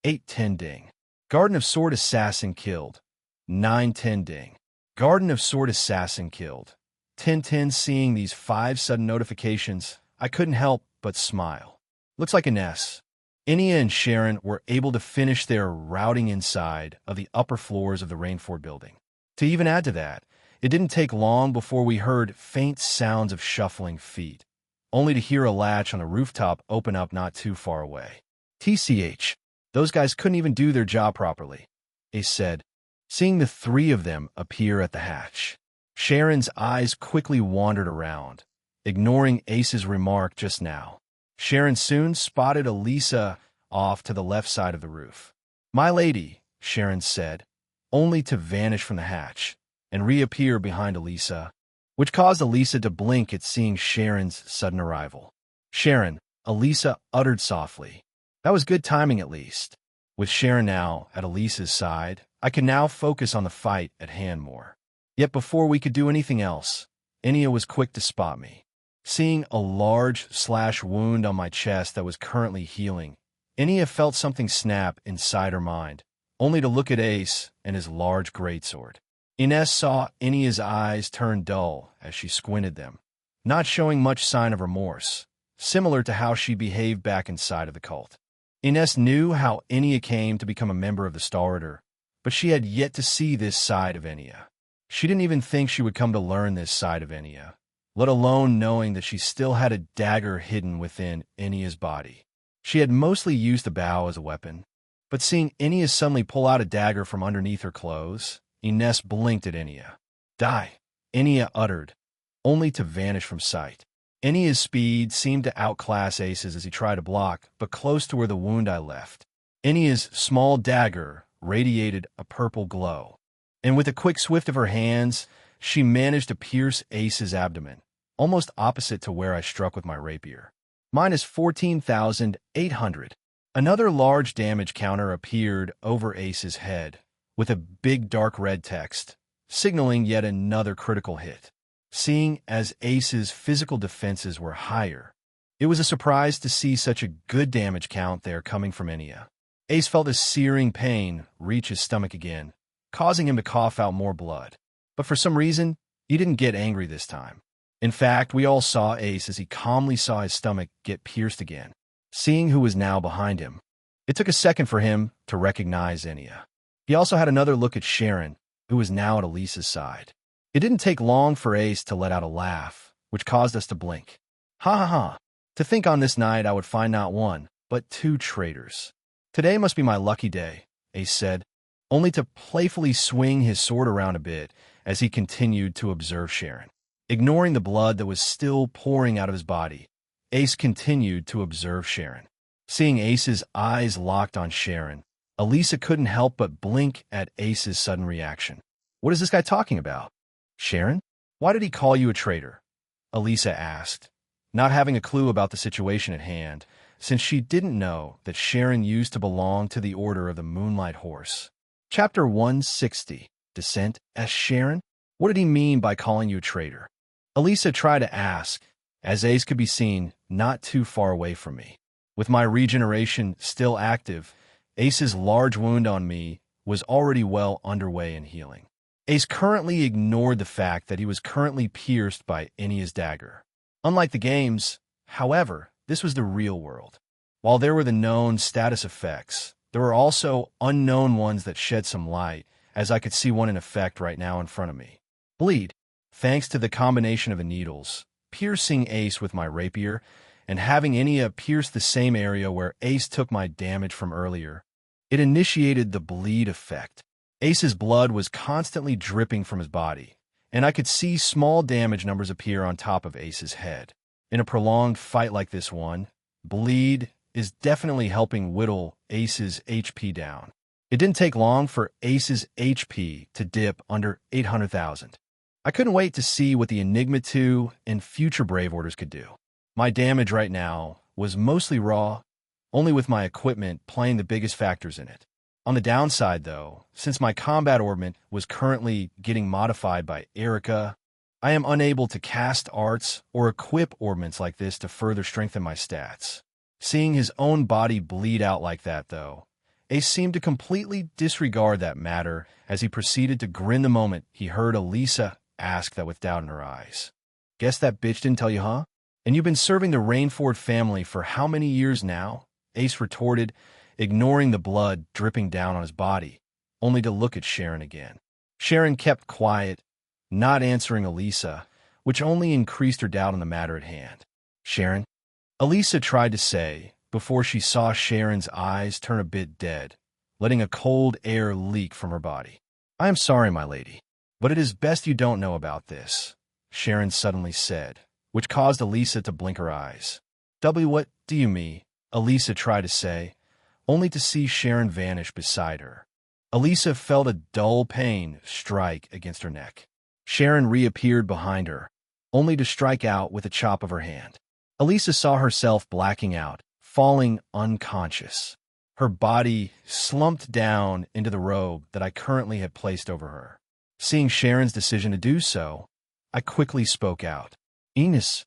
810 ding. Garden of Sword Assassin killed. 910 ding. Garden of Sword Assassin killed. 1010. Seeing these 5 sudden notifications, I couldn't help but smile. Looks like Ines, Enya and Sharon were able to finish their routing inside of the upper floors of the Rainford building. To even add to that, it didn't take long before we heard faint sounds of shuffling feet, only to hear a latch on the rooftop open up not too far away. TCH, those guys couldn't even do their job properly, Ace said, seeing the 3 of them appear at the hatch. Sharon's eyes quickly wandered around, ignoring Ace's remark just now. Sharon soon spotted Elisa off to the left side of the roof. "My lady," Sharon said, only to vanish from the hatch and reappear behind Elisa, which caused Elisa to blink at seeing Sharon's sudden arrival. "Sharon," Elisa uttered softly. That was good timing at least. With Sharon now at Elisa's side, I could now focus on the fight at hand more. Yet before we could do anything else, Enya was quick to spot me. Seeing a large slash wound on my chest that was currently healing, Enya felt something snap inside her mind, only to look at Ace and his large greatsword. Ines saw Enya's eyes turn dull as she squinted them, not showing much sign of remorse, similar to how she behaved back inside of the cult. Ines knew how Enya came to become a member of the Star Order, but she had yet to see this side of Enya. She didn't even think she would come to learn this side of Enya, let alone knowing that she still had a dagger hidden within Enya's body. She had mostly used the bow as a weapon, but seeing Enya suddenly pull out a dagger from underneath her clothes, Ines blinked at Enya. "Die," Enya uttered, only to vanish from sight. Enya's speed seemed to outclass Ace's as he tried to block, but close to where the wound I left, Enya's small dagger radiated a purple glow, and with a quick swift of her hands, she managed to pierce Ace's abdomen, almost opposite to where I struck with my rapier. Minus 14,800. Another large damage counter appeared over Ace's head, with a big dark red text, signaling yet another critical hit. Seeing as Ace's physical defenses were higher, it was a surprise to see such a good damage count there coming from Enya. Ace felt a searing pain reach his stomach again, causing him to cough out more blood. But for some reason, he didn't get angry this time. In fact, we all saw Ace as he calmly saw his stomach get pierced again, seeing who was now behind him. It took a second for him to recognize Enya. He also had another look at Sharon, who was now at Elisa's side. It didn't take long for Ace to let out a laugh, which caused us to blink. "Ha ha ha. To think on this night I would find not 1, but 2 traitors. Today must be my lucky day," Ace said, only to playfully swing his sword around a bit as he continued to observe Sharon. Ignoring the blood that was still pouring out of his body, Ace continued to observe Sharon. Seeing Ace's eyes locked on Sharon, Elisa couldn't help but blink at Ace's sudden reaction. "What is this guy talking about?" "Sharon? Why did he call you a traitor?" Elisa asked, not having a clue about the situation at hand, since she didn't know that Sharon used to belong to the Order of the Moonlight Horse. Chapter 160, Descent as Sharon? What did he mean by calling you a traitor? Elisa tried to ask, as Ace could be seen not too far away from me. With my regeneration still active, Ace's large wound on me was already well underway in healing. Ace currently ignored the fact that he was currently pierced by Enya's dagger. Unlike the games, however, this was the real world. While there were the known status effects, There were also unknown ones that shed some light, as I could see one in effect right now in front of me. Bleed, thanks to the combination of the needles, piercing Ace with my rapier, and having Enya pierce the same area where Ace took my damage from earlier. It initiated the bleed effect. Ace's blood was constantly dripping from his body, and I could see small damage numbers appear on top of Ace's head. In a prolonged fight like this one, bleed is definitely helping whittle Ace's HP down. It didn't take long for Ace's HP to dip under 800,000. I couldn't wait to see what the Enigma 2 and future Brave Orders could do. My damage right now was mostly raw, only with my equipment playing the biggest factors in it. On the downside, though, since my combat orbment was currently getting modified by Erica, I am unable to cast arts or equip orbments like this to further strengthen my stats. Seeing his own body bleed out like that, though, Ace seemed to completely disregard that matter as he proceeded to grin the moment he heard Elisa ask that with doubt in her eyes. "Guess that bitch didn't tell you, huh? And you've been serving the Rainford family for how many years now?" Ace retorted, ignoring the blood dripping down on his body, only to look at Sharon again. Sharon kept quiet, not answering Elisa, which only increased her doubt on the matter at hand. "Sharon?" Elisa tried to say, before she saw Sharon's eyes turn a bit dead, letting a cold air leak from her body. "I am sorry, my lady, but it is best you don't know about this," Sharon suddenly said, which caused Elisa to blink her eyes. What do you mean?" Elisa tried to say, only to see Sharon vanish beside her. Elisa felt a dull pain strike against her neck. Sharon reappeared behind her, only to strike out with a chop of her hand. Elisa saw herself blacking out, falling unconscious. Her body slumped down into the robe that I currently had placed over her. Seeing Sharon's decision to do so, I quickly spoke out. "Ines,"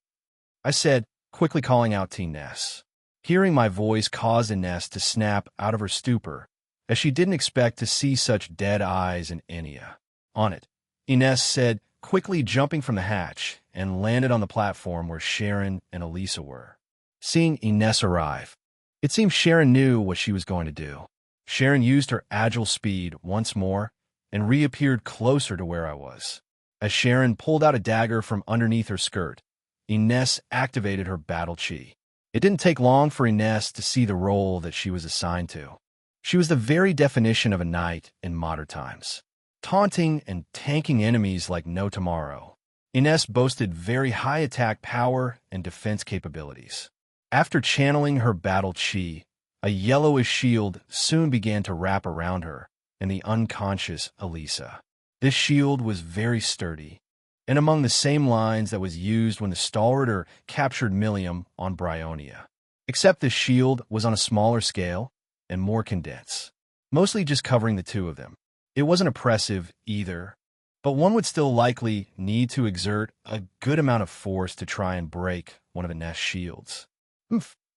I said, quickly calling out to Ines. Hearing my voice caused Ines to snap out of her stupor, as she didn't expect to see such dead eyes in Enya. "On it," Ines said, quickly jumping from the hatch, and landed on the platform where Sharon and Elisa were. Seeing Ines arrive, it seemed Sharon knew what she was going to do. Sharon used her agile speed once more and reappeared closer to where I was. As Sharon pulled out a dagger from underneath her skirt, Ines activated her battle chi. It didn't take long for Ines to see the role that she was assigned to. She was the very definition of a knight in modern times, taunting and tanking enemies like no tomorrow. Ines boasted very high attack power and defense capabilities. After channeling her battle chi, a yellowish shield soon began to wrap around her and the unconscious Elisa. This shield was very sturdy, and among the same lines that was used when the Stalwarter captured Millium on Bryonia. Except the shield was on a smaller scale and more condensed, mostly just covering the two of them. It wasn't oppressive either, but one would still likely need to exert a good amount of force to try and break one of Iness's shields.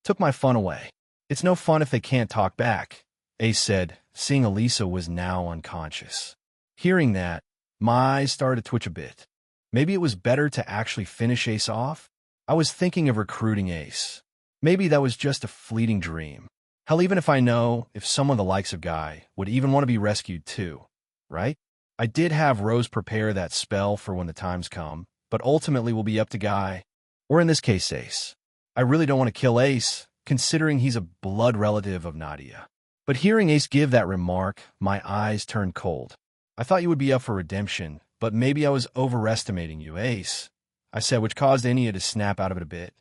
Took my fun away. "It's no fun if they can't talk back," Ace said, seeing Elisa was now unconscious. Hearing that, my eyes started to twitch a bit. Maybe it was better to actually finish Ace off? I was thinking of recruiting Ace. Maybe that was just a fleeting dream. Hell, even if I know if someone the likes of Guy would even want to be rescued too, right? I did have Rose prepare that spell for when the times come, but ultimately will be up to Guy, or in this case Ace. I really don't want to kill Ace, considering he's a blood relative of Nadia. But hearing Ace give that remark, my eyes turned cold. "I thought you would be up for redemption, but maybe I was overestimating you, Ace," I said, which caused Enya to snap out of it a bit,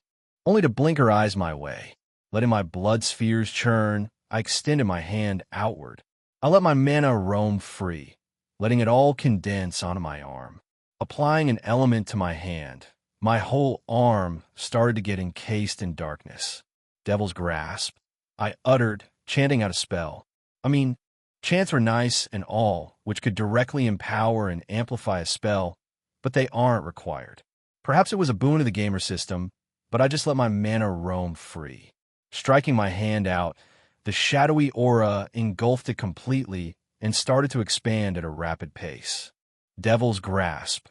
only to blink her eyes my way. Letting my blood spheres churn, I extended my hand outward. I let my mana roam free, letting it all condense onto my arm. Applying an element to my hand, my whole arm started to get encased in darkness. "Devil's Grasp," I uttered, chanting out a spell. Chants are nice and all, which could directly empower and amplify a spell, but they aren't required. Perhaps it was a boon to the gamer system, but I just let my mana roam free. Striking my hand out, the shadowy aura engulfed it completely and started to expand at a rapid pace. Devil's Grasp.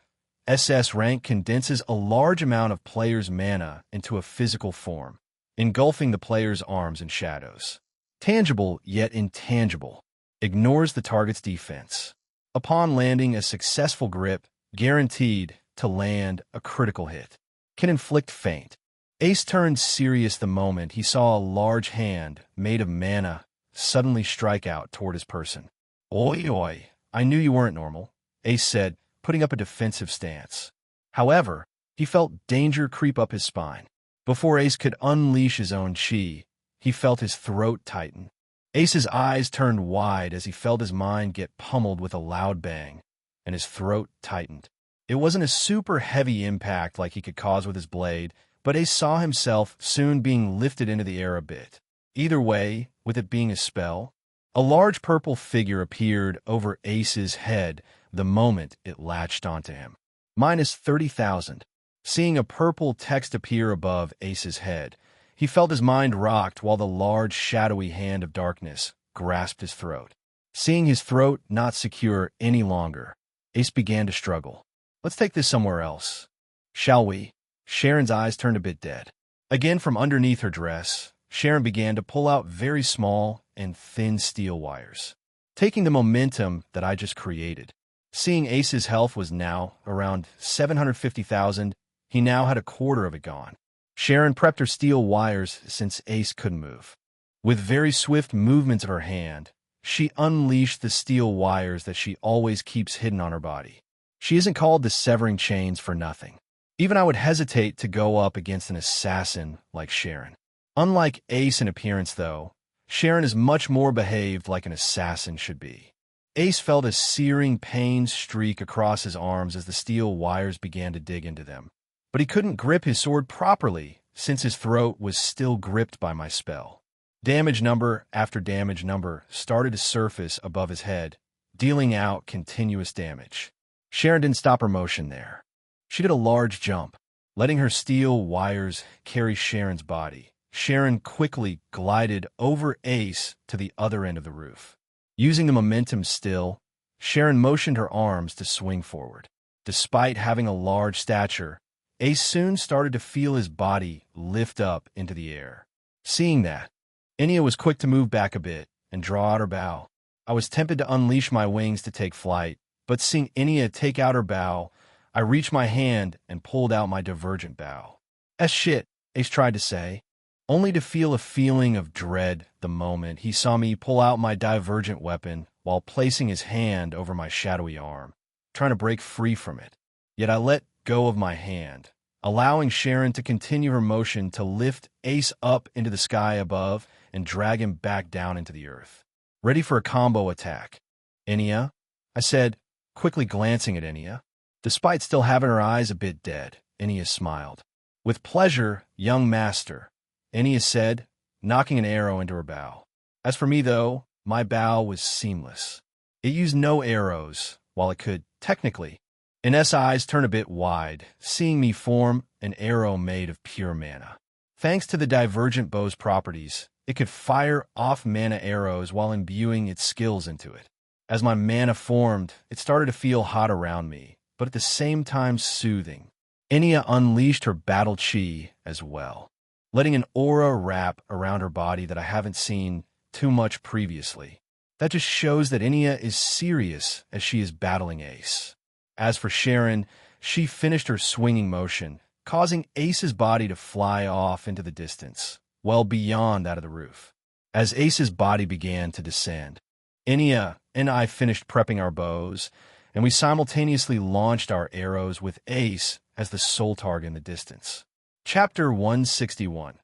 SS rank condenses a large amount of players' mana into a physical form, engulfing the player's arms in shadows. Tangible yet intangible. Ignores the target's defense. Upon landing, a successful grip, guaranteed to land a critical hit. Can inflict feint. Ace turned serious the moment he saw a large hand, made of mana, suddenly strike out toward his person. Oi, oi, I knew you weren't normal, Ace said, putting up a defensive stance. However, he felt danger creep up his spine. Before Ace could unleash his own chi, he felt his throat tighten. Ace's eyes turned wide as he felt his mind get pummeled with a loud bang, and his throat tightened. It wasn't a super heavy impact like he could cause with his blade, but Ace saw himself soon being lifted into the air a bit. Either way, with it being a spell, a large purple figure appeared over Ace's head the moment it latched onto him. Minus 30,000. Seeing a purple text appear above Ace's head, he felt his mind rocked while the large, shadowy hand of darkness grasped his throat. Seeing his throat not secure any longer, Ace began to struggle. Let's take this somewhere else. Shall we? Sharon's eyes turned a bit dead. Again, from underneath her dress, Sharon began to pull out very small and thin steel wires, taking the momentum that I just created. Seeing Ace's health was now around 750,000, he now had a quarter of it gone. Sharon prepped her steel wires since Ace couldn't move. With very swift movements of her hand, she unleashed the steel wires that she always keeps hidden on her body. She isn't called the Severing Chains for nothing. Even I would hesitate to go up against an assassin like Sharon. Unlike Ace in appearance, though, Sharon is much more behaved like an assassin should be. Ace felt a searing pain streak across his arms as the steel wires began to dig into them. But he couldn't grip his sword properly since his throat was still gripped by my spell. Damage number after damage number started to surface above his head, dealing out continuous damage. Sharon didn't stop her motion there. She did a large jump, letting her steel wires carry Sharon's body. Sharon quickly glided over Ace to the other end of the roof. Using the momentum still, Sharon motioned her arms to swing forward. Despite having a large stature, Ace soon started to feel his body lift up into the air. Seeing that, Enya was quick to move back a bit and draw out her bow. I was tempted to unleash my wings to take flight, but seeing Enya take out her bow, I reached my hand and pulled out my divergent bow. Shit, Ace tried to say, only to feel a feeling of dread the moment he saw me pull out my divergent weapon while placing his hand over my shadowy arm, trying to break free from it. Yet I let go of my hand, allowing Sharon to continue her motion to lift Ace up into the sky above and drag him back down into the earth. Ready for a combo attack. Enya? I said, quickly glancing at Enya. Despite still having her eyes a bit dead, Enya smiled. With pleasure, young master, Enya said, knocking an arrow into her bow. As for me, though, my bow was seamless. It used no arrows, while it could, technically. Inessa's eyes turned a bit wide, seeing me form an arrow made of pure mana. Thanks to the divergent bow's properties, it could fire off mana arrows while imbuing its skills into it. As my mana formed, it started to feel hot around me, but at the same time soothing. Enya unleashed her battle chi as well, letting an aura wrap around her body that I haven't seen too much previously. That just shows that Enya is serious as she is battling Ace. As for Sharon, she finished her swinging motion, causing Ace's body to fly off into the distance, well beyond that of the roof. As Ace's body began to descend, Enya and I finished prepping our bows, and we simultaneously launched our arrows with Ace as the sole target in the distance. Chapter 161.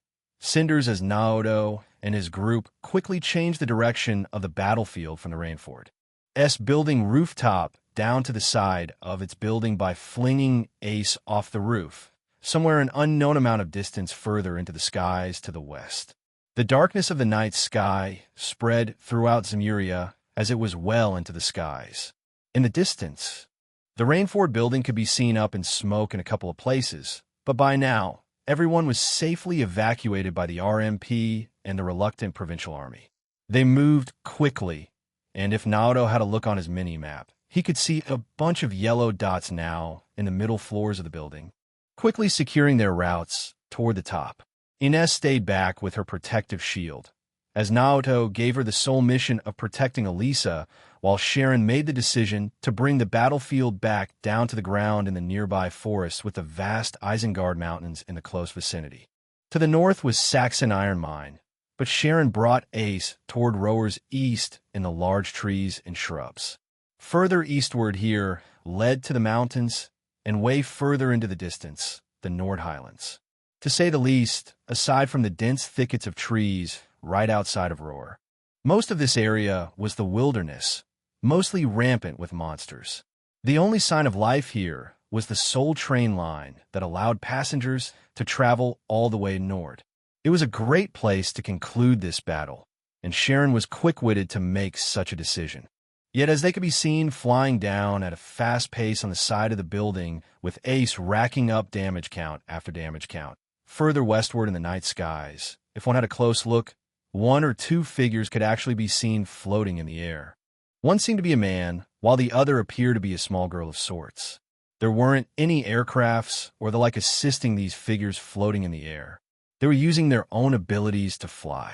Cinders as Naoto and his group quickly changed the direction of the battlefield from the Rainford's building rooftop down to the side of its building by flinging Ace off the roof, somewhere an unknown amount of distance further into the skies to the west. The darkness of the night sky spread throughout Zemuria as it was well into the skies. In the distance, the Rainford building could be seen up in smoke in a couple of places, but by now, everyone was safely evacuated by the RMP and the reluctant provincial army. They moved quickly, and if Naoto had a look on his mini-map, he could see a bunch of yellow dots now in the middle floors of the building, quickly securing their routes toward the top. Ines stayed back with her protective shield, as Naoto gave her the sole mission of protecting Elisa, while Sharon made the decision to bring the battlefield back down to the ground in the nearby forest with the vast Isengard Mountains in the close vicinity. To the north was Saxon Iron Mine, but Sharon brought Ace toward Rower's east in the large trees and shrubs. Further eastward here led to the mountains, and way further into the distance, the Nord Highlands. To say the least, aside from the dense thickets of trees right outside of Rower. Most of this area was the wilderness, mostly rampant with monsters. The only sign of life here was the sole train line that allowed passengers to travel all the way north. It was a great place to conclude this battle, and Sharon was quick-witted to make such a decision. Yet as they could be seen flying down at a fast pace on the side of the building, with Ace racking up damage count after damage count, further westward in the night skies, if one had a close look, one or two figures could actually be seen floating in the air. One seemed to be a man, while the other appeared to be a small girl of sorts. There weren't any aircrafts or the like assisting these figures floating in the air. They were using their own abilities to fly.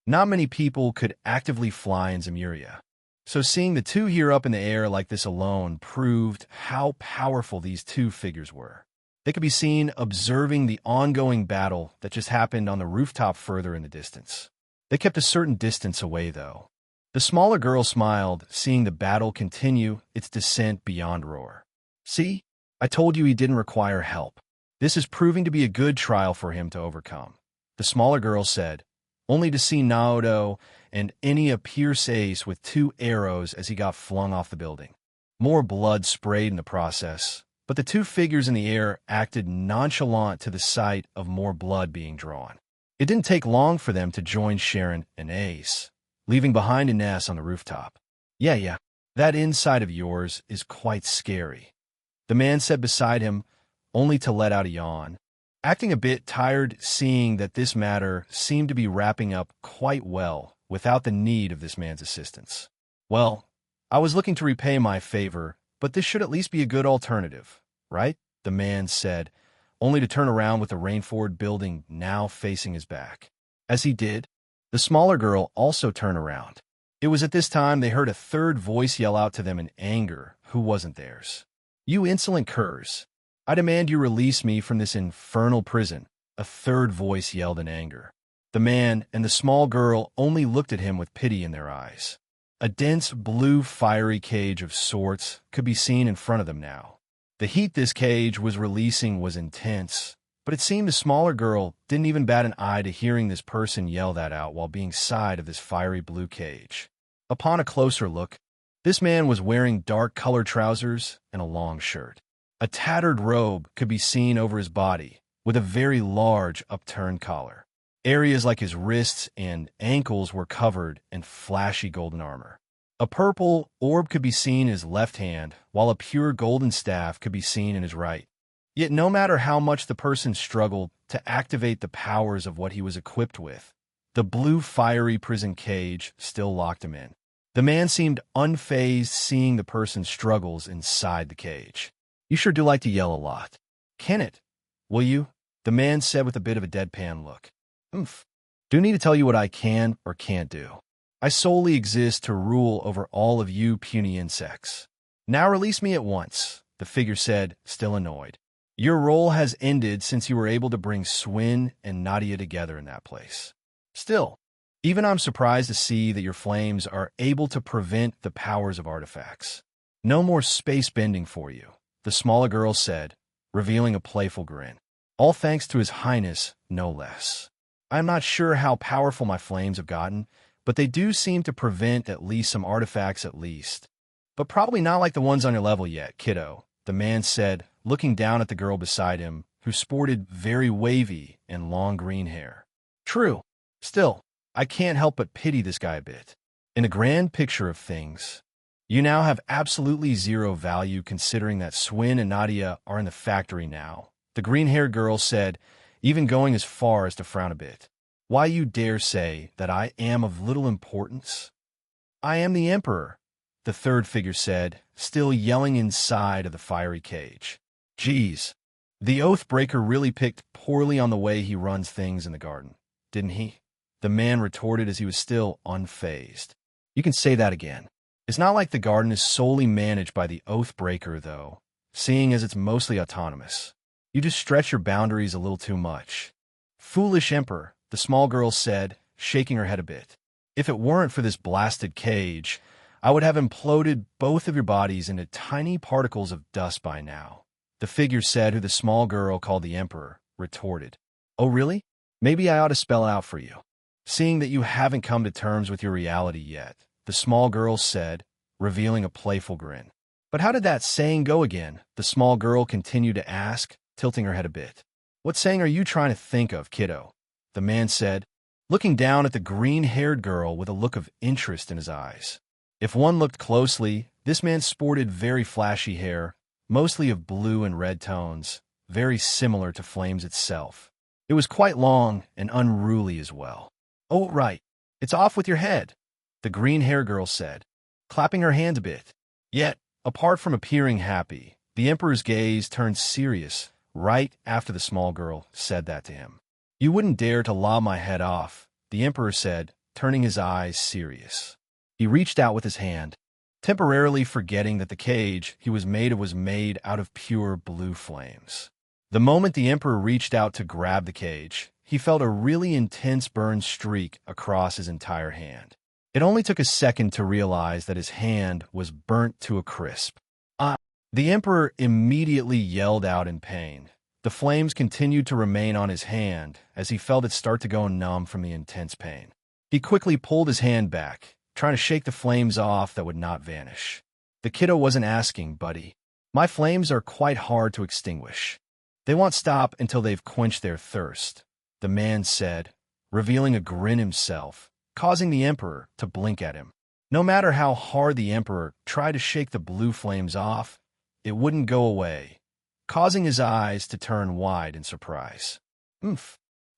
Not many people could actively fly in Zemuria. So seeing the two here up in the air like this alone proved how powerful these two figures were. They could be seen observing the ongoing battle that just happened on the rooftop further in the distance. They kept a certain distance away, though. The smaller girl smiled, seeing the battle continue its descent beyond Roar. See, I told you he didn't require help. This is proving to be a good trial for him to overcome. The smaller girl said, only to see Naoto and Enya pierce Ace with 2 arrows as he got flung off the building. More blood sprayed in the process, but the 2 figures in the air acted nonchalant to the sight of more blood being drawn. It didn't take long for them to join Sharon and Ace, leaving behind Ines on the rooftop. Yeah, that inside of yours is quite scary, the man said beside him, only to let out a yawn, acting a bit tired seeing that this matter seemed to be wrapping up quite well without the need of this man's assistance. Well, I was looking to repay my favor, but this should at least be a good alternative, right? The man said, only to turn around with the Rainford building now facing his back. As he did, the smaller girl also turned around. It was at this time they heard a third voice yell out to them in anger, who wasn't theirs. You insolent curs! I demand you release me from this infernal prison, a third voice yelled in anger. The man and the small girl only looked at him with pity in their eyes. A dense blue fiery cage of sorts could be seen in front of them now. The heat this cage was releasing was intense, but it seemed the smaller girl didn't even bat an eye to hearing this person yell that out while being side of this fiery blue cage. Upon a closer look, this man was wearing dark-colored trousers and a long shirt. A tattered robe could be seen over his body, with a very large upturned collar. Areas like his wrists and ankles were covered in flashy golden armor. A purple orb could be seen in his left hand, while a pure golden staff could be seen in his right. Yet no matter how much the person struggled to activate the powers of what he was equipped with, the blue fiery prison cage still locked him in. The man seemed unfazed seeing the person's struggles inside the cage. You sure do like to yell a lot. Can it? Will you? The man said with a bit of a deadpan look. Do need to tell you what I can or can't do. I solely exist to rule over all of you puny insects. Now release me at once, the figure said, still annoyed. Your role has ended since you were able to bring Swin and Nadia together in that place. Still, even I'm surprised to see that your flames are able to prevent the powers of artifacts. No more space bending for you, the smaller girl said, revealing a playful grin. All thanks to His Highness, no less. I'm not sure how powerful my flames have gotten, but they do seem to prevent at least some artifacts at least. But probably not like the ones on your level yet, kiddo, the man said, looking down at the girl beside him, who sported very wavy and long green hair. True. Still, I can't help but pity this guy a bit. In the grand picture of things, you now have absolutely zero value considering that Swin and Nadia are in the factory now, the green-haired girl said, even going as far as to frown a bit. Why you dare say that I am of little importance? I am the Emperor, the third figure said, still yelling inside of the fiery cage. Geez, the Oathbreaker really picked poorly on the way he runs things in the garden, didn't he? The man retorted as he was still unfazed. You can say that again. It's not like the garden is solely managed by the Oathbreaker, though, seeing as it's mostly autonomous. You just stretch your boundaries a little too much. Foolish Emperor, the small girl said, shaking her head a bit. If it weren't for this blasted cage, I would have imploded both of your bodies into tiny particles of dust by now. The figure said, who the small girl called the Emperor, retorted. Oh, really? Maybe I ought to spell it out for you. Seeing that you haven't come to terms with your reality yet, the small girl said, revealing a playful grin. But how did that saying go again? The small girl continued to ask, tilting her head a bit. What saying are you trying to think of, kiddo? The man said, looking down at the green-haired girl with a look of interest in his eyes. If one looked closely, this man sported very flashy hair, mostly of blue and red tones, very similar to Flames itself. It was quite long and unruly as well. Oh, right. It's off with your head, the green-haired girl said, clapping her hands a bit. Yet, apart from appearing happy, the Emperor's gaze turned serious right after the small girl said that to him. You wouldn't dare to lob my head off, the Emperor said, turning his eyes serious. He reached out with his hand, temporarily forgetting that the cage he was made out of pure blue flames. The moment the Emperor reached out to grab the cage, he felt a really intense burn streak across his entire hand. It only took a second to realize that his hand was burnt to a crisp. The Emperor immediately yelled out in pain. The flames continued to remain on his hand as he felt it start to go numb from the intense pain. He quickly pulled his hand back, trying to shake the flames off that would not vanish. The kiddo wasn't asking, buddy. My flames are quite hard to extinguish. They won't stop until they've quenched their thirst, the man said, revealing a grin himself, causing the Emperor to blink at him. No matter how hard the Emperor tried to shake the blue flames off, it wouldn't go away, causing his eyes to turn wide in surprise.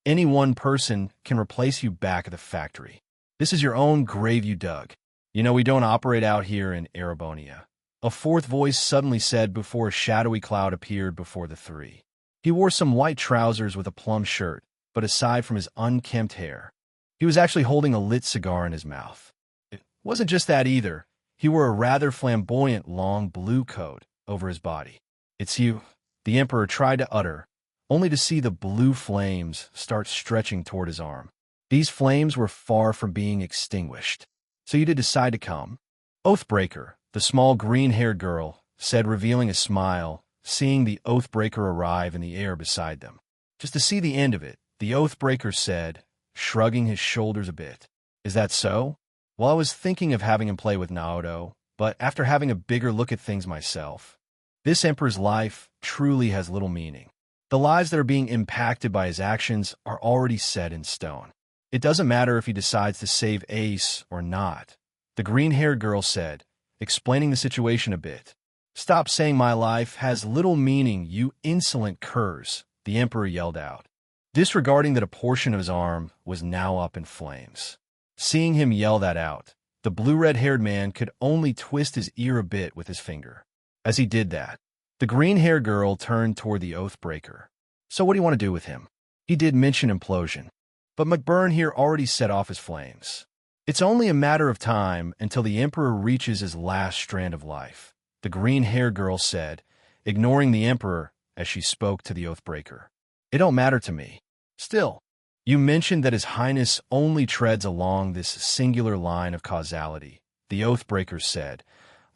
Any one person can replace you back at the factory. This is your own grave you dug. You know, we don't operate out here in Erebonia, a fourth voice suddenly said before a shadowy cloud appeared before the three. He wore some white trousers with a plum shirt, but aside from his unkempt hair, he was actually holding a lit cigar in his mouth. It wasn't just that either. He wore a rather flamboyant long blue coat over his body. It's you, the Emperor tried to utter, only to see the blue flames start stretching toward his arm. These flames were far from being extinguished. So you did decide to come? Oathbreaker, the small green-haired girl, said, revealing a smile, seeing the Oathbreaker arrive in the air beside them. Just to see the end of it, the Oathbreaker said, shrugging his shoulders a bit. Is that so? Well, I was thinking of having him play with Naoto, but after having a bigger look at things myself, this Emperor's life truly has little meaning. The lives that are being impacted by his actions are already set in stone. It doesn't matter if he decides to save Ace or not, the green-haired girl said, explaining the situation a bit. Stop saying my life has little meaning, you insolent curs, the Emperor yelled out, disregarding that a portion of his arm was now up in flames. Seeing him yell that out, the blue-red-haired man could only twist his ear a bit with his finger. As he did that, the green-haired girl turned toward the Oathbreaker. So what do you want to do with him? He did mention implosion, but McBurn here already set off his flames. It's only a matter of time until the Emperor reaches his last strand of life, the green-haired girl said, ignoring the Emperor as she spoke to the Oathbreaker. It don't matter to me. Still, you mentioned that His Highness only treads along this singular line of causality, the Oathbreaker said,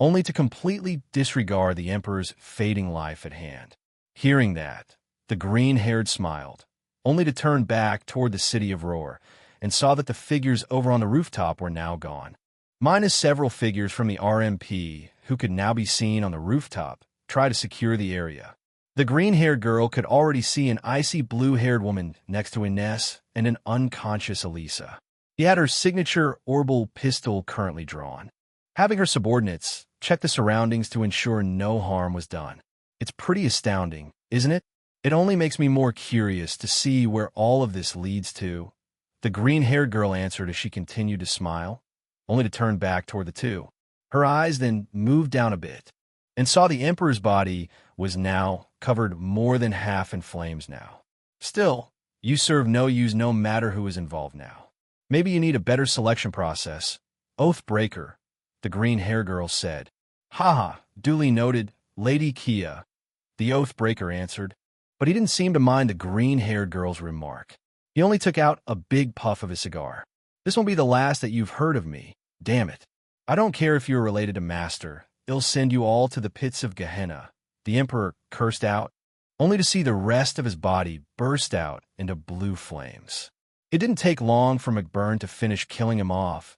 only to completely disregard the Emperor's fading life at hand. Hearing that, the green-haired smiled, only to turn back toward the city of Roar, and saw that the figures over on the rooftop were now gone. Minus several figures from the RMP, who could now be seen on the rooftop, try to secure the area. The green-haired girl could already see an icy blue-haired woman next to Ines and an unconscious Elisa. He had her signature orbital pistol currently drawn. Having her subordinates check the surroundings to ensure no harm was done. It's pretty astounding, isn't it? It only makes me more curious to see where all of this leads to. The green-haired girl answered as she continued to smile, only to turn back toward the two. Her eyes then moved down a bit, and saw the Emperor's body was now covered more than half in flames now. Still, you serve no use no matter who is involved now. Maybe you need a better selection process. Oathbreaker, the green-haired girl said. Haha, duly noted, Lady Kia, the Oathbreaker answered. But he didn't seem to mind the green-haired girl's remark. He only took out a big puff of his cigar. This won't be the last that you've heard of me. Damn it. I don't care if you're related to Master. It'll send you all to the pits of Gehenna, the Emperor cursed out, only to see the rest of his body burst out into blue flames. It didn't take long for McBurn to finish killing him off,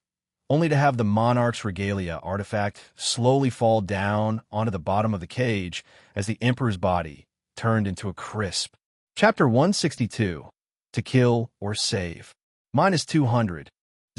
only to have the Monarch's Regalia artifact slowly fall down onto the bottom of the cage as the Emperor's body turned into a crisp. Chapter 162. To Kill or Save. -200.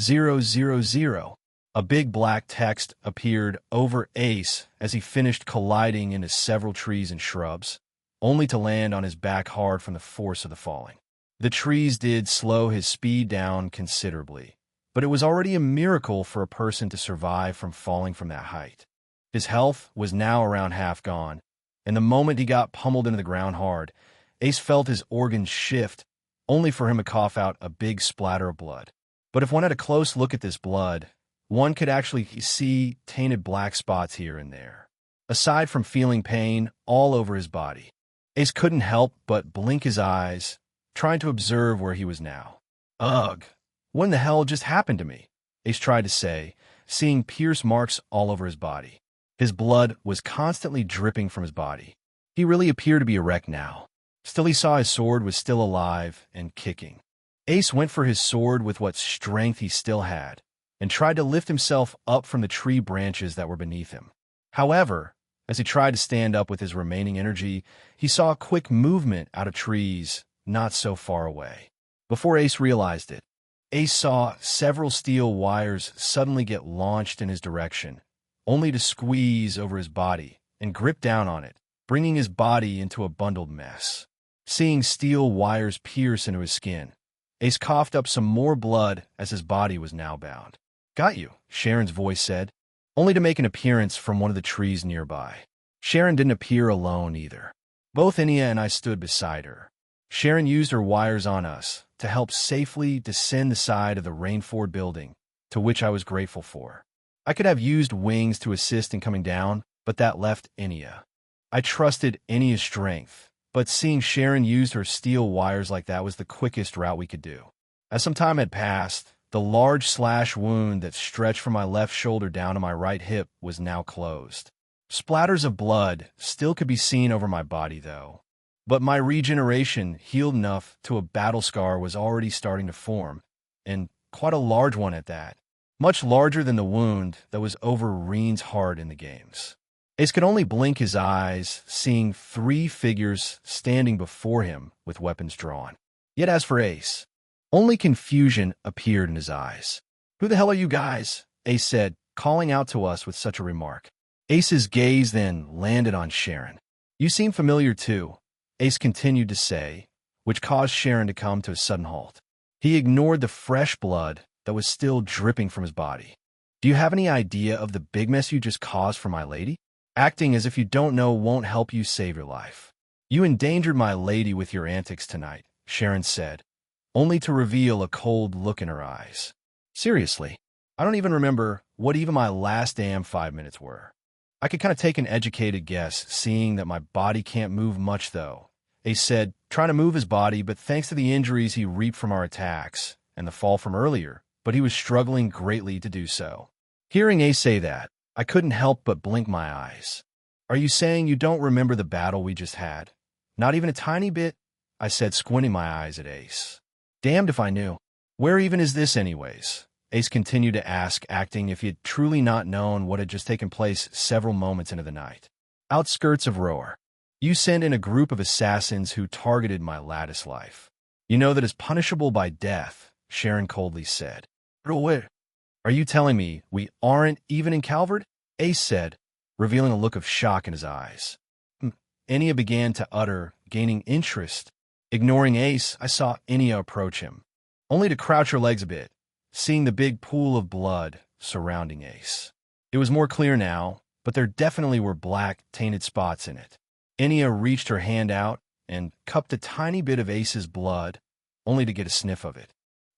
000. A big black text appeared over Ace as he finished colliding into several trees and shrubs, only to land on his back hard from the force of the falling. The trees did slow his speed down considerably, but it was already a miracle for a person to survive from falling from that height. His health was now around half gone, and the moment he got pummeled into the ground hard, Ace felt his organs shift, only for him to cough out a big splatter of blood. But if one had a close look at this blood, one could actually see tainted black spots here and there, aside from feeling pain all over his body. Ace couldn't help but blink his eyes, trying to observe where he was now. Ugh, what in the hell just happened to me? Ace tried to say, seeing pierce marks all over his body. His blood was constantly dripping from his body. He really appeared to be a wreck now. Still, he saw his sword was still alive and kicking. Ace went for his sword with what strength he still had, and tried to lift himself up from the tree branches that were beneath him. However, as he tried to stand up with his remaining energy, he saw a quick movement out of trees not so far away. Before Ace realized it, Ace saw several steel wires suddenly get launched in his direction, only to squeeze over his body and grip down on it, bringing his body into a bundled mess. Seeing steel wires pierce into his skin, Ace coughed up some more blood as his body was now bound. Got you, Sharon's voice said, only to make an appearance from one of the trees nearby. Sharon didn't appear alone either. Both Enya and I stood beside her. Sharon used her wires on us to help safely descend the side of the Rainford building, to which I was grateful for. I could have used wings to assist in coming down, but that left Enya. I trusted Enya's strength, but seeing Sharon use her steel wires like that was the quickest route we could do. As some time had passed, the large slash wound that stretched from my left shoulder down to my right hip was now closed. Splatters of blood still could be seen over my body, though. But my regeneration healed enough to a battle scar was already starting to form, and quite a large one at that, much larger than the wound that was over Reen's heart in the games. Ace could only blink his eyes, seeing 3 figures standing before him with weapons drawn. Yet as for Ace, only confusion appeared in his eyes. Who the hell are you guys? Ace said, calling out to us with such a remark. Ace's gaze then landed on Sharon. You seem familiar too, Ace continued to say, which caused Sharon to come to a sudden halt. He ignored the fresh blood that was still dripping from his body. Do you have any idea of the big mess you just caused for my lady? Acting as if you don't know won't help you save your life. You endangered my lady with your antics tonight, Sharon said, only to reveal a cold look in her eyes. Seriously, I don't even remember what even my last damn 5 minutes were. I could kind of take an educated guess, seeing that my body can't move much though. Ace said, trying to move his body, but thanks to the injuries he reaped from our attacks and the fall from earlier, but he was struggling greatly to do so. Hearing Ace say that, I couldn't help but blink my eyes. Are you saying you don't remember the battle we just had? Not even a tiny bit? I said, squinting my eyes at Ace. Damned if I knew. Where even is this anyways? Ace continued to ask, acting if he had truly not known what had just taken place several moments into the night. Outskirts of Roar. You sent in a group of assassins who targeted my lattice life. You know that is punishable by death, Sharon coldly said. Roar. Are you telling me we aren't even in Calvard? Ace said, revealing a look of shock in his eyes. Enya began to utter, gaining interest. Ignoring Ace, I saw Enya approach him, only to crouch her legs a bit, seeing the big pool of blood surrounding Ace. It was more clear now, but there definitely were black, tainted spots in it. Enya reached her hand out and cupped a tiny bit of Ace's blood, only to get a sniff of it.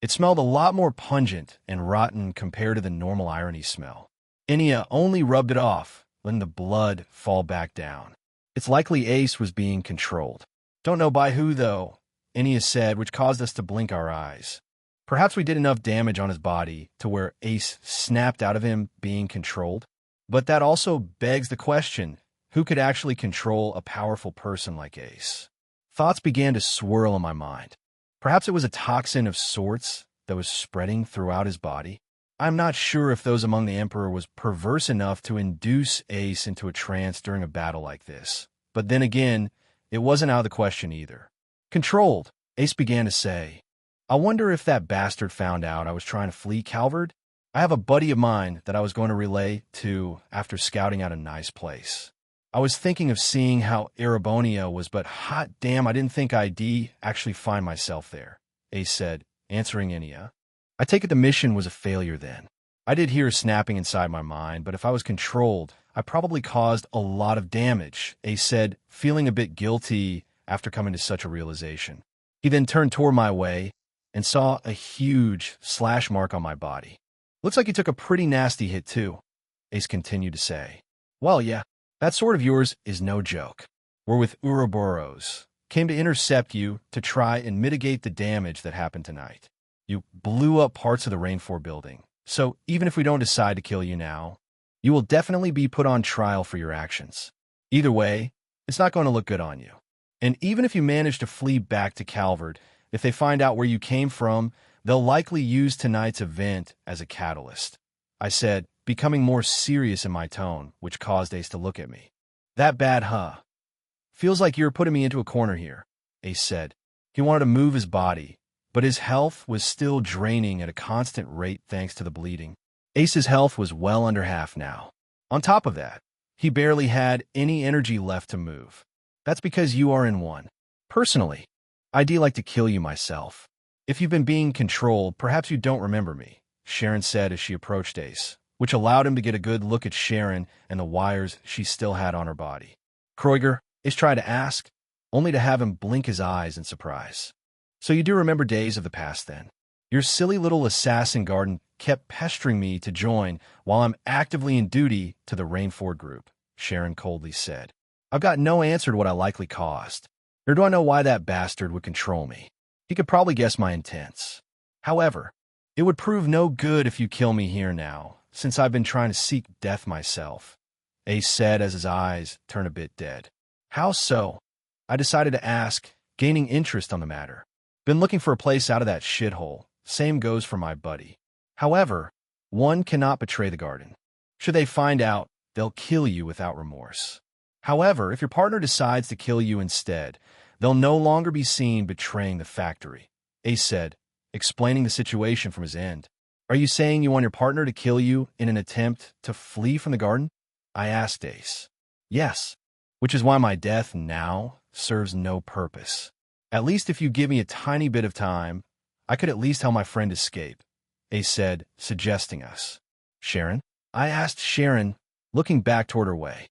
It smelled a lot more pungent and rotten compared to the normal irony smell. Enya only rubbed it off, letting the blood fall back down. It's likely Ace was being controlled. Don't know by who, though, Enya said, which caused us to blink our eyes. Perhaps we did enough damage on his body to where Ace snapped out of him being controlled. But that also begs the question, who could actually control a powerful person like Ace? Thoughts began to swirl in my mind. Perhaps it was a toxin of sorts that was spreading throughout his body. I'm not sure if those among the Emperor was perverse enough to induce Ace into a trance during a battle like this. But then again, it wasn't out of the question either. Controlled, Ace began to say, I wonder if that bastard found out I was trying to flee Calvard? I have a buddy of mine that I was going to relay to after scouting out a nice place. I was thinking of seeing how Erebonia was, but hot damn, I didn't think I'd actually find myself there, Ace said, answering Enya. I take it the mission was a failure then. I did hear snapping inside my mind, but if I was controlled, I probably caused a lot of damage, Ace said, feeling a bit guilty after coming to such a realization. He then turned toward my way and saw a huge slash mark on my body. Looks like you took a pretty nasty hit too, Ace continued to say. Well, yeah, that sword of yours is no joke. We're with Ouroboros. Came to intercept you to try and mitigate the damage that happened tonight. You blew up parts of the Rainford building, so even if we don't decide to kill you now, you will definitely be put on trial for your actions. Either way, it's not going to look good on you. And even if you manage to flee back to Calvard, if they find out where you came from, they'll likely use tonight's event as a catalyst, I said, becoming more serious in my tone, which caused Ace to look at me. That bad, huh? Feels like you're putting me into a corner here, Ace said. He wanted to move his body, but his health was still draining at a constant rate thanks to the bleeding. Ace's health was well under half now. On top of that, he barely had any energy left to move. That's because you are in one. Personally, I'd like to kill you myself. If you've been being controlled, perhaps you don't remember me, Sharon said as she approached Ace, which allowed him to get a good look at Sharon and the wires she still had on her body. Kroiger, Ace tried to ask, only to have him blink his eyes in surprise. So you do remember days of the past then? Your silly little assassin garden kept pestering me to join while I'm actively in duty to the Rainford group, Sharon coldly said. I've got no answer to what I likely caused, nor do I know why that bastard would control me. He could probably guess my intents. However, it would prove no good if you kill me here now, since I've been trying to seek death myself, Ace said as his eyes turned a bit dead. How so? I decided to ask, gaining interest on the matter. Been looking for a place out of that shithole. Same goes for my buddy. However, one cannot betray the garden. Should they find out, they'll kill you without remorse. However, if your partner decides to kill you instead, they'll no longer be seen betraying the factory, Ace said, explaining the situation from his end. Are you saying you want your partner to kill you in an attempt to flee from the garden? I asked Ace. Yes, which is why my death now serves no purpose. At least if you give me a tiny bit of time, I could at least help my friend escape, Ace said, suggesting us. Sharon? I asked Sharon, looking back toward her way.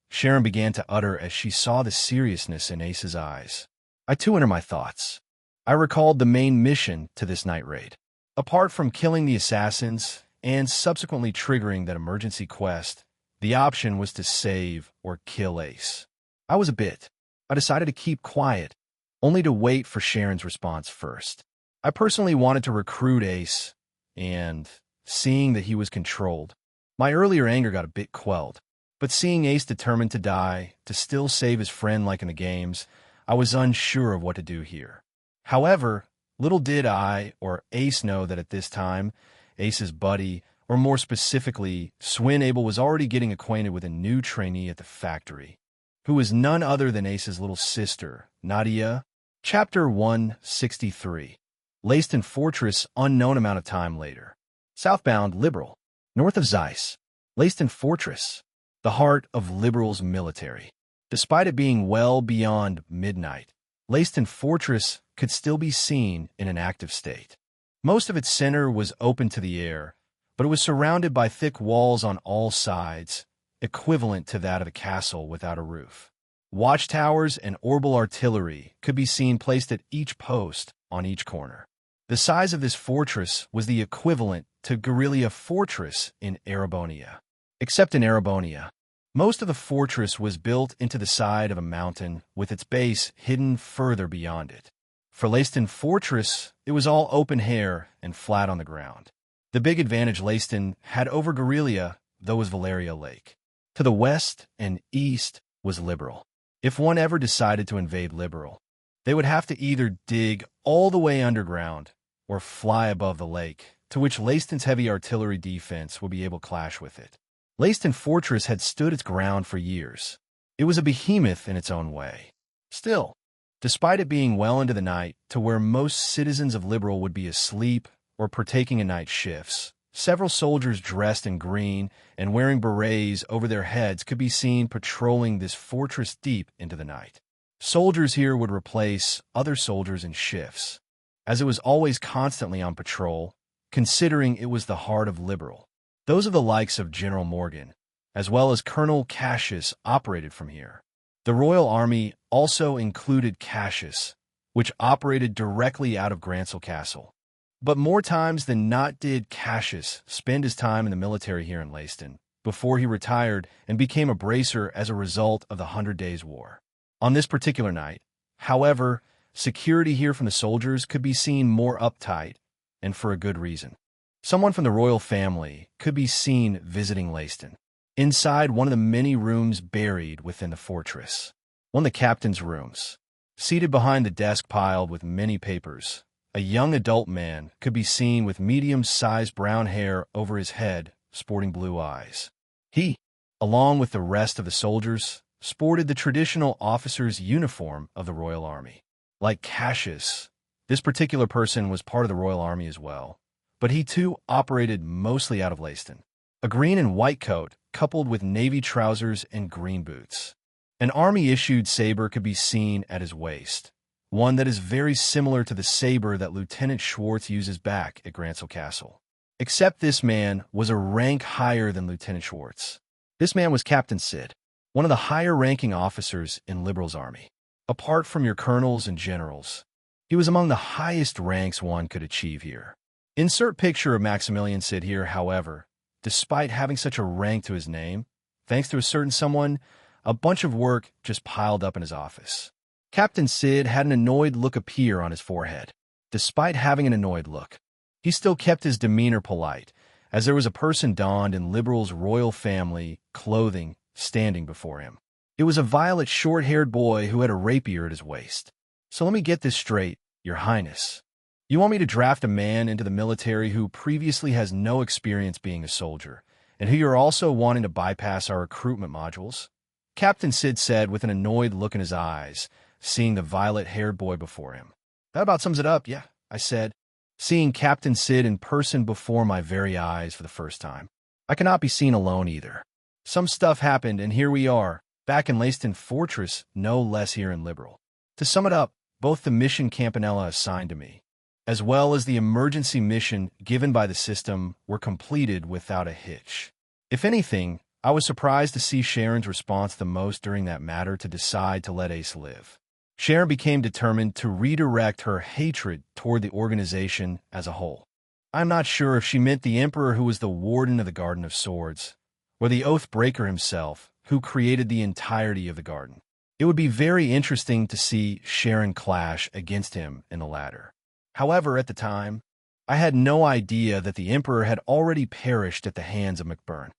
Sharon began to utter as she saw the seriousness in Ace's eyes. I too entered my thoughts. I recalled the main mission to this night raid. Apart from killing the assassins and subsequently triggering that emergency quest, the option was to save or kill Ace. I decided to keep quiet, only to wait for Sharon's response first. I personally wanted to recruit Ace, and seeing that he was controlled, my earlier anger got a bit quelled. But seeing Ace determined to die, to still save his friend like in the games, I was unsure of what to do here. However, little did I or Ace know that at this time, Ace's buddy, or more specifically, Swin Abel, was already getting acquainted with a new trainee at the factory, who was none other than Ace's little sister, Nadia. Chapter 163. Laced in Fortress unknown amount of time later. Southbound Liberal. North of Zeiss. Laced in Fortress. The heart of Liberal's military. Despite it being well beyond midnight, Laced in Fortress could still be seen in an active state. Most of its center was open to the air, but it was surrounded by thick walls on all sides, equivalent to that of a castle without a roof. Watchtowers and orbital artillery could be seen placed at each post on each corner. The size of this fortress was the equivalent to Guerilla Fortress in Erebonia. Except in Erebonia, most of the fortress was built into the side of a mountain with its base hidden further beyond it. For Leiston Fortress, it was all open air and flat on the ground. The big advantage Leiston had over Guerilla, though, was Valeria Lake. To the west and east was Liberal. If one ever decided to invade Liberal, they would have to either dig all the way underground or fly above the lake, to which Leiston's heavy artillery defense would be able to clash with it. Leiston Fortress had stood its ground for years. It was a behemoth in its own way. Still, despite it being well into the night to where most citizens of Liberal would be asleep or partaking in night shifts, several soldiers dressed in green and wearing berets over their heads could be seen patrolling this fortress deep into the night. Soldiers here would replace other soldiers in shifts, as it was always constantly on patrol, considering it was the heart of Liberal. Those of the likes of General Morgan, as well as Colonel Cassius, operated from here. The Royal Army also included Cassius, which operated directly out of Grancel Castle. But more times than not did Cassius spend his time in the military here in Leiston, before he retired and became a bracer as a result of the 100 Days' War. On this particular night, however, security here from the soldiers could be seen more uptight, and for a good reason. Someone from the royal family could be seen visiting Leiston, inside one of the many rooms buried within the fortress. One of the captain's rooms. Seated behind the desk piled with many papers, a young adult man could be seen with medium-sized brown hair over his head, sporting blue eyes. He, along with the rest of the soldiers, sported the traditional officer's uniform of the Royal Army. Like Cassius, this particular person was part of the Royal Army as well, but he too operated mostly out of Leiston. A green and white coat coupled with navy trousers and green boots. An army-issued saber could be seen at his waist, one that is very similar to the saber that Lieutenant Schwartz uses back at Grancel Castle. Except this man was a rank higher than Lieutenant Schwartz. This man was Captain Sid, one of the higher-ranking officers in Liberal's army. Apart from your colonels and generals, he was among the highest ranks one could achieve here. Insert picture of Maximilian Sid here, however, despite having such a rank to his name, thanks to a certain someone, a bunch of work just piled up in his office. Captain Sid had an annoyed look appear on his forehead. Despite having an annoyed look, he still kept his demeanor polite, as there was a person donned in Liberal's royal family clothing standing before him. It was a violet short-haired boy who had a rapier at his waist. So let me get this straight, Your Highness. You want me to draft a man into the military who previously has no experience being a soldier, and who you're also wanting to bypass our recruitment modules? Captain Sid said with an annoyed look in his eyes, seeing the violet-haired boy before him. That about sums it up, yeah, I said, seeing Captain Sid in person before my very eyes for the first time. I cannot be seen alone either. Some stuff happened, and here we are, back in Leiston Fortress, no less here in Liberal. To sum it up, both the mission Campanella assigned to me, as well as the emergency mission given by the system, were completed without a hitch. If anything, I was surprised to see Sharon's response the most during that matter to decide to let Ace live. Sharon became determined to redirect her hatred toward the organization as a whole. I'm not sure if she meant the Emperor who was the warden of the Garden of Swords, or the Oathbreaker himself, who created the entirety of the garden. It would be very interesting to see Sharon clash against him in the latter. However, at the time, I had no idea that the Emperor had already perished at the hands of McBurn.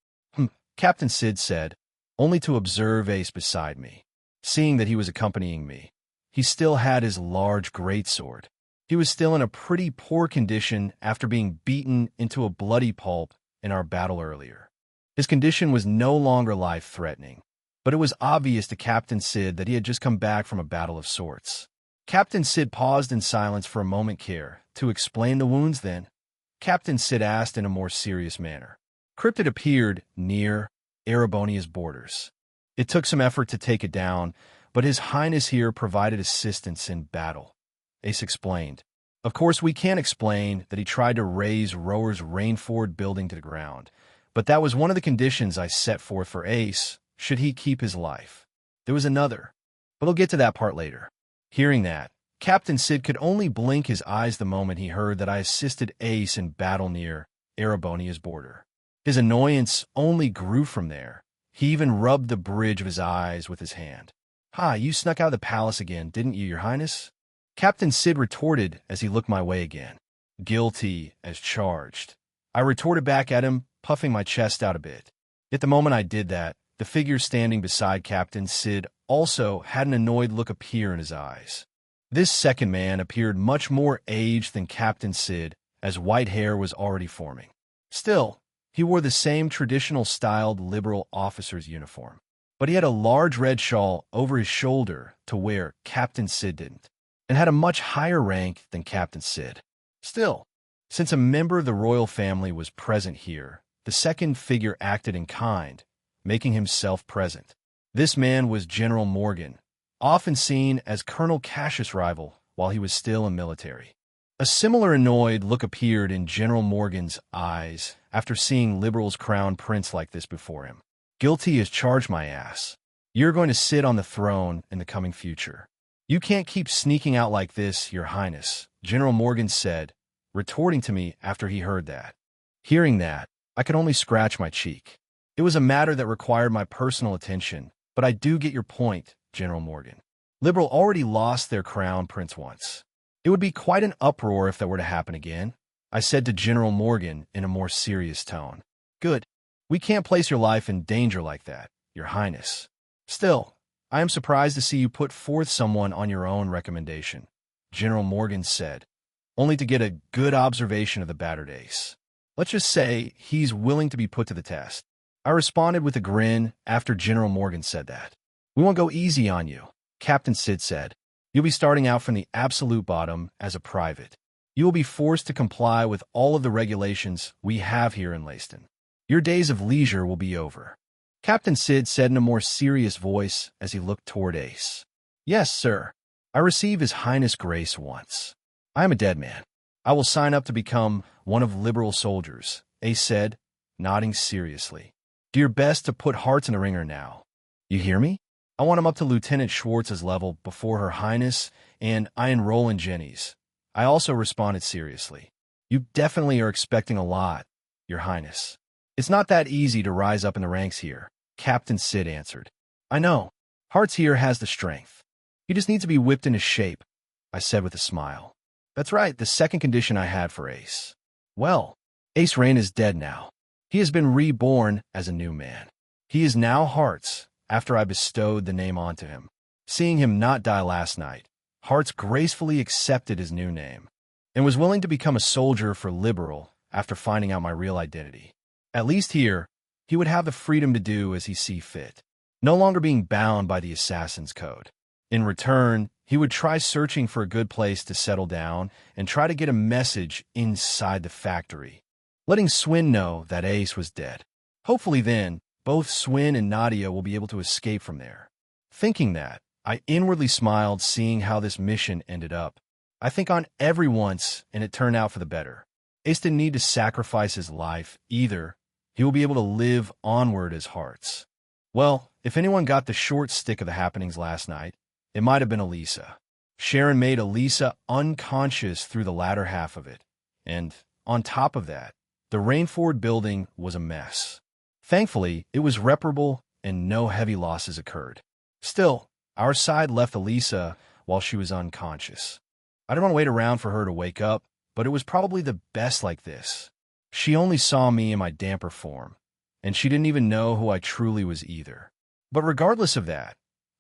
Captain Sid said, only to observe Ace beside me. Seeing that he was accompanying me, he still had his large greatsword. He was still in a pretty poor condition after being beaten into a bloody pulp in our battle earlier. His condition was no longer life-threatening, but it was obvious to Captain Sid that he had just come back from a battle of sorts. Captain Sid paused in silence for a moment care to explain the wounds then. Captain Sid asked in a more serious manner. Cryptid appeared near Erebonia's borders. It took some effort to take it down, but His Highness here provided assistance in battle. Ace explained. Of course, we can't explain that he tried to raze Rower's Rainford building to the ground, but that was one of the conditions I set forth for Ace, should he keep his life. There was another, but I'll get to that part later. Hearing that, Captain Sid could only blink his eyes the moment he heard that I assisted Ace in battle near Erebonia's border. His annoyance only grew from there. He even rubbed the bridge of his eyes with his hand. "Ha, you snuck out of the palace again, didn't you, Your Highness?" Captain Sid retorted as he looked my way again. "Guilty as charged." I retorted back at him, puffing my chest out a bit. At the moment I did that, the figure standing beside Captain Sid also had an annoyed look appear in his eyes. This second man appeared much more aged than Captain Sid, as white hair was already forming. Still, he wore the same traditional-styled liberal officer's uniform, but he had a large red shawl over his shoulder to where Captain Sid didn't, and had a much higher rank than Captain Sid. Still, since a member of the royal family was present here, the second figure acted in kind, making himself present. This man was General Morgan, often seen as Colonel Cassius' rival while he was still in military. A similar annoyed look appeared in General Morgan's eyes after seeing Liberal's crown prince like this before him. "Guilty as charged, my ass. You're going to sit on the throne in the coming future. You can't keep sneaking out like this, Your Highness," General Morgan said, retorting to me after he heard that. Hearing that, I could only scratch my cheek. It was a matter that required my personal attention, but I do get your point, General Morgan. Liberal already lost their crown prince once. It would be quite an uproar if that were to happen again, I said to General Morgan in a more serious tone. "Good. We can't place your life in danger like that, Your Highness. Still, I am surprised to see you put forth someone on your own recommendation," General Morgan said, only to get a good observation of the battered ace. "Let's just say he's willing to be put to the test." I responded with a grin after General Morgan said that. "We won't go easy on you," Captain Sid said. "You'll be starting out from the absolute bottom as a private. You will be forced to comply with all of the regulations we have here in Leiston. Your days of leisure will be over," Captain Sid said in a more serious voice as he looked toward Ace. "Yes, sir. I received His Highness' grace once. I am a dead man. I will sign up to become one of Liberal soldiers," Ace said, nodding seriously. "Do your best to put hearts in the ringer now. You hear me? I want him up to Lieutenant Schwartz's level before Her Highness, and I enroll in Jenny's." I also responded seriously. "You definitely are expecting a lot, Your Highness. It's not that easy to rise up in the ranks here," Captain Sid answered. "I know. Hearts here has the strength. He just needs to be whipped into shape," I said with a smile. That's right, the second condition I had for Ace. Well, Ace Rain is dead now. He has been reborn as a new man. He is now Hearts, after I bestowed the name onto him. Seeing him not die last night, Hearts gracefully accepted his new name, and was willing to become a soldier for Liberal after finding out my real identity. At least here, he would have the freedom to do as he see fit, no longer being bound by the Assassin's Code. In return, he would try searching for a good place to settle down and try to get a message inside the factory, letting Swin know that Ace was dead. Hopefully then, both Swin and Nadia will be able to escape from there. Thinking that, I inwardly smiled seeing how this mission ended up. I think on every once, and it turned out for the better. Ace didn't need to sacrifice his life either. He will be able to live onward as Hearts. Well, if anyone got the short stick of the happenings last night, it might have been Elisa. Sharon made Elisa unconscious through the latter half of it. And, on top of that, the Rainford building was a mess. Thankfully, it was reparable and no heavy losses occurred. Still, our side left Elisa while she was unconscious. I didn't want to wait around for her to wake up, but it was probably the best like this. She only saw me in my damper form, and she didn't even know who I truly was either. But regardless of that,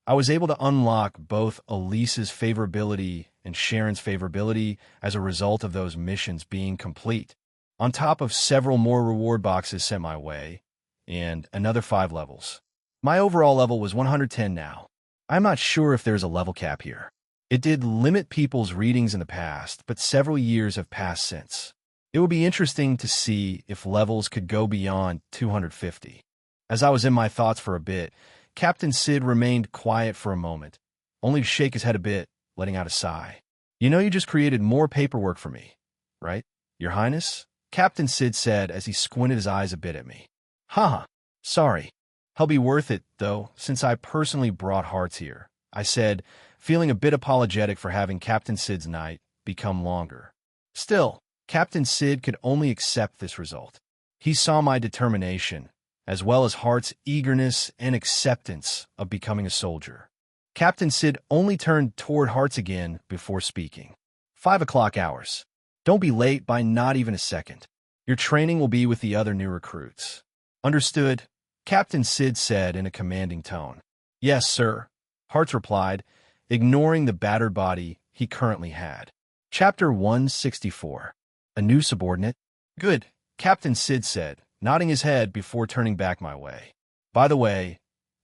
I was able to unlock both Elisa's favorability and Sharon's favorability as a result of those missions being complete, on top of several more reward boxes sent my way, and another 5 levels. My overall level was 110 now. I'm not sure if there's a level cap here. It did limit people's readings in the past, but several years have passed since. It would be interesting to see if levels could go beyond 250. As I was in my thoughts for a bit, Captain Sid remained quiet for a moment, only to shake his head a bit, letting out a sigh. "You know you just created more paperwork for me, right, Your Highness?" Captain Sid said as he squinted his eyes a bit at me. "Haha, sorry. He'll be worth it, though, since I personally brought Hearts here," I said, feeling a bit apologetic for having Captain Sid's night become longer. Still, Captain Sid could only accept this result. He saw my determination, as well as Hart's eagerness and acceptance of becoming a soldier. Captain Sid only turned toward Hart's again before speaking. 5 o'clock hours. Don't be late by not even a second. Your training will be with the other new recruits. Understood? Captain Sid said in a commanding tone. Yes, sir, Hart's replied, ignoring the battered body he currently had. Chapter 164. A new subordinate? Good, Captain Sid said, nodding his head before turning back my way. By the way,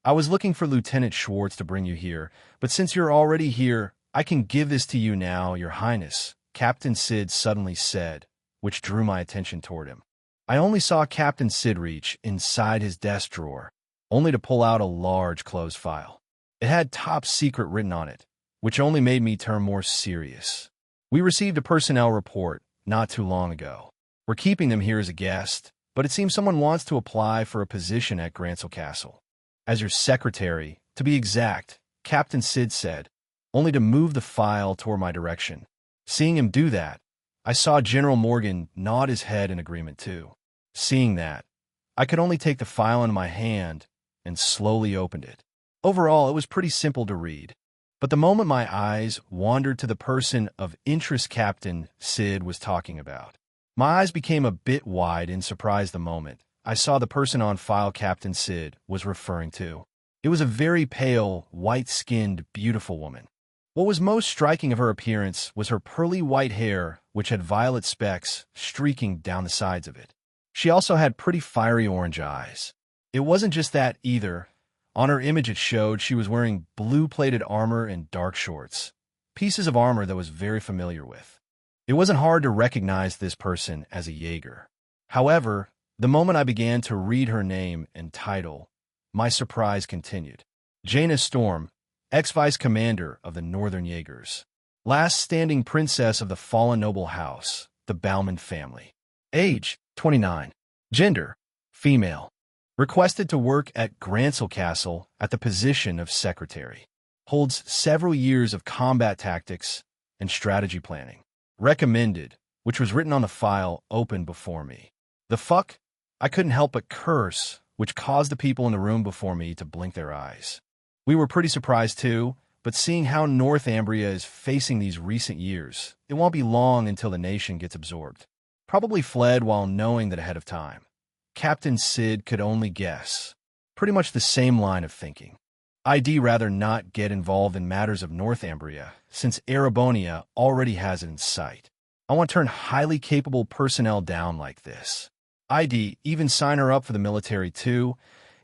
I was looking for Lieutenant Schwartz to bring you here, but since you're already here, I can give this to you now, Your Highness, Captain Sid suddenly said, which drew my attention toward him. I only saw Captain Sid reach inside his desk drawer, only to pull out a large closed file. It had top secret written on it, which only made me turn more serious. We received a personnel report not too long ago. We're keeping them here as a guest, but it seems someone wants to apply for a position at Gransel Castle. As your secretary, to be exact, Captain Sid said, only to move the file toward my direction. Seeing him do that, I saw General Morgan nod his head in agreement too. Seeing that, I could only take the file in my hand and slowly opened it. Overall, it was pretty simple to read. But the moment my eyes wandered to the person of interest Captain Sid was talking about, my eyes became a bit wide in surprise the moment I saw the person on file Captain Sid was referring to. It was a very pale, white-skinned, beautiful woman. What was most striking of her appearance was her pearly white hair, which had violet specks streaking down the sides of it. She also had pretty fiery orange eyes. It wasn't just that either. On her image it showed she was wearing blue-plated armor and dark shorts, pieces of armor that was very familiar with. It wasn't hard to recognize this person as a Jaeger. However, the moment I began to read her name and title, my surprise continued. Jaina Storm, ex-vice commander of the Northern Jaegers. Last standing princess of the fallen noble house, the Bauman family. Age, 29. Gender, female. Requested to work at Gransel Castle at the position of secretary. Holds several years of combat tactics and strategy planning. Recommended, which was written on the file open before me. The fuck? I couldn't help but curse, which caused the people in the room before me to blink their eyes. We were pretty surprised too, but seeing how Northumbria is facing these recent years, it won't be long until the nation gets absorbed. Probably fled while knowing that ahead of time. Captain Sid could only guess. Pretty much the same line of thinking. I'd rather not get involved in matters of Northumbria, since Erebonia already has it in sight. I want to turn highly capable personnel down like this. I'd even sign her up for the military too,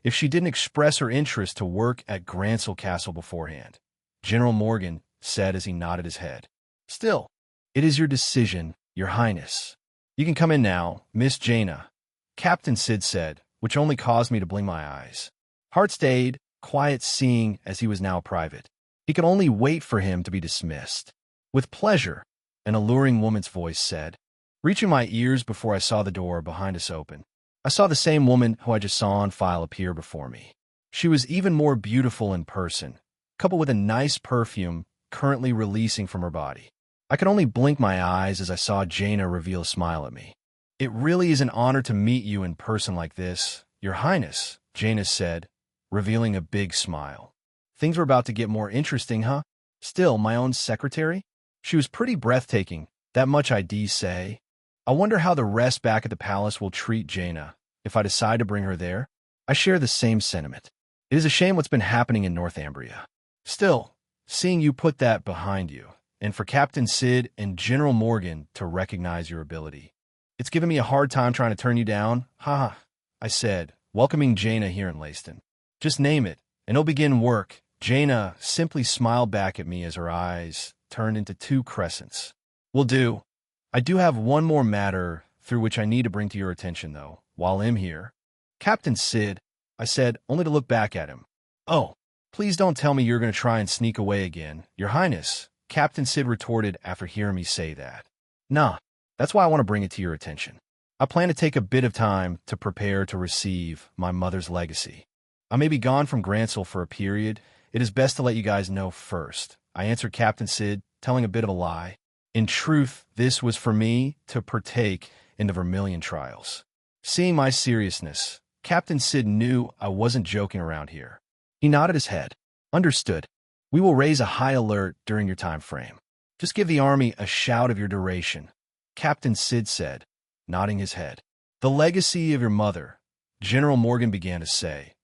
if she didn't express her interest to work at Gransel Castle beforehand, General Morgan said as he nodded his head. Still, it is your decision, Your Highness. You can come in now, Miss Jaina, Captain Sid said, which only caused me to blink my eyes. Hart stayed, quiet seeing as he was now private. He could only wait for him to be dismissed. With pleasure, an alluring woman's voice said. Reaching my ears before I saw the door behind us open, I saw the same woman who I just saw on file appear before me. She was even more beautiful in person, coupled with a nice perfume currently releasing from her body. I could only blink my eyes as I saw Jaina reveal a smile at me. It really is an honor to meet you in person like this, Your Highness, Jaina said, revealing a big smile. Things were about to get more interesting, huh? Still, my own secretary? She was pretty breathtaking, that much I say. I wonder how the rest back at the palace will treat Jaina, if I decide to bring her there. I share the same sentiment. It is a shame what's been happening in Northumbria. Still, seeing you put that behind you, and for Captain Sid and General Morgan to recognize your ability. It's given me a hard time trying to turn you down, haha, I said, welcoming Jaina here in Leiston. Just name it, and it'll begin work. Jaina simply smiled back at me as her eyes turned into two crescents. Will do. I do have one more matter through which I need to bring to your attention, though, while I'm here. Captain Sid, I said, only to look back at him. Oh, please don't tell me you're going to try and sneak away again, Your Highness, Captain Sid retorted after hearing me say that. Nah, that's why I want to bring it to your attention. I plan to take a bit of time to prepare to receive my mother's legacy. I may be gone from Gransel for a period. It is best to let you guys know first. I answered Captain Sid, telling a bit of a lie. In truth, this was for me to partake in the Vermilion trials. Seeing my seriousness, Captain Sid knew I wasn't joking around here. He nodded his head. Understood. We will raise a high alert during your time frame. Just give the army a shout of your duration, Captain Sid said, nodding his head. The legacy of your mother, General Morgan began to say,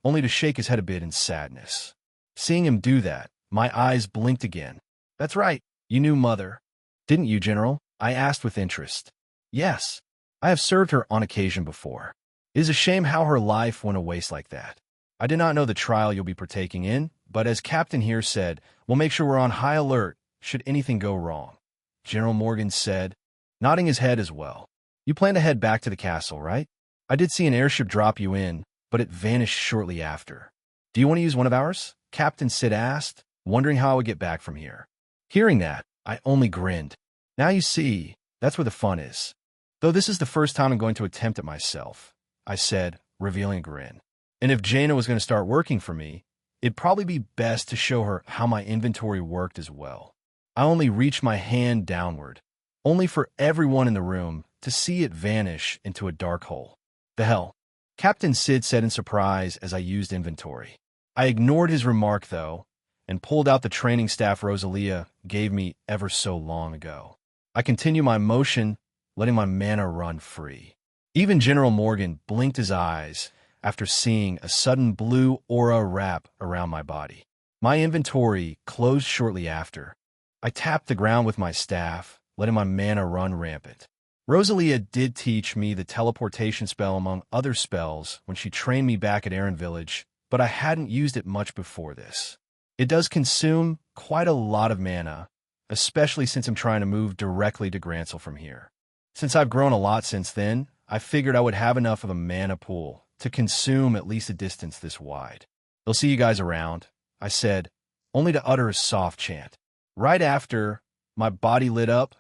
only to shake his head a bit in sadness. Seeing him do that, my eyes blinked again. That's right, you knew Mother. Didn't you, General? I asked with interest. Yes, I have served her on occasion before. It is a shame how her life went a waste like that. I did not know the trial you'll be partaking in, but as Captain here said, we'll make sure we're on high alert should anything go wrong. General Morgan said, nodding his head as well. You plan to head back to the castle, right? I did see an airship drop you in, but it vanished shortly after. Do you want to use one of ours? Captain Sid asked, wondering how I would get back from here. Hearing that, I only grinned. Now you see, that's where the fun is. Though this is the first time I'm going to attempt it myself, I said, revealing a grin. And if Jaina was going to start working for me, it'd probably be best to show her how my inventory worked as well. I only reached my hand downward, only for everyone in the room to see it vanish into a dark hole. The hell? Captain Sid said in surprise as I used inventory. I ignored his remark, though, and pulled out the training staff Rosalia gave me ever so long ago. I continued my motion, letting my mana run free. Even General Morgan blinked his eyes after seeing a sudden blue aura wrap around my body. My inventory closed shortly after. I tapped the ground with my staff, letting my mana run rampant. Rosalia did teach me the teleportation spell among other spells when she trained me back at Aaron Village, but I hadn't used it much before this. It does consume quite a lot of mana, especially since I'm trying to move directly to Grancel from here. Since I've grown a lot since then, I figured I would have enough of a mana pool to consume at least a distance this wide. They'll see you guys around, I said, only to utter a soft chant. Right after, my body lit up,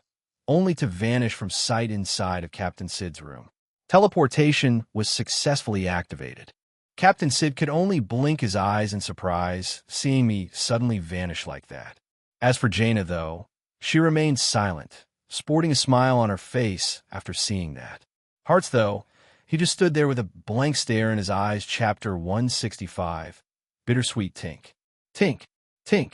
only to vanish from sight inside of Captain Sid's room. Teleportation was successfully activated. Captain Sid could only blink his eyes in surprise, seeing me suddenly vanish like that. As for Jaina, though, she remained silent, sporting a smile on her face after seeing that. Hearts, though, he just stood there with a blank stare in his eyes. Chapter 165, Bittersweet Tink. Tink, tink,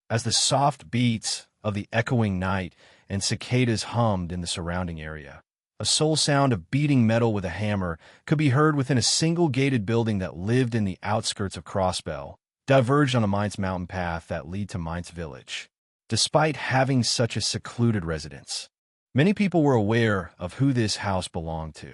as the soft beats of the echoing night and cicadas hummed in the surrounding area. A sole sound of beating metal with a hammer could be heard within a single gated building that lived in the outskirts of Crossbell, diverged on a Mainz mountain path that lead to Mainz village. Despite having such a secluded residence, many people were aware of who this house belonged to.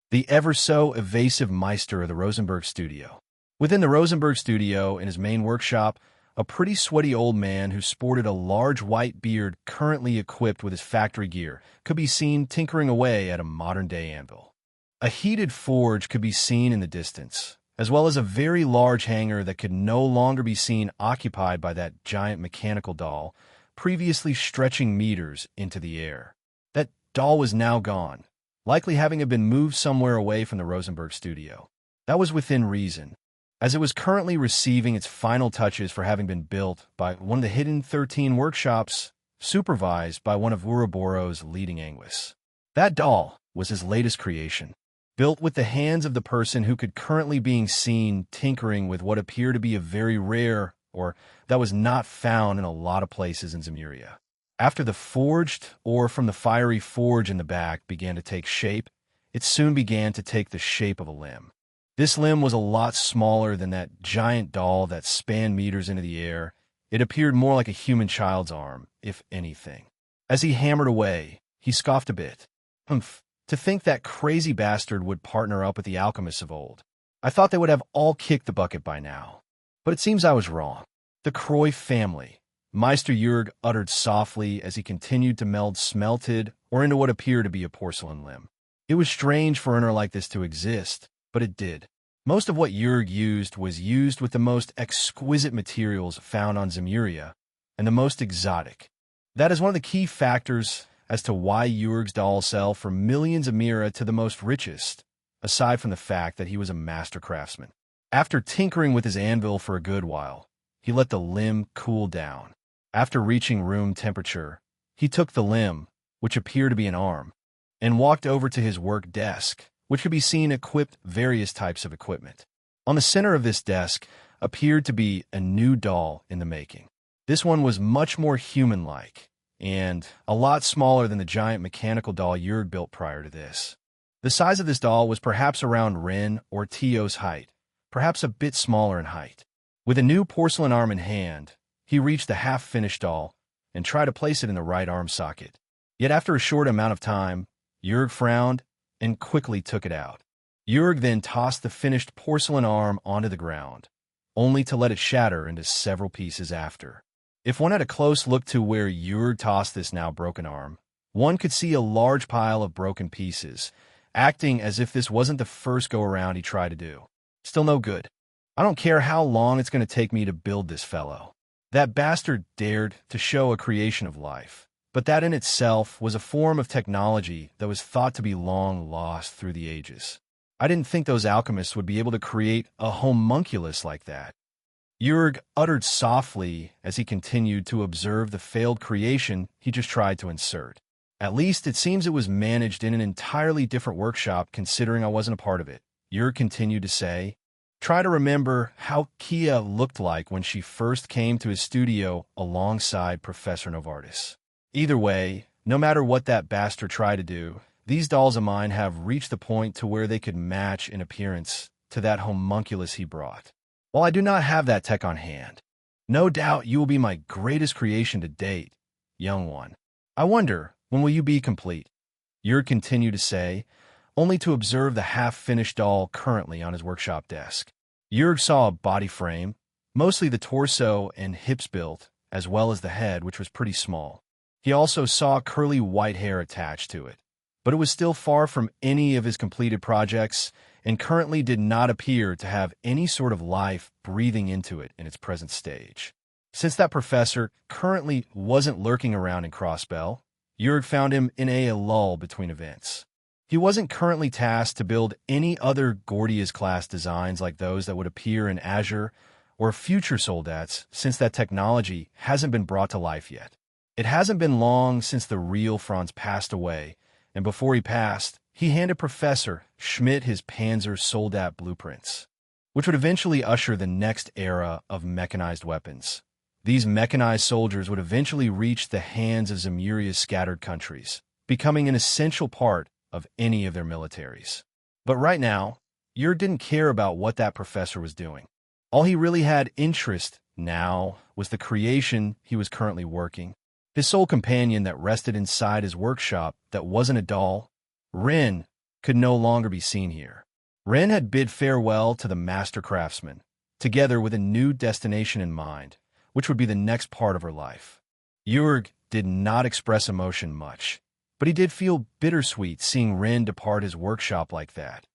The ever-so-evasive Meister of the Rosenberg studio. Within the Rosenberg studio, in his main workshop, a pretty sweaty old man who sported a large white beard currently equipped with his factory gear could be seen tinkering away at a modern-day anvil. A heated forge could be seen in the distance, as well as a very large hangar that could no longer be seen occupied by that giant mechanical doll, previously stretching meters into the air. That doll was now gone, likely having been moved somewhere away from the Rosenberg studio. That was within reason, as it was currently receiving its final touches for having been built by one of the Hidden 13 workshops, supervised by one of Ouroboros' leading anguists. That doll was his latest creation, built with the hands of the person who could currently being seen tinkering with what appeared to be a very rare, or that was not found in a lot of places in Zemuria. After the forged ore from the fiery forge in the back began to take shape, it soon began to take the shape of a limb. This limb was a lot smaller than that giant doll that spanned meters into the air. It appeared more like a human child's arm, if anything. As he hammered away, he scoffed a bit. Humph, to think that crazy bastard would partner up with the alchemists of old. I thought they would have all kicked the bucket by now. But it seems I was wrong. The Croy family, Meister Jurg uttered softly as he continued to meld smelted or into what appeared to be a porcelain limb. It was strange for an honor like this to exist, but it did. Most of what Jurg used was used with the most exquisite materials found on Zemuria, and the most exotic. That is one of the key factors as to why Jurg's dolls sell for millions of mira to the most richest, aside from the fact that he was a master craftsman. After tinkering with his anvil for a good while, he let the limb cool down. After reaching room temperature, he took the limb, which appeared to be an arm, and walked over to his work desk, which could be seen equipped various types of equipment. On the center of this desk appeared to be a new doll in the making. This one was much more human-like, and a lot smaller than the giant mechanical doll Jurg built prior to this. The size of this doll was perhaps around Rin or Tio's height, perhaps a bit smaller in height. With a new porcelain arm in hand, he reached the half-finished doll and tried to place it in the right arm socket. Yet after a short amount of time, Jurg frowned and quickly took it out. Jurg then tossed the finished porcelain arm onto the ground, only to let it shatter into several pieces after. If one had a close look to where Jurg tossed this now broken arm, one could see a large pile of broken pieces, acting as if this wasn't the first go-around he tried to do. Still no good. I don't care how long it's going to take me to build this fellow. That bastard dared to show a creation of life, but that in itself was a form of technology that was thought to be long lost through the ages. I didn't think those alchemists would be able to create a homunculus like that. Jurg uttered softly as he continued to observe the failed creation he just tried to insert. At least it seems it was managed in an entirely different workshop considering I wasn't a part of it. Jurg continued to say, "Try to remember how Kia looked like when she first came to his studio alongside Professor Novartis. Either way, no matter what that bastard tried to do, these dolls of mine have reached the point to where they could match in appearance to that homunculus he brought. While I do not have that tech on hand, no doubt you will be my greatest creation to date, young one. I wonder, when will you be complete?" Jurg continued to say, only to observe the half-finished doll currently on his workshop desk. Jurg saw a body frame, mostly the torso and hips built, as well as the head, which was pretty small. He also saw curly white hair attached to it, but it was still far from any of his completed projects and currently did not appear to have any sort of life breathing into it in its present stage. Since that professor currently wasn't lurking around in Crossbell, Jurg found him in a lull between events. He wasn't currently tasked to build any other Gordias-class designs like those that would appear in Azure or future Soldats, since that technology hasn't been brought to life yet. It hasn't been long since the real Franz passed away, and before he passed, he handed Professor Schmidt his Panzer Soldat blueprints, which would eventually usher the next era of mechanized weapons. These mechanized soldiers would eventually reach the hands of Zemuria's scattered countries, becoming an essential part of any of their militaries. But right now, Jurg didn't care about what that professor was doing. All he really had interest now was the creation he was currently working. His sole companion that rested inside his workshop that wasn't a doll, Rin, could no longer be seen here. Rin had bid farewell to the master craftsman, together with a new destination in mind, which would be the next part of her life. Jurg did not express emotion much, but he did feel bittersweet seeing Rin depart his workshop like that,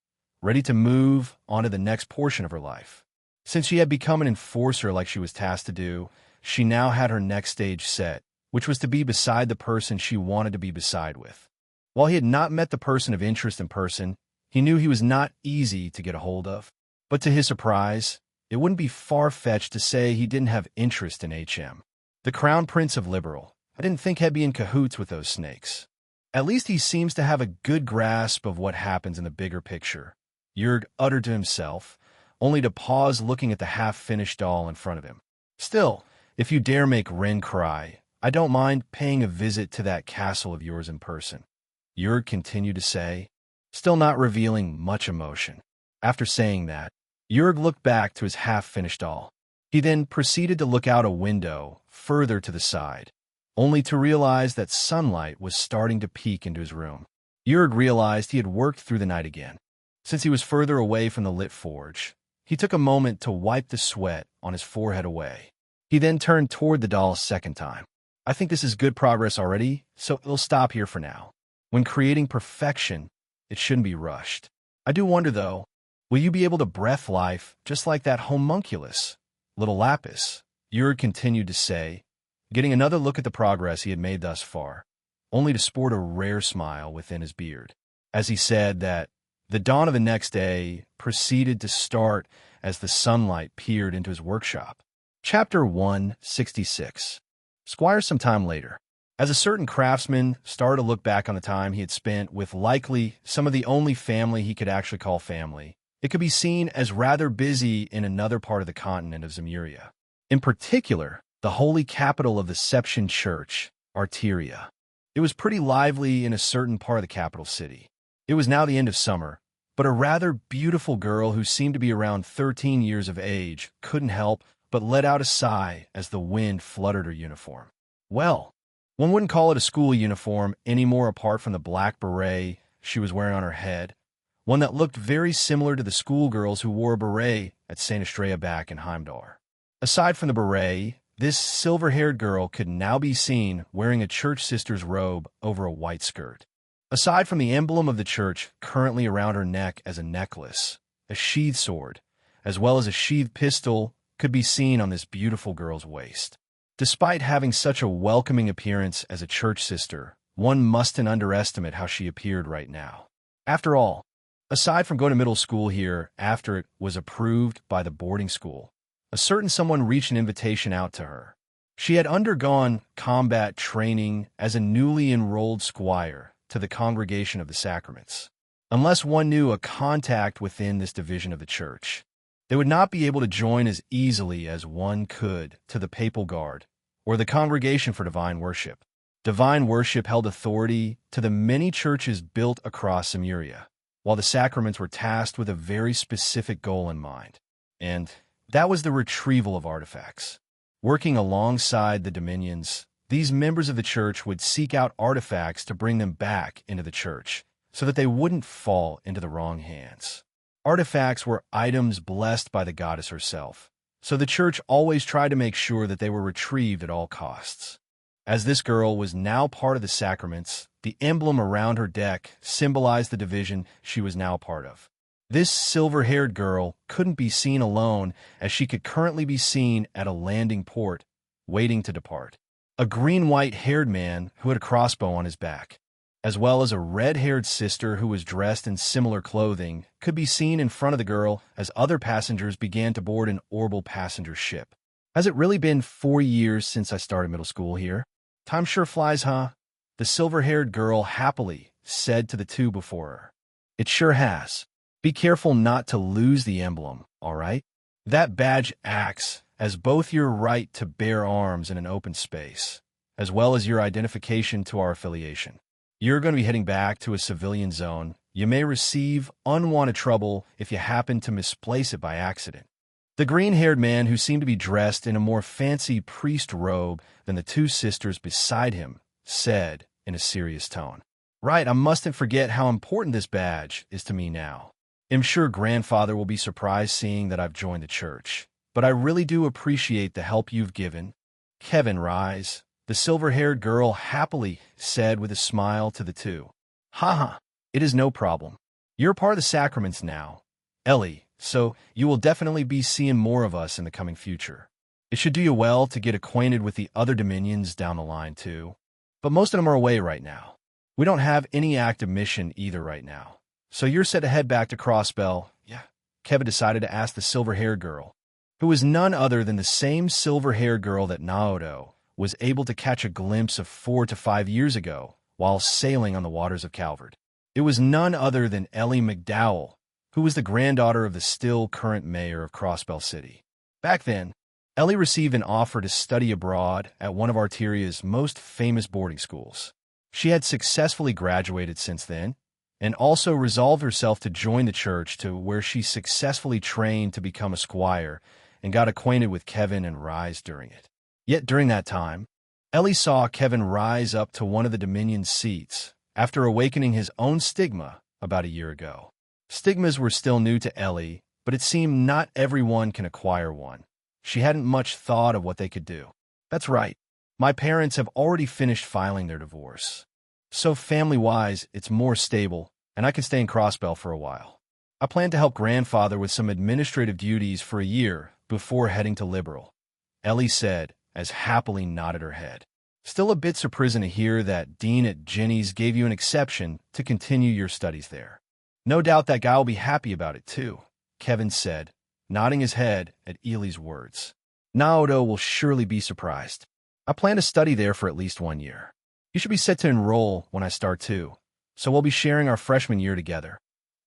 ready to move on to the next portion of her life. Since she had become an enforcer like she was tasked to do, she now had her next stage set, which was to be beside the person she wanted to be beside with. While he had not met the person of interest in person, he knew he was not easy to get a hold of. But to his surprise, it wouldn't be far-fetched to say he didn't have interest in HM. The Crown Prince of Liberal, I didn't think he'd be in cahoots with those snakes. At least he seems to have a good grasp of what happens in the bigger picture, Jurg uttered to himself, only to pause looking at the half-finished doll in front of him. Still, if you dare make Rin cry, I don't mind paying a visit to that castle of yours in person, Jurg continued to say, still not revealing much emotion. After saying that, Jurg looked back to his half-finished doll. He then proceeded to look out a window further to the side, only to realize that sunlight was starting to peek into his room. Jurg realized he had worked through the night again. Since he was further away from the lit forge, he took a moment to wipe the sweat on his forehead away. He then turned toward the doll a second time. I think this is good progress already, so it'll stop here for now. When creating perfection, it shouldn't be rushed. I do wonder, though, will you be able to breath life just like that homunculus, little Lapis? Jurg continued to say, getting another look at the progress he had made thus far, only to sport a rare smile within his beard, as he said that the dawn of the next day proceeded to start as the sunlight peered into his workshop. Chapter 166. Squire some time later. As a certain craftsman started to look back on the time he had spent with likely some of the only family he could actually call family, it could be seen as rather busy in another part of the continent of Zemuria. In particular, the holy capital of the Septian Church, Arteria. It was pretty lively in a certain part of the capital city. It was now the end of summer, but a rather beautiful girl who seemed to be around 13 years of age couldn't help but let out a sigh as the wind fluttered her uniform. Well, one wouldn't call it a school uniform any more apart from the black beret she was wearing on her head, one that looked very similar to the schoolgirls who wore a beret at St. Estrella back in Heimdall. Aside from the beret, this silver-haired girl could now be seen wearing a church sister's robe over a white skirt. Aside from the emblem of the church currently around her neck as a necklace, a sheathed sword, as well as a sheathed pistol, could be seen on this beautiful girl's waist. Despite having such a welcoming appearance as a church sister, one mustn't underestimate how she appeared right now. After all, aside from going to middle school here after it was approved by the boarding school, a certain someone reached an invitation out to her. She had undergone combat training as a newly enrolled squire to the Congregation of the Sacraments. Unless one knew a contact within this division of the church, they would not be able to join as easily as one could to the Papal Guard or the Congregation for Divine Worship. Divine worship held authority to the many churches built across Zemuria, while the sacraments were tasked with a very specific goal in mind, and that was the retrieval of artifacts. Working alongside the dominions, these members of the church would seek out artifacts to bring them back into the church so that they wouldn't fall into the wrong hands. Artifacts were items blessed by the goddess herself, so the church always tried to make sure that they were retrieved at all costs. As this girl was now part of the sacraments, the emblem around her deck symbolized the division she was now part of. This silver-haired girl couldn't be seen alone, as she could currently be seen at a landing port, waiting to depart. A green-white-haired man who had a crossbow on his back, as well as a red-haired sister who was dressed in similar clothing, could be seen in front of the girl as other passengers began to board an orbital passenger ship. Has it really been 4 years since I started middle school here? Time sure flies, huh? The silver-haired girl happily said to the two before her. It sure has. Be careful not to lose the emblem, all right? That badge acts as both your right to bear arms in an open space, as well as your identification to our affiliation. You're going to be heading back to a civilian zone. You may receive unwanted trouble if you happen to misplace it by accident. The green-haired man, who seemed to be dressed in a more fancy priest robe than the two sisters beside him, said in a serious tone. Right, I mustn't forget how important this badge is to me now. I'm sure grandfather will be surprised seeing that I've joined the church, but I really do appreciate the help you've given. Kevin Rise, the silver-haired girl happily said with a smile to the two. Haha, it is no problem. You're part of the sacraments now, Ellie, so you will definitely be seeing more of us in the coming future. It should do you well to get acquainted with the other dominions down the line, too. But most of them are away right now. We don't have any active mission either right now. So you're set to head back to Crossbell. Yeah, Kevin decided to ask the silver-haired girl, who was none other than the same silver-haired girl that Naoto was able to catch a glimpse of 4 to 5 years ago while sailing on the waters of Calvard. It was none other than Ellie McDowell, who was the granddaughter of the still current mayor of Crossbell City. Back then, Ellie received an offer to study abroad at one of Arteria's most famous boarding schools. She had successfully graduated since then, and also resolved herself to join the church, to where she successfully trained to become a squire and got acquainted with Kevin and Rise during it. Yet during that time, Ellie saw Kevin rise up to one of the Dominion's seats after awakening his own stigma about a year ago. Stigmas were still new to Ellie, but it seemed not everyone can acquire one. She hadn't much thought of what they could do. That's right. My parents have already finished filing their divorce. So family-wise, it's more stable, and I can stay in Crossbell for a while. I plan to help grandfather with some administrative duties for a year before heading to Liberal, Ellie said, as happily nodded her head. Still a bit surprised to hear that Dean at Jenny's gave you an exception to continue your studies there. No doubt that guy will be happy about it, too, Kevin said, nodding his head at Ely's words. Naoto will surely be surprised. I plan to study there for at least 1 year. You should be set to enroll when I start too, so we'll be sharing our freshman year together.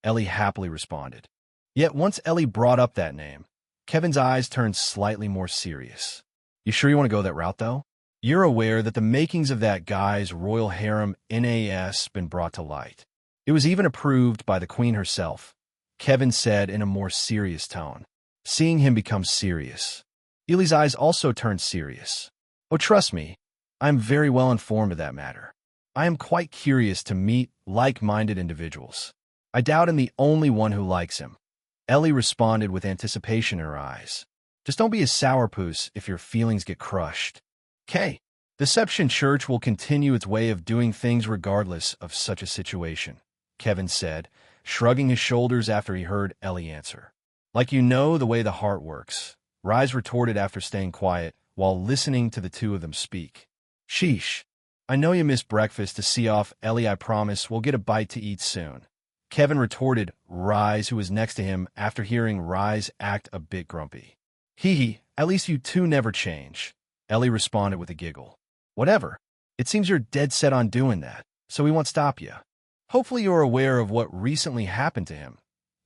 Ellie happily responded. Yet once Ellie brought up that name, Kevin's eyes turned slightly more serious. You sure you want to go that route, though? You're aware that the makings of that guy's royal harem NAS been brought to light. It was even approved by the queen herself, Kevin said in a more serious tone. Seeing him become serious, Ellie's eyes also turned serious. Oh, trust me, I am very well informed of that matter. I am quite curious to meet like-minded individuals. I doubt I'm the only one who likes him. Ellie responded with anticipation in her eyes. Just don't be a sourpuss if your feelings get crushed. K. Deception Church will continue its way of doing things regardless of such a situation, Kevin said, shrugging his shoulders after he heard Ellie answer. Like you know the way the heart works, Rise retorted after staying quiet while listening to the two of them speak. Sheesh. I know you missed breakfast to see off Ellie. I promise we'll get a bite to eat soon. Kevin retorted, Rise, who was next to him, after hearing Rise act a bit grumpy. Hee, at least you two never change, Ellie responded with a giggle. Whatever. It seems you're dead set on doing that, so we won't stop you. Hopefully you're aware of what recently happened to him.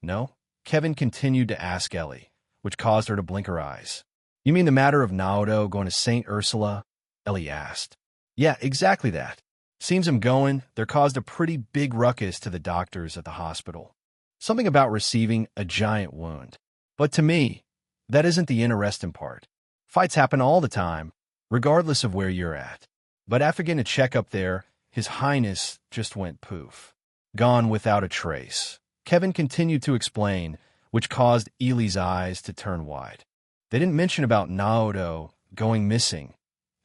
No? Kevin continued to ask Ellie, which caused her to blink her eyes. You mean the matter of Naoto going to St. Ursula? Ellie asked. Yeah, exactly that. Seems him going, there caused a pretty big ruckus to the doctors at the hospital. Something about receiving a giant wound. But to me, that isn't the interesting part. Fights happen all the time, regardless of where you're at. But after getting a checkup there, His Highness just went poof. Gone without a trace. Kevin continued to explain, which caused Ellie's eyes to turn wide. They didn't mention about Naoto going missing.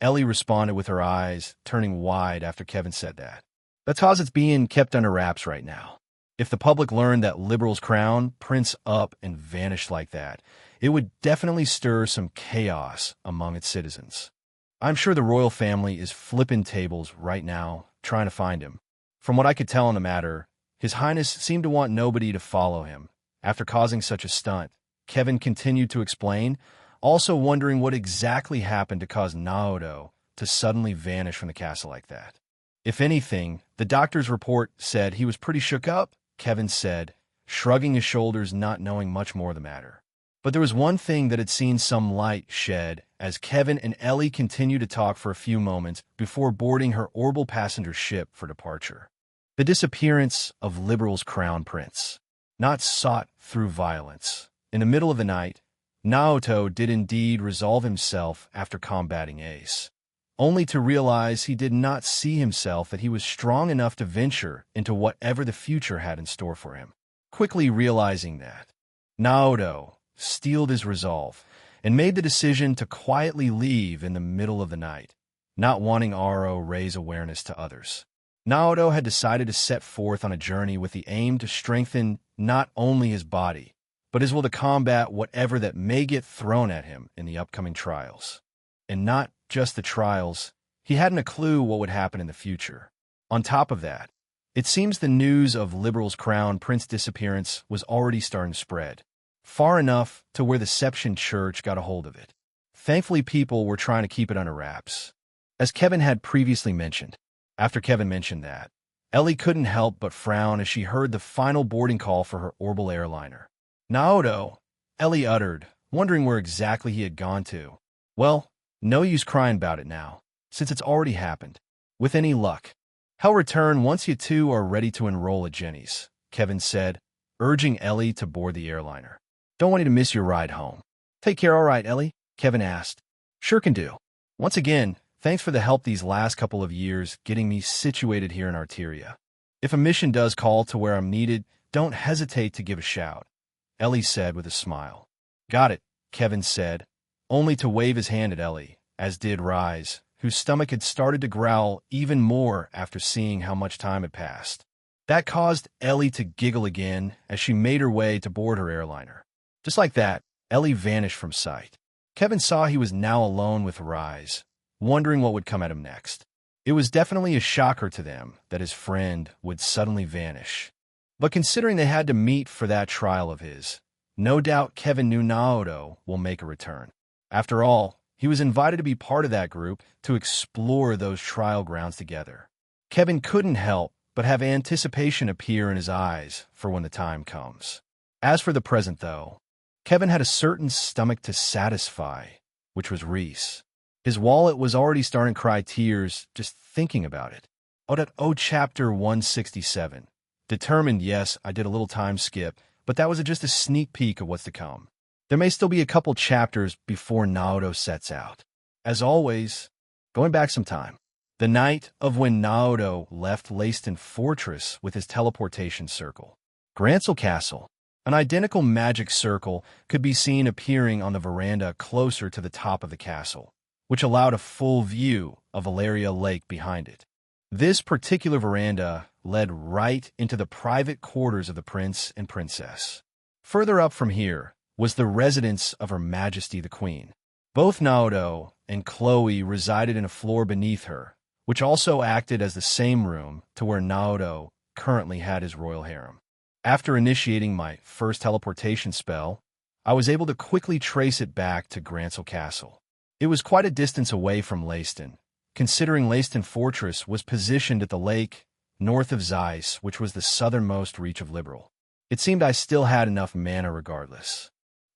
Ellie responded with her eyes turning wide after Kevin said that. That's cause it's being kept under wraps right now. If the public learned that Liberal's crown prince up and vanished like that, it would definitely stir some chaos among its citizens. I'm sure the royal family is flipping tables right now, trying to find him. From what I could tell on the matter, His Highness seemed to want nobody to follow him. After causing such a stunt, Kevin continued to explain, also wondering what exactly happened to cause Naoto to suddenly vanish from the castle like that. If anything, the doctor's report said he was pretty shook up, Kevin said, shrugging his shoulders, not knowing much more of the matter. But there was one thing that had seen some light shed as Kevin and Ellie continued to talk for a few moments before boarding her orbital passenger ship for departure. The disappearance of Liberal's crown prince, not sought through violence. In the middle of the night, Naoto did indeed resolve himself after combating Ace, only to realize he did not see himself that he was strong enough to venture into whatever the future had in store for him. Quickly realizing that, Naoto steeled his resolve and made the decision to quietly leave in the middle of the night, not wanting Aro raise awareness to others. Naoto had decided to set forth on a journey with the aim to strengthen not only his body, but as well to combat whatever that may get thrown at him in the upcoming trials. And not just the trials, he hadn't a clue what would happen in the future. On top of that, it seems the news of Liberal's crown prince disappearance was already starting to spread, far enough to where the Deception Church got a hold of it. Thankfully, people were trying to keep it under wraps. As Kevin had previously mentioned, after Kevin mentioned that, Ellie couldn't help but frown as she heard the final boarding call for her orbital airliner. Naoto, Ellie uttered, wondering where exactly he had gone to. Well, no use crying about it now, since it's already happened. With any luck, he'll return once you two are ready to enroll at Jenny's, Kevin said, urging Ellie to board the airliner. Don't want you to miss your ride home. Take care, all right, Ellie? Kevin asked. Sure can do. Once again, thanks for the help these last couple of years getting me situated here in Arteria. If a mission does call to where I'm needed, don't hesitate to give a shout, Ellie said with a smile. Got it, Kevin said, only to wave his hand at Ellie, as did Rise, whose stomach had started to growl even more after seeing how much time had passed. That caused Ellie to giggle again as she made her way to board her airliner. Just like that, Ellie vanished from sight. Kevin saw he was now alone with Rise, wondering what would come at him next. It was definitely a shocker to them that his friend would suddenly vanish. But considering they had to meet for that trial of his, no doubt Kevin knew Naoto will make a return. After all, He was invited to be part of that group to explore those trial grounds together. Kevin couldn't help but have anticipation appear in his eyes for when the time comes. As for the present, though, Kevin had a certain stomach to satisfy, which was Reese. His wallet was already starting to cry tears just thinking about it. Chapter 167. Determined, yes, I did a little time skip, but that was just a sneak peek of what's to come. There may still be a couple chapters before Naoto sets out. As always, going back some time. The night of when Naoto left Leiston Fortress with his teleportation circle. Grancel Castle. An identical magic circle could be seen appearing on the veranda closer to the top of the castle, which allowed a full view of Valeria Lake behind it. This particular veranda led right into the private quarters of the prince and princess. Further up from here was the residence of Her Majesty the Queen. Both Naoto and Chloe resided in a floor beneath her, which also acted as the same room to where Naoto currently had his royal harem. After initiating my first teleportation spell, I was able to quickly trace it back to Grancel Castle. It was quite a distance away from Leiston, considering Leiston Fortress was positioned at the lake north of Zeiss, which was the southernmost reach of Liberal. It seemed I still had enough mana regardless.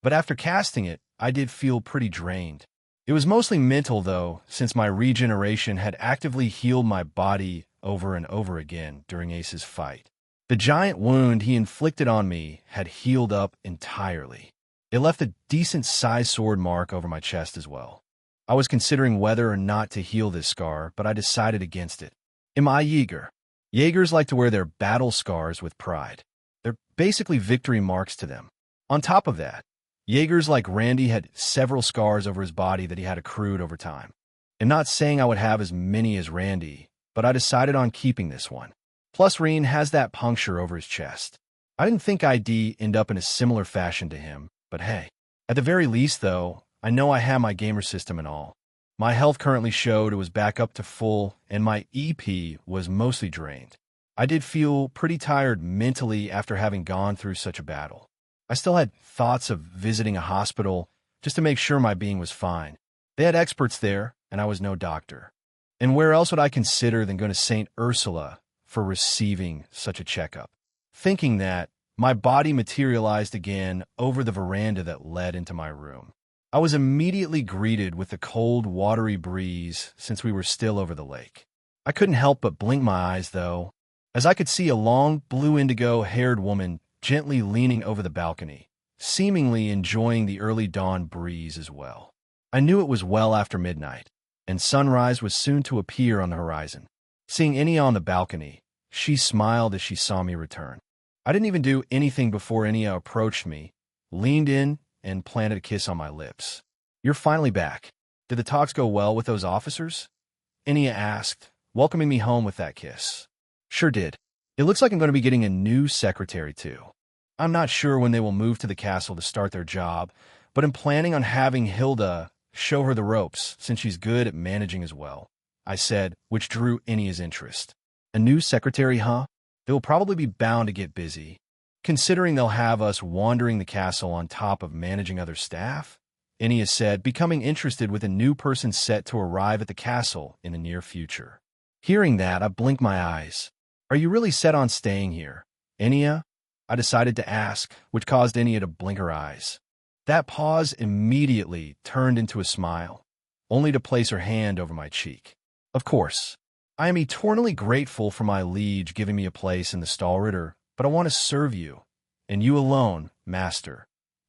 But after casting it, I did feel pretty drained. It was mostly mental, though, since my regeneration had actively healed my body over and over again during Ace's fight. The giant wound he inflicted on me had healed up entirely. It left a decent-sized sword mark over my chest as well. I was considering whether or not to heal this scar, but I decided against it. Am I Jaeger? Jaegers like to wear their battle scars with pride. They're basically victory marks to them. On top of that, Jaegers like Randy had several scars over his body that he had accrued over time. I'm not saying I would have as many as Randy, but I decided on keeping this one. Plus, Reen has that puncture over his chest. I didn't think I'd end up in a similar fashion to him, but hey. At the very least, though, I know I have my gamer system and all. My health currently showed it was back up to full, and my EP was mostly drained. I did feel pretty tired mentally after having gone through such a battle. I still had thoughts of visiting a hospital just to make sure my being was fine. They had experts there, and I was no doctor. And where else would I consider than going to St. Ursula for receiving such a checkup? Thinking that, my body materialized again over the veranda that led into my room. I was immediately greeted with the cold, watery breeze since we were still over the lake. I couldn't help but blink my eyes, though, as I could see a long, blue indigo-haired woman gently leaning over the balcony, seemingly enjoying the early dawn breeze as well. I knew it was well after midnight, and sunrise was soon to appear on the horizon. Seeing Enya on the balcony, she smiled as she saw me return. I didn't even do anything before Enya approached me, leaned in, and planted a kiss on my lips. You're finally back. Did the talks go well with those officers? Enya asked, welcoming me home with that kiss. Sure did. It looks like I'm going to be getting a new secretary, too. I'm not sure when they will move to the castle to start their job, but I'm planning on having Hilda show her the ropes, since she's good at managing as well, I said, which drew Enya's interest. A new secretary, huh? They will probably be bound to get busy, considering they'll have us wandering the castle on top of managing other staff, Enya said, becoming interested with a new person set to arrive at the castle in the near future. Hearing that, I blinked my eyes. Are you really set on staying here, Enya? I decided to ask, which caused Enya to blink her eyes. That pause immediately turned into a smile, only to place her hand over my cheek. Of course, I am eternally grateful for my liege giving me a place in the Stahlritter, but I want to serve you, and you alone, master,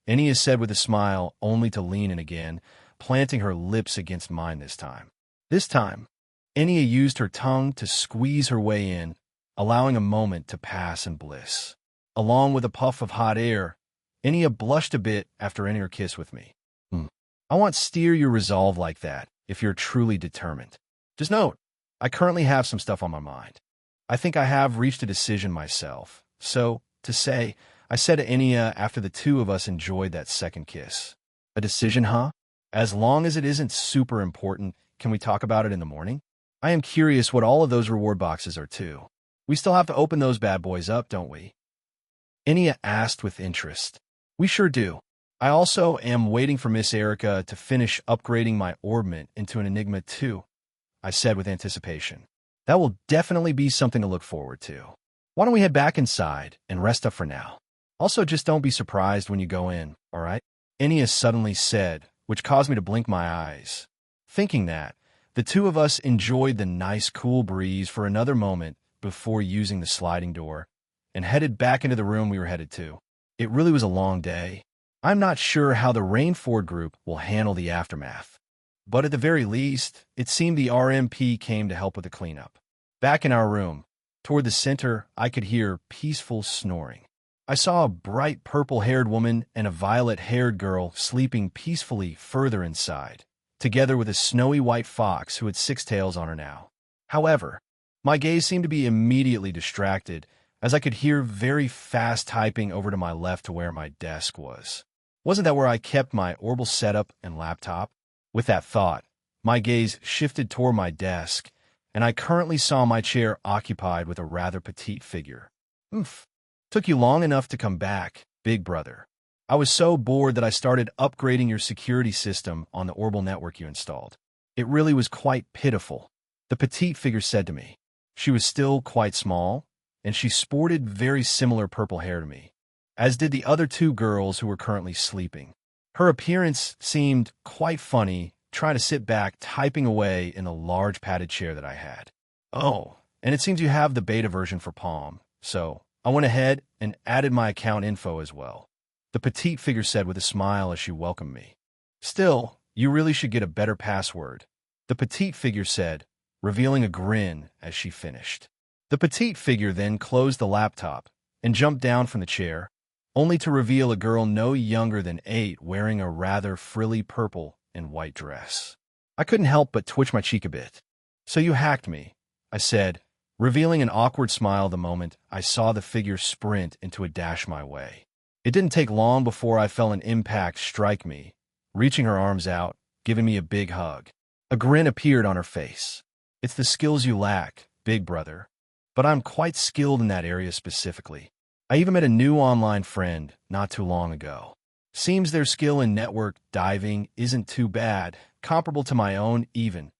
Enya said with a smile, only to lean in again, planting her lips against mine this time. This time, Enya used her tongue to squeeze her way in, allowing a moment to pass in bliss. Along with a puff of hot air, Enya blushed a bit after ending her kiss with me. I want to steer your resolve like that, if you're truly determined. Just note, I currently have some stuff on my mind. I think I have reached a decision myself. So, to say, I said to Enya after the two of us enjoyed that second kiss. A decision, huh? As long as it isn't super important, can we talk about it in the morning? I am curious what all of those reward boxes are too. We still have to open those bad boys up, don't we? Enya asked with interest. We sure do. I also am waiting for Miss Erica to finish upgrading my orbment into an Enigma 2, I said with anticipation. That will definitely be something to look forward to. Why don't we head back inside and rest up for now? Also, just don't be surprised when you go in, all right? Ennia suddenly said, which caused me to blink my eyes. Thinking that, the two of us enjoyed the nice cool breeze for another moment before using the sliding door and headed back into the room we were headed to. It really was a long day. I'm not sure how the Rainford group will handle the aftermath, but at the very least, it seemed the RMP came to help with the cleanup. Back in our room, toward the center, I could hear peaceful snoring. I saw a bright purple-haired woman and a violet-haired girl sleeping peacefully further inside, together with a snowy white fox who had 6 tails on her now. However, my gaze seemed to be immediately distracted as I could hear very fast typing over to my left to where my desk was. Wasn't that where I kept my Orbital setup and laptop? With that thought, my gaze shifted toward my desk, and I currently saw my chair occupied with a rather petite figure. Oomph. Took you long enough to come back, big brother. I was so bored that I started upgrading your security system on the Orbital network you installed. It really was quite pitiful, the petite figure said to me. She was still quite small, and she sported very similar purple hair to me, as did the other 2 girls who were currently sleeping. Her appearance seemed quite funny, trying to sit back typing away in the large padded chair that I had. Oh, and it seems you have the beta version for Palm, so I went ahead and added my account info as well, the petite figure said with a smile as she welcomed me. Still, you really should get a better password, the petite figure said, revealing a grin as she finished. The petite figure then closed the laptop and jumped down from the chair, only to reveal a girl no younger than 8 wearing a rather frilly purple and white dress. I couldn't help but twitch my cheek a bit. So you hacked me, I said, revealing an awkward smile the moment I saw the figure sprint into a dash my way. It didn't take long before I felt an impact strike me, reaching her arms out, giving me a big hug. A grin appeared on her face. It's the skills you lack, big brother. But I'm quite skilled in that area specifically. I even met a new online friend not too long ago. Seems their skill in network diving isn't too bad, comparable to my own even,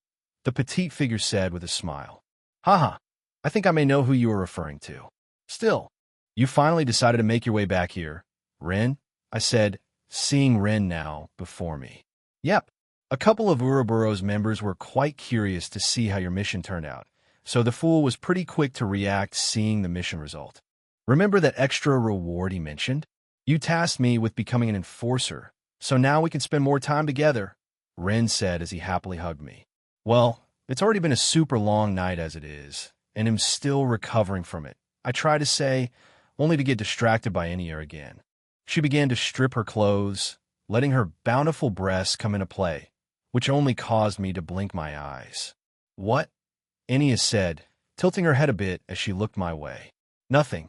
the petite figure said with a smile. Haha, I think I may know who you are referring to. Still, you finally decided to make your way back here, Ren? I said, seeing Ren now before me. Yep, a couple of Ouroboros members were quite curious to see how your mission turned out, so the fool was pretty quick to react seeing the mission result. Remember that extra reward he mentioned? You tasked me with becoming an enforcer, so now we can spend more time together, Ren said as he happily hugged me. Well, it's already been a super long night as it is, and am still recovering from it, I try to say, only to get distracted by Ennia again. She began to strip her clothes, letting her bountiful breasts come into play, which only caused me to blink my eyes. What? Ennia said, tilting her head a bit as she looked my way. Nothing,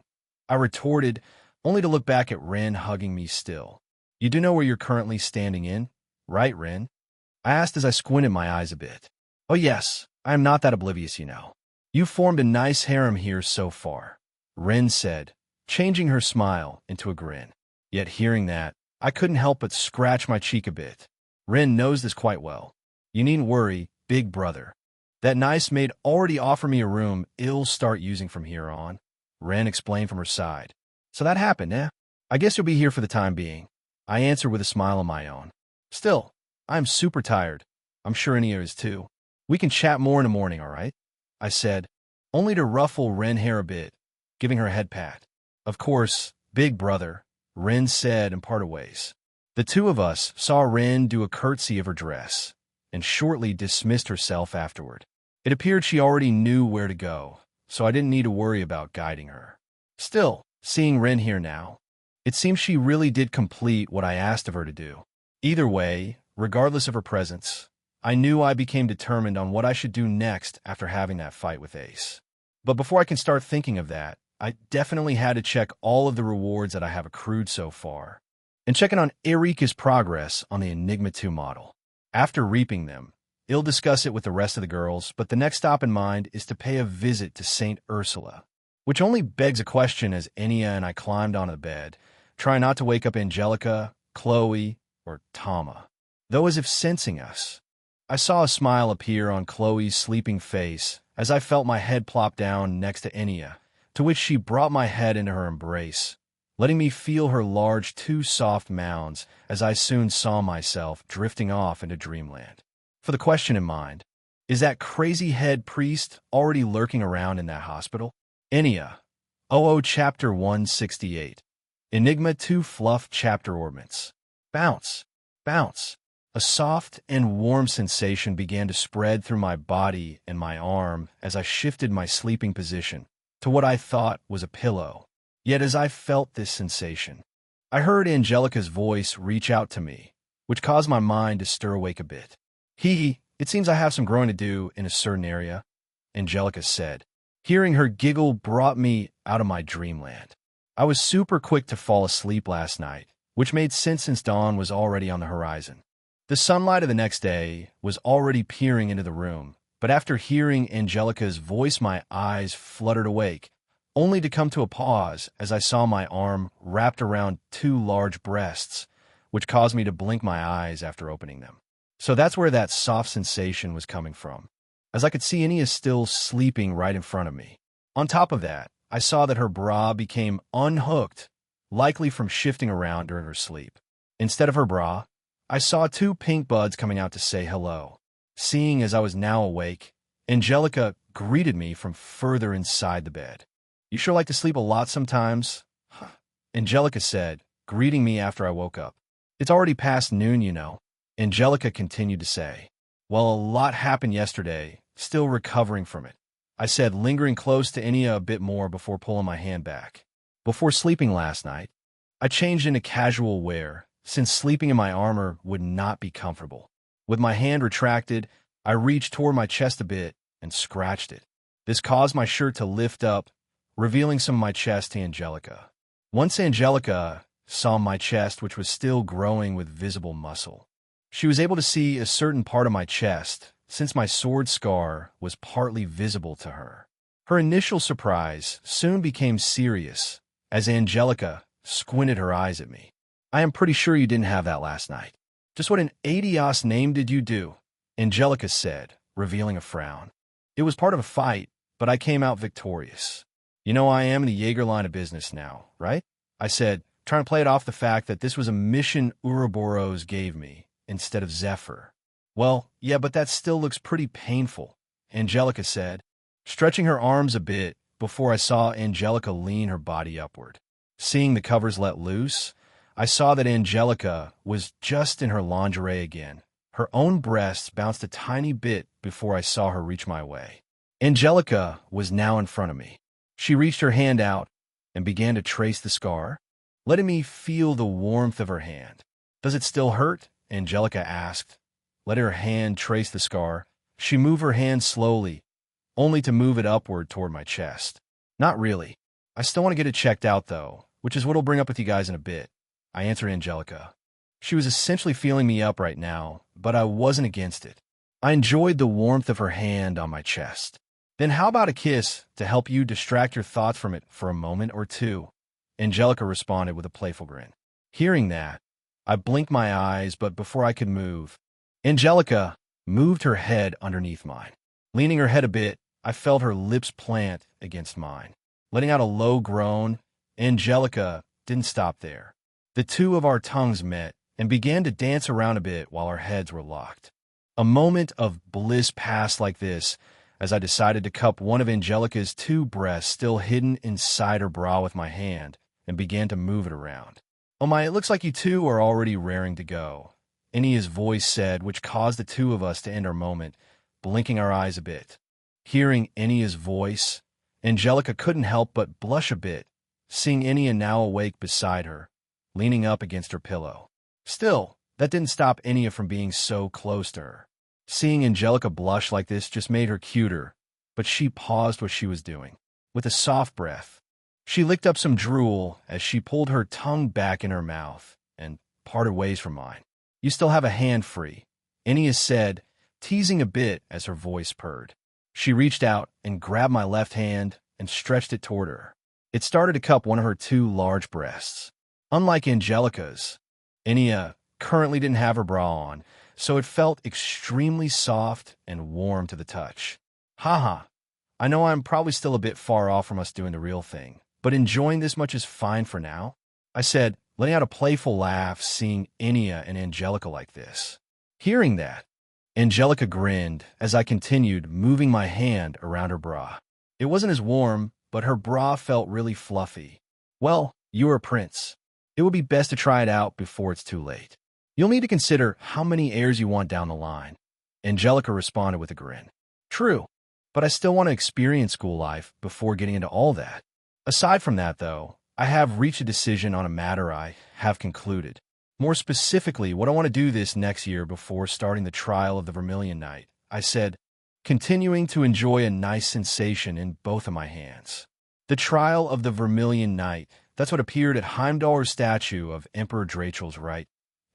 I retorted, only to look back at Ren hugging me still. You do know where you're currently standing in, right, Ren? I asked as I squinted my eyes a bit. Oh yes, I am not that oblivious, you know. You've formed a nice harem here so far, Ren said, changing her smile into a grin. Yet hearing that, I couldn't help but scratch my cheek a bit. Ren knows this quite well. You needn't worry, big brother. That nice maid already offered me a room I'll start using from here on, Ren explained from her side. So that happened, eh? I guess you'll be here for the time being, I answered with a smile of my own. Still, I'm super tired. I'm sure Ennia is too. We can chat more in the morning, all right? I said, only to ruffle Ren hair a bit, giving her a head pat. Of course, big brother, Ren said and parted ways. The two of us saw Ren do a curtsy of her dress, and shortly dismissed herself afterward. It appeared she already knew where to go, so I didn't need to worry about guiding her. Still, seeing Ren here now, it seems she really did complete what I asked of her to do. Either way, regardless of her presence, I knew I became determined on what I should do next after having that fight with Ace. But before I can start thinking of that, I definitely had to check all of the rewards that I have accrued so far, and checking on Erika's progress on the Enigma 2 model. After reaping them, I'll discuss it with the rest of the girls, but the next stop in mind is to pay a visit to St. Ursula, which only begs a question as Ennia and I climbed onto the bed, trying not to wake up Angelica, Chloe, or Tama. Though as if sensing us, I saw a smile appear on Chloe's sleeping face as I felt my head plop down next to Enya, to which she brought my head into her embrace, letting me feel her large, two soft mounds as I soon saw myself drifting off into dreamland. For the question in mind, is that crazy head priest already lurking around in that hospital? Enya, OO Chapter 168. Enigma 2 Fluff Chapter Ornaments. Bounce, bounce. A soft and warm sensation began to spread through my body and my arm as I shifted my sleeping position to what I thought was a pillow. Yet as I felt this sensation, I heard Angelica's voice reach out to me, which caused my mind to stir awake a bit. Hee, it seems I have some growing to do in a certain area, Angelica said. Hearing her giggle brought me out of my dreamland. I was super quick to fall asleep last night, which made sense since dawn was already on the horizon. The sunlight of the next day was already peering into the room, but after hearing Angelica's voice, my eyes fluttered awake, only to come to a pause as I saw my arm wrapped around two large breasts, which caused me to blink my eyes after opening them. So that's where that soft sensation was coming from, as I could see Enya still sleeping right in front of me. On top of that, I saw that her bra became unhooked, likely from shifting around during her sleep. Instead of her bra, I saw two pink buds coming out to say hello. Seeing as I was now awake, Angelica greeted me from further inside the bed. You sure like to sleep a lot sometimes? Angelica said, greeting me after I woke up. It's already past noon, you know. Angelica continued to say. Well, a lot happened yesterday, still recovering from it. I said, lingering close to Enya a bit more before pulling my hand back. Before sleeping last night, I changed into casual wear, since sleeping in my armor would not be comfortable. With my hand retracted, I reached toward my chest a bit and scratched it. This caused my shirt to lift up, revealing some of my chest to Angelica. Once Angelica saw my chest, which was still growing with visible muscle, she was able to see a certain part of my chest, since my sword scar was partly visible to her. Her initial surprise soon became serious as Angelica squinted her eyes at me. I am pretty sure you didn't have that last night. Just what an adios name did you do? Angelica said, revealing a frown. It was part of a fight, but I came out victorious. You know I am in the Jaeger line of business now, right? I said, trying to play it off the fact that this was a mission Ouroboros gave me instead of Zephyr. Well, yeah, but that still looks pretty painful, Angelica said, stretching her arms a bit before I saw Angelica lean her body upward. Seeing the covers let loose, I saw that Angelica was just in her lingerie again. Her own breasts bounced a tiny bit before I saw her reach my way. Angelica was now in front of me. She reached her hand out and began to trace the scar, letting me feel the warmth of her hand. Does it still hurt? Angelica asked. Letting her hand trace the scar, she moved her hand slowly, only to move it upward toward my chest. Not really. I still want to get it checked out, though, which is what I'll bring up with you guys in a bit, I answered Angelica. She was essentially feeling me up right now, but I wasn't against it. I enjoyed the warmth of her hand on my chest. Then how about a kiss to help you distract your thoughts from it for a moment or two? Angelica responded with a playful grin. Hearing that, I blinked my eyes, but before I could move, Angelica moved her head underneath mine. Leaning her head a bit, I felt her lips plant against mine. Letting out a low groan, Angelica didn't stop there. The two of our tongues met and began to dance around a bit while our heads were locked. A moment of bliss passed like this as I decided to cup one of Angelica's two breasts still hidden inside her bra with my hand and began to move it around. Oh my, it looks like you two are already raring to go, Enya's voice said, which caused the two of us to end our moment, blinking our eyes a bit. Hearing Enya's voice, Angelica couldn't help but blush a bit, seeing Enya now awake beside her, leaning up against her pillow. Still, that didn't stop Enya from being so close to her. Seeing Angelica blush like this just made her cuter, but she paused what she was doing. With a soft breath, she licked up some drool as she pulled her tongue back in her mouth and parted ways from mine. You still have a hand free, Enya said, teasing a bit as her voice purred. She reached out and grabbed my left hand and stretched it toward her. It started to cup one of her two large breasts. Unlike Angelica's, Enya currently didn't have her bra on, so it felt extremely soft and warm to the touch. Haha, I know I'm probably still a bit far off from us doing the real thing, but enjoying this much is fine for now, I said, letting out a playful laugh seeing Enya and Angelica like this. Hearing that, Angelica grinned as I continued moving my hand around her bra. It wasn't as warm, but her bra felt really fluffy. Well, you're a prince. It would be best to try it out before it's too late. You'll need to consider how many airs you want down the line. Angelica responded with a grin. True, but I still want to experience school life before getting into all that. Aside from that, though, I have reached a decision on a matter I have concluded. More specifically, what I want to do this next year before starting the trial of the Vermilion Night, I said, continuing to enjoy a nice sensation in both of my hands. The trial of the Vermilion Night, that's what appeared at Heimdallr's statue of Emperor Drachel's right,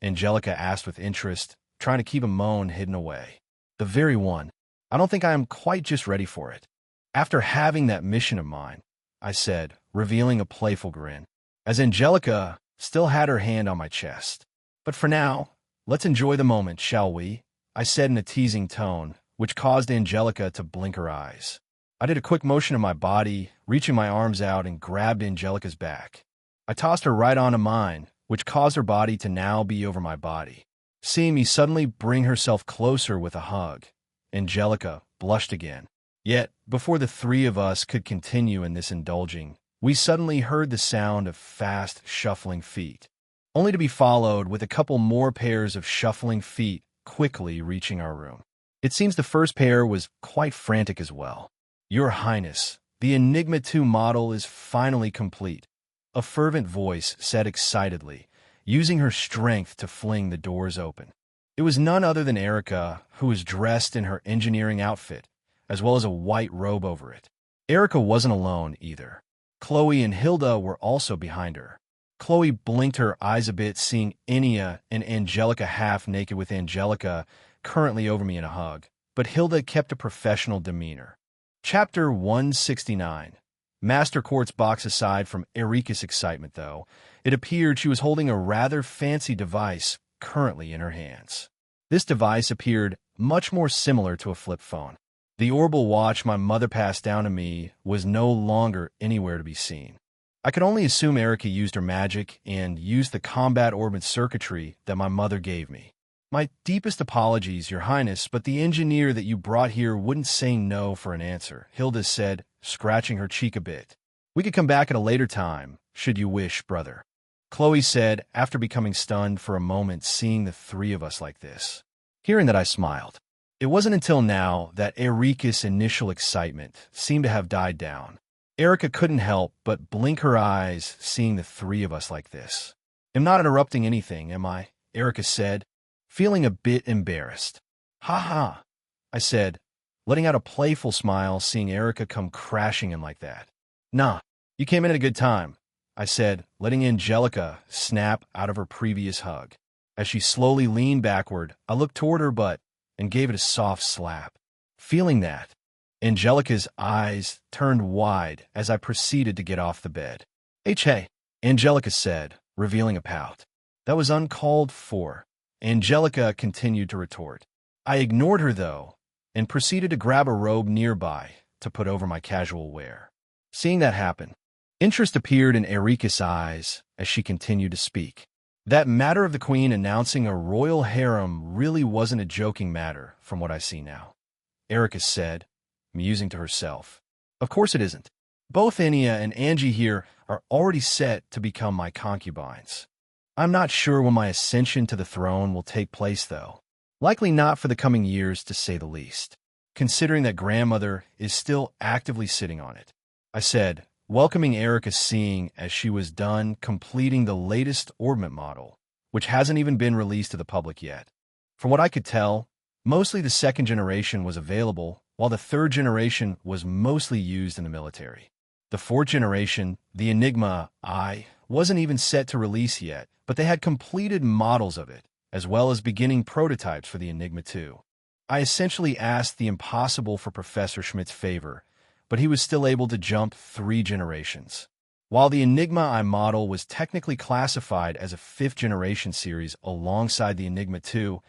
Angelica asked with interest, trying to keep a moan hidden away. The very one. I don't think I am quite just ready for it. After having that mission of mine, I said, revealing a playful grin, as Angelica still had her hand on my chest. But for now, let's enjoy the moment, shall we? I said in a teasing tone, which caused Angelica to blink her eyes. I did a quick motion of my body, reaching my arms out and grabbed Angelica's back. I tossed her right onto mine, which caused her body to now be over my body. Seeing me suddenly bring herself closer with a hug, Angelica blushed again. Yet, before the three of us could continue in this indulging, we suddenly heard the sound of fast, shuffling feet, only to be followed with a couple more pairs of shuffling feet quickly reaching our room. It seems the first pair was quite frantic as well. Your Highness, the Enigma 2 model is finally complete, a fervent voice said excitedly, using her strength to fling the doors open. It was none other than Erica, who was dressed in her engineering outfit, as well as a white robe over it. Erica wasn't alone either. Chloe and Hilda were also behind her. Chloe blinked her eyes a bit, seeing Enya and Angelica half naked with Angelica currently over me in a hug, but Hilda kept a professional demeanor. Chapter 169. Master Quartz box aside from Erika's excitement, though, it appeared she was holding a rather fancy device currently in her hands. This device appeared much more similar to a flip phone. The orbital watch my mother passed down to me was no longer anywhere to be seen. I could only assume Erika used her magic and used the combat orbit circuitry that my mother gave me. My deepest apologies, Your Highness, but the engineer that you brought here wouldn't say no for an answer, Hilda said, scratching her cheek a bit. We could come back at a later time, should you wish, brother. Chloe said, after becoming stunned for a moment seeing the three of us like this. Hearing that, I smiled. It wasn't until now that Erika's initial excitement seemed to have died down. Erika couldn't help but blink her eyes seeing the three of us like this. I'm not interrupting anything, am I? Erika said, feeling a bit embarrassed. Ha ha, I said, letting out a playful smile seeing Erika come crashing in like that. Nah, you came in at a good time, I said, letting Angelica snap out of her previous hug. As she slowly leaned backward, I looked toward her butt and gave it a soft slap. Feeling that, Angelica's eyes turned wide as I proceeded to get off the bed. Hey, Angelica said, revealing a pout. That was uncalled for, Angelica continued to retort. I ignored her, though, and proceeded to grab a robe nearby to put over my casual wear. Seeing that happen, interest appeared in Erika's eyes as she continued to speak. That matter of the queen announcing a royal harem really wasn't a joking matter from what I see now, Erika said, musing to herself. Of course it isn't. Both Enya and Angie here are already set to become my concubines. I'm not sure when my ascension to the throne will take place, though. Likely not for the coming years, to say the least, considering that grandmother is still actively sitting on it, I said, welcoming Erika, seeing as she was done completing the latest orbit model, which hasn't even been released to the public yet. From what I could tell, mostly the second generation was available, while the third generation was mostly used in the military. The fourth generation, the Enigma I, wasn't even set to release yet, but they had completed models of it, as well as beginning prototypes for the Enigma 2. I essentially asked the impossible for Professor Schmidt's favor, but he was still able to jump 3 generations. While the Enigma I model was technically classified as a 5th-generation series alongside the Enigma 2,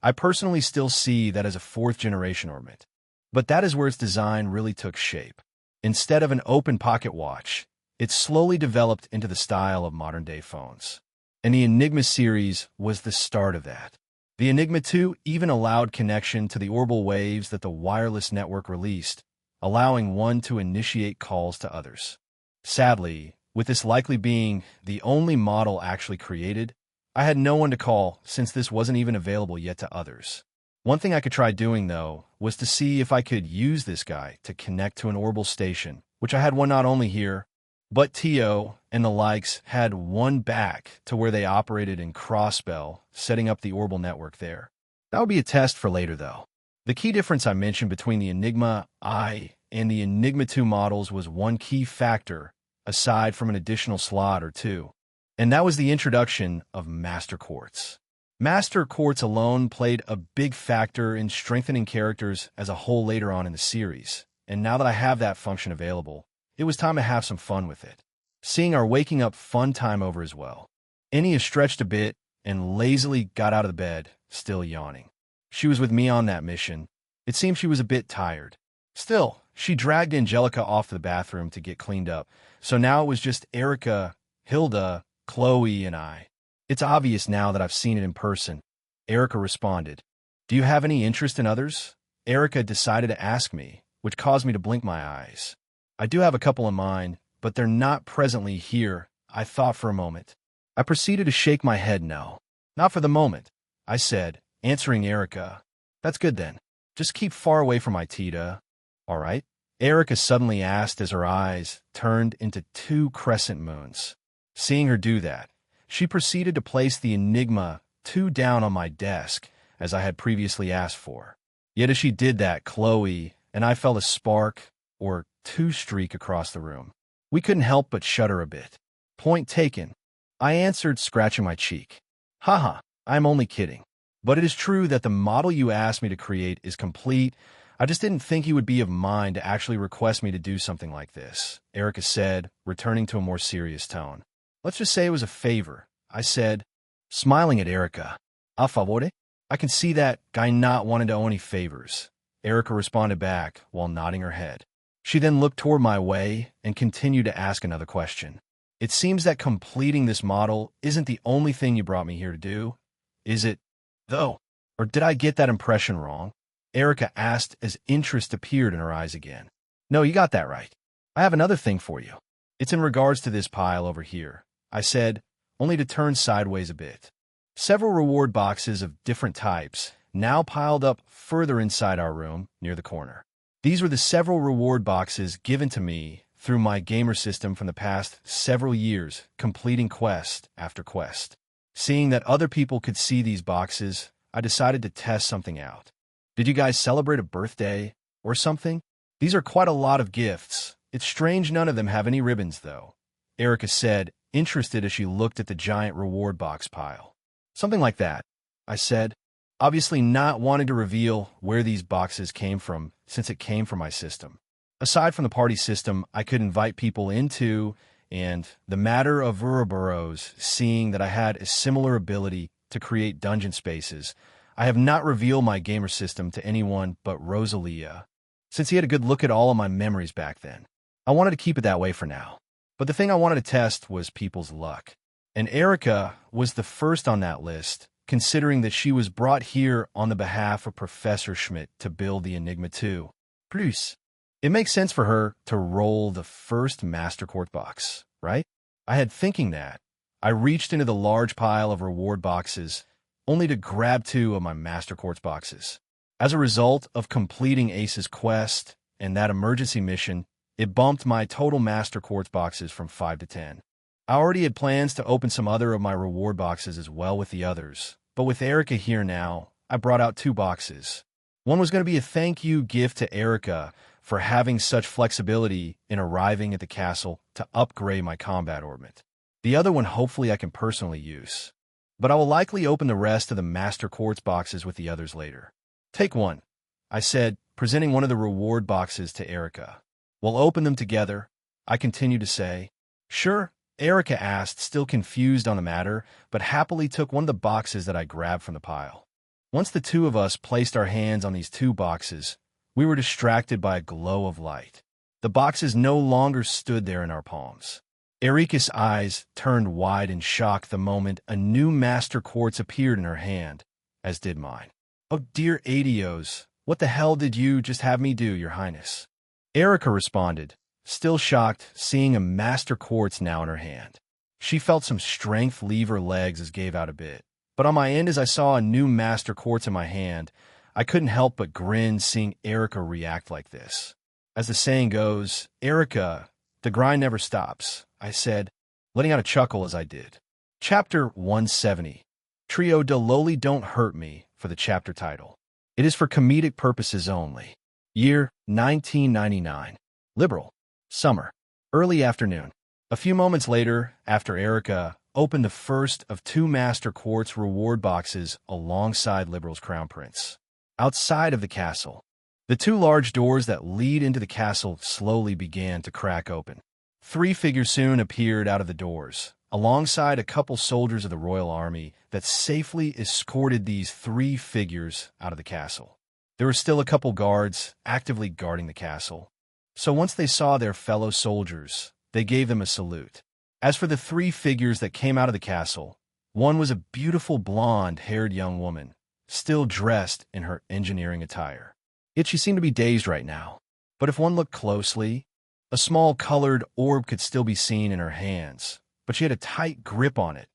I personally still see that as a 4th-generation ornament. But that is where its design really took shape. Instead of an open pocket watch, it slowly developed into the style of modern-day phones. And the Enigma series was the start of that. The Enigma 2 even allowed connection to the orbital waves that the wireless network released, allowing one to initiate calls to others. Sadly, with this likely being the only model actually created, I had no one to call since this wasn't even available yet to others. One thing I could try doing, though, was to see if I could use this guy to connect to an orbital station, which I had one not only here, but Tio and the likes had one back to where they operated in Crossbell, setting up the orbital network there. That would be a test for later, though. The key difference I mentioned between the Enigma I and the Enigma 2 models was one key factor, aside from an additional slot or two, and that was the introduction of Master Quartz. Master Quartz alone played a big factor in strengthening characters as a whole later on in the series, and now that I have that function available, it was time to have some fun with it. Seeing our waking up fun time over as well. Enya stretched a bit and lazily got out of the bed, still yawning. She was with me on that mission. It seemed she was a bit tired. Still, she dragged Angelica off to the bathroom to get cleaned up, so now it was just Erica, Hilda, Chloe, and I. It's obvious now that I've seen it in person. Erica responded. Do you have any interest in others? Erica decided to ask me, which caused me to blink my eyes. I do have a couple in mind, but they're not presently here, I thought for a moment. I proceeded to shake my head no. Not for the moment, I said, answering Erica. That's good then. Just keep far away from my Tita. All right? Erica suddenly asked as her eyes turned into 2 crescent moons. Seeing her do that, she proceeded to place the Enigma 2 down on my desk, as I had previously asked for. Yet as she did that, Chloe and I felt a spark, or 2 streak across the room. We couldn't help but shudder a bit. Point taken. I answered, scratching my cheek. Haha, I'm only kidding. But it is true that the model you asked me to create is complete. I just didn't think you would be of mind to actually request me to do something like this, Erica said, returning to a more serious tone. Let's just say it was a favor, I said, smiling at Erica. A favore? I can see that guy not wanting to owe any favors. Erica responded back while nodding her head. She then looked toward my way and continued to ask another question. It seems that completing this model isn't the only thing you brought me here to do, is it, though? Or did I get that impression wrong? Erica asked as interest appeared in her eyes again. No, you got that right. I have another thing for you. It's in regards to this pile over here, I said, only to turn sideways a bit. Several reward boxes of different types now piled up further inside our room near the corner. These were the several reward boxes given to me through my gamer system from the past several years, completing quest after quest. Seeing that other people could see these boxes, I decided to test something out. Did you guys celebrate a birthday or something? These are quite a lot of gifts. It's strange none of them have any ribbons, though, Erica said, interested as she looked at the giant reward box pile. Something like that, I said, obviously not wanting to reveal where these boxes came from since it came from my system. Aside from the party system I could invite people into, and the matter of Ouroboros, seeing that I had a similar ability to create dungeon spaces, I have not revealed my gamer system to anyone but Rosalia, since he had a good look at all of my memories back then. I wanted to keep it that way for now. But the thing I wanted to test was people's luck. And Erica was the first on that list, considering that she was brought here on the behalf of Professor Schmidt to build the Enigma 2. Plus, it makes sense for her to roll the first Master Quartz box, right? I had thinking that. I reached into the large pile of reward boxes, only to grab 2 of my Master Quartz boxes. As a result of completing Ace's quest and that emergency mission, it bumped my total Master Quartz boxes from 5 to 10. I already had plans to open some other of my reward boxes as well with the others, but with Erica here now, I brought out 2 boxes. One was going to be a thank you gift to Erica for having such flexibility in arriving at the castle to upgrade my combat ornament. The other one hopefully I can personally use. But I will likely open the rest of the Master Quartz boxes with the others later. Take one, I said, presenting one of the reward boxes to Erica. We'll open them together, I continued to say. Sure, Erica asked, still confused on the matter, but happily took one of the boxes that I grabbed from the pile. Once the two of us placed our hands on these two boxes, we were distracted by a glow of light. The boxes no longer stood there in our palms. Erika's eyes turned wide in shock the moment a new master quartz appeared in her hand, as did mine. "Oh dear Adios, what the hell did you just have me do, Your Highness?" Erika responded, still shocked, seeing a master quartz now in her hand. She felt some strength leave her legs as gave out a bit. But on my end, as I saw a new master quartz in my hand, I couldn't help but grin seeing Erika react like this. As the saying goes, Erika, the grind never stops, I said, letting out a chuckle as I did. Chapter 170. Trio de Loli Don't Hurt Me for the chapter title. It is for comedic purposes only. Year 1999. Liberal. Summer. Early afternoon. A few moments later, after Erika opened the first of two Master Quartz reward boxes alongside Liberal's Crown Prince. Outside of the castle, the two large doors that lead into the castle slowly began to crack open. Three figures soon appeared out of the doors, alongside a couple soldiers of the royal army that safely escorted these three figures out of the castle. There were still a couple guards actively guarding the castle, so once they saw their fellow soldiers, they gave them a salute. As for the three figures that came out of the castle, one was a beautiful blonde-haired young woman, still dressed in her engineering attire. Yet she seemed to be dazed right now, but if one looked closely, a small colored orb could still be seen in her hands, but she had a tight grip on it,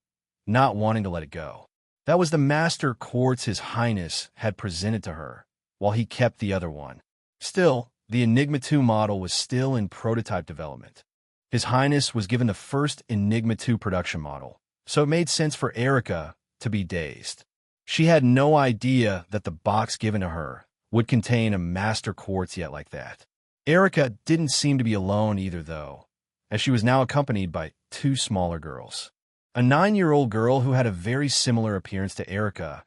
not wanting to let it go. That was the Master Quartz His Highness had presented to her, while he kept the other one. Still, the Enigma 2 model was still in prototype development. His Highness was given the first Enigma 2 production model, so it made sense for Erika to be dazed. She had no idea that the box given to her would contain a Master Quartz yet like that. Erika didn't seem to be alone either, though, as she was now accompanied by two smaller girls. A 9-year-old girl who had a very similar appearance to Erika,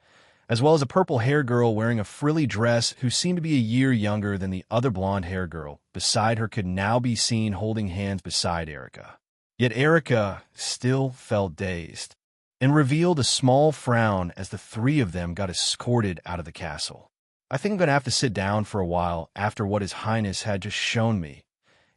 as well as a purple-haired girl wearing a frilly dress who seemed to be a year younger than the other blonde-haired girl beside her could now be seen holding hands beside Erika. Yet Erika still felt dazed, and revealed a small frown as the three of them got escorted out of the castle. "I think I'm going to have to sit down for a while after what His Highness had just shown me,"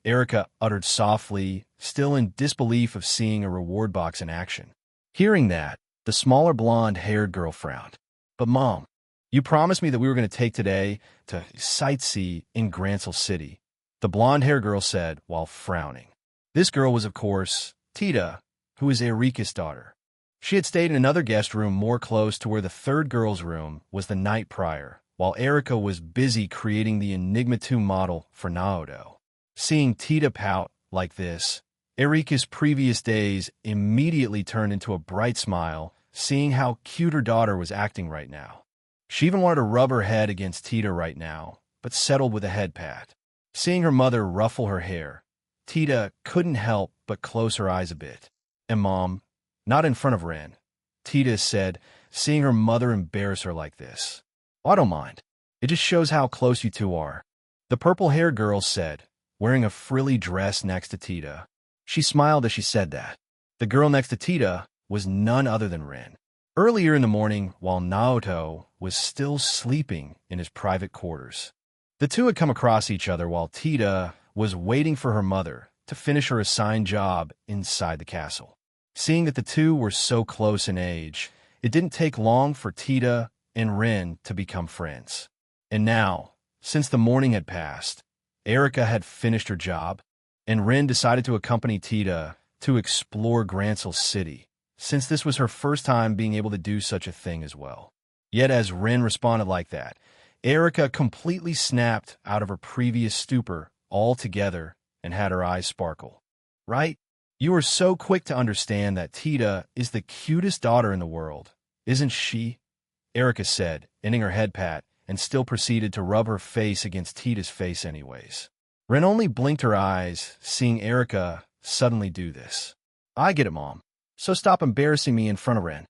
Erika uttered softly, still in disbelief of seeing a reward box in action. Hearing that, the smaller blonde-haired girl frowned. "But Mom, you promised me that we were going to take today to sightsee in Grancel City," the blonde-haired girl said while frowning. This girl was, of course, Tita, who is Erika's daughter. She had stayed in another guest room more close to where the third girl's room was the night prior, while Erika was busy creating the Enigma 2 model for Naoto. Seeing Tita pout like this, Erika's previous days immediately turned into a bright smile, seeing how cute her daughter was acting right now. She even wanted to rub her head against Tita right now, but settled with a head pat. Seeing her mother ruffle her hair, Tita couldn't help but close her eyes a bit. "And Mom, not in front of Ren," Tita said, seeing her mother embarrass her like this. "Oh, I don't mind. It just shows how close you two are," the purple-haired girl said, wearing a frilly dress next to Tita. She smiled as she said that. The girl next to Tita was none other than Ren. Earlier in the morning, while Naoto was still sleeping in his private quarters, the two had come across each other while Tita was waiting for her mother to finish her assigned job inside the castle. Seeing that the two were so close in age, it didn't take long for Tita and Ren to become friends. And now, since the morning had passed, Erika had finished her job, and Ren decided to accompany Tita to explore Grancel City, since this was her first time being able to do such a thing as well. Yet as Ren responded like that, Erika completely snapped out of her previous stupor altogether and had her eyes sparkle. "Right? You are so quick to understand that Tita is the cutest daughter in the world, isn't she?" Erika said, ending her head pat, and still proceeded to rub her face against Tita's face anyways. Ren only blinked her eyes, seeing Erika suddenly do this. "I get it, Mom. So stop embarrassing me in front of Ren,"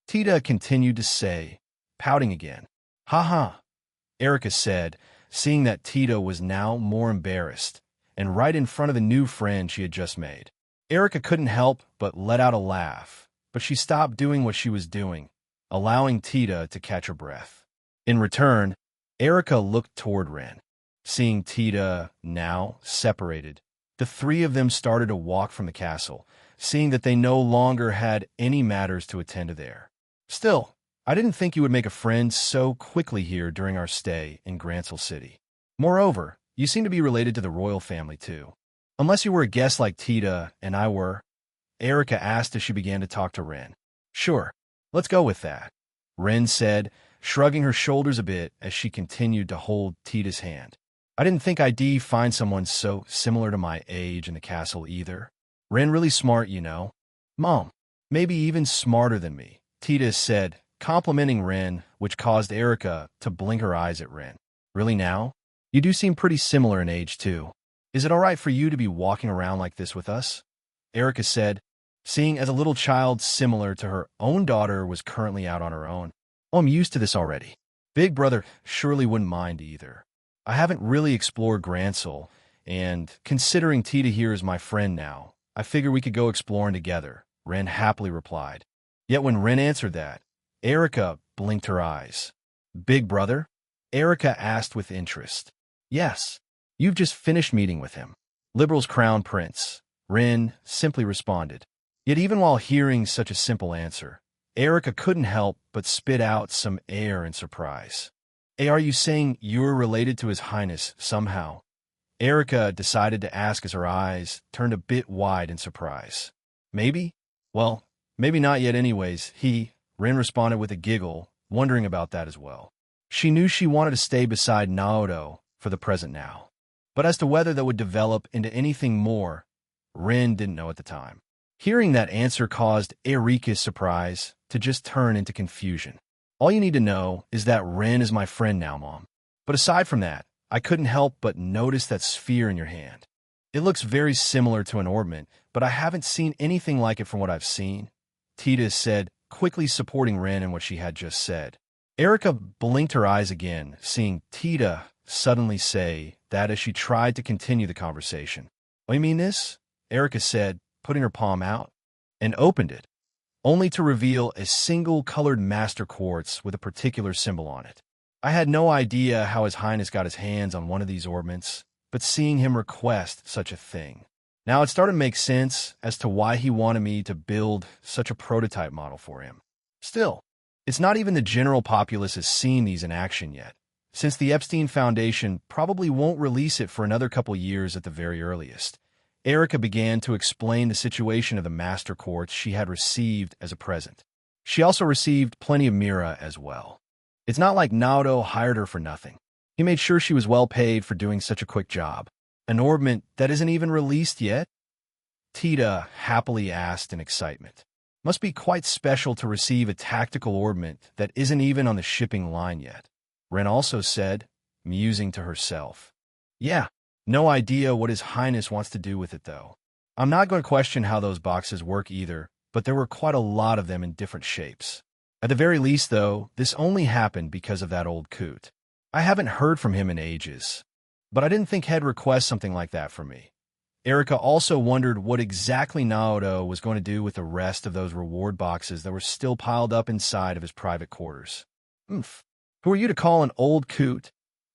Tita continued to say, pouting again. "Ha ha," Erika said, seeing that Tita was now more embarrassed, and right in front of the new friend she had just made. Erica couldn't help but let out a laugh, but she stopped doing what she was doing, allowing Tita to catch her breath. In return, Erica looked toward Ren. Seeing Tita now separated, the three of them started to walk from the castle, seeing that they no longer had any matters to attend to there. Still, I didn't think you would make a friend so quickly here during our stay in Grancel City. Moreover, you seem to be related to the royal family too. Unless you were a guest like Tita and I were, Erica asked as she began to talk to Ren. Sure, let's go with that, Ren said, shrugging her shoulders a bit as she continued to hold Tita's hand. I didn't think I'd find someone so similar to my age in the castle either. Ren really smart, you know. Mom, maybe even smarter than me, Tita said, complimenting Ren, which caused Erica to blink her eyes at Ren. Really now? You do seem pretty similar in age too. Is it all right for you to be walking around like this with us? Erica said, seeing as a little child similar to her own daughter was currently out on her own. Oh, I'm used to this already. Big brother surely wouldn't mind either. I haven't really explored Grancel, and considering Tita here is my friend now, I figure we could go exploring together, Ren happily replied. Yet when Ren answered that, Erica blinked her eyes. Big brother? Erica asked with interest. Yes, you've just finished meeting with him. Liberal's crown prince, Ren simply responded. Yet even while hearing such a simple answer, Erica couldn't help but spit out some air in surprise. Hey, are you saying you're related to His Highness somehow? Erica decided to ask as her eyes turned a bit wide in surprise. Maybe? Well, maybe not yet anyways, Ren responded with a giggle, wondering about that as well. She knew she wanted to stay beside Naoto for the present now. But as to whether that would develop into anything more, Ren didn't know at the time. Hearing that answer caused Erika's surprise to just turn into confusion. All you need to know is that Ren is my friend now, Mom. But aside from that, I couldn't help but notice that sphere in your hand. It looks very similar to an ornament, but I haven't seen anything like it from what I've seen, Tita said, quickly supporting Ren in what she had just said. Erica blinked her eyes again, seeing Tita suddenly say that as she tried to continue the conversation. Oh, you mean this? Erica said, putting her palm out, and opened it, only to reveal a single colored master quartz with a particular symbol on it. I had no idea how His Highness got his hands on one of these ornaments, but seeing him request such a thing. Now it started to make sense as to why he wanted me to build such a prototype model for him. Still, it's not even the general populace has seen these in action yet, since the Epstein Foundation probably won't release it for another couple years at the very earliest. Erica began to explain the situation of the master quartz she had received as a present. She also received plenty of Mira as well. It's not like Naoto hired her for nothing. He made sure she was well paid for doing such a quick job. An ornament that isn't even released yet? Tita happily asked in excitement. Must be quite special to receive a tactical ornament that isn't even on the shipping line yet. Ren also said, musing to herself. Yeah, no idea what His Highness wants to do with it though. I'm not going to question how those boxes work either, but there were quite a lot of them in different shapes. At the very least though, this only happened because of that old coot. I haven't heard from him in ages, but I didn't think he'd request something like that from me. Erica also wondered what exactly Naoto was going to do with the rest of those reward boxes that were still piled up inside of his private quarters. Who are you to call an old coot?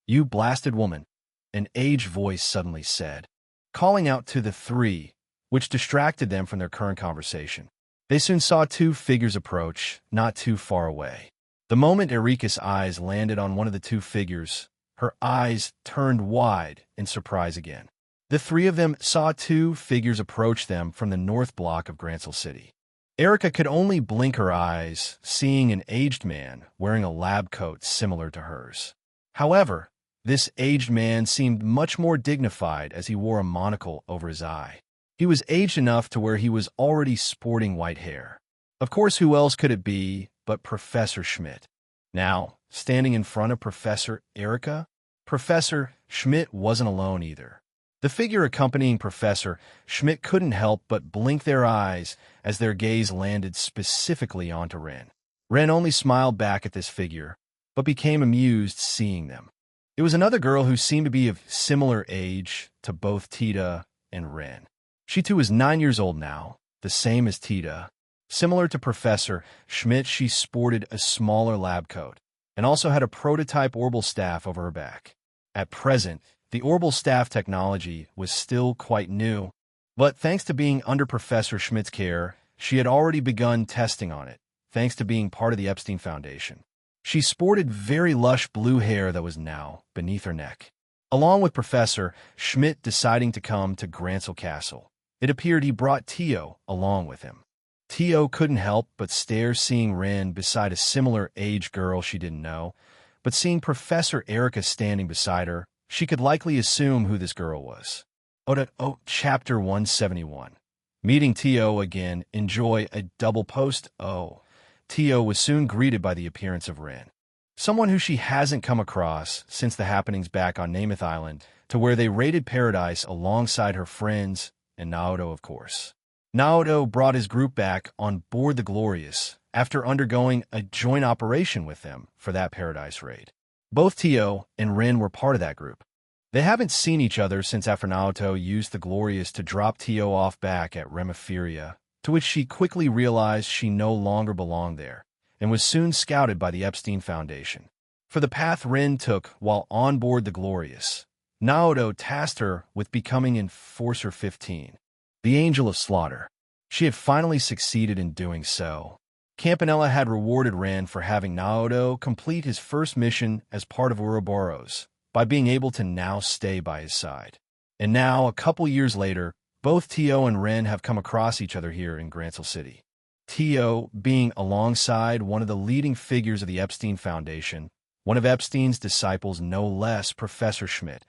You blasted woman, an aged voice suddenly said, calling out to the three, which distracted them from their current conversation. They soon saw two figures approach, not too far away. The moment Erika's eyes landed on one of the two figures, her eyes turned wide in surprise again. The three of them saw two figures approach them from the north block of Grancel City. Erica could only blink her eyes, seeing an aged man wearing a lab coat similar to hers. However, this aged man seemed much more dignified as he wore a monocle over his eye. He was aged enough to where he was already sporting white hair. Of course, who else could it be but Professor Schmidt? Now, standing in front of Professor Erica, Professor Schmidt wasn't alone either. The figure accompanying Professor Schmidt couldn't help but blink their eyes as their gaze landed specifically onto Ren. Ren only smiled back at this figure, but became amused seeing them. It was another girl who seemed to be of similar age to both Tita and Ren. She too is 9 years old now, the same as Tita. Similar to Professor Schmidt, she sported a smaller lab coat and also had a prototype orbital staff over her back. At present, the orbital staff technology was still quite new, but thanks to being under Professor Schmidt's care, she had already begun testing on it, thanks to being part of the Epstein Foundation. She sported very lush blue hair that was now beneath her neck. Along with Professor Schmidt deciding to come to Gransel Castle, it appeared he brought Tio along with him. Tio couldn't help but stare seeing Ren beside a similar-age girl she didn't know, but seeing Professor Erica standing beside her, she could likely assume who this girl was. Chapter 171. Meeting Tio again, enjoy a double post. Tio was soon greeted by the appearance of Ren, someone who she hasn't come across since the happenings back on Namath Island, to where they raided paradise alongside her friends and Naoto, of course. Naoto brought his group back on board the Glorious after undergoing a joint operation with them for that paradise raid. Both Tio and Ren were part of that group. They haven't seen each other since after Naoto used the Glorious to drop Tio off back at Remiferia, to which she quickly realized she no longer belonged there, and was soon scouted by the Epstein Foundation. For the path Ren took while on board the Glorious, Naoto tasked her with becoming Enforcer 15, the Angel of Slaughter. She had finally succeeded in doing so. Campanella had rewarded Ren for having Naoto complete his first mission as part of Ouroboros by being able to now stay by his side. And now, a couple years later, both Tio and Ren have come across each other here in Gransel City. Tio being alongside one of the leading figures of the Epstein Foundation, one of Epstein's disciples no less, Professor Schmidt,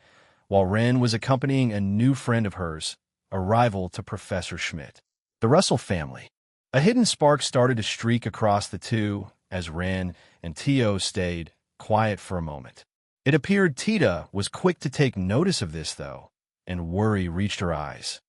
while Ren was accompanying a new friend of hers, a rival to Professor Schmidt. The Russell family. A hidden spark started to streak across the two as Ren and Tio stayed quiet for a moment. It appeared Tita was quick to take notice of this, though, and worry reached her eyes.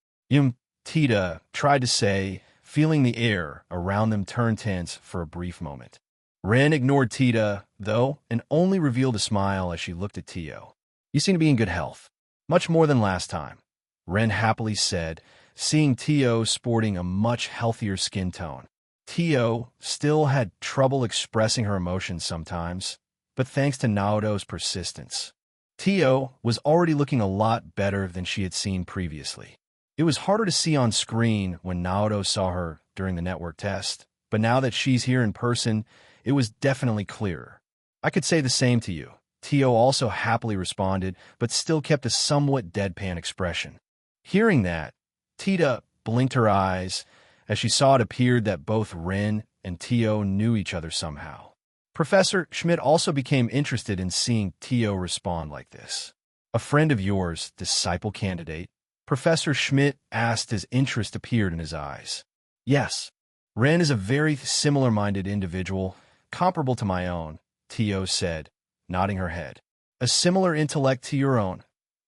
Tita tried to say, feeling the air around them turn tense for a brief moment. Ren ignored Tita, though, and only revealed a smile as she looked at Tio. You seem to be in good health. Much more than last time, Ren happily said, seeing Tio sporting a much healthier skin tone. Tio still had trouble expressing her emotions sometimes, but thanks to Naoto's persistence, Tio was already looking a lot better than she had seen previously. It was harder to see on screen when Naoto saw her during the network test, but now that she's here in person, it was definitely clearer. I could say the same to you. Tio also happily responded, but still kept a somewhat deadpan expression. Hearing that, Tita blinked her eyes as she saw it appeared that both Ren and Tio knew each other somehow. Professor Schmidt also became interested in seeing Tio respond like this. A friend of yours, disciple candidate? Professor Schmidt asked as interest appeared in his eyes. Yes. Ren is a very similar-minded individual, comparable to my own, Tio said, nodding her head. A similar intellect to your own.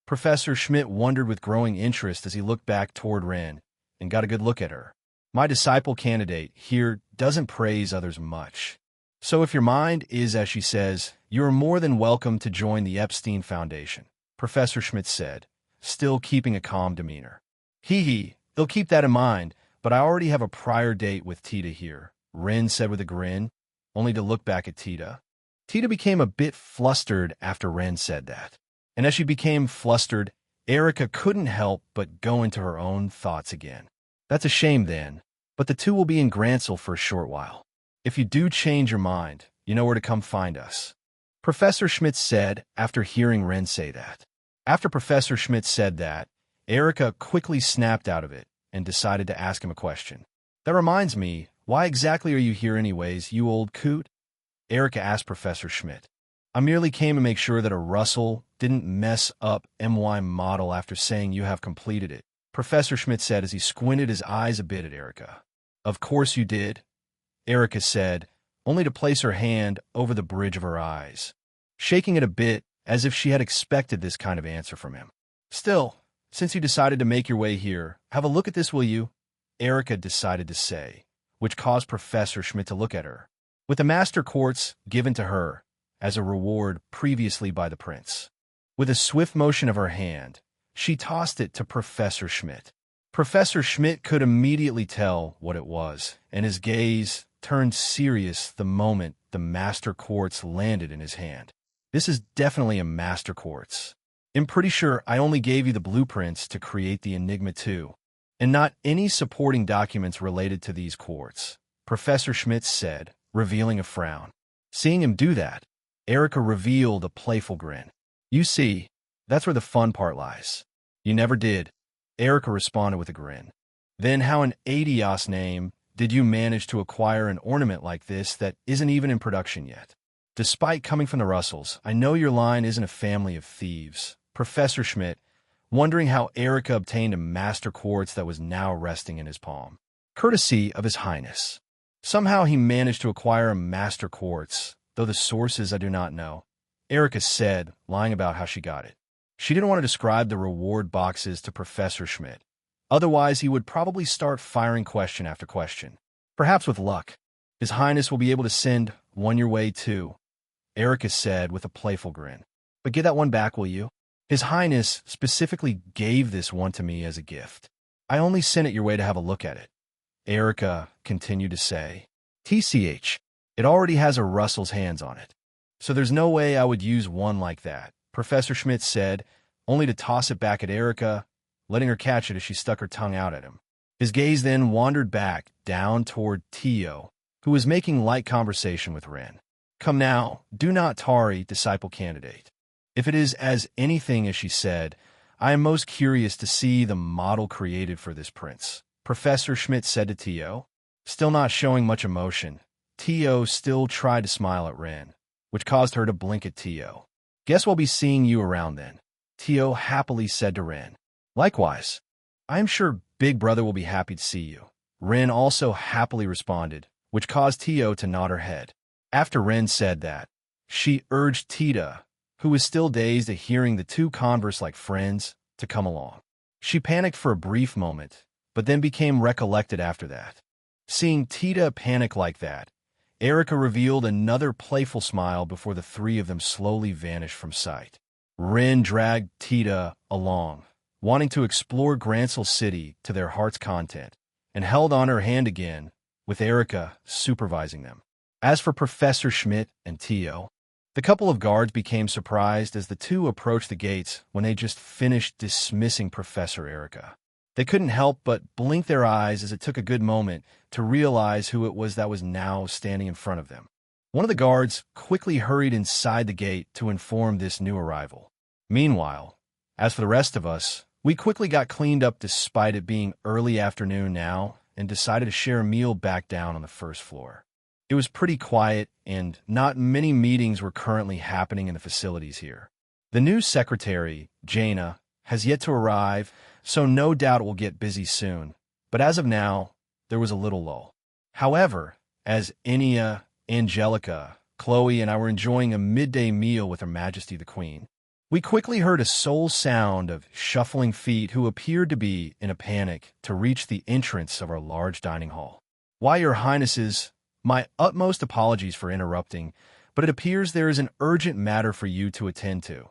Professor Schmidt wondered with growing interest as he looked back toward Ren and got a good look at her. My disciple candidate here doesn't praise others much. So if your mind is, as she says, you are more than welcome to join the Epstein Foundation, Professor Schmidt said, still keeping a calm demeanor. They'll keep that in mind, but I already have a prior date with Tita here, Ren said with a grin, only to look back at Tita. Tita became a bit flustered after Ren said that. And as she became flustered, Erica couldn't help but go into her own thoughts again. That's a shame then, but the two will be in Gransel for a short while. If you do change your mind, you know where to come find us. Professor Schmidt said after hearing Ren say that. After Professor Schmidt said that, Erica quickly snapped out of it and decided to ask him a question. That reminds me, why exactly are you here anyways, you old coot? Erica asked Professor Schmidt. I merely came to make sure that a Russell didn't mess up MY model after saying you have completed it, Professor Schmidt said as he squinted his eyes a bit at Erica. Of course you did, Erica said, only to place her hand over the bridge of her eyes, shaking it a bit as if she had expected this kind of answer from him. Still, since you decided to make your way here, have a look at this, will you? Erica decided to say, which caused Professor Schmidt to look at her. With the master quartz given to her as a reward previously by the prince. With a swift motion of her hand, she tossed it to Professor Schmidt. Professor Schmidt could immediately tell what it was, and his gaze turned serious the moment the master quartz landed in his hand. This is definitely a master quartz. I'm pretty sure I only gave you the blueprints to create the Enigma 2, and not any supporting documents related to these quartz, Professor Schmidt said, revealing a frown. Seeing him do that, Erica revealed a playful grin. You see, that's where the fun part lies. You never did, Erica responded with a grin. Then how in Adios name did you manage to acquire an ornament like this that isn't even in production yet? Despite coming from the Russells, I know your line isn't a family of thieves, Professor Schmidt, wondering how Erica obtained a master quartz that was now resting in his palm. Courtesy of His Highness. Somehow he managed to acquire a master quartz, though the sources I do not know, Erica said, lying about how she got it. She didn't want to describe the reward boxes to Professor Schmidt. Otherwise, he would probably start firing question after question. Perhaps with luck, His Highness will be able to send one your way too, Erica said with a playful grin. But get that one back, will you? His Highness specifically gave this one to me as a gift. I only sent it your way to have a look at it, Erica continued to say. TCH, it already has a Russell's hands on it. So there's no way I would use one like that, Professor Schmidt said, only to toss it back at Erica, letting her catch it as she stuck her tongue out at him. His gaze then wandered back down toward Tio, who was making light conversation with Ren. Come now, do not tarry, disciple candidate. If it is as anything as she said, I am most curious to see the model created for this prince, Professor Schmidt said to Tio. Still not showing much emotion, Tio still tried to smile at Ren, which caused her to blink at Tio. Guess we'll be seeing you around then, Tio happily said to Ren. Likewise, I am sure Big Brother will be happy to see you, Ren also happily responded, which caused Tio to nod her head. After Ren said that, she urged Tita, who was still dazed at hearing the two converse like friends, to come along. She panicked for a brief moment, but then became recollected after that. Seeing Tita panic like that, Erica revealed another playful smile before the three of them slowly vanished from sight. Ren dragged Tita along, wanting to explore Grancel City to their heart's content, and held on her hand again, with Erica supervising them. As for Professor Schmidt and Tio, the couple of guards became surprised as the two approached the gates when they just finished dismissing Professor Erica. They couldn't help but blink their eyes as it took a good moment to realize who it was that was now standing in front of them. One of the guards quickly hurried inside the gate to inform this new arrival. Meanwhile, as for the rest of us, we quickly got cleaned up despite it being early afternoon now and decided to share a meal back down on the first floor. It was pretty quiet, and not many meetings were currently happening in the facilities here. The new secretary, Jaina, has yet to arrive, so no doubt it will get busy soon. But as of now, there was a little lull. However, as Enya, Angelica, Chloe, and I were enjoying a midday meal with Her Majesty the Queen, we quickly heard a sole sound of shuffling feet who appeared to be in a panic to reach the entrance of our large dining hall. Why, Your Highnesses, my utmost apologies for interrupting, but it appears there is an urgent matter for you to attend to,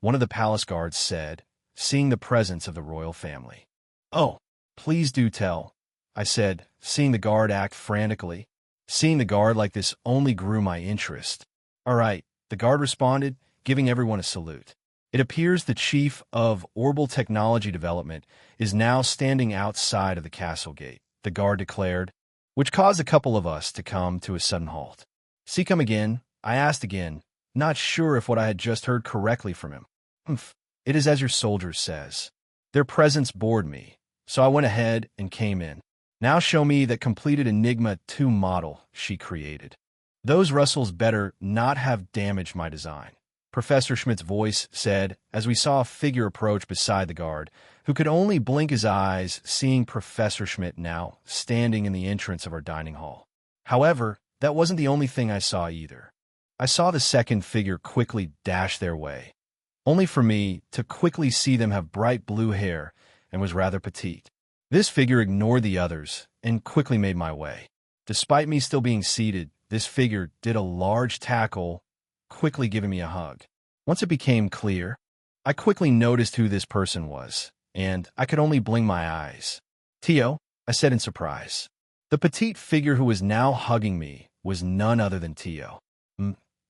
one of the palace guards said, seeing the presence of the royal family. Oh, please do tell, I said, seeing the guard act frantically. Seeing the guard like this only grew my interest. All right, the guard responded, giving everyone a salute. It appears the chief of Orbital Technology Development is now standing outside of the castle gate, the guard declared, which caused a couple of us to come to a sudden halt. See come again? I asked again, not sure if what I had just heard correctly from him. It is as your soldier says. Their presence bored me, so I went ahead and came in. Now show me that completed Enigma 2 model she created. Those Russells better not have damaged my design, Professor Schmidt's voice said as we saw a figure approach beside the guard, who could only blink his eyes seeing Professor Schmidt now standing in the entrance of our dining hall. However, that wasn't the only thing I saw either. I saw the second figure quickly dash their way, only for me to quickly see them have bright blue hair and was rather petite. This figure ignored the others and quickly made my way. Despite me still being seated, this figure did a large tackle, quickly giving me a hug. Once it became clear, I quickly noticed who this person was, and I could only blink my eyes. "Tio," I said in surprise. The petite figure who was now hugging me was none other than Tio.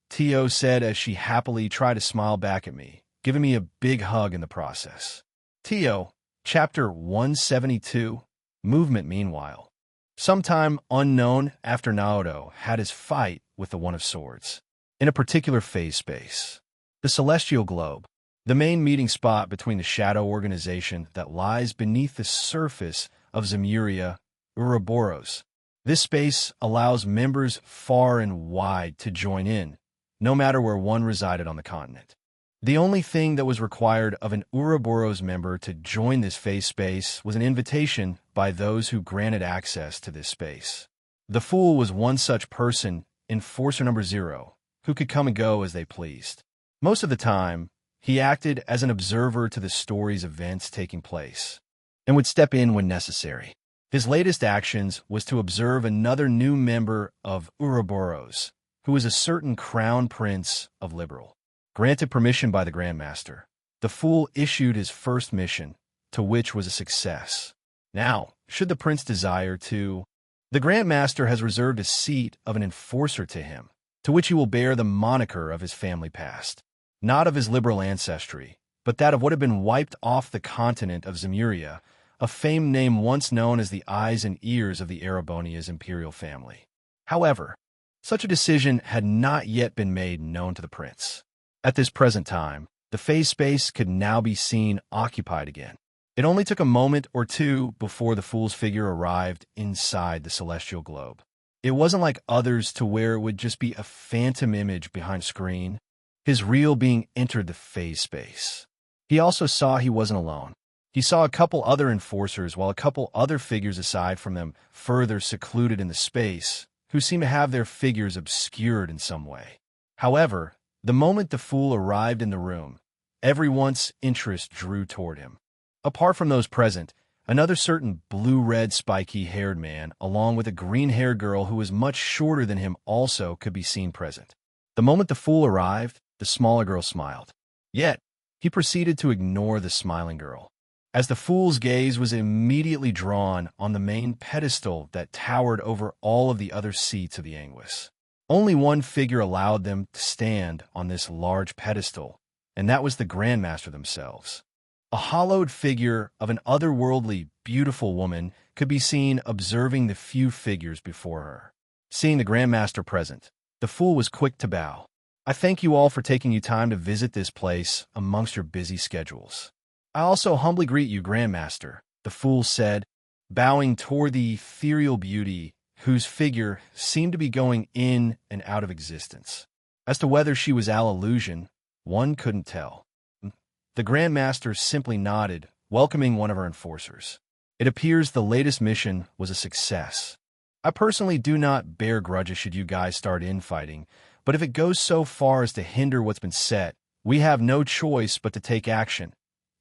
Tio said as she happily tried to smile back at me, giving me a big hug in the process. Tio, Chapter 172, Movement. Meanwhile, sometime unknown after Naoto had his fight with the One of Swords, in a particular phase space, the Celestial Globe, the main meeting spot between the shadow organization that lies beneath the surface of Zemuria, Ouroboros. This space allows members far and wide to join in, no matter where one resided on the continent. The only thing that was required of an Ouroboros member to join this phase space was an invitation by those who granted access to this space. The Fool was one such person, Enforcer number 0, who could come and go as they pleased. Most of the time, he acted as an observer to the story's events taking place, and would step in when necessary. His latest actions was to observe another new member of Ouroboros, who was a certain Crown Prince of Liberal. Granted permission by the Grandmaster, the Fool issued his first mission, to which was a success. Now, should the Prince desire to, the Grandmaster has reserved a seat of an enforcer to him, to which he will bear the moniker of his family past, not of his liberal ancestry, but that of what had been wiped off the continent of Zemuria, a famed name once known as the eyes and ears of the Erebonia's imperial family. However, such a decision had not yet been made known to the Prince. At this present time, the phase space could now be seen occupied again. It only took a moment or two before the Fool's figure arrived inside the Celestial Globe. It wasn't like others to where it would just be a phantom image behind a screen. His real being entered the phase space. He also saw he wasn't alone. He saw a couple other enforcers while a couple other figures aside from them further secluded in the space, who seemed to have their figures obscured in some way. However, the moment the Fool arrived in the room, everyone's interest drew toward him. Apart from those present, another certain blue-red spiky-haired man, along with a green-haired girl who was much shorter than him also could be seen present. The moment the Fool arrived, the smaller girl smiled. Yet, he proceeded to ignore the smiling girl, as the Fool's gaze was immediately drawn on the main pedestal that towered over all of the other seats of the Anguis. Only one figure allowed them to stand on this large pedestal, and that was the Grandmaster themselves. A hollowed figure of an otherworldly, beautiful woman could be seen observing the few figures before her. Seeing the Grandmaster present, the Fool was quick to bow. "I thank you all for taking you time to visit this place amongst your busy schedules. I also humbly greet you, Grandmaster," the Fool said, bowing toward the ethereal beauty whose figure seemed to be going in and out of existence. As to whether she was all illusion, one couldn't tell. The Grandmaster simply nodded, welcoming one of her enforcers. "It appears the latest mission was a success. I personally do not bear grudges should you guys start infighting, but if it goes so far as to hinder what's been set, we have no choice but to take action,"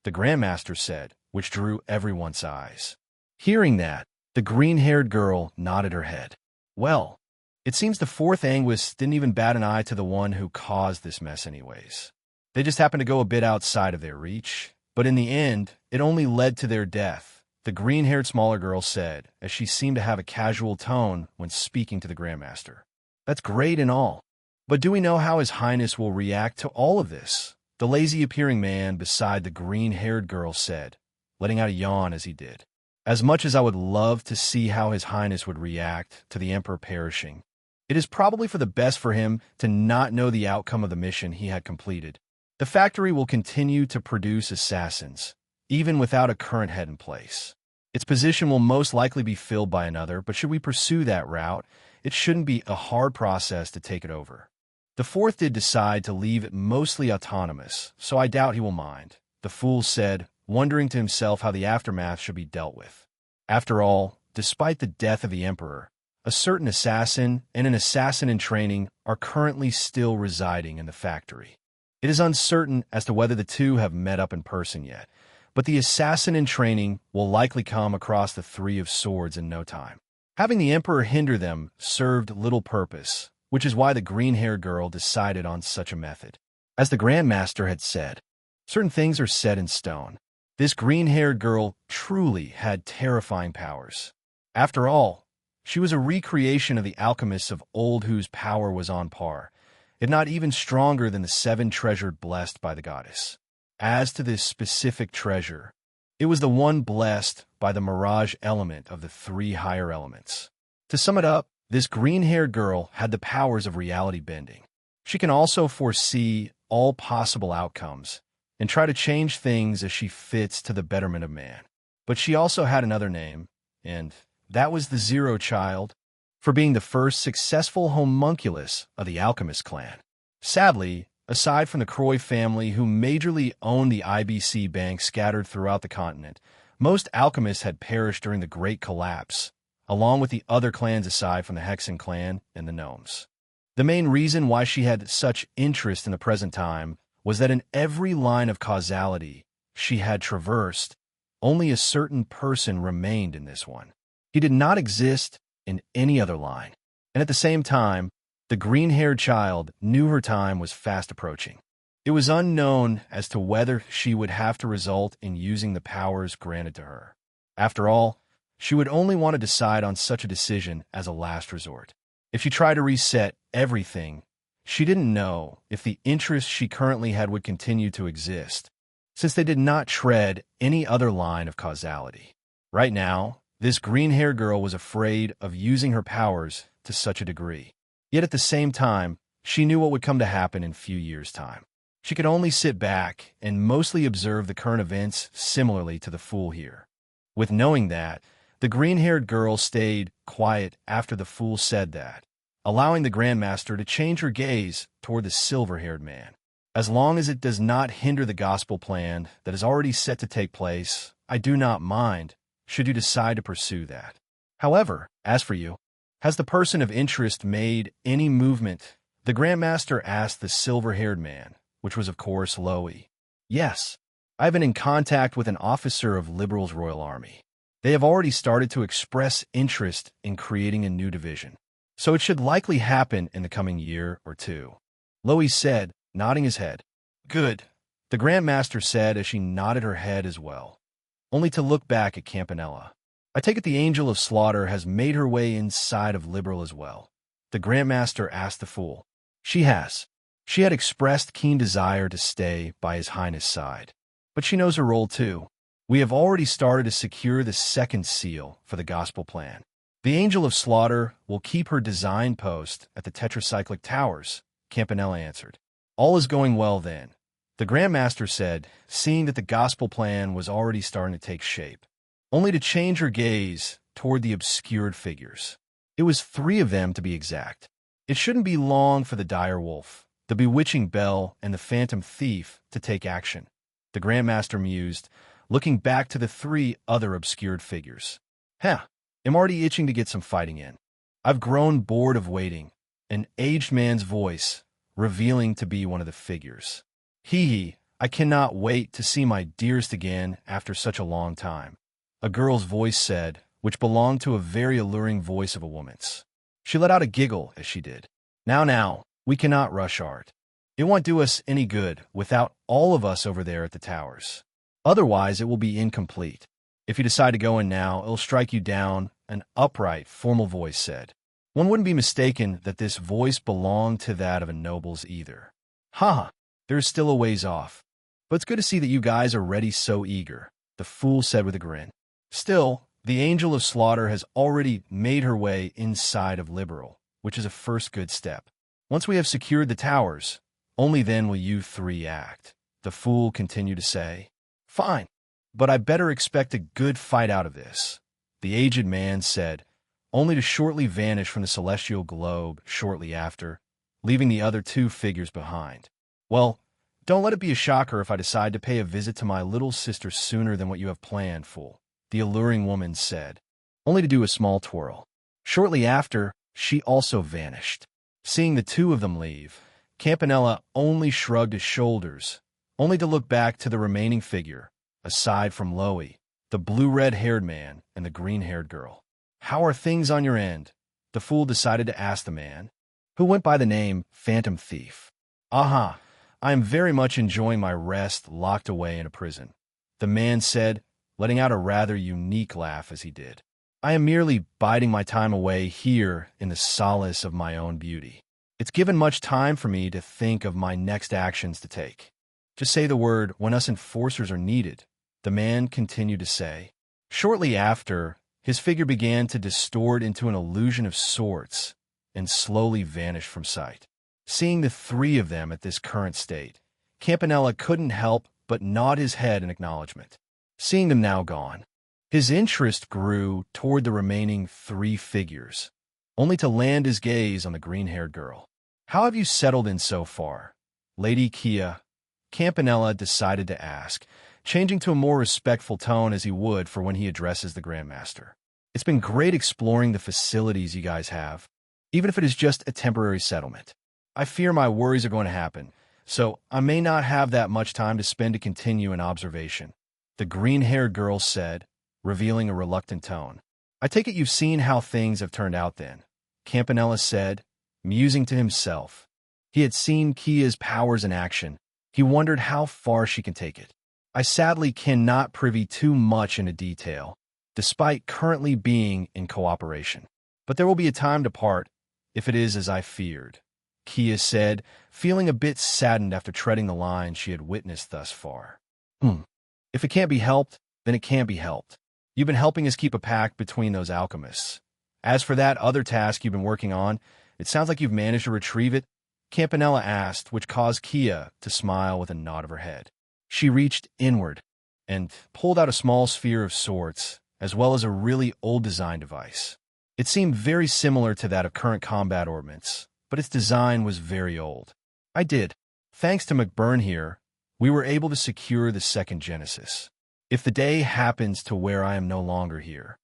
the Grandmaster said, which drew everyone's eyes. Hearing that, the green-haired girl nodded her head. "Well, it seems the fourth Anguis didn't even bat an eye to the one who caused this mess anyways. They just happened to go a bit outside of their reach, but in the end, it only led to their death," the green-haired smaller girl said, as she seemed to have a casual tone when speaking to the Grandmaster. "That's great and all, but do we know how His Highness will react to all of this?" the lazy-appearing man beside the green-haired girl said, letting out a yawn as he did. "As much as I would love to see how His Highness would react to the Emperor perishing, it is probably for the best for him to not know the outcome of the mission he had completed. The factory will continue to produce assassins, even without a current head in place. Its position will most likely be filled by another, but should we pursue that route, it shouldn't be a hard process to take it over. The fourth did decide to leave it mostly autonomous, so I doubt he will mind," the Fool said, wondering to himself how the aftermath should be dealt with. After all, despite the death of the Emperor, a certain assassin and an assassin in training are currently still residing in the factory. It is uncertain as to whether the two have met up in person yet, but the assassin in training will likely come across the Three of Swords in no time. Having the Emperor hinder them served little purpose, which is why the green-haired girl decided on such a method. As the Grandmaster had said, certain things are set in stone. This green-haired girl truly had terrifying powers. After all, she was a recreation of the alchemists of old whose power was on par, if not even stronger than the 7 treasured blessed by the goddess. As to this specific treasure, it was the one blessed by the mirage element of the 3 higher elements. To sum it up, this green-haired girl had the powers of reality bending. She can also foresee all possible outcomes and try to change things as she fits to the betterment of man. But she also had another name, and that was the Zero Child, for being the first successful homunculus of the Alchemist clan. Sadly, aside from the Croy family who majorly owned the IBC bank scattered throughout the continent, most alchemists had perished during the Great Collapse, along with the other clans aside from the Hexen clan and the Gnomes. The main reason why she had such interest in the present time was that in every line of causality she had traversed, only a certain person remained in this one. He did not exist in any other line. And at the same time, the green-haired child knew her time was fast approaching. It was unknown as to whether she would have to result in using the powers granted to her. After all, she would only want to decide on such a decision as a last resort. If she tried to reset everything, she didn't know if the interests she currently had would continue to exist, since they did not tread any other line of causality. Right now, this green-haired girl was afraid of using her powers to such a degree. Yet at the same time, she knew what would come to happen in a few years' time. She could only sit back and mostly observe the current events similarly to the fool here. With knowing that, the green-haired girl stayed quiet after the fool said that, allowing the Grandmaster to change her gaze toward the silver-haired man. As long as it does not hinder the gospel plan that is already set to take place, I do not mind, should you decide to pursue that. However, as for you, has the person of interest made any movement? The Grandmaster asked the silver-haired man, which was of course Lowy. Yes, I have been in contact with an officer of Liberal's Royal Army. They have already started to express interest in creating a new division, so it should likely happen in the coming year or two. Lowy said, nodding his head. Good, the Grandmaster said as she nodded her head as well, only to look back at Campanella. I take it the Angel of Slaughter has made her way inside of Liberal as well. The Grandmaster asked the fool. She has. She had expressed keen desire to stay by His Highness' side. But she knows her role too. We have already started to secure the second seal for the gospel plan. The Angel of Slaughter will keep her design post at the tetracyclic towers, Campanella answered. All is going well then, the Grandmaster said, seeing that the gospel plan was already starting to take shape, only to change her gaze toward the obscured figures. It was 3 of them to be exact. It shouldn't be long for the dire wolf, the bewitching bell, and the phantom thief to take action, the Grandmaster mused, looking back to the 3 other obscured figures. I'm already itching to get some fighting in. I've grown bored of waiting, an aged man's voice, revealing to be one of the figures. Hee, I cannot wait to see my dearest again after such a long time, a girl's voice said, which belonged to a very alluring voice of a woman's. She let out a giggle as she did. Now, we cannot rush art. It won't do us any good without all of us over there at the towers. Otherwise, it will be incomplete. If you decide to go in now, it'll strike you down, an upright, formal voice said. One wouldn't be mistaken that this voice belonged to that of a noble's either. There's still a ways off. But it's good to see that you guys are ready so eager, the fool said with a grin. Still, the Angel of Slaughter has already made her way inside of Liberal, which is a first good step. Once we have secured the towers, only then will you 3 act, the fool continued to say. Fine, but I better expect a good fight out of this, the aged man said, only to shortly vanish from the celestial globe shortly after, leaving the other 2 figures behind. Well, don't let it be a shocker if I decide to pay a visit to my little sister sooner than what you have planned, fool, the alluring woman said, only to do a small twirl. Shortly after, she also vanished. Seeing the 2 of them leave, Campanella only shrugged his shoulders, only to look back to the remaining figure, aside from Lowy, the blue-red-haired man, and the green-haired girl. How are things on your end? The fool decided to ask the man, who went by the name Phantom Thief. I am very much enjoying my rest locked away in a prison, the man said, letting out a rather unique laugh as he did. I am merely biding my time away here in the solace of my own beauty. It's given much time for me to think of my next actions to take. Just say the word when us enforcers are needed, the man continued to say. Shortly after, his figure began to distort into an illusion of sorts and slowly vanished from sight. Seeing the three of them at this current state, Campanella couldn't help but nod his head in acknowledgement. Seeing them now gone, his interest grew toward the remaining three figures, only to land his gaze on the green-haired girl. How have you settled in so far, Lady Kia? Campanella decided to ask, changing to a more respectful tone as he would for when he addresses the Grandmaster. It's been great exploring the facilities you guys have, even if it is just a temporary settlement. I fear my worries are going to happen, so I may not have that much time to spend to continue an observation, the green-haired girl said, revealing a reluctant tone. I take it you've seen how things have turned out then, Campanella said, musing to himself. He had seen Kia's powers in action. He wondered how far she can take it. I sadly cannot privy too much into detail, despite currently being in cooperation. But there will be a time to part, if it is as I feared, Kia said, feeling a bit saddened after treading the line she had witnessed thus far. If it can't be helped, then it can't be helped. You've been helping us keep a pact between those alchemists. As for that other task you've been working on, it sounds like you've managed to retrieve it, Campanella asked, which caused Kia to smile with a nod of her head. She reached inward and pulled out a small sphere of sorts, as well as a really old design device. It seemed very similar to that of current combat ordnance, but its design was very old. I did. Thanks to McBurn here, we were able to secure the second Genesis. If the day happens to where I am no longer here,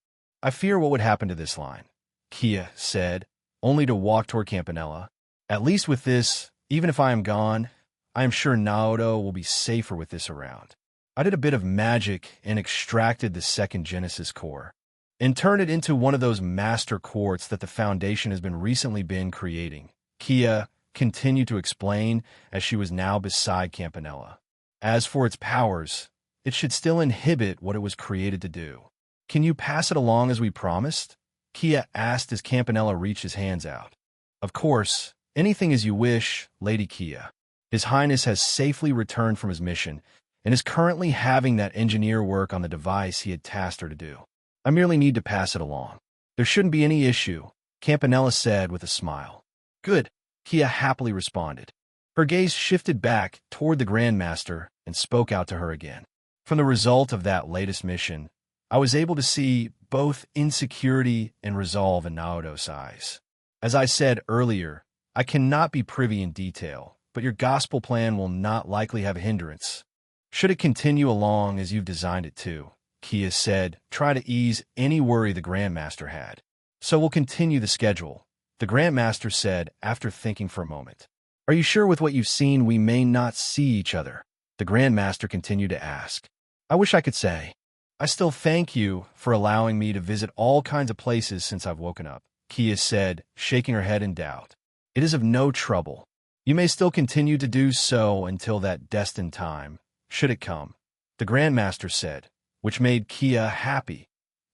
I fear what would happen to this line, Kia said, only to walk toward Campanella. At least with this, even if I am gone, I am sure Naoto will be safer with this around. I did a bit of magic and extracted the second Genesis core, and turned it into one of those master quartz that the Foundation has recently been creating. Kia continued to explain as she was now beside Campanella. As for its powers, it should still inhibit what it was created to do. Can you pass it along as we promised? Kia asked as Campanella reached his hands out. Of course, anything as you wish, Lady Kia. His Highness has safely returned from his mission and is currently having that engineer work on the device he had tasked her to do. I merely need to pass it along. There shouldn't be any issue, Campanella said with a smile. Good, Kia happily responded. Her gaze shifted back toward the Grandmaster and spoke out to her again. From the result of that latest mission, I was able to see both insecurity and resolve in Naoto's eyes. As I said earlier, I cannot be privy in detail, but your gospel plan will not likely have a hindrance. Should it continue along as you've designed it to, Kia said, try to ease any worry the Grandmaster had. So we'll continue the schedule, the Grandmaster said after thinking for a moment. Are you sure with what you've seen we may not see each other? The Grandmaster continued to ask. I wish I could say. I still thank you for allowing me to visit all kinds of places since I've woken up, Kia said, shaking her head in doubt. It is of no trouble. You may still continue to do so until that destined time, should it come, the Grandmaster said, which made Kia happy,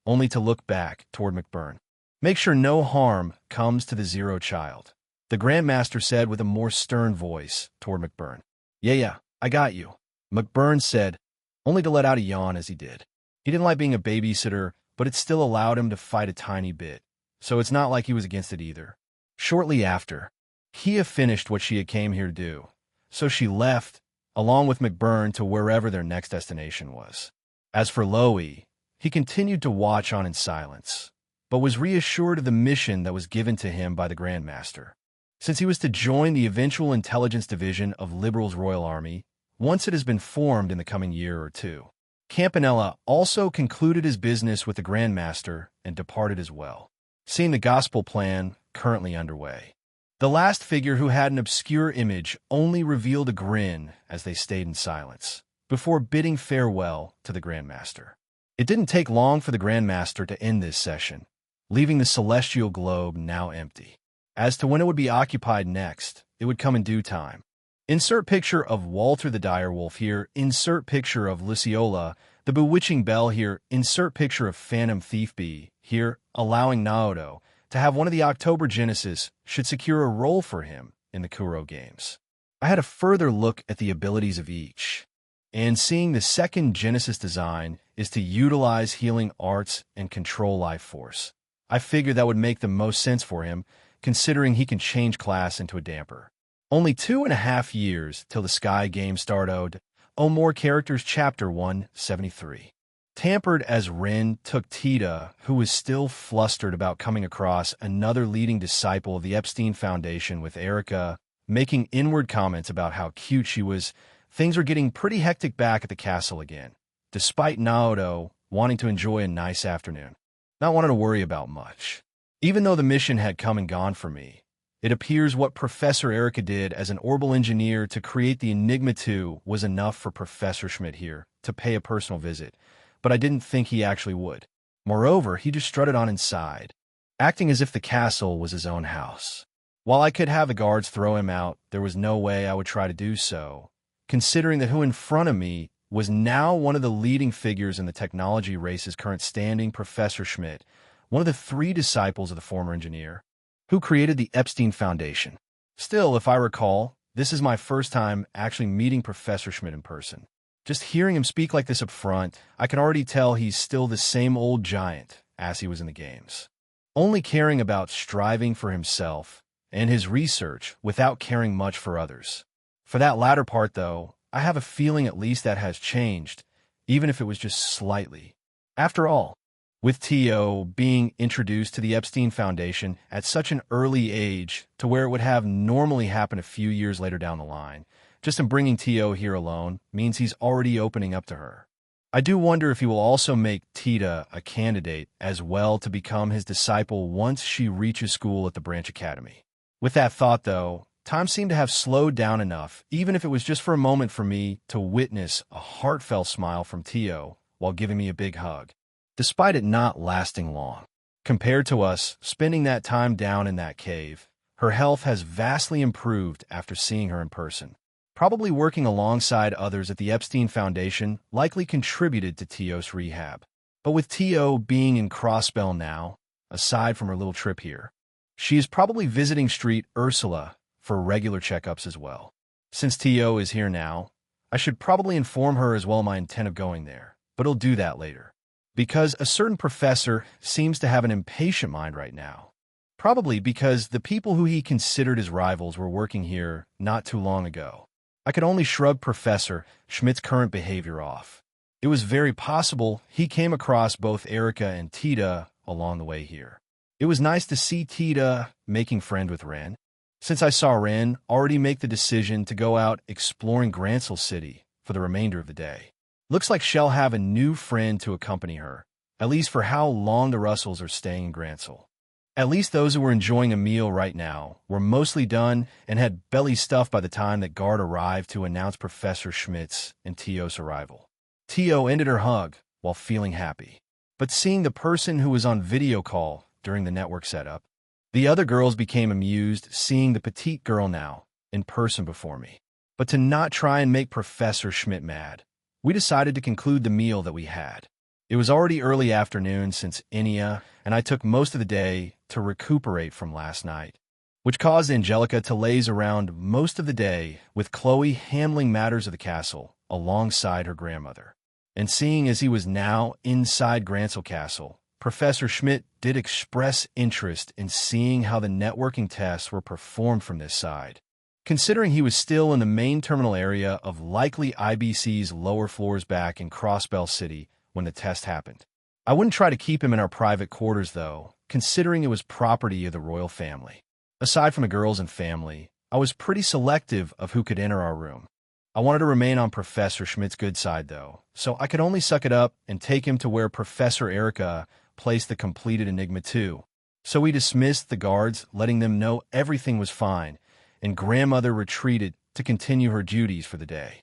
only to look back toward McBurn. Make sure no harm comes to the Zero Child, the Grandmaster said with a more stern voice toward McBurn. Yeah, I got you, McBurn said, only to let out a yawn as he did. He didn't like being a babysitter, but it still allowed him to fight a tiny bit, so it's not like he was against it either. Shortly after, Kia finished what she had came here to do, so she left, along with McBurn, to wherever their next destination was. As for Loey, he continued to watch on in silence, but was reassured of the mission that was given to him by the Grandmaster. Since he was to join the eventual intelligence division of Liberal's Royal Army, once it has been formed in the coming year or two. Campanella also concluded his business with the Grandmaster and departed as well, seeing the gospel plan currently underway. The last figure, who had an obscure image, only revealed a grin as they stayed in silence, before bidding farewell to the Grandmaster. It didn't take long for the Grandmaster to end this session, leaving the celestial globe now empty. As to when it would be occupied next, it would come in due time. Insert picture of Walter the Direwolf here. Insert picture of Luciola, The bewitching bell here, insert picture of Phantom Thief B here, allowing Naoto to have one of the October Genesis should secure a role for him in the Kuro games. I had a further look at the abilities of each, and seeing the second Genesis design is to utilize healing arts and control life force. I figured that would make the most sense for him, considering he can change class into a damper. Only 2.5 years till the Sky game started. More Characters Chapter 173. Tampered as Rin took Tita, who was still flustered about coming across another leading disciple of the Epstein Foundation with Erica, making inward comments about how cute she was. Things were getting pretty hectic back at the castle again, despite Naoto wanting to enjoy a nice afternoon. Not wanting to worry about much. Even though the mission had come and gone for me, it appears what Professor Erica did as an orbital engineer to create the Enigma 2 was enough for Professor Schmidt here to pay a personal visit, but I didn't think he actually would. Moreover, he just strutted on inside, acting as if the castle was his own house. While I could have the guards throw him out, there was no way I would try to do so, considering that who in front of me was now one of the leading figures in the technology race's current standing, Professor Schmidt, one of the 3 disciples of the former engineer, who created the Epstein Foundation. Still, if I recall, this is my first time actually meeting Professor Schmidt in person. Just hearing him speak like this up front, I can already tell he's still the same old giant as he was in the games, only caring about striving for himself and his research without caring much for others. For that latter part, though, I have a feeling at least that has changed, even if it was just slightly. After all, with Tio being introduced to the Epstein Foundation at such an early age to where it would have normally happened a few years later down the line, just in bringing Tio here alone means he's already opening up to her. I do wonder if he will also make Tita a candidate as well to become his disciple once she reaches school at the Branch Academy. With that thought, though, time seemed to have slowed down enough, even if it was just for a moment, for me to witness a heartfelt smile from Tio while giving me a big hug, despite it not lasting long. Compared to us spending that time down in that cave, her health has vastly improved after seeing her in person. Probably working alongside others at the Epstein Foundation likely contributed to Tio's rehab. But with Tio being in Crossbell now, aside from her little trip here, she is probably visiting Street Ursula for regular checkups as well. Since Tio is here now, I should probably inform her as well my intent of going there, but I'll do that later. Because a certain professor seems to have an impatient mind right now. Probably because the people who he considered his rivals were working here not too long ago. I could only shrug Professor Schmidt's current behavior off. It was very possible he came across both Erica and Tita along the way here. It was nice to see Tita making friends with Ren, since I saw Ren already make the decision to go out exploring Grancel City for the remainder of the day. Looks like she'll have a new friend to accompany her, at least for how long the Russells are staying in Grancel. At least those who were enjoying a meal right now were mostly done and had belly stuffed by the time that guard arrived to announce Professor Schmidt's and Tio's arrival. Tio ended her hug while feeling happy. But seeing the person who was on video call during the network setup, the other girls became amused seeing the petite girl now in person before me. But to not try and make Professor Schmidt mad, we decided to conclude the meal that we had. It was already early afternoon since Inia and I took most of the day to recuperate from last night, which caused Angelica to laze around most of the day with Chloe handling matters of the castle alongside her grandmother. And seeing as he was now inside Grancel Castle, Professor Schmidt did express interest in seeing how the networking tests were performed from this side, considering he was still in the main terminal area of likely IBC's lower floors back in Crossbell City when the test happened. I wouldn't try to keep him in our private quarters, though, considering it was property of the royal family. Aside from the girls and family, I was pretty selective of who could enter our room. I wanted to remain on Professor Schmidt's good side, though, so I could only suck it up and take him to where Professor Erica placed the completed Enigma 2. So we dismissed the guards, letting them know everything was fine, and grandmother retreated to continue her duties for the day.